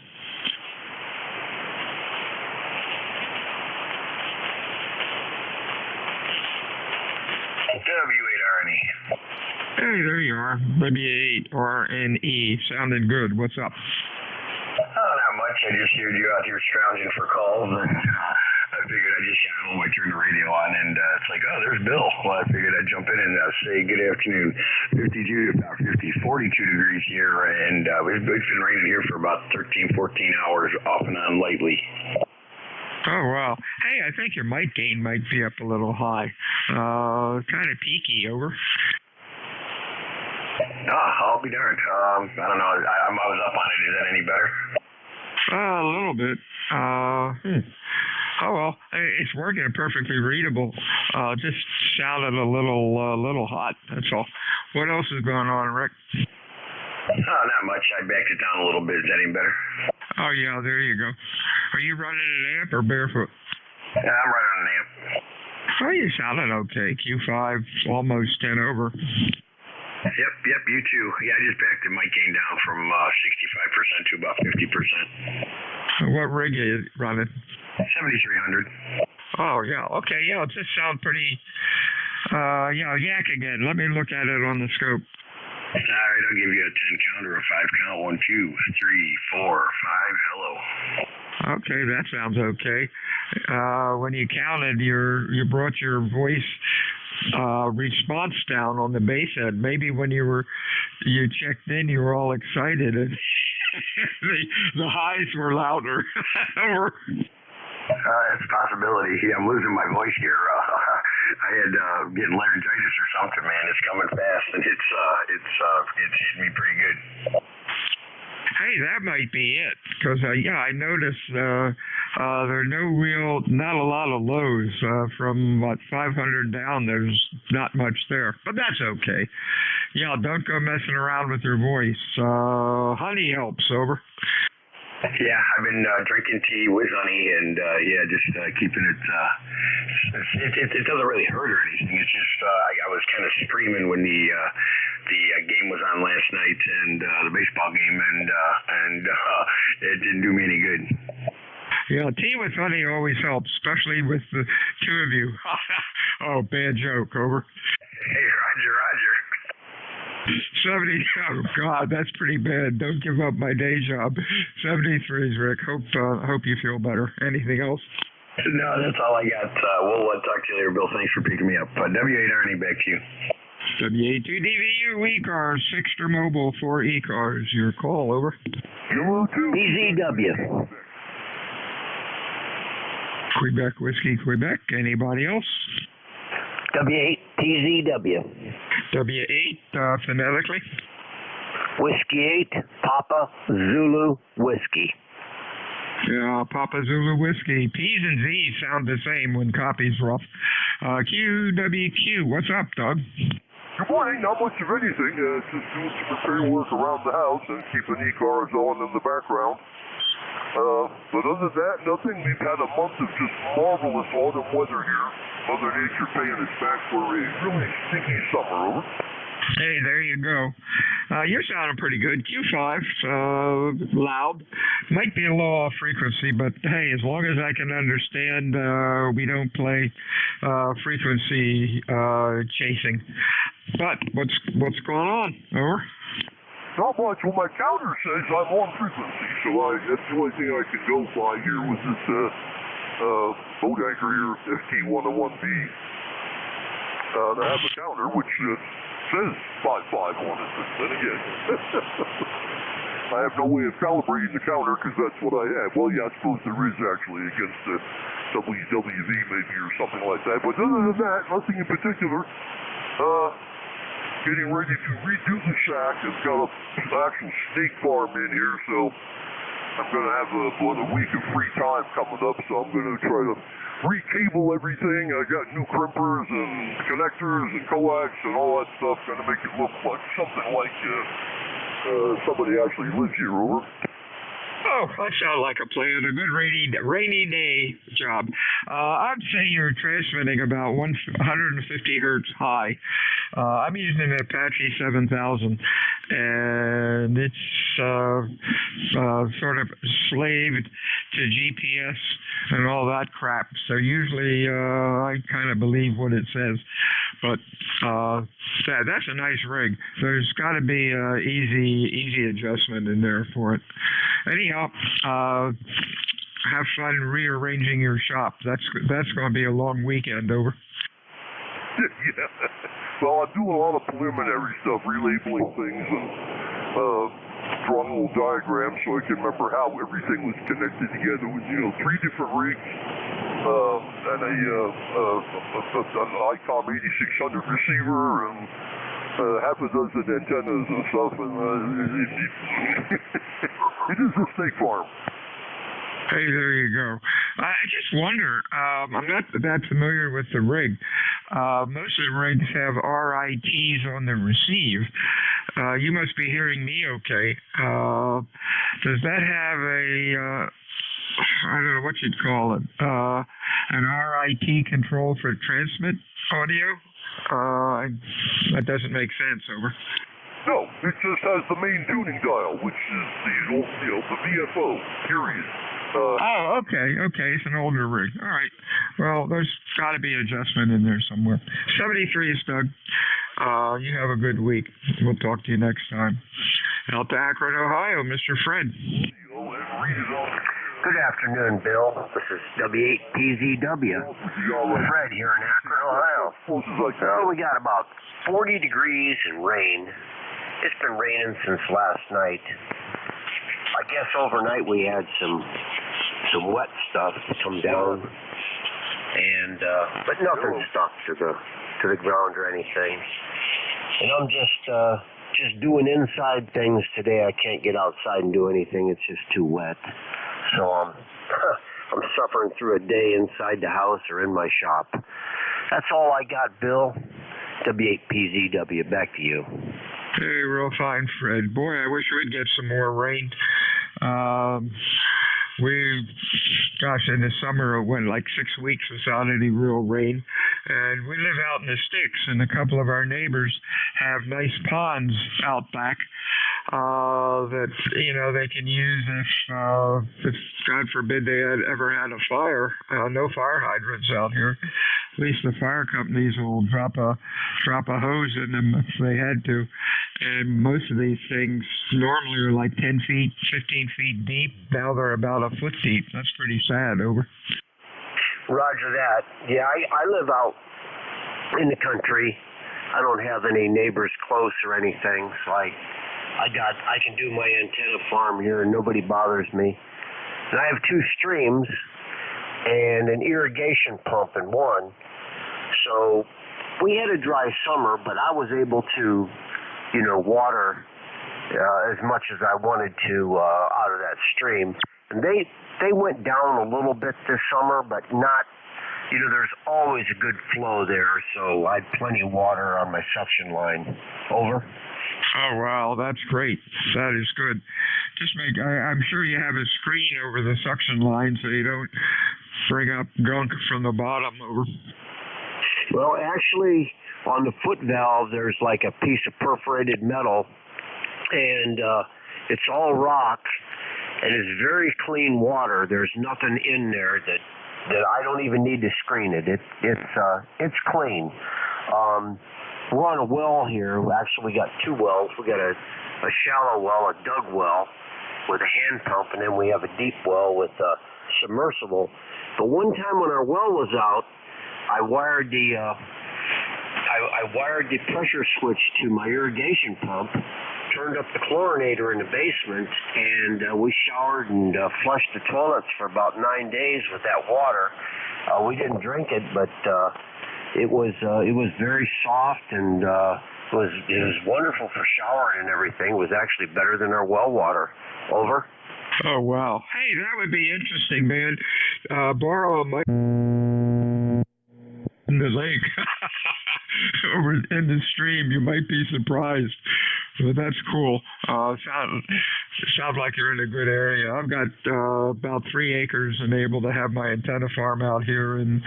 W8RNE. Hey, there you are. W8RNE. Sounding good. What's up? Oh, not much. I just heard you out here scrounging for calls, and I figured I'd just turn the radio on, and it's like, oh, there's Bill. Well, I figured I'd jump in and say good afternoon. 52 to about 42 degrees here, and it's been raining here for about 13, 14 hours, off and on lately. Oh, wow. Hey, I think your mic gain might be up a little high. Kind of peaky, over. I'll be darned. I don't know. I was up on it. Is that any better? A little bit. Oh, well, it's working perfectly readable. Just sounded a little hot, that's all. What else is going on, Rick? Not much. I backed it down a little bit. Is that any better? Oh, yeah, there you go. Are you running an amp or barefoot? Yeah, I'm running an amp. Oh, you sounded okay. Q5, almost 10 over. Yep, you too. Yeah, I just backed the mic gain down from 65% to about 50%. What rig are you running? 7300. Oh, yeah. Okay, yeah, it just sounds pretty, yak again. Let me look at it on the scope. All right, I'll give you a 10 count or a 5 count. 1, 2, 3, 4, 5. Hello. Okay, that sounds okay. When you counted, you brought your voice response down on the bass end. Maybe when you checked in, you were all excited and the highs were louder. It's a possibility. Yeah, I'm losing my voice here. I had getting laryngitis or something, man. It's coming fast, and it's hitting me pretty good. Hey, that might be it. Because I noticed there are not a lot of lows. From about 500 down, there's not much there, but that's okay. Yeah, don't go messing around with your voice. Honey helps, over. Yeah, I've been drinking tea with honey, and just keeping it. It doesn't really hurt or anything. It's just I was kind of screaming when the game was on last night, and the baseball game, and it didn't do me any good. Yeah, tea with honey always helps, especially with the two of you. Oh, bad joke, over. Hey, Roger. 70, oh God, that's pretty bad. Don't give up my day job. 73s, Rick. Hope you feel better. Anything else? No, that's all I got. We'll talk to you later, Bill. Thanks for picking me up. W8RNE, back to you. WA2DVU, ECARS, Sixter Mobile for ECARS. Your call, over. EZW. Quebec Whiskey, Quebec. Anybody else? W8 TZW. W8, phonetically? Whiskey 8, Papa Zulu Whiskey. Yeah, Papa Zulu Whiskey. P's and Z's sound the same when copy's rough. QWQ, what's up, Doug? Good morning. Not much of anything. Just doing some repair work around the house and keeping ECARS on in the background. But other than that, nothing. We've had a month of just marvelous autumn weather here. Mother Nature paying us back for a really sticky summer. Over. Hey, there you go. You're sounding pretty good. Q5, loud. Might be a low off frequency, but hey, as long as I can understand, we don't play frequency chasing. But what's going on? Over. Not much. Well, my counter says I'm on frequency, so that's the only thing I can go by here with this boat anchor here, FT101B. I have a counter which says 55 on it, but then again, I have no way of calibrating the counter because that's what I have. Well, yeah, I suppose there is actually against the WWV maybe or something like that, but other than that, nothing in particular. Getting ready to redo the shack. I've got an actual snake farm in here, so I'm going to have a week of free time coming up, so I'm going to try to re-cable everything. I got new crimpers and connectors and coax and all that stuff, going to make it look like something like somebody actually lives here, over. Oh, that sounds like a plan. A good rainy day job. I'd say you're transmitting about 150 hertz high. I'm using an Apache 7000, and it's sort of slaved to GPS and all that crap. So usually I kind of believe what it says. But that's a nice rig. There's got to be easy adjustment in there for it. Anyhow, have fun rearranging your shop. That's going to be a long weekend, over. Yeah. Well, I'm doing a lot of preliminary stuff, relabeling things and drawing little diagrams so I can remember how everything was connected together with, 3 different rigs and an ICOM 8600 receiver and half a dozen antennas and stuff, and it is a snake farm. Hey, there you go. I just wonder, I'm not that familiar with the rig. Most of the rigs have RITs on the receive. You must be hearing me okay. Does that have a, I don't know what you'd call it, an RIT control for transmit audio? That doesn't make sense, over. No, it just has the main tuning dial, which is the VFO, period. Okay, it's an older rig. All right. Well, there's got to be adjustment in there somewhere. 73 is Doug. You have a good week. We'll talk to you next time. Out to Akron, Ohio, Mr. Fred. Good afternoon, Bill. This is W8PZW. Fred here in Akron, Ohio. Oh, we got about 40 degrees and rain. It's been raining since last night. I guess overnight we had some wet stuff come down, and but nothing stuck to the ground or anything. And I'm just doing inside things today. I can't get outside and do anything. It's just too wet. So I'm suffering through a day inside the house or in my shop. That's all I got, Bill. W8PZW, back to you. Hey, real fine, Fred. Boy, I wish we'd get some more rain. In the summer it went like 6 weeks without any real rain. And we live out in the sticks, and a couple of our neighbors have nice ponds out back that, they can use if God forbid they had ever had a fire. No fire hydrants out here. At least the fire companies will drop a hose in them if they had to. And most of these things normally are like 10 feet, 15 feet deep. Now they're about a foot deep. That's pretty sad, over. Roger that. Yeah, I live out in the country. I don't have any neighbors close or anything, so I can do my antenna farm here and nobody bothers me. And I have 2 streams and an irrigation pump in one. So we had a dry summer, but I was able to, water as much as I wanted to out of that stream. And they went down a little bit this summer, but not, there's always a good flow there, so I had plenty of water on my suction line. Over. Oh, wow, that's great. That is good. Just I'm sure you have a screen over the suction line so you don't bring up gunk from the bottom. Over. Well, actually, on the foot valve, there's like a piece of perforated metal, and it's all rock, and it's very clean water. There's nothing in there that I don't even need to screen it. It's clean. We're on a well here. Actually, we got two wells. We got a shallow well, a dug well with a hand pump, and then we have a deep well with a submersible. But one time when our well was out, I wired the pressure switch to my irrigation pump, turned up the chlorinator in the basement, and we showered and flushed the toilets for about 9 days with that water. We didn't drink it, but it was very soft, and it was wonderful for showering and everything. It was actually better than our well water. Over. Oh, wow. Hey, that would be interesting, man. Borrow a mic in the lake over in the stream. You might be surprised. But that's cool. Sounds like you're in a good area. I've got about 3 acres and able to have my antenna farm out here, and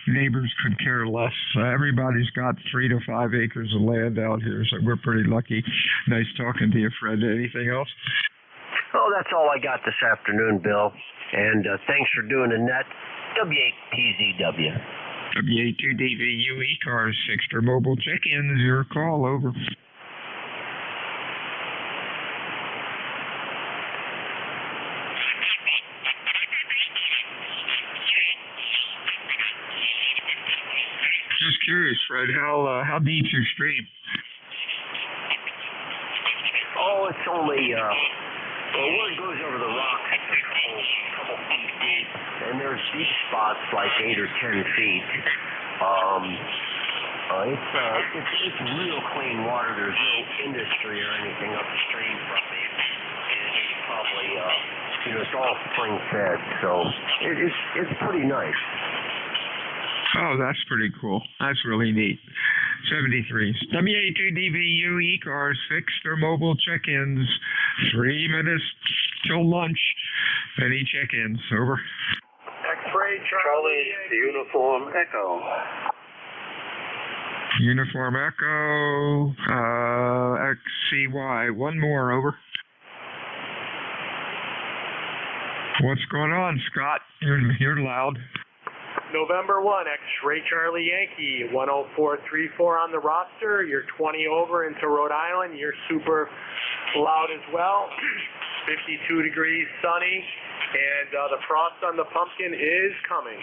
neighbors could care less. Everybody's got 3 to 5 acres of land out here, so we're pretty lucky. Nice talking to you, Fred. Anything else? Oh, that's all I got this afternoon, Bill. And thanks for doing the net. W8PZW. W82DVU ECARS, fixed or mobile check-ins. Your call, over. Just curious, Fred, how deep's your stream? Oh, it's only where it goes over the rocks, it's a couple feet deep, and there's deep spots like 8 or 10 feet. It's real clean water. There's no industry or anything upstream from me, and it's probably it's all spring fed, so it's pretty nice. Oh, that's pretty cool. That's really neat. 73s. W82DVU ECARS, fixed or mobile check-ins. 3 minutes till lunch. Any check-ins? Over. X-ray Charlie, Uniform Echo. Uniform Echo, XCY. One more, over. What's going on, Scott? You're loud. November 1, X-Ray Charlie Yankee, 10434 on the roster. You're 20 over into Rhode Island. You're super loud as well. 52 degrees, sunny, and the frost on the pumpkin is coming.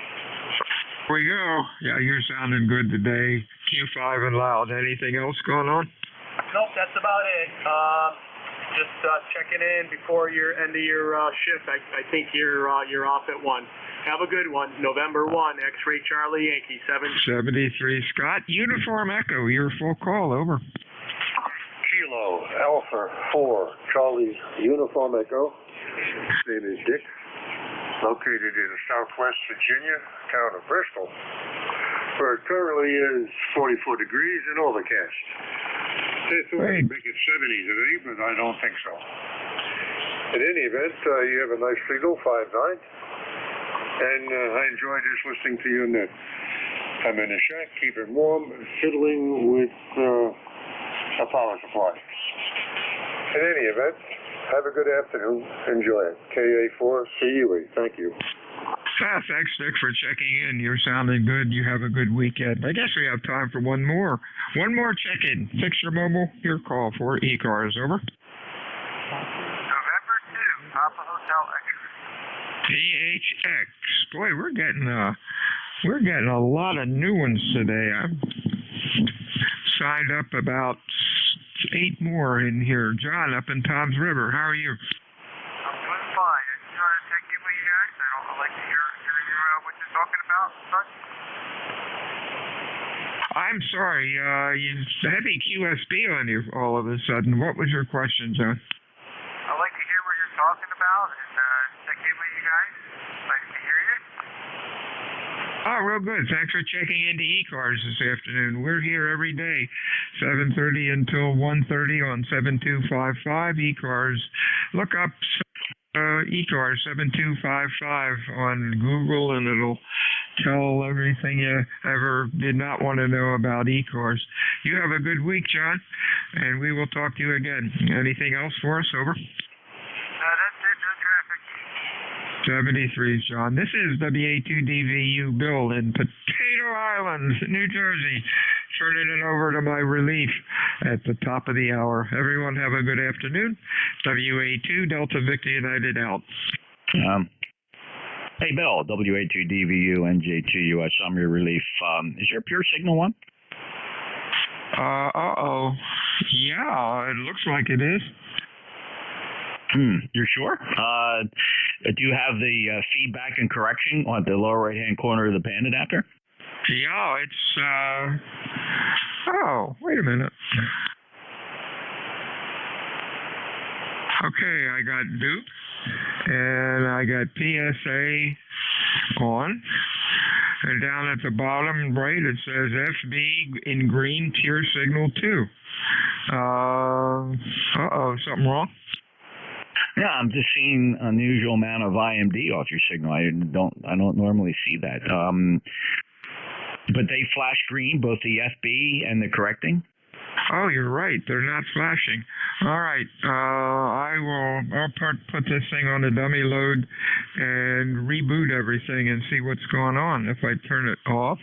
Here we go. Yeah, you're sounding good today. Q5 and loud. Anything else going on? Nope, that's about it. Just checking in before your end of your shift. I think you're off at 1. Have a good one. November 1, X-Ray Charlie Yankee, 73 Scott. Uniform Echo, your full call, over. Kilo Alpha 4, Charlie Uniform Echo. His name is Dick, located in southwest Virginia, town of Bristol, where it currently is 44 degrees and overcast. They thought it'd make it 70 today, but I don't think so. In any event, you have a nice Fleagle 5.9. And I enjoy just listening to you, Ned. I'm in a shack, keeping warm, fiddling with a power supply. In any event, have a good afternoon. Enjoy it. KA4CUE. Thank you. Thanks, Dick, for checking in. You're sounding good. You have a good weekend. I guess we have time for one more. One more check-in. Fixer Mobile, your call for ECARS, over. November 2, Papa Hotel X-Ray. PHX. Boy, we're getting a lot of new ones today. I've signed up about 8 more in here. John, up in Tom's River. How are you? I'm doing fine. I just trying to check in with you guys. I'd like to hear what you're talking about. I'm sorry. Heavy QSB on you all of a sudden. What was your question, John? I'd like to hear what you're talking about and check in with you guys. Nice to hear you. Oh, real good. Thanks for checking into ECARS this afternoon. We're here every day, 7:30 until 1:30 on 7255 ECARS. Look up ECARS 7255 on Google, and it'll tell everything you ever did not want to know about ECARS. You have a good week, John, and we will talk to you again. Anything else for us? Over. That's it. No traffic. 73, John. This is WA2DVU Bill in Potato Island, New Jersey. Turning it over to my relief at the top of the hour. Everyone have a good afternoon. WA2 Delta Victor United out. Hey, Bill, WA2DVU NJ2US. I'm your relief. Is your pure signal on? Yeah, it looks like it is. You're sure? Do you have the feedback and correction on the lower right-hand corner of the band adapter? Yeah, it's, oh, wait a minute. Okay, I got Duke, and I got PSA on, and down at the bottom right it says FB in green, pure signal 2. Something wrong? Yeah, I'm just seeing an unusual amount of IMD off your signal. I don't normally see that. But they flash green, both the FB and the correcting? Oh, you're right. They're not flashing. All right. I'll put this thing on a dummy load and reboot everything and see what's going on. If I turn it off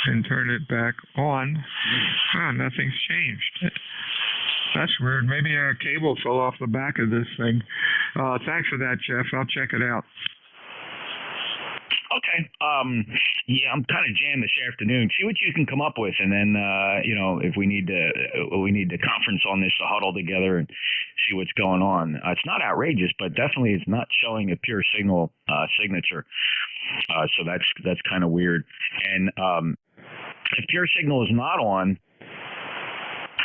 and turn it back on, nothing's changed. That's weird. Maybe a cable fell off the back of this thing. Thanks for that, Jeff. I'll check it out. Okay. Yeah, I'm kind of jammed this afternoon. See what you can come up with, and then if we need to conference on this, to huddle together and see what's going on. It's not outrageous, but definitely it's not showing a pure signal signature. So that's kind of weird. And if pure signal is not on,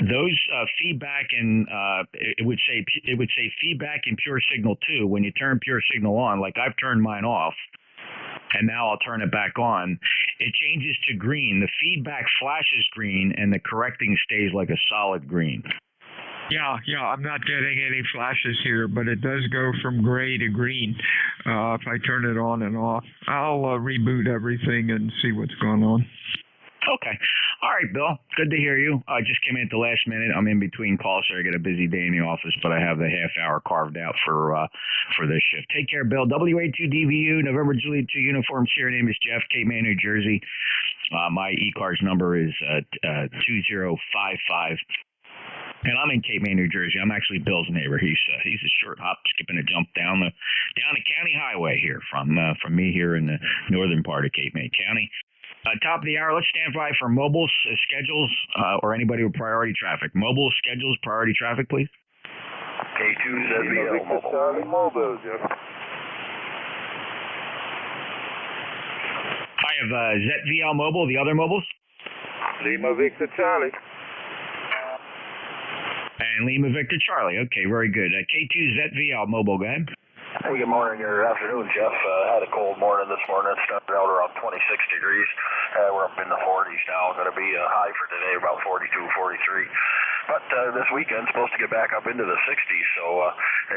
those feedback and it would say feedback in pure signal 2. When you turn pure signal on, like I've turned mine off, and now I'll turn it back on, it changes to green. The feedback flashes green, and the correcting stays like a solid green. Yeah, I'm not getting any flashes here, but it does go from gray to green if I turn it on and off. I'll reboot everything and see what's going on. Okay. All right, Bill. Good to hear you. I just came in at the last minute. I'm in between calls, so I got a busy day in the office, but I have the half hour carved out for this shift. Take care, Bill. WA2DVU, November Juliet 2 Uniform Sierra. Name is Jeff, Cape May, New Jersey. My ECARS number is 2055. And I'm in Cape May, New Jersey. I'm actually Bill's neighbor. He's a short hop, skipping a jump down the county highway here from me here in the northern part of Cape May County. Top of the hour, let's stand by for mobiles, schedules, or anybody with priority traffic. Mobile, schedules, priority traffic, please. K2ZVL mobile, Jeff. I have ZVL mobile, the other mobiles. Lima Victor Charlie. And Lima Victor Charlie. Okay, very good. K2ZVL mobile, go ahead. Hey, good morning or afternoon, Jeff. Had a cold morning this morning. Started out around 26 degrees. We're up in the 40s now. Going to be a high for today, about 42, 43. But this weekend's supposed to get back up into the 60s, so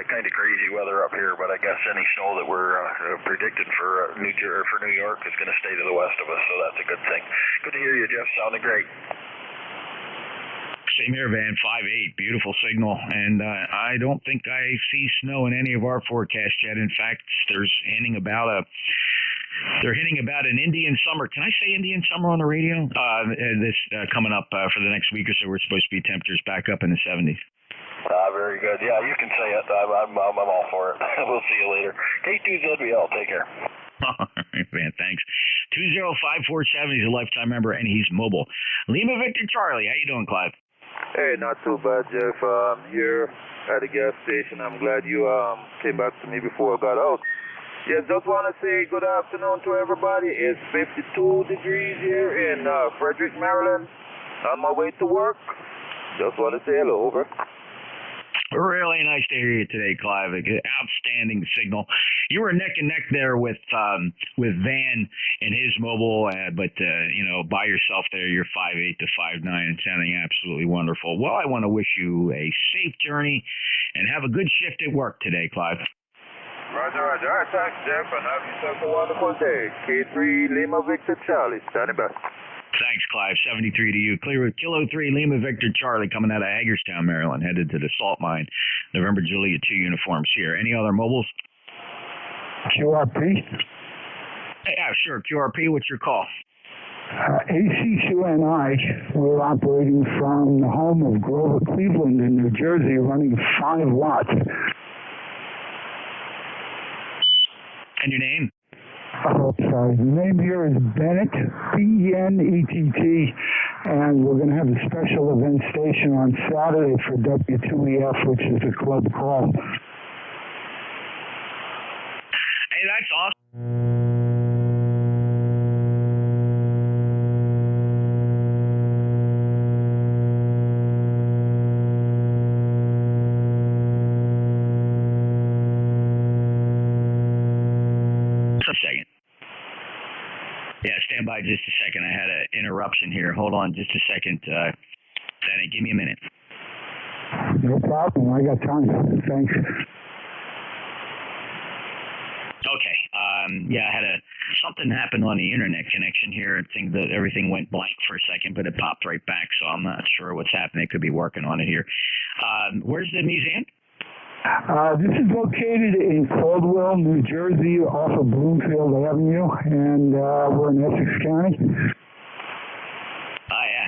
kind of crazy weather up here. But I guess any snow that we're predicted for New York is going to stay to the west of us, so that's a good thing. Good to hear you, Jeff. Sounding great. Same here, Van. 5.8, beautiful signal, and I don't think I see snow in any of our forecasts yet. In fact, they're hinting about an Indian summer. Can I say Indian summer on the radio? This coming up for the next week or so. We're supposed to be temperatures back up in the 70s. Very good. Yeah, you can say it. I'm all for it. We'll see you later. K2ZBL. Take care. All right, man, thanks. 20547, he's a lifetime member, and he's mobile. Lima Victor Charlie, how you doing, Clive? Hey, not too bad, Jeff. Here at the gas station. I'm glad you came back to me before I got out. Yeah, just want to say good afternoon to everybody. It's 52 degrees here in Frederick, Maryland. On my way to work. Just want to say hello, over. Really nice to hear you today, Clive. Outstanding signal. You were neck and neck there with Van and his mobile, but by yourself there, you're 5'8" to 5'9" and sounding absolutely wonderful. Well, I want to wish you a safe journey and have a good shift at work today, Clive. Roger, Roger. All right, thanks, Jeff, and have yourself a wonderful day. K3 Lima Victor Charlie, standing by. Thanks, Clive. 73 to you. Clear with Kilo 3 Lima Victor Charlie coming out of Hagerstown, Maryland, headed to the salt mine. November Julia 2 uniforms here. Any other mobiles? QRP? Yeah, sure. QRP, what's your call? AC2NI, we're operating from the home of Grover Cleveland in New Jersey, running 5 watts. And your name? Sorry. The name here is Bennett, B-E-N-E-T-T, and we're going to have a special event station on Saturday for W2EF, which is a club call. Hey, that's awesome. Second. Yeah, stand by just a second. I had an interruption here. Hold on just a second. Danny, give me a minute. No problem. I got time. Thanks. Okay. Yeah, I had something happened on the internet connection here. I think that everything went blank for a second, but it popped right back, so I'm not sure what's happening. They could be working on it here. Where's the museum? This is located in Caldwell, New Jersey, off of Bloomfield Avenue, and we're in Essex County.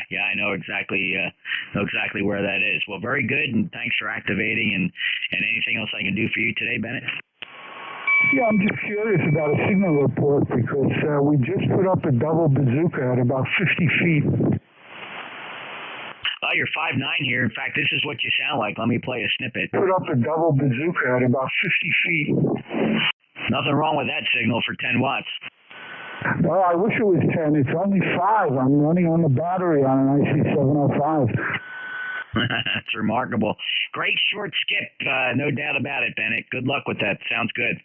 Yeah, I know exactly where that is. Well, very good, and thanks for activating. And anything else I can do for you today, Bennett? Yeah, I'm just curious about a signal report because we just put up a double bazooka at about 50 feet. Oh, you're 5'9" here. In fact, this is what you sound like. Let me play a snippet. Put up a double bazooka at about 50 feet. Nothing wrong with that signal for 10 watts. Well, I wish it was 10. It's only 5. I'm running on the battery on an IC705. That's remarkable. Great short skip. No doubt about it, Bennett. Good luck with that. Sounds good.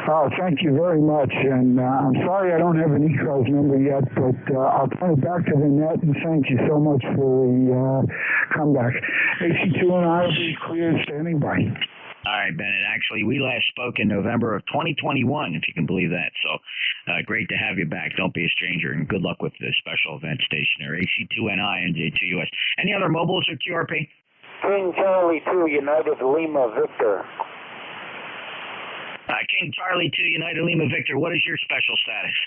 Oh, thank you very much. And I'm sorry I don't have an ECARS number yet, but I'll turn it back to the net, and thank you so much for the comeback. AC2NI will be clear, standing by. All right, Bennett. Actually, we last spoke in November of 2021, if you can believe that. So great to have you back. Don't be a stranger, and good luck with the special event station there. AC2NI, NJ2US. Any other mobiles or QRP? King Charlie 2, United Lima Victor. King Charlie 2, United Lima Victor, what is your special status?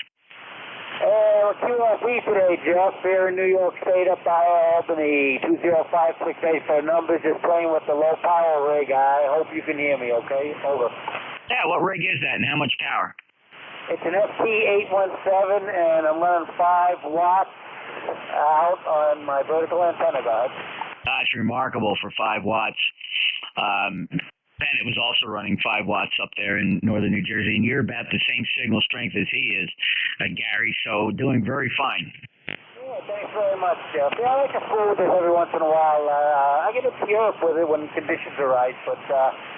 QRP today, Jeff, here in New York State, up by Albany, 20568 for numbers, just playing with the low power rig. I hope you can hear me, okay? Over. Yeah, what rig is that and how much power? It's an FT817, and I'm running 5 watts out on my vertical antenna guard. That's remarkable for 5 watts. Bennett was also running 5 watts up there in northern New Jersey, and you're about the same signal strength as he is, Gary, so doing very fine. Yeah, thanks very much, Jeff. Yeah, I like to fool with it every once in a while. I get into Europe with it when conditions are right, but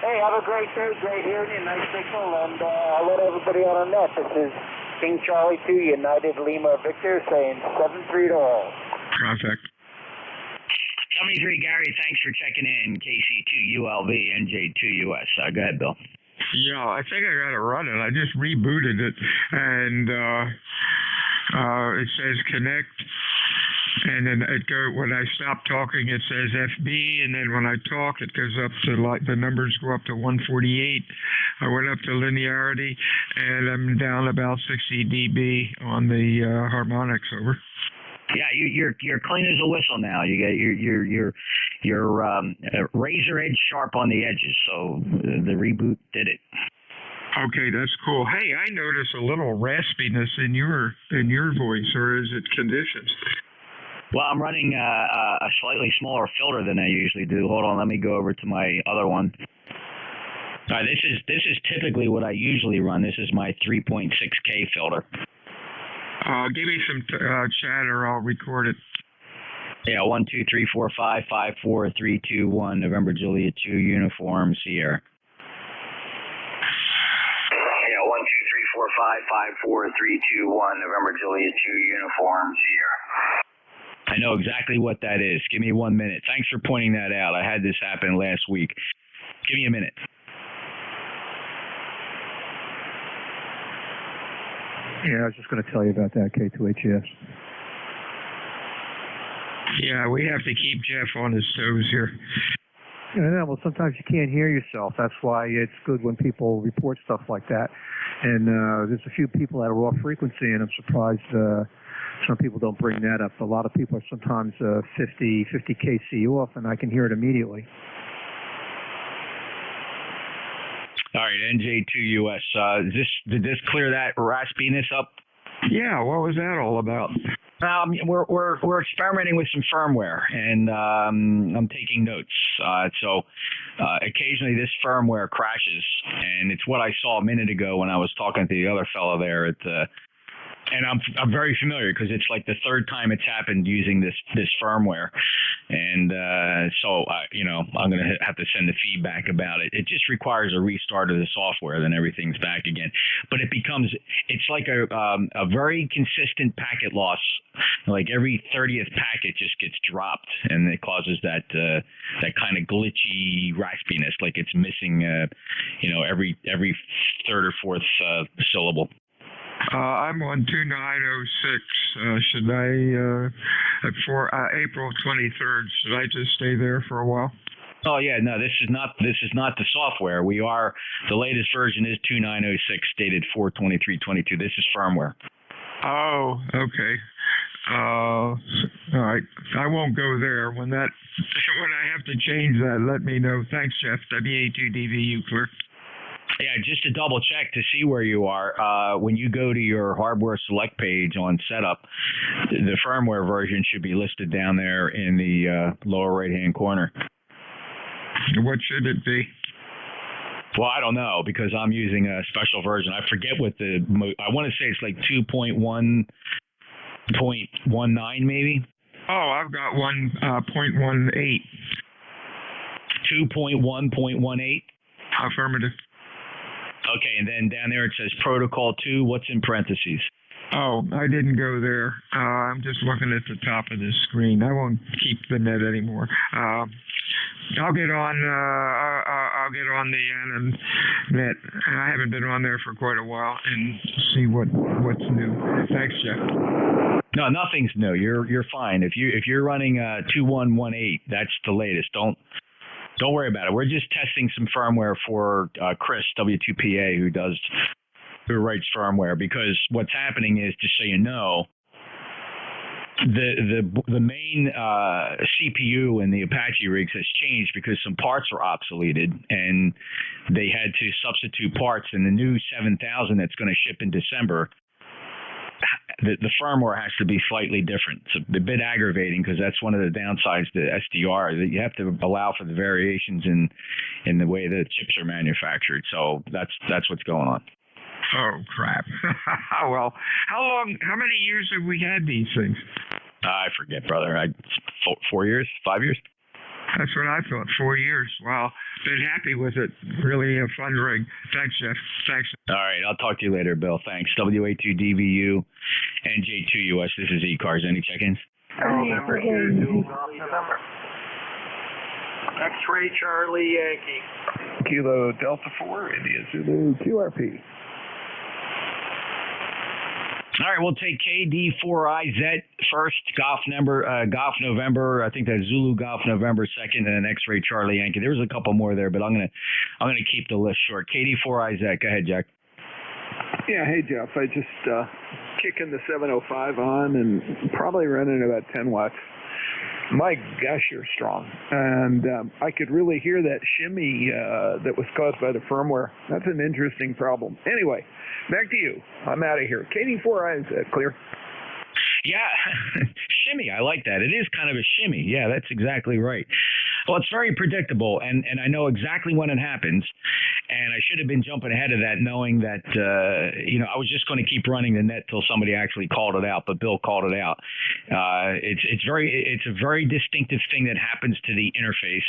hey, have a great day, great hearing you, nice signal, and I'll let everybody on the net. This is King Charlie 2, United Lima Victor, saying 7-3 to all. Perfect. 73, Gary, thanks for checking in. KC2ULV, NJ2US. Go ahead, Bill. Yeah, I think I got it running. I just rebooted it, and it says connect, and then when I stop talking, it says FB, and then when I talk, it goes up to, the numbers go up to 148. I went up to linearity, and I'm down about 60 dB on the harmonics. Over. Yeah, you're clean as a whistle now. You get you're razor edge sharp on the edges. So the reboot did it. Okay, that's cool. Hey, I notice a little raspiness in your voice, or is it conditions? Well, I'm running a slightly smaller filter than I usually do. Hold on, let me go over to my other one. All right, this is typically what I usually run. This is my 3.6K filter. Give me some chatter. I'll record it. Yeah, 123455431 November Juliet 2 Uniform Sierra. Yeah, 123455431 November Juliet 2 Uniform Sierra. I know exactly what that is. Give me 1 minute. Thanks for pointing that out. I had this happen last week. Give me a minute. Yeah, I was just going to tell you about that, K2HS. Yeah, we have to keep Jeff on his toes here. Yeah, well, sometimes you can't hear yourself. That's why it's good when people report stuff like that. And there's a few people that are off frequency, and I'm surprised some people don't bring that up. A lot of people are sometimes 50 kc off, and I can hear it immediately. All right, NJ2US. Did this clear that raspiness up? Yeah, what was that all about? We're experimenting with some firmware, and I'm taking notes. So occasionally this firmware crashes, and it's what I saw a minute ago when I was talking to the other fellow there at and I'm very familiar because it's like the third time it's happened using this firmware, and so I'm going to have to send the feedback about it. It just requires a restart of the software, then everything's back again. But it's like a very consistent packet loss. Like every 30th packet just gets dropped, and it causes that kind of glitchy raspiness, like it's missing every third or fourth syllable. I'm on 2906. Should I, for April 23rd, should I just stay there for a while? Oh yeah, no, this is not the software. The latest version is 2906, dated 4/23/22. This is firmware. Oh, okay. All right. I won't go there. When I have to change that, let me know. Thanks, Jeff. WA2DVU clear. Yeah, just to double check to see where you are, when you go to your hardware select page on setup, the firmware version should be listed down there in the lower right-hand corner. What should it be? Well, I don't know because I'm using a special version. I forget what I want to say it's like 2.1.19 maybe. Oh, I've got 1.18. 2.1.18? Affirmative. Okay, and then down there it says Protocol 2. What's in parentheses? Oh, I didn't go there. I'm just looking at the top of the screen. I won't keep the net anymore. I'll get on. I'll get on the net. I haven't been on there for quite a while and see what's new. Thanks, Jeff. No, nothing's new. You're fine. If you're running 2118, that's the latest. Don't worry about it. We're just testing some firmware for Chris, W2PA, who writes firmware, because what's happening is, just so you know, the main CPU in the Apache rigs has changed because some parts are obsoleted, and they had to substitute parts. In the new 7000 that's going to ship in December, the firmware has to be slightly different. It's a bit aggravating because that's one of the downsides to SDR, that you have to allow for the variations in the way the chips are manufactured. So that's what's going on. Oh, crap. Well, how many years have we had these things? I forget, brother. 4 years? 5 years? That's what I thought. 4 years. Wow. Been happy with it. Really a fun rig. Thanks, Jeff. Thanks. All right. I'll talk to you later, Bill. Thanks. WA2DVU, NJ2US. This is ECARS. Any check-ins? X-Ray Charlie Yankee. Kilo Delta 4, India Zulu, QRP. All right, we'll take KD4IZ first, Golf November. I think that's Zulu Golf November second, and then X-Ray Charlie Yankee. There was a couple more there, but I'm gonna keep the list short. KD4IZ. Go ahead, Jack. Yeah, hey Jeff. I just kicking the 705 on and probably running about 10 watts. My gosh, you're strong. And I could really hear that shimmy that was caused by the firmware. That's an interesting problem. Anyway, back to you. I'm out of here. KD4IZ, clear. Yeah, shimmy. I like that. It is kind of a shimmy. Yeah, that's exactly right. Well, it's very predictable, and I know exactly when it happens. And I should have been jumping ahead of that, knowing that I was just going to keep running the net till somebody actually called it out. But Bill called it out. It's a very distinctive thing that happens to the interface.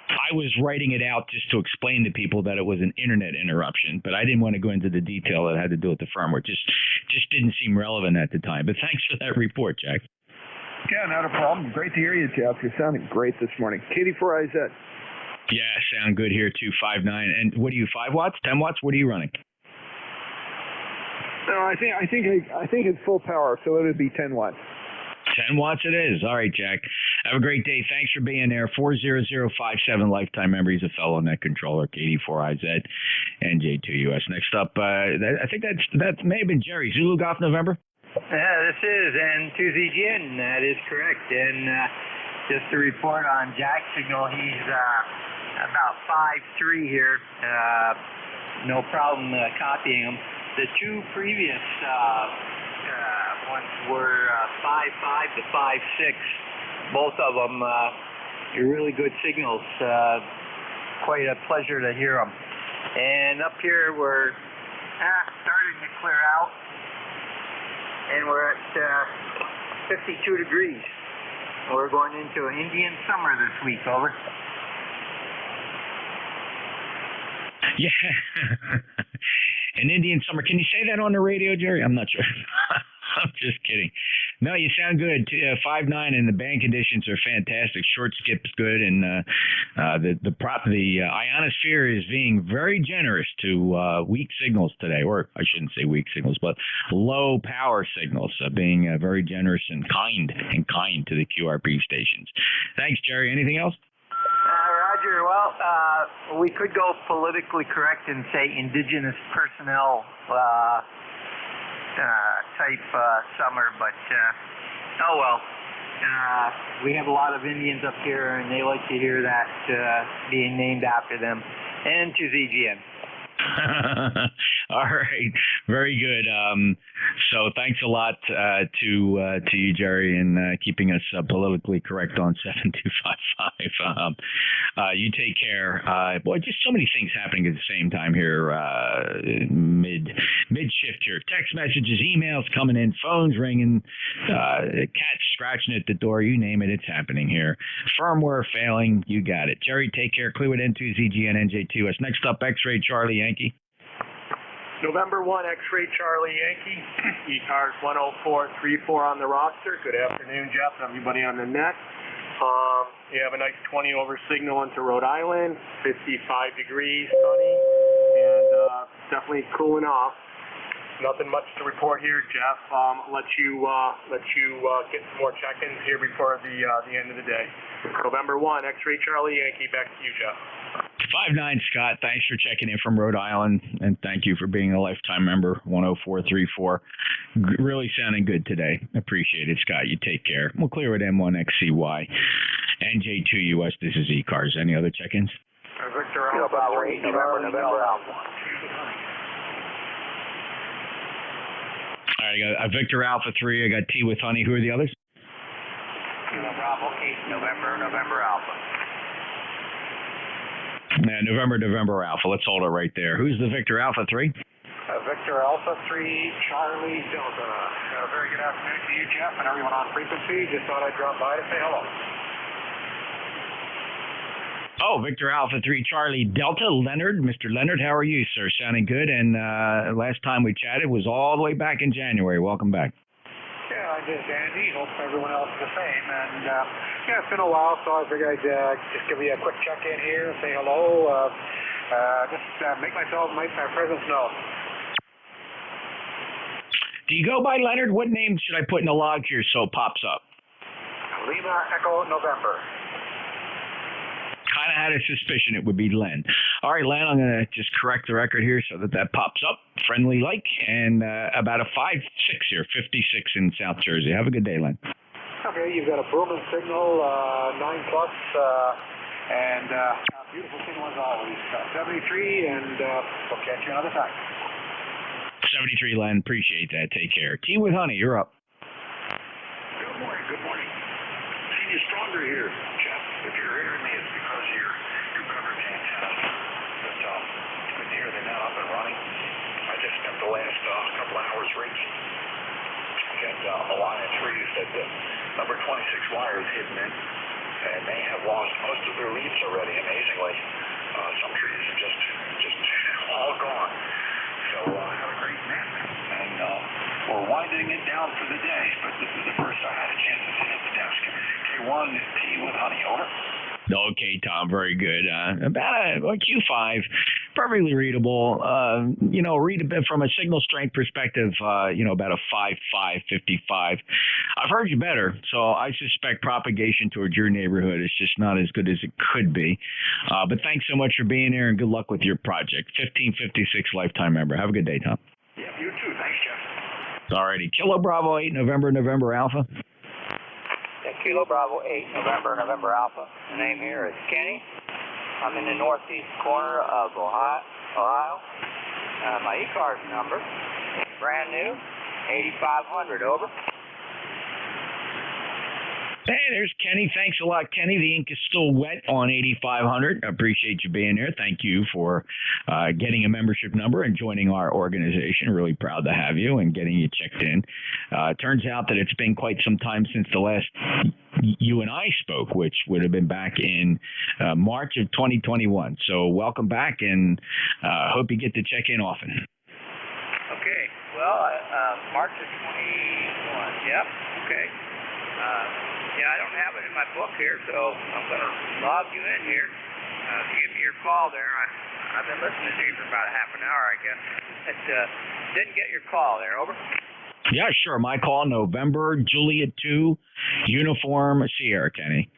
I was writing it out just to explain to people that it was an internet interruption, but I didn't want to go into the detail that had to do with the firmware. Just didn't seem relevant at the time. But thanks for that report, Jack. Yeah, not a problem. Great to hear you, Jeff. You're sounding great this morning. KD4IZ. Yeah, sound good here too. 5.9. And what are you? 5 watts? 10 watts? What are you running? No, I think it's full power, so it would be 10 watts. 10 watts it is. All right, Jack. Have a great day. Thanks for being there. 40057 lifetime member. He's a fellow net controller, KD4IZ, NJ2US. Next up, I think that may have been Jerry. Zulu Golf November? Yeah, this is N2ZGN. That is correct. And just to report on Jack's signal, he's about 5.3 here. No problem copying him. The two previous ones were 5.5 to 5.6. Both of them are really good signals. Quite a pleasure to hear them. And up here we're starting to clear out. And we're at 52 degrees. We're going into an Indian summer this week, over. Yeah. An Indian summer. Can you say that on the radio, Jerry? I'm not sure. I'm just kidding. No, you sound good. 5.9, and the band conditions are fantastic. Short skip's good, and the ionosphere is being very generous to weak signals today, or I shouldn't say weak signals, but low power signals, being very generous and kind to the QRP stations. Thanks, Jerry. Anything else? Roger. Well, we could go politically correct and say indigenous personnel type summer, but oh well. We have a lot of Indians up here, and they like to hear that being named after them. And to ZGN. All right, very good. So thanks a lot to you, Jerry, and keeping us politically correct on 7255. You take care. Boy, just so many things happening at the same time here. Mid shift here. Text messages, emails coming in, phones ringing, cats scratching at the door. You name it, it's happening here. Firmware failing. You got it. Jerry, take care. Clearwood N2ZGN NJ2US. Next up, X-Ray Charlie Yankee. November 1, X-Ray Charlie Yankee, ECARS 10434 on the roster. Good afternoon, Jeff, and everybody on the net. You have a nice 20 over signal into Rhode Island, 55 degrees, sunny, and definitely cooling off. Nothing much to report here, Jeff. Let you get some more check-ins here before the end of the day. November 1, X-Ray Charlie Yankee, back to you, Jeff. 5.9, Scott. Thanks for checking in from Rhode Island, and thank you for being a lifetime member. 10434. Really sounding good today. Appreciate it, Scott. You take care. We'll clear it. M1XCY. NJ2US. This is ECARS. Any other check-ins? Victor Alpha 3, November Alpha. All right, I got Victor Alpha 3. I got T with Honey. Who are the others? Bravo 8, November Alpha. November Alpha. Let's hold it right there. Who's the Victor Alpha 3? Victor Alpha 3, Charlie Delta. Very good afternoon to you, Jeff, and everyone on frequency. Just thought I'd drop by to say hello. Oh, Victor Alpha 3, Charlie Delta. Leonard. Mr. Leonard, how are you, sir? Sounding good. And last time we chatted was all the way back in January. Welcome back. Yeah, I did, Andy. Hope everyone else is the same. And yeah, it's been a while, so I figured I'd just give you a quick check-in here, say hello, just make my presence known. Do you go by Leonard? What name should I put in the log here so it pops up? Lima Echo November. Kind of had a suspicion it would be Len. All right, Len, I'm going to just correct the record here so that pops up. Friendly like, and about a 5.6 here, 56 in South Jersey. Have a good day, Len. Okay, you've got a booming signal, 9 plus, and beautiful signal as always. 73, and we'll catch you another time. 73, Len. Appreciate that. Take care. Tea with Honey, you're up. Good morning. Seeing you stronger here, Jeff. If you're hearing me, it's because of your coverage antenna. But it's good to hear they're now up and running. I just spent the last couple hours racing. We got a line of trees that the number 26 wire is hidden in, and they have lost most of their leaves already, amazingly. Some trees are just all gone. So have a great nap, and we're winding it down for the day, but this is the first I had a chance to sit at the desk. K1 T with honey, over. Okay, Tom, very good. About a Q5, perfectly readable. Read a bit from a signal strength perspective, about a 5.5, 55. I've heard you better, so I suspect propagation towards your neighborhood is just not as good as it could be. But thanks so much for being here, and good luck with your project. 1556 lifetime member. Have a good day, Tom. Yeah, you too. Thanks, Jeff. All righty. Kilo Bravo 8, November Alpha. Kilo Bravo 8, November Alpha. The name here is Kenny. I'm in the northeast corner of Ohio. My ECARS number, brand new, 8500, over. Hey, there's Kenny. Thanks a lot, Kenny. The ink is still wet on 8500. I appreciate you being here. Thank you for getting a membership number and joining our organization. Really proud to have you and getting you checked in. Turns out that it's been quite some time since the last you and I spoke, which would have been back in March of 2021. So welcome back, and hope you get to check in often. Okay. Well, March of 21. Yep. Okay. Yeah, I don't have it in my book here, so I'm going to log you in here. Give me your call there. I've been listening to you for about a half an hour, I guess. Didn't get your call there, over. Yeah, sure. My call, November, Juliet 2, Uniform Sierra, Kenny.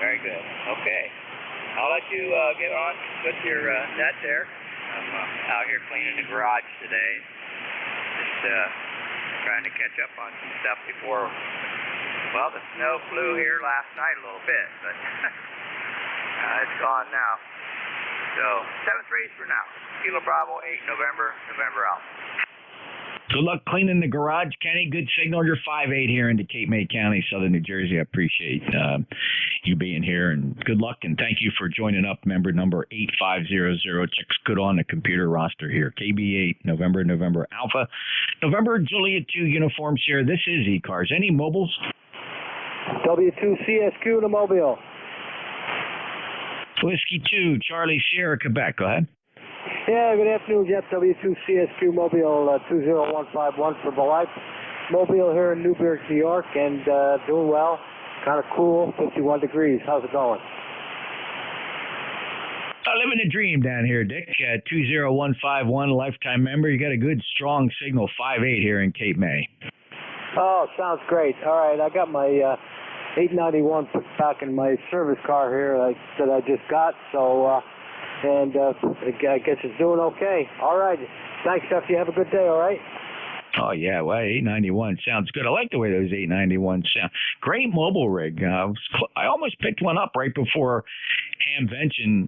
Very good. Okay. I'll let you get on with your net there. I'm out here cleaning the garage today. Just trying to catch up on some stuff before, well, the snow flew here last night a little bit, but it's gone now. So, 7-3s for now. Kilo Bravo 8, November Alpha. Good luck cleaning the garage, Kenny. Good signal. You're 5'8" here into Cape May County, Southern New Jersey. I appreciate you being here, and good luck, and thank you for joining up. Member number 8500. Checks good on the computer roster here. KB8, November Alpha. November Juliet 2, Uniform Sierra. This is ECARS. Any mobiles? W2CSQ to Mobile. Whiskey 2, Charlie Sierra, Quebec. Go ahead. Yeah, good afternoon, Jeff. W2CSQ Mobile 20151 for the life. Mobile here in Newburgh, New York, and doing well. Kind of cool, 51 degrees. How's it going? Living a dream down here, Dick. 20151, lifetime member. You got a good, strong signal, 5'8" here in Cape May. Oh, sounds great. All right, I got my 891 put back in my service car here that I just got, so... And I guess it's doing okay. All right. Thanks, Jeff. You have a good day, all right? Oh, yeah. Well, 891 sounds good. I like the way those 891 sound. Great mobile rig. I almost picked one up right before Hamvention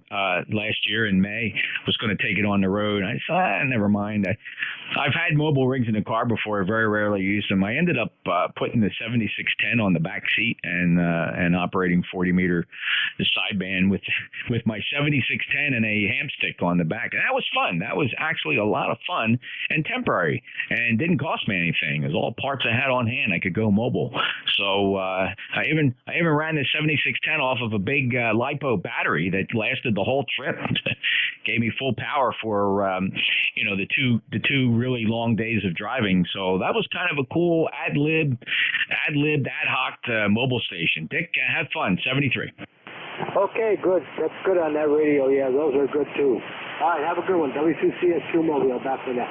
last year in May. Was going to take it on the road. I said, never mind. I've had mobile rigs in the car before. I very rarely use them. I ended up putting the 7610 on the back seat and operating 40-meter sideband with my 7610 and a ham stick on the back. And that was fun. That was actually a lot of fun and temporary and didn't cost me anything. It was all parts I had on hand. I could go mobile. So I even ran the 7610 off of a big LiPo battery that lasted the whole trip. Gave me full power for the two really long days of driving. So that was kind of a cool ad-libbed, ad hoc mobile station. Dick, have fun. 73. Okay, good. That's good on that radio. Yeah, those are good too. All right, have a good one. W2CSQ Mobile, back for that.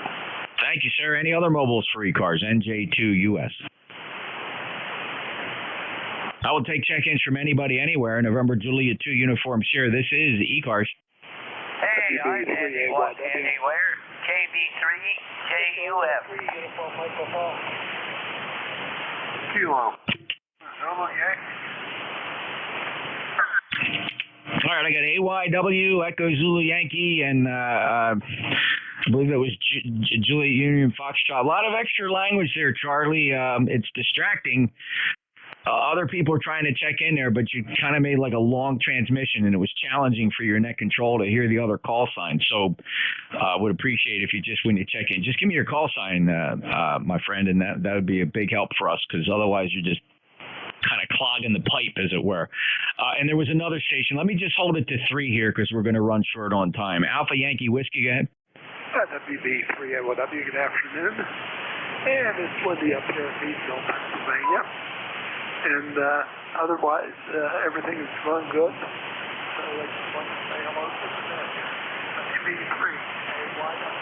Thank you, sir. Any other mobiles for ECARS? NJ2US. I will take check-ins from anybody anywhere. November Juliet 2 Uniform Sierra. This is ECARS. Hey, I'm NJ1 anywhere. KB3 JUF. Kilo. All right, I got AYW, Echo Zulu Yankee, and I believe that was Juliet Union Foxtrot. A lot of extra language there, Charlie. It's distracting. Other people are trying to check in there, but you kind of made like a long transmission, and it was challenging for your net control to hear the other call sign. So would appreciate if you just, when you check in, just give me your call sign, my friend, and that would be a big help for us, because otherwise you're just kind of clogging the pipe, as it were. And there was another station. Let me just hold it to 3 here, because we're going to run short on time. Alpha Yankee Whiskey, go ahead. WB3AOW, good afternoon. And it's windy up here in Meadville, Pennsylvania. And otherwise, everything is going good. So I just want to say hello to the WB3AOW.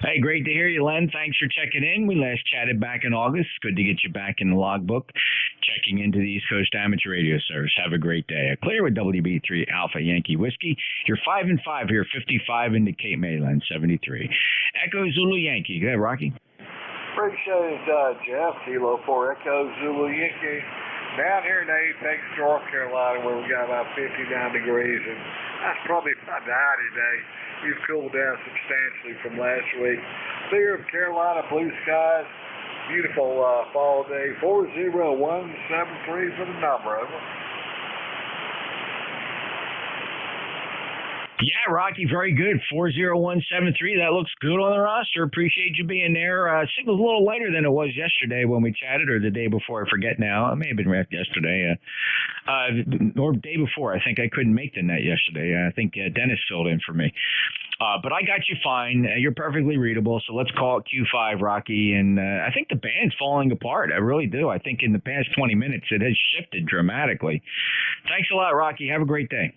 Hey, great to hear you, Len. Thanks for checking in. We last chatted back in August. Good to get you back in the logbook, checking into the East Coast Amateur Radio Service. Have a great day. Clear with WB3 Alpha Yankee Whiskey. You're 5 and 5 here, 55 into Cape Mayland, 73. Echo Zulu Yankee. Go ahead, Rocky. Appreciate it, Jeff. Kilo 4 Echo Zulu Yankee. Down here in Apex, North Carolina, where we got about 59 degrees, and that's probably about the high today. We've cooled down substantially from last week. Clear of Carolina, blue skies, beautiful fall day. 40173 for the number, over. Yeah, Rocky, very good. 40173. That looks good on the roster. Appreciate you being there. Signal's a little lighter than it was yesterday when we chatted, or the day before. I forget now. It may have been yesterday. Or day before. I think I couldn't make the net yesterday. I think Dennis filled in for me. But I got you fine. You're perfectly readable. So let's call it Q5, Rocky. And I think the band's falling apart. I really do. I think in the past 20 minutes, it has shifted dramatically. Thanks a lot, Rocky. Have a great day.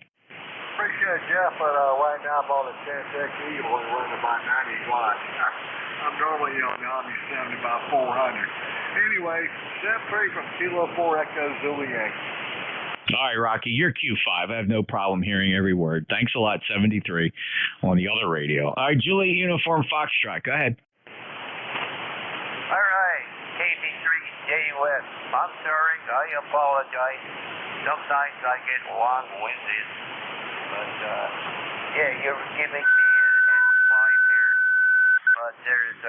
Appreciate it, Jeff, but right now I'm on the Chantec Eagle and running about 90 watts. I'm normally on the Omni 70 about 400. Anyway, 7-3 from Kilo 4 Echo Zulu Yankee. All right, Rocky, you're Q5. I have no problem hearing every word. Thanks a lot, 73 on the other radio. All right, Julie Uniform Foxtrot, go ahead. All right, KB3JUS. I'm sorry, I apologize. Sometimes I get long-winded. But, yeah, you're giving me an N5 here, but there's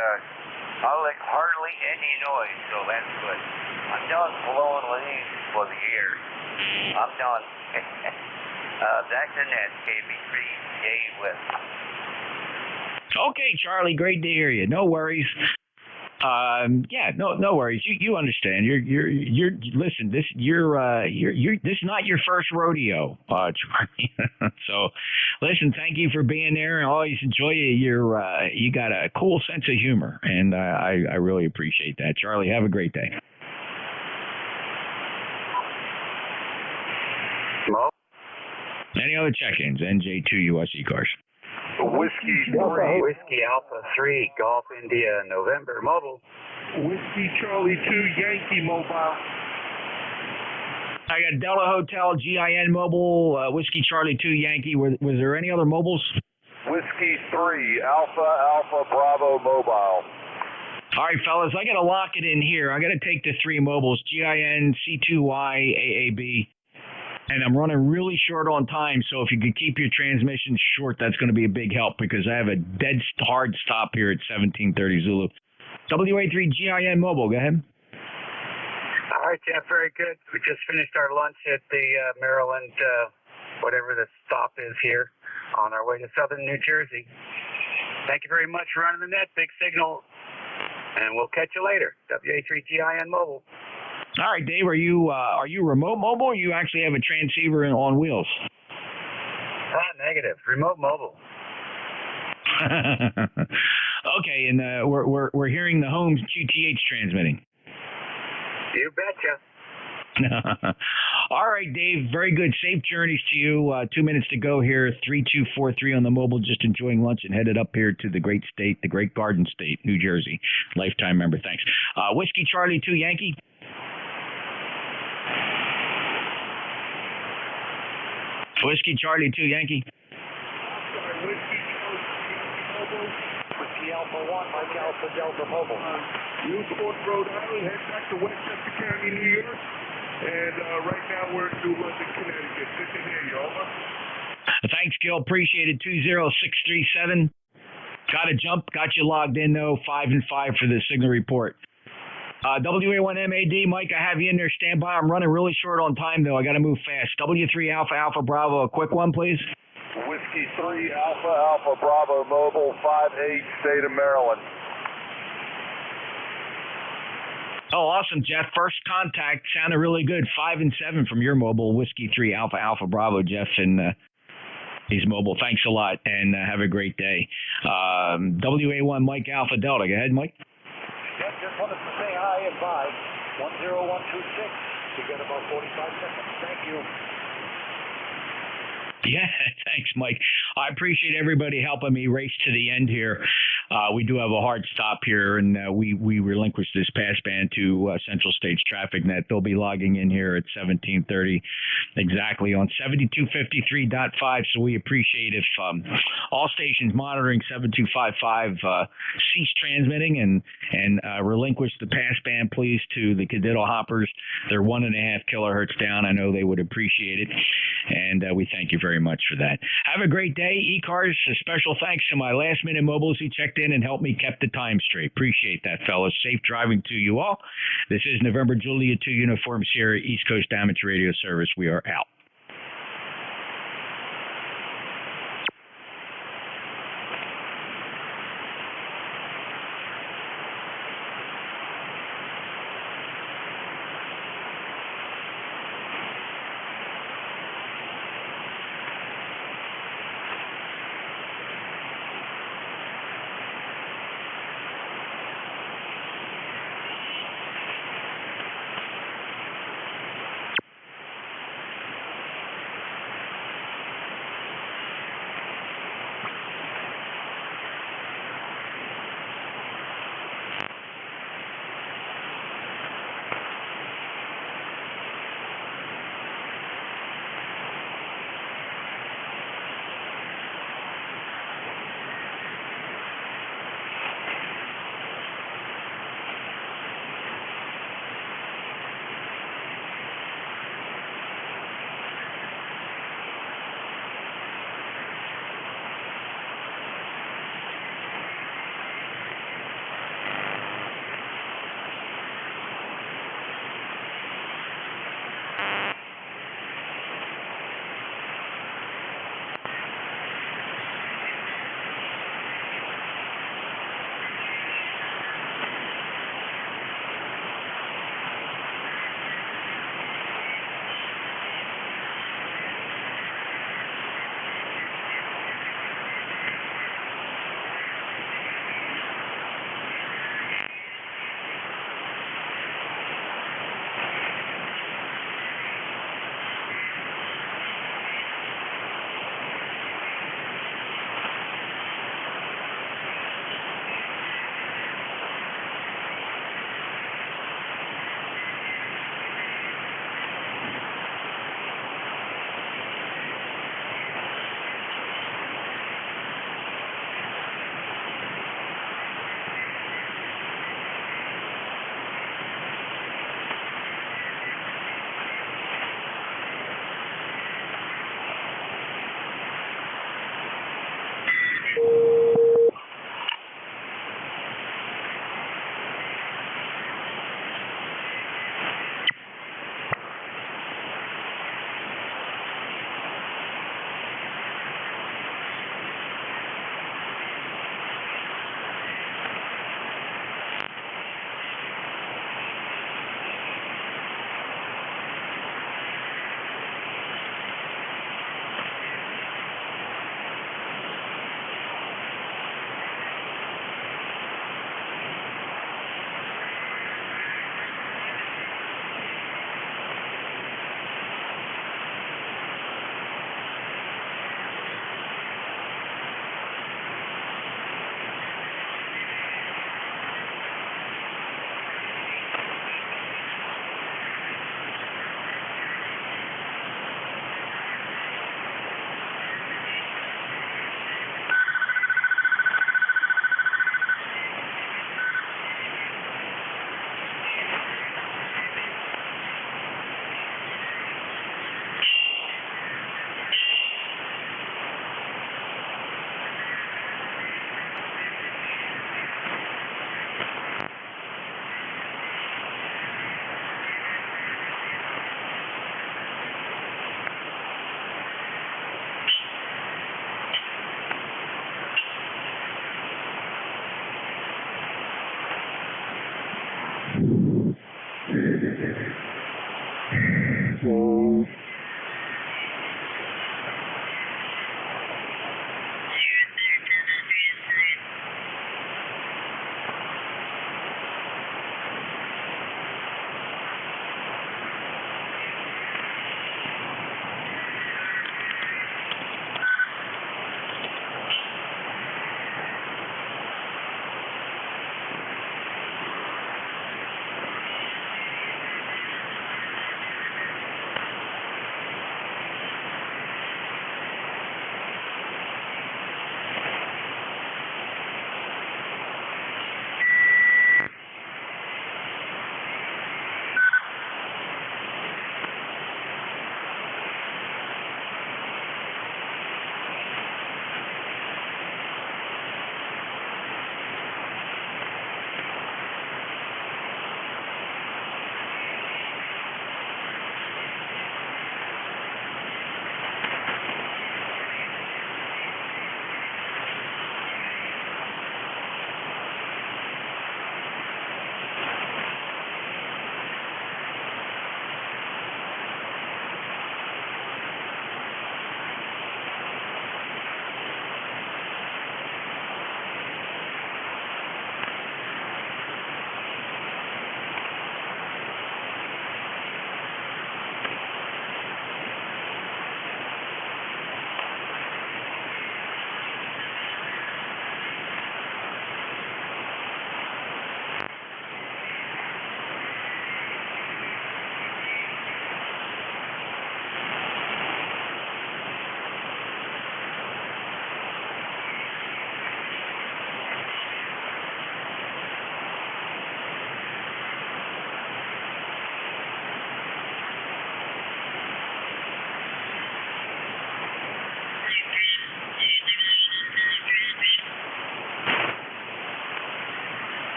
hardly any noise, so that's good. I'm done blowing leaves for the year. I'm done. That's the net, KB3JUS. Okay, Charlie, great to hear you. No worries. Yeah, no worries. You understand. You're listen. This is not your first rodeo, Charlie. So, listen. Thank you for being there, and always enjoy you. You got a cool sense of humor, and I really appreciate that, Charlie. Have a great day. Hello? Any other check-ins? NJ2US ECARS. Whiskey 3, Whiskey Alpha 3, Golf India, November, mobile. Whiskey Charlie 2, Yankee mobile. I got Delta Hotel, GIN mobile, Whiskey Charlie 2, Yankee. Was there any other mobiles? Whiskey 3, Alpha Bravo mobile. All right, fellas, I got to lock it in here. I got to take the 3 mobiles, GIN, C2Y, AAB. And I'm running really short on time, so if you could keep your transmission short, that's going to be a big help, because I have a dead hard stop here at 1730 Zulu. WA3 GIN Mobile, go ahead. All right, Jeff, very good. We just finished our lunch at the Maryland, whatever the stop is here, on our way to southern New Jersey. Thank you very much for running the net, big signal, and we'll catch you later. WA3 GIN Mobile. All right, Dave, are you remote mobile, or you actually have a transceiver on wheels? Negative. Remote mobile. Okay, and we're hearing the home QTH transmitting. You betcha. All right, Dave, very good. Safe journeys to you. 2 minutes to go here. 3243 on the mobile, just enjoying lunch and headed up here to the great state, the great Garden State, New Jersey. Lifetime member, thanks. Whiskey Charlie 2, Yankee. Whiskey Charlie 2, Yankee. Whiskey Alpha 1, Mike Alpha Delta Mobile. Newport, Rhode Island, head back to Westchester County, New York. And right now we're in New London, Connecticut. Good to hear you, over. Thanks, Gil. Appreciate it. 20637. Got to jump. Got you logged in, though. 5 and 5 for the signal report. WA1MAD, Mike, I have you in there. Stand by. I'm running really short on time, though. I got to move fast. W3 Alpha Alpha Bravo, a quick one, please. Whiskey 3 Alpha Alpha Bravo Mobile 58, State of Maryland. Oh, awesome, Jeff. First contact sounded really good. 5 and 7 from your mobile. Whiskey 3 Alpha Alpha Bravo, Jeff, and he's mobile. Thanks a lot, and have a great day. WA1 Mike Alpha Delta. Go ahead, Mike. Yep, just wanted to say hi and bye. 10126. You got about 45 seconds. Thank you. Yeah, thanks, Mike. I appreciate everybody helping me race to the end here. We do have a hard stop here, and we relinquish this passband to Central States Traffic Net. They'll be logging in here at 17:30 exactly on 7253.5. So we appreciate if all stations monitoring 7255 cease transmitting and relinquish the passband, please, to the Cadiddle Hoppers. They're 1.5 kilohertz down. I know they would appreciate it, and we thank you very much for that. Have a great day. ECARS, a special thanks to my last-minute mobiles who checked in and helped me keep the time straight. Appreciate that, fellas. Safe driving to you all. This is November Julia 2 Uniform Sierra East Coast Amateur Radio Service. We are out.